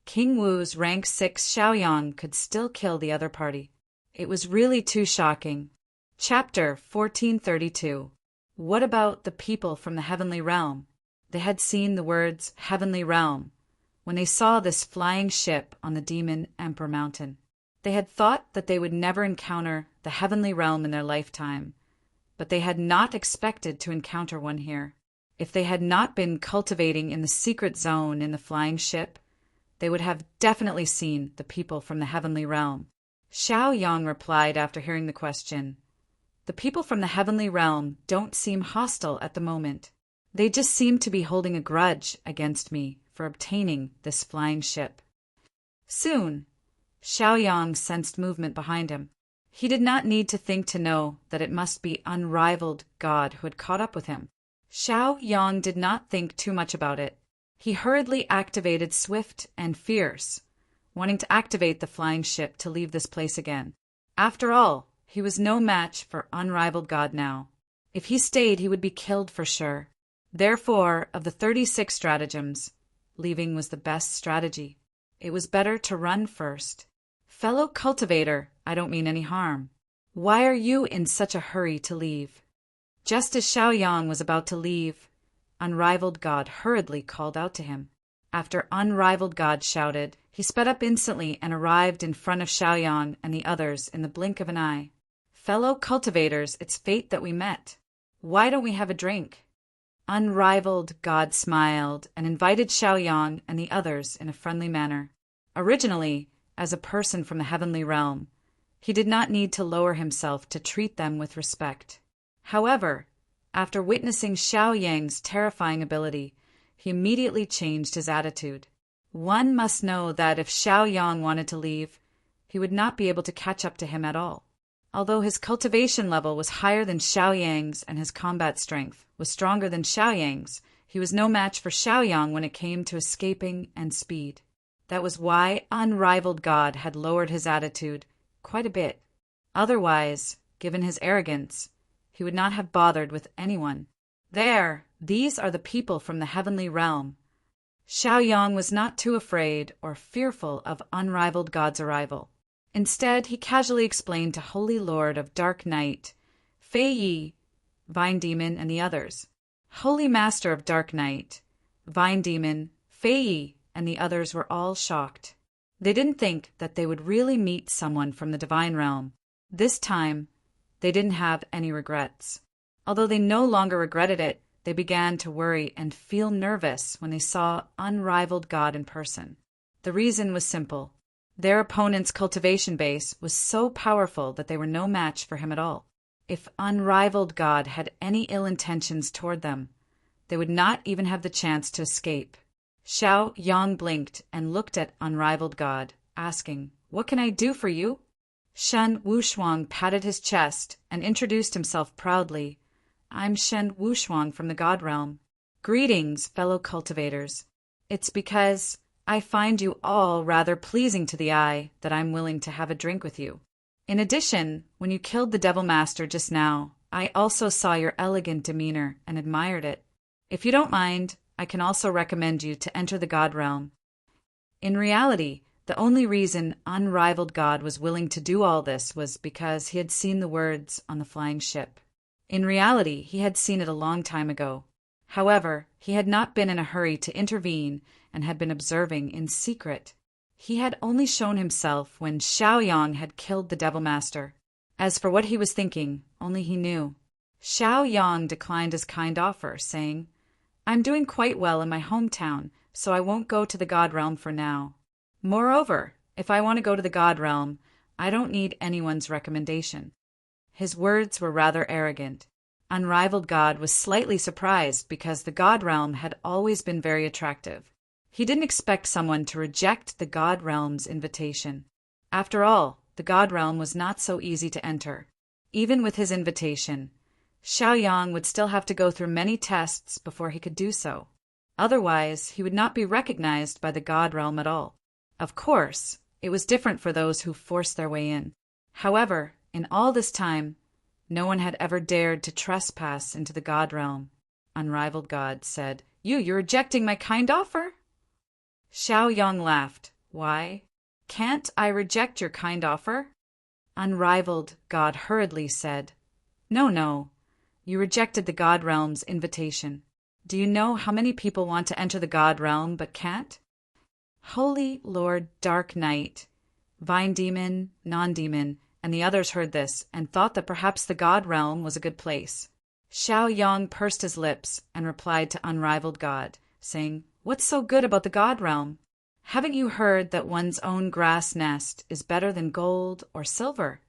King Wu's rank 6 Xiaoyang could still kill the other party. It was really too shocking. Chapter 1432. What about the people from the heavenly realm? They had seen the words heavenly realm when they saw this flying ship on the Demon Emperor Mountain. They had thought that they would never encounter the heavenly realm in their lifetime, but they had not expected to encounter one here. If they had not been cultivating in the secret zone in the flying ship, they would have definitely seen the people from the heavenly realm. Xiao Yang replied after hearing the question, "The people from the heavenly realm don't seem hostile at the moment. They just seem to be holding a grudge against me for obtaining this flying ship." Soon, Xiao Yang sensed movement behind him. He did not need to think to know that it must be unrivaled God who had caught up with him. Xiao Yang did not think too much about it. He hurriedly activated Swift and Fierce, wanting to activate the flying ship to leave this place again. After all, he was no match for unrivaled God now. If he stayed, he would be killed for sure. Therefore, of the 36 stratagems, leaving was the best strategy. It was better to run first. Fellow cultivator, I don't mean any harm. Why are you in such a hurry to leave? Just as Xiao Yang was about to leave, Unrivaled God hurriedly called out to him. After Unrivaled God shouted, he sped up instantly and arrived in front of Xiao Yang and the others in the blink of an eye. "Fellow cultivators, it's fate that we met. Why don't we have a drink?" Unrivaled God smiled and invited Xiao Yang and the others in a friendly manner. Originally, as a person from the heavenly realm, he did not need to lower himself to treat them with respect. However, after witnessing Xiao Yang's terrifying ability, he immediately changed his attitude. One must know that if Xiao Yang wanted to leave, he would not be able to catch up to him at all. Although his cultivation level was higher than Xiao Yang's and his combat strength was stronger than Xiao Yang's, he was no match for Xiao Yang when it came to escaping and speed. That was why Unrivaled God had lowered his attitude quite a bit. Otherwise, given his arrogance, he would not have bothered with anyone. These are the people from the heavenly realm. Xiao Yang was not too afraid or fearful of Unrivaled God's arrival. Instead, he casually explained to Holy Lord of Dark Night, Fei Yi, Vine Demon, and the others. Holy Master of Dark Night, Vine Demon, Fei Yi, and the others were all shocked. They didn't think that they would really meet someone from the divine realm. This time, they didn't have any regrets. Although they no longer regretted it, they began to worry and feel nervous when they saw Unrivaled God in person. The reason was simple. Their opponent's cultivation base was so powerful that they were no match for him at all. If Unrivaled God had any ill intentions toward them, they would not even have the chance to escape. Xiao Yang blinked and looked at Unrivaled God, asking, "What can I do for you?" Shen Wushuang patted his chest and introduced himself proudly. "I'm Shen Wushuang from the God Realm. Greetings, fellow cultivators. It's because I find you all rather pleasing to the eye that I'm willing to have a drink with you. In addition, when you killed the Devil Master just now, I also saw your elegant demeanor and admired it. If you don't mind, I can also recommend you to enter the God Realm." In reality, the only reason Unrivaled God was willing to do all this was because he had seen the words on the flying ship. In reality, he had seen it a long time ago. However, he had not been in a hurry to intervene and had been observing in secret. He had only shown himself when Xiao Yang had killed the Devil Master. As for what he was thinking, only he knew. Xiao Yang declined his kind offer, saying, "I'm doing quite well in my hometown, so I won't go to the God Realm for now. Moreover, if I want to go to the God Realm, I don't need anyone's recommendation." His words were rather arrogant. Unrivaled God was slightly surprised because the God Realm had always been very attractive. He didn't expect someone to reject the God Realm's invitation. After all, the God Realm was not so easy to enter. Even with his invitation, Xiao Yang would still have to go through many tests before he could do so. Otherwise, he would not be recognized by the God Realm at all. Of course, it was different for those who forced their way in. However, in all this time, no one had ever dared to trespass into the God Realm. Unrivaled God said, You're rejecting my kind offer?" Xiao Yang laughed. "Why? Can't I reject your kind offer?" Unrivaled God hurriedly said, No, no. You rejected the God Realm's invitation. Do you know how many people want to enter the God Realm but can't? Holy Lord Dark Knight, Vine Demon, Non-Demon, and the others heard this and thought that perhaps the God Realm was a good place. Xiao Yang pursed his lips and replied to Unrivaled God, saying, "What's so good about the God Realm? Haven't you heard that one's own grass nest is better than gold or silver?"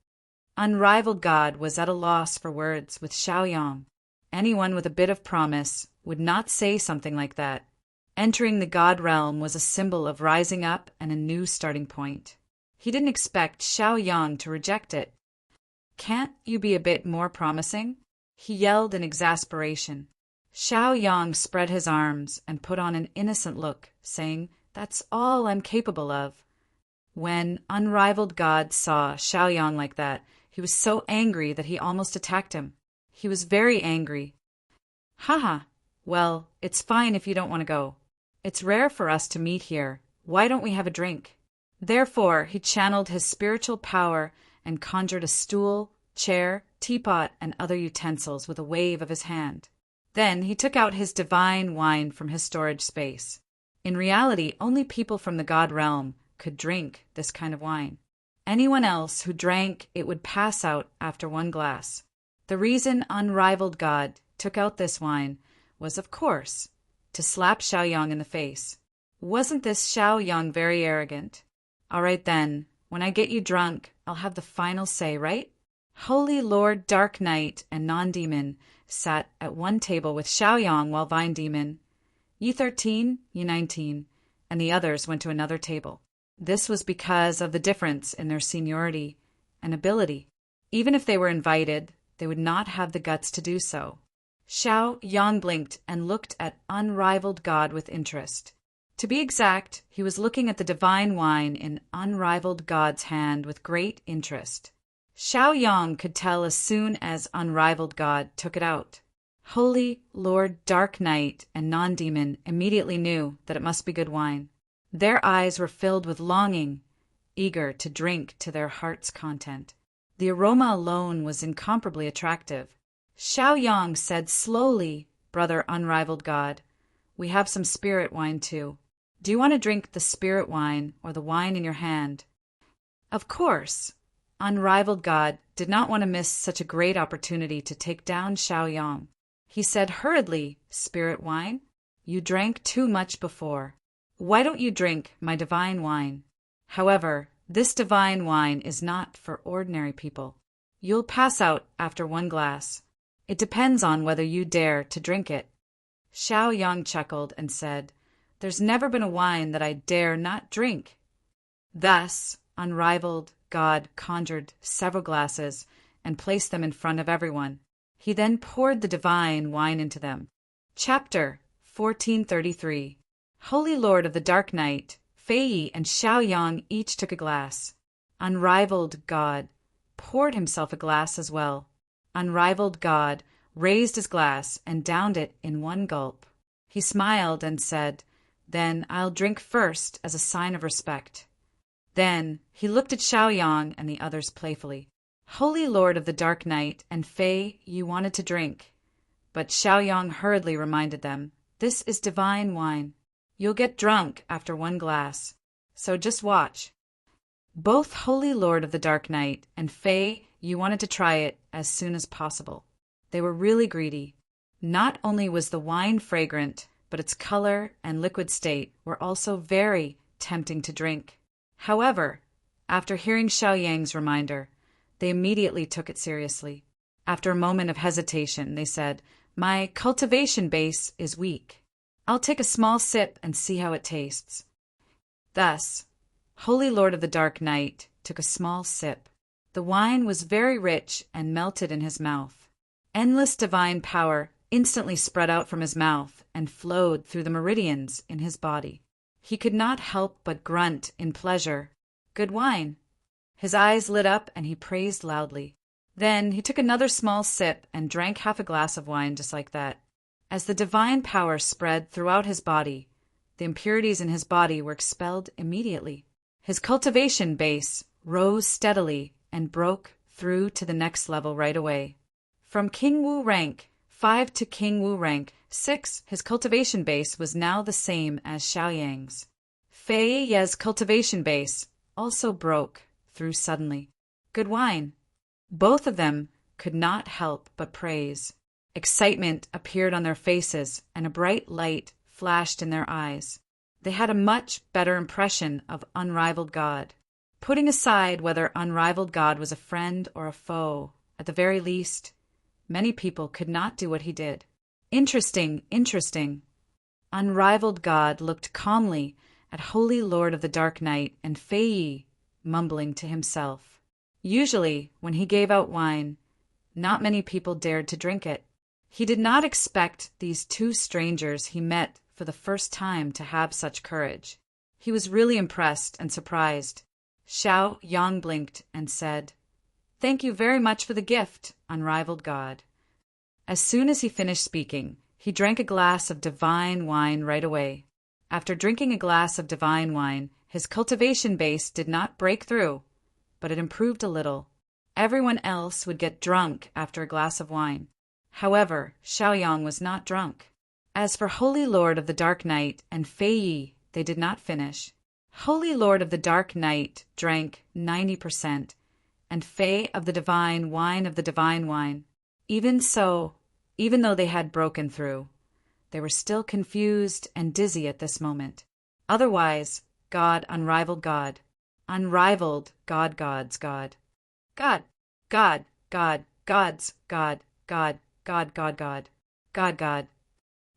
Unrivaled God was at a loss for words with Xiao Yang. Anyone with a bit of promise would not say something like that. Entering the God Realm was a symbol of rising up and a new starting point. He didn't expect Xiao Yang to reject it. "Can't you be a bit more promising?" he yelled in exasperation. Xiao Yang spread his arms and put on an innocent look, saying, "That's all I'm capable of." When Unrivaled God saw Xiao Yang like that, he was so angry that he almost attacked him. He was very angry. "Haha, well, it's fine if you don't want to go. It's rare for us to meet here. Why don't we have a drink?" Therefore, he channeled his spiritual power and conjured a stool, chair, teapot, and other utensils with a wave of his hand. Then he took out his divine wine from his storage space. In reality, only people from the God Realm could drink this kind of wine. Anyone else who drank it would pass out after one glass. The reason Unrivaled God took out this wine was, of course, to slap Xiao Yang in the face. Wasn't this Xiao Yang very arrogant? "All right then, when I get you drunk, I'll have the final say, right?" Holy Lord Dark Knight and Non-Demon sat at one table with Xiao Yang while Vine Demon, U13, U19, and the others went to another table. This was because of the difference in their seniority and ability. Even if they were invited, they would not have the guts to do so. Xiao Yang blinked and looked at Unrivaled God with interest. To be exact, he was looking at the divine wine in Unrivaled God's hand with great interest. Xiao Yang could tell as soon as Unrivaled God took it out. Holy Lord Dark Knight and Non-Demon immediately knew that it must be good wine. Their eyes were filled with longing, eager to drink to their heart's content. The aroma alone was incomparably attractive. Xiao Yang said slowly, "Brother Unrivaled God, we have some spirit wine too. Do you want to drink the spirit wine or the wine in your hand?" Of course, Unrivaled God did not want to miss such a great opportunity to take down Xiao Yang. He said hurriedly, "Spirit wine? You drank too much before. Why don't you drink my divine wine? However, this divine wine is not for ordinary people. You'll pass out after one glass. It depends on whether you dare to drink it." Xiao Yang chuckled and said, "There's never been a wine that I dare not drink." Thus, Unrivaled God conjured several glasses and placed them in front of everyone. He then poured the divine wine into them. Chapter 1433. Holy Lord of the Dark Knight, Fei Yi and Xiao Yang each took a glass. Unrivaled God poured himself a glass as well. Unrivaled God raised his glass and downed it in one gulp. He smiled and said, "Then I'll drink first as a sign of respect." Then he looked at Xiao Yang and the others playfully. Holy Lord of the Dark Knight and Fei, you wanted to drink. But Xiao Yang hurriedly reminded them, "This is divine wine. You'll get drunk after one glass. So just watch." Both Holy Lord of the Dark Knight and Fei, you wanted to try it as soon as possible. They were really greedy. Not only was the wine fragrant, but its color and liquid state were also very tempting to drink. However, after hearing Xiao Yang's reminder, they immediately took it seriously. After a moment of hesitation, they said, "My cultivation base is weak. I'll take a small sip and see how it tastes." Thus, Holy Lord of the Dark Knight took a small sip. The wine was very rich and melted in his mouth. Endless divine power instantly spread out from his mouth and flowed through the meridians in his body. He could not help but grunt in pleasure. Good wine. His eyes lit up and he praised loudly. Then he took another small sip and drank half a glass of wine just like that. As the divine power spread throughout his body, the impurities in his body were expelled immediately. His cultivation base rose steadily and broke through to the next level right away. From King Wu rank 5 to King Wu rank 6, his cultivation base was now the same as Xiaoyang's. Fei Ye's cultivation base also broke through suddenly. Good wine. Both of them could not help but praise. Excitement appeared on their faces, and a bright light flashed in their eyes. They had a much better impression of Unrivaled God. Putting aside whether Unrivaled God was a friend or a foe, at the very least, many people could not do what he did. Interesting, interesting. Unrivaled God looked calmly at Holy Lord of the Dark Night and Fei Yi, mumbling to himself. Usually, when he gave out wine, not many people dared to drink it. He did not expect these two strangers he met for the first time to have such courage. He was really impressed and surprised. Xiao Yang blinked and said, "Thank you very much for the gift, Unrivaled God." As soon as he finished speaking, he drank a glass of divine wine right away. After drinking a glass of divine wine, his cultivation base did not break through, but it improved a little. Everyone else would get drunk after a glass of wine. However, Xiaoyang was not drunk. As for Holy Lord of the Dark Night and Fei Yi, they did not finish. Holy Lord of the Dark Night drank 90%, and Fei of the divine wine. Even so, even though they had broken through, they were still confused and dizzy at this moment. Otherwise, God, unrivaled God. Unrivaled God, God's God. God, God, God, God's God, God, God, God, God, God, God,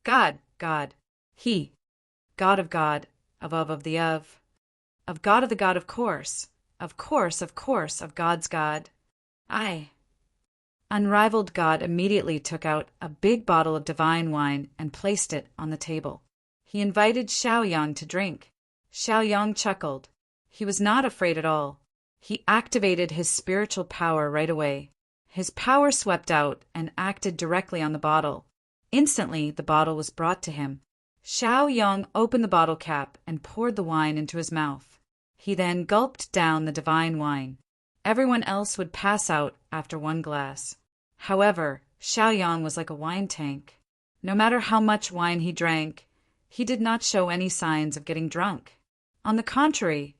God, God, He, God of God, of the of God of the God, of course, of God's God. I. Unrivaled God immediately took out a big bottle of divine wine and placed it on the table. He invited Xiaoyang to drink. Xiaoyang chuckled. He was not afraid at all. He activated his spiritual power right away. His power swept out and acted directly on the bottle. Instantly, the bottle was brought to him. Xiaoyang opened the bottle cap and poured the wine into his mouth. He then gulped down the divine wine. Everyone else would pass out after one glass. However, Xiaoyang was like a wine tank. No matter how much wine he drank, he did not show any signs of getting drunk. On the contrary,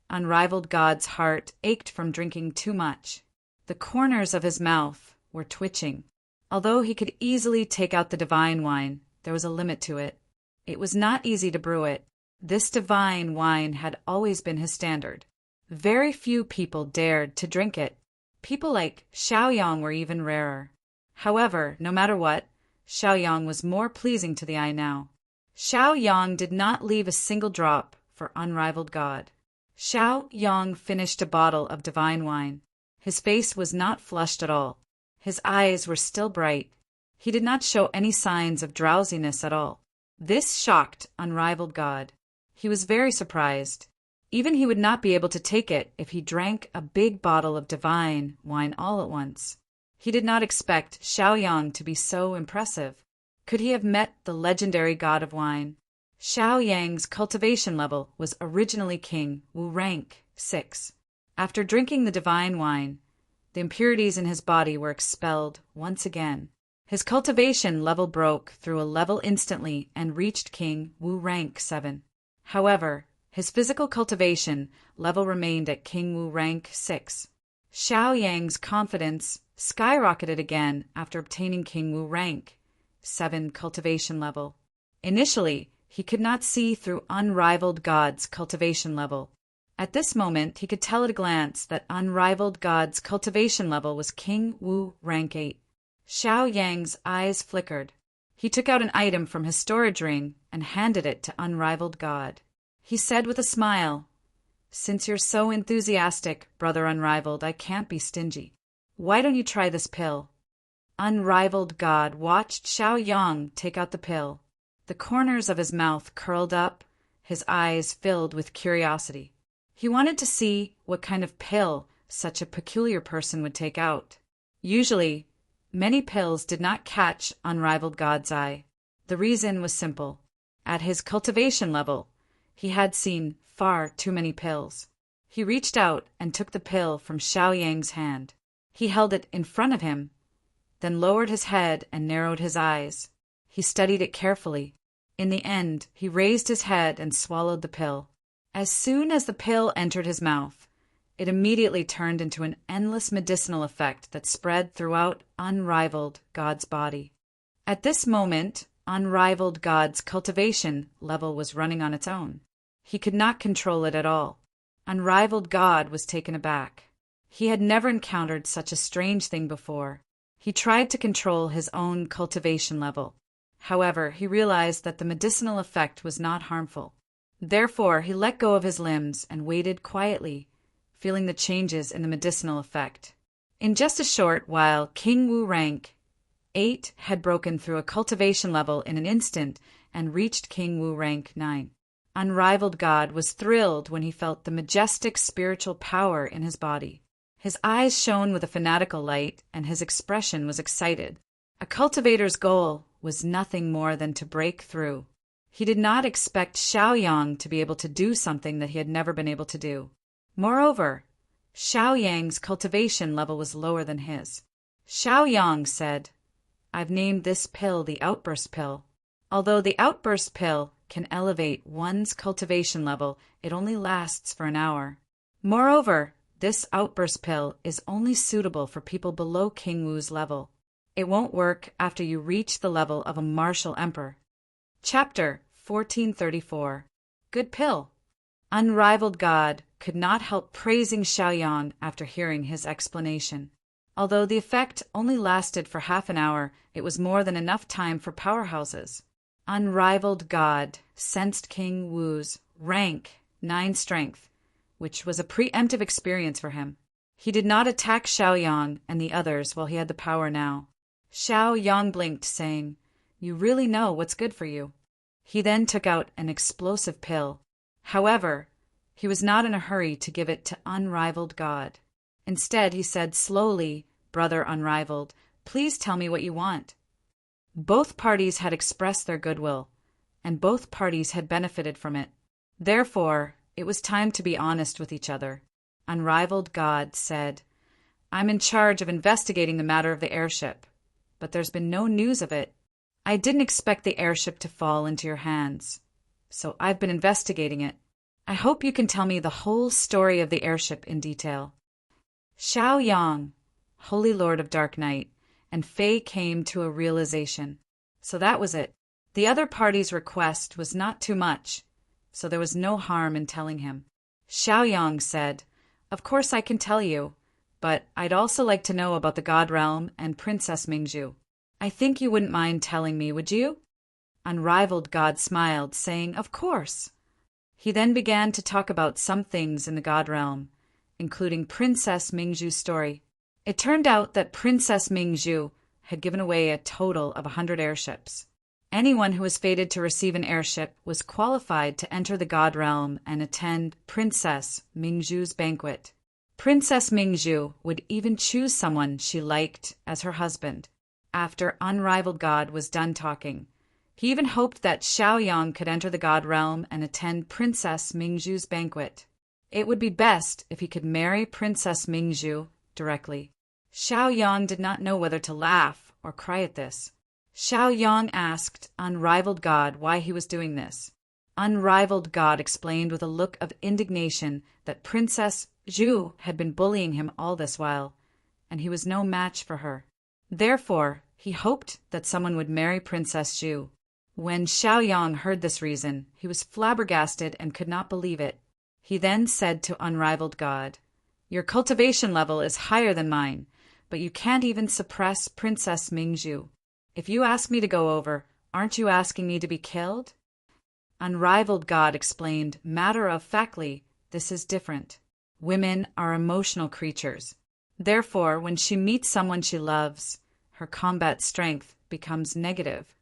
Unrivaled God's heart ached from drinking too much. The corners of his mouth were twitching. Although he could easily take out the divine wine, there was a limit to it. It was not easy to brew it. This divine wine had always been his standard. Very few people dared to drink it. People like Xiaoyang were even rarer. However, no matter what, Xiaoyang was more pleasing to the eye now. Xiaoyang did not leave a single drop for Unrivaled God. Xiaoyang finished a bottle of divine wine. His face was not flushed at all. His eyes were still bright. He did not show any signs of drowsiness at all. This shocked Unrivaled God. He was very surprised. Even he would not be able to take it if he drank a big bottle of divine wine all at once. He did not expect Xiaoyang to be so impressive. Could he have met the legendary god of wine? Xiaoyang's cultivation level was originally King Wu rank 6. After drinking the divine wine, the impurities in his body were expelled once again. His cultivation level broke through a level instantly and reached King Wu rank 7. However, his physical cultivation level remained at King Wu rank 6. Xiaoyang's confidence skyrocketed again after obtaining King Wu rank 7 cultivation level. Initially, he could not see through Unrivaled God's cultivation level. At this moment, he could tell at a glance that Unrivaled God's cultivation level was King Wu rank 8. Xiaoyang's eyes flickered. He took out an item from his storage ring and handed it to Unrivaled God. He said with a smile, "Since you're so enthusiastic, Brother Unrivaled, I can't be stingy. Why don't you try this pill?" Unrivaled God watched Xiaoyang take out the pill. The corners of his mouth curled up, his eyes filled with curiosity. He wanted to see what kind of pill such a peculiar person would take out. Usually, many pills did not catch Unrivaled God's eye. The reason was simple. At his cultivation level, he had seen far too many pills. He reached out and took the pill from Xiaoyang's hand. He held it in front of him then lowered his head and narrowed his eyes. He studied it carefully. In the end, he raised his head and swallowed the pill. As soon as the pill entered his mouth, it immediately turned into an endless medicinal effect that spread throughout Unrivaled God's body. At this moment, Unrivaled God's cultivation level was running on its own. He could not control it at all. Unrivaled God was taken aback. He had never encountered such a strange thing before. He tried to control his own cultivation level. However, he realized that the medicinal effect was not harmful. Therefore, he let go of his limbs and waited quietly, feeling the changes in the medicinal effect. In just a short while, King Wu rank 8 had broken through a cultivation level in an instant and reached King Wu rank 9. Unrivaled God was thrilled when he felt the majestic spiritual power in his body. His eyes shone with a fanatical light, and his expression was excited. A cultivator's goal was nothing more than to break through. He did not expect Xiaoyang to be able to do something that he had never been able to do. Moreover, Xiaoyang's cultivation level was lower than his. Xiaoyang said, "I've named this pill the Outburst Pill. Although the Outburst Pill can elevate one's cultivation level, it only lasts for an hour. Moreover, this Outburst Pill is only suitable for people below King Wu's level. It won't work after you reach the level of a martial emperor." Chapter 1434. Good Pill. Unrivaled God could not help praising Xiaoyang after hearing his explanation. Although the effect only lasted for half an hour, it was more than enough time for powerhouses. Unrivaled God sensed King Wu's rank 9 strength, which was a preemptive experience for him. He did not attack Xiaoyang and the others while he had the power now. Xiaoyang blinked, saying, "You really know what's good for you." He then took out an explosive pill. However, he was not in a hurry to give it to Unrivaled God. Instead, he said slowly, "Brother Unrivaled, please tell me what you want." Both parties had expressed their goodwill, and both parties had benefited from it. Therefore, it was time to be honest with each other. Unrivaled God said, "I'm in charge of investigating the matter of the airship, but there's been no news of it. I didn't expect the airship to fall into your hands, so I've been investigating it. I hope you can tell me the whole story of the airship in detail." Xiaoyang, Holy Lord of Dark Night, and Fei came to a realization. So that was it. The other party's request was not too much, so there was no harm in telling him. Xiaoyang said, "Of course I can tell you, but I'd also like to know about the God Realm and Princess Mingzhu. I think you wouldn't mind telling me, would you?" Unrivaled God smiled, saying, "Of course." He then began to talk about some things in the God Realm, including Princess Mingzhu's story. It turned out that Princess Mingzhu had given away a total of 100 airships. Anyone who was fated to receive an airship was qualified to enter the God Realm and attend Princess Mingzhu's banquet. Princess Mingzhu would even choose someone she liked as her husband. After Unrivaled God was done talking, he even hoped that Xiaoyang could enter the God Realm and attend Princess Mingzhu's banquet. It would be best if he could marry Princess Mingzhu directly. Xiaoyang did not know whether to laugh or cry at this. Xiaoyang asked Unrivaled God why he was doing this. Unrivaled God explained with a look of indignation that Princess Zhu had been bullying him all this while, and he was no match for her. Therefore, he hoped that someone would marry Princess Zhu. When Xiaoyang heard this reason, he was flabbergasted and could not believe it. He then said to Unrivaled God, "Your cultivation level is higher than mine, but you can't even suppress Princess Mingzhu. If you ask me to go over, aren't you asking me to be killed?" Unrivaled God explained matter-of-factly, "This is different. Women are emotional creatures. Therefore, when she meets someone she loves, her combat strength becomes negative."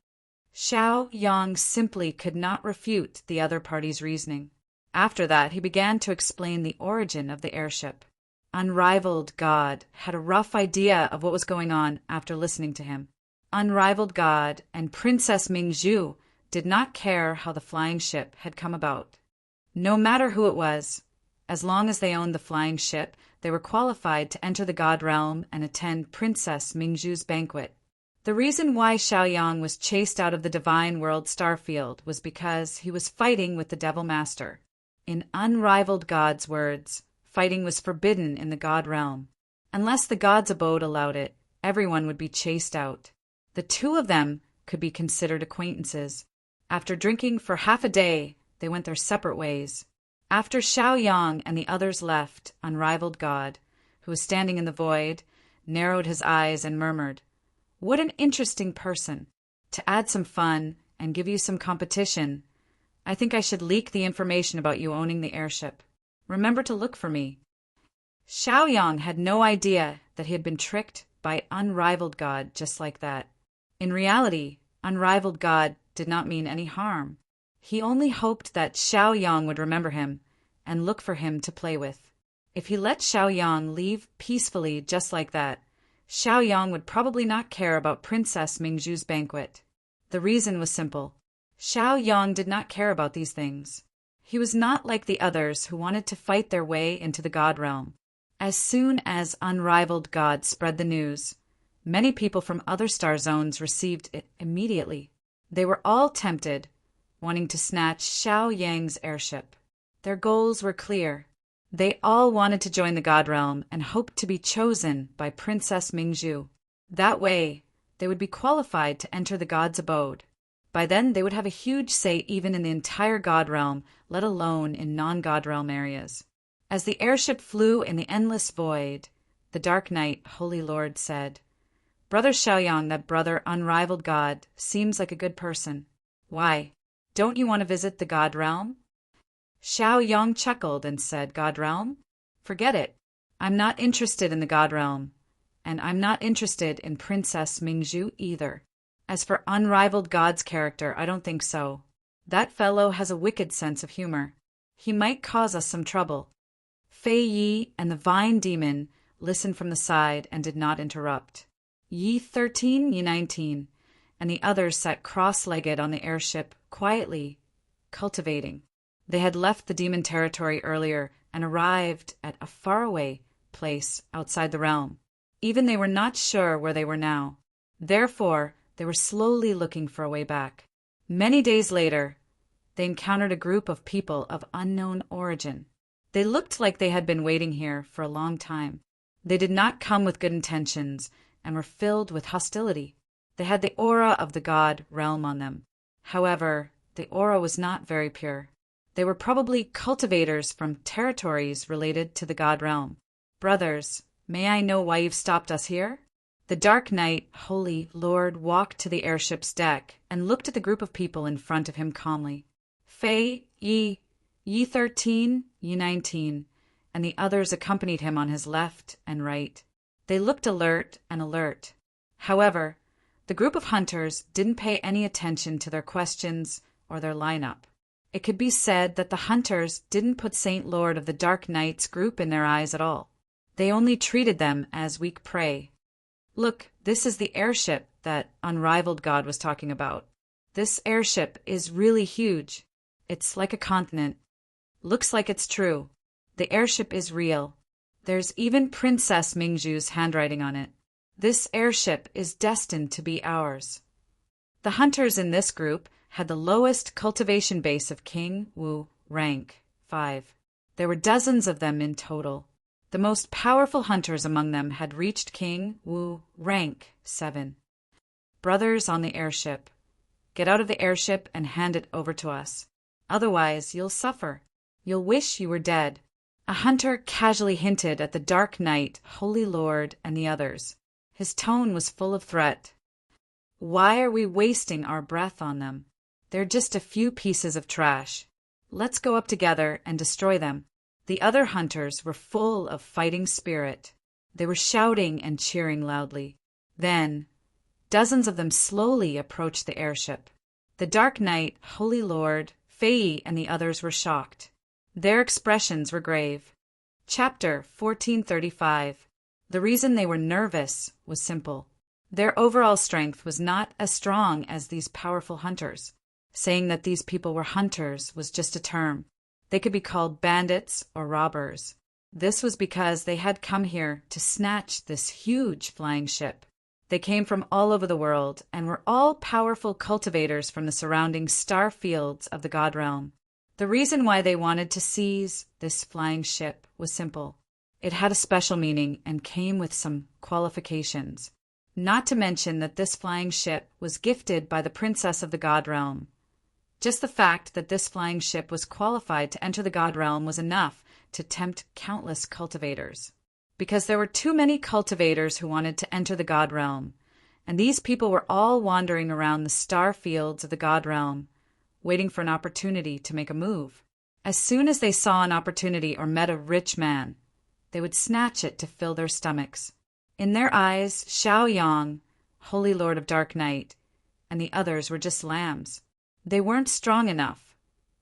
Xiaoyang simply could not refute the other party's reasoning. After that, he began to explain the origin of the airship. Unrivaled God had a rough idea of what was going on after listening to him. Unrivaled God and Princess Mingzhu did not care how the flying ship had come about. No matter who it was, As long as they owned the flying ship, they were qualified to enter the God Realm and attend Princess Mingzhu's banquet. The reason why Xiaoyang was chased out of the Divine World Starfield was because he was fighting with the Devil Master. In unrivaled God's words, fighting was forbidden in the God Realm. Unless the God's abode allowed it, everyone would be chased out. The two of them could be considered acquaintances. After drinking for half a day, they went their separate ways. After Xiaoyang and the others left, unrivaled God, who was standing in the void, narrowed his eyes and murmured, "What an interesting person! To add some fun and give you some competition, I think I should leak the information about you owning the airship. Remember to look for me." Xiaoyang had no idea that he had been tricked by unrivaled God just like that. In reality, unrivaled God did not mean any harm. He only hoped that Xiaoyang would remember him and look for him to play with. If he let Xiaoyang leave peacefully just like that, Xiaoyang would probably not care about Princess Mingzhu's banquet. The reason was simple. Xiaoyang did not care about these things. He was not like the others who wanted to fight their way into the God Realm. As soon as unrivaled God spread the news, many people from other star zones received it immediately. They were all tempted, wanting to snatch Xiaoyang's airship. Their goals were clear. They all wanted to join the God Realm and hoped to be chosen by Princess Mingzhu. That way, they would be qualified to enter the God's abode. By then, they would have a huge say even in the entire God Realm, let alone in non-God Realm areas. As the airship flew in the endless void, the Dark Knight, Holy Lord, said, "Brother Xiaoyang, that brother unrivaled God, seems like a good person. Why, don't you want to visit the God Realm?" Xiaoyang chuckled and said, "God Realm? Forget it. I'm not interested in the God Realm, and I'm not interested in Princess Mingzhu either. As for unrivaled God's character, I don't think so. That fellow has a wicked sense of humor. He might cause us some trouble." Fei Yi and the Vine Demon listened from the side and did not interrupt. Yi 13, Yi 19, and the others sat cross-legged on the airship, quietly cultivating. They had left the demon territory earlier and arrived at a faraway place outside the realm. Even they were not sure where they were now. Therefore, they were slowly looking for a way back. Many days later, they encountered a group of people of unknown origin. They looked like they had been waiting here for a long time. They did not come with good intentions and were filled with hostility. They had the aura of the God Realm on them. However, the aura was not very pure. They were probably cultivators from territories related to the God Realm. "Brothers, may I know why you've stopped us here?" The Dark Knight, Holy Lord, walked to the airship's deck and looked at the group of people in front of him calmly. Fei Yi, Yi 13, Yi 19, and the others accompanied him on his left and right. They looked alert and alert. However, the group of hunters didn't pay any attention to their questions or their lineup. It could be said that the hunters didn't put Saint Lord of the Dark Knight's group in their eyes at all. They only treated them as weak prey. "Look, this is the airship that unrivaled God was talking about. This airship is really huge. It's like a continent. Looks like it's true. The airship is real. There's even Princess Mingzhu's handwriting on it. This airship is destined to be ours." The hunters in this group had the lowest cultivation base of King Wu rank, 5. There were dozens of them in total. The most powerful hunters among them had reached King Wu rank, 7. "Brothers on the airship, get out of the airship and hand it over to us. Otherwise, you'll suffer. You'll wish you were dead." A hunter casually hinted at the Dark Knight, Holy Lord, and the others. His tone was full of threat. "Why are we wasting our breath on them? They're just a few pieces of trash. Let's go up together and destroy them." The other hunters were full of fighting spirit. They were shouting and cheering loudly. Then, dozens of them slowly approached the airship. The Dark Knight, Holy Lord, Fei, and the others were shocked. Their expressions were grave. Chapter 1435. The reason they were nervous was simple. Their overall strength was not as strong as these powerful hunters. Saying that these people were hunters was just a term. They could be called bandits or robbers. This was because they had come here to snatch this huge flying ship. They came from all over the world and were all powerful cultivators from the surrounding star fields of the God realm. The reason why they wanted to seize this flying ship was simple. It had a special meaning and came with some qualifications. Not to mention that this flying ship was gifted by the princess of the God realm. Just the fact that this flying ship was qualified to enter the God realm was enough to tempt countless cultivators. Because there were too many cultivators who wanted to enter the God realm, and these people were all wandering around the star fields of the God realm, waiting for an opportunity to make a move. As soon as they saw an opportunity or met a rich man, they would snatch it to fill their stomachs. In their eyes, Xiaoyang, Holy Lord of Dark Night, and the others were just lambs. They weren't strong enough,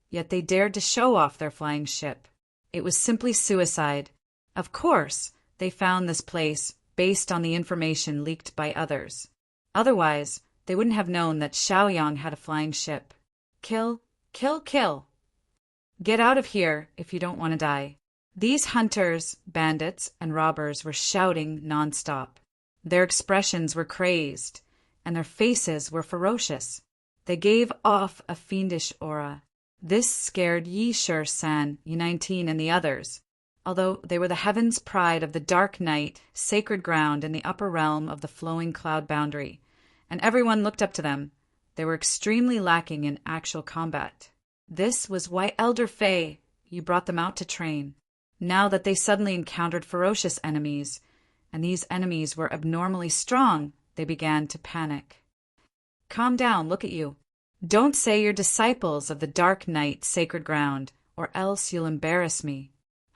yet they dared to show off their flying ship. It was simply suicide. Of course, they found this place based on the information leaked by others. Otherwise, they wouldn't have known that Xiaoyang had a flying ship. Kill, kill, kill. Get out of here if you don't want to die. These hunters, bandits, and robbers were shouting nonstop. Their expressions were crazed, and their faces were ferocious. They gave off a fiendish aura. This scared Yi Shi-san, Yi-19, and the others. Although they were the heaven's pride of the dark night, sacred ground in the upper realm of the flowing cloud boundary, and everyone looked up to them, they were extremely lacking in actual combat. This was why Elder Fei, you brought them out to train. Now that they suddenly encountered ferocious enemies, and these enemies were abnormally strong, they began to panic. Calm down, look at you. Don't say you're disciples of the dark night, sacred ground, or else you'll embarrass me.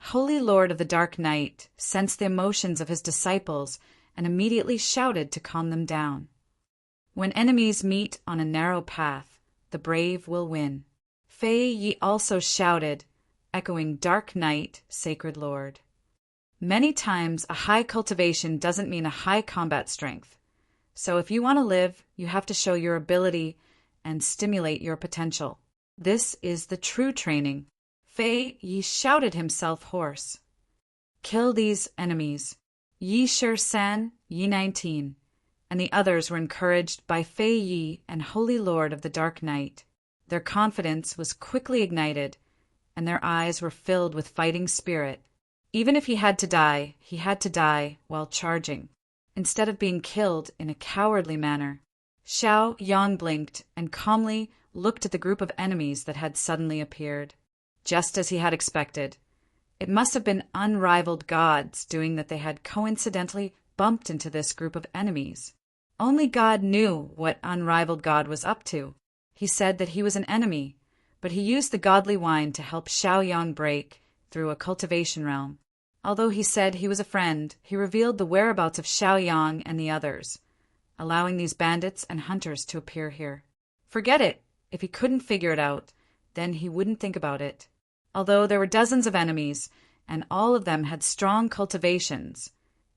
Holy Lord of the Dark Night sensed the emotions of his disciples and immediately shouted to calm them down. When enemies meet on a narrow path, the brave will win. Fei Yi also shouted, echoing Dark Night, Sacred Lord. Many times a high cultivation doesn't mean a high combat strength. So if you want to live, you have to show your ability and stimulate your potential. This is the true training. Fei Yi shouted himself hoarse. Kill these enemies. Yi Shi-san, Yi-19, and the others were encouraged by Fei Yi and Holy Lord of the Dark Night. Their confidence was quickly ignited, and their eyes were filled with fighting spirit. Even if he had to die while charging, instead of being killed in a cowardly manner. Xiaoyang blinked and calmly looked at the group of enemies that had suddenly appeared. Just as he had expected. It must have been unrivaled gods doing that they had coincidentally bumped into this group of enemies. Only God knew what unrivaled God was up to. He said that he was an enemy, but he used the godly wine to help Xiaoyang break through a cultivation realm. Although he said he was a friend, he revealed the whereabouts of Xiaoyang and the others, allowing these bandits and hunters to appear here. Forget it. If he couldn't figure it out, then he wouldn't think about it. Although there were dozens of enemies, and all of them had strong cultivations,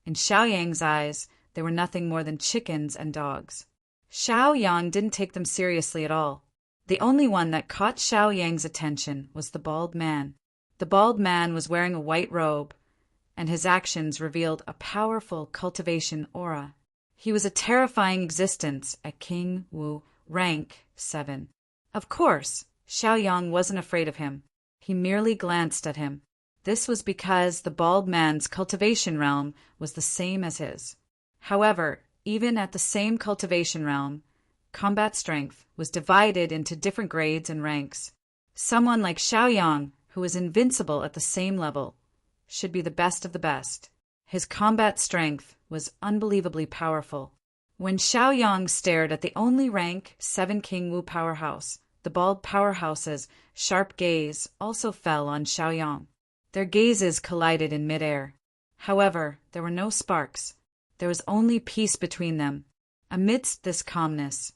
in Xiaoyang's eyes, they were nothing more than chickens and dogs. Xiaoyang didn't take them seriously at all. The only one that caught Xiaoyang's attention was the bald man. The bald man was wearing a white robe, and his actions revealed a powerful cultivation aura. He was a terrifying existence at King Wu, rank 7. Of course, Xiaoyang wasn't afraid of him. He merely glanced at him. This was because the bald man's cultivation realm was the same as his. However, even at the same cultivation realm, combat strength was divided into different grades and ranks. Someone like Xiaoyang, who was invincible at the same level, should be the best of the best. His combat strength was unbelievably powerful. When Xiaoyang stared at the only rank 7 King Wu powerhouse, the bald powerhouse's sharp gaze also fell on Xiaoyang. Their gazes collided in midair. However, there were no sparks. There was only peace between them. Amidst this calmness,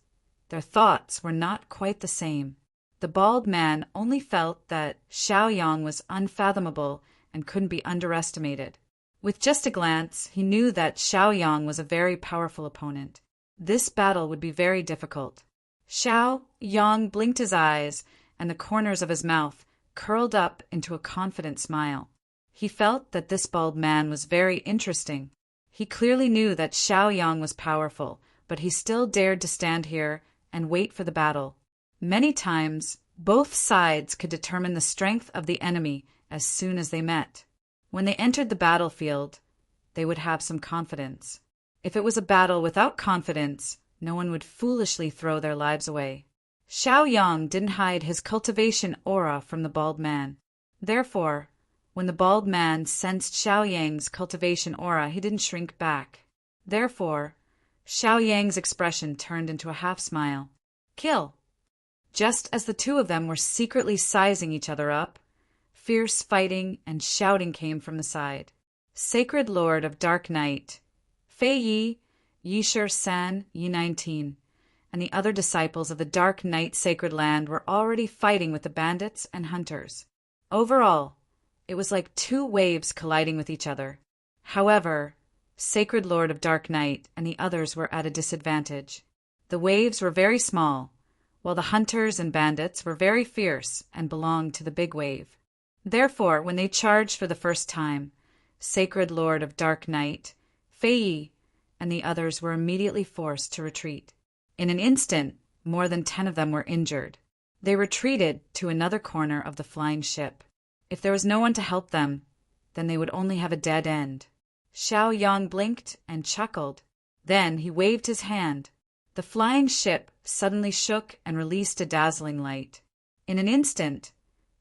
their thoughts were not quite the same. The bald man only felt that Xiaoyang was unfathomable and couldn't be underestimated. With just a glance, he knew that Xiaoyang was a very powerful opponent. This battle would be very difficult. Xiaoyang blinked his eyes, and the corners of his mouth curled up into a confident smile. He felt that this bald man was very interesting. He clearly knew that Xiaoyang was powerful, but he still dared to stand here and wait for the battle. Many times, both sides could determine the strength of the enemy as soon as they met. When they entered the battlefield, they would have some confidence. If it was a battle without confidence, no one would foolishly throw their lives away. Xiaoyang didn't hide his cultivation aura from the bald man. Therefore, when the bald man sensed Xiaoyang's cultivation aura, he didn't shrink back. Therefore, Xiaoyang's expression turned into a half-smile. Kill! Just as the two of them were secretly sizing each other up, fierce fighting and shouting came from the side. Sacred Lord of Dark Night, Fei Yi, Yishir San, Yi 19, and the other disciples of the Dark Night Sacred Land were already fighting with the bandits and hunters. Overall, it was like two waves colliding with each other. However, Sacred Lord of Dark Night and the others were at a disadvantage. The waves were very small, while the hunters and bandits were very fierce and belonged to the big wave. Therefore, when they charged for the first time, Sacred Lord of Dark Night, Fei Yi, and the others were immediately forced to retreat. In an instant, more than 10 of them were injured. They retreated to another corner of the flying ship. If there was no one to help them, then they would only have a dead end. Xiaoyang blinked and chuckled. Then he waved his hand. The flying ship suddenly shook and released a dazzling light. In an instant,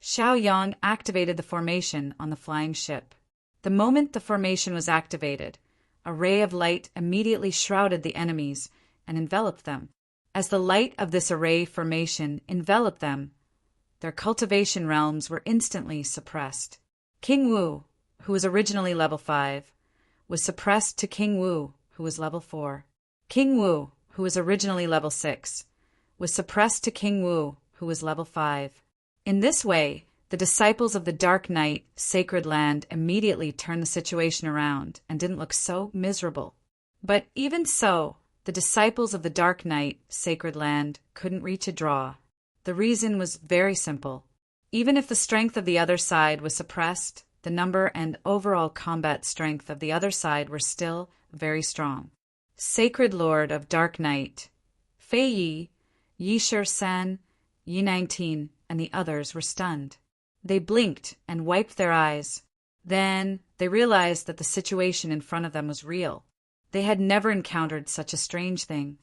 Xiaoyang activated the formation on the flying ship. The moment the formation was activated, a ray of light immediately shrouded the enemies and enveloped them. As the light of this array formation enveloped them, their cultivation realms were instantly suppressed. King Wu, who was originally level 5, was suppressed to King Wu, who was level 4. King Wu, who was originally level 6, was suppressed to King Wu, who was level 5. In this way, the disciples of the Dark Night Sacred Land immediately turned the situation around and didn't look so miserable. But even so, the disciples of the Dark Night Sacred Land couldn't reach a draw. The reason was very simple. Even if the strength of the other side was suppressed, the number and overall combat strength of the other side were still very strong. Sacred Lord of Dark Night, Fei Yi, Yishir San, Yi 19, and the others were stunned. They blinked and wiped their eyes. Then they realized that the situation in front of them was real. They had never encountered such a strange thing.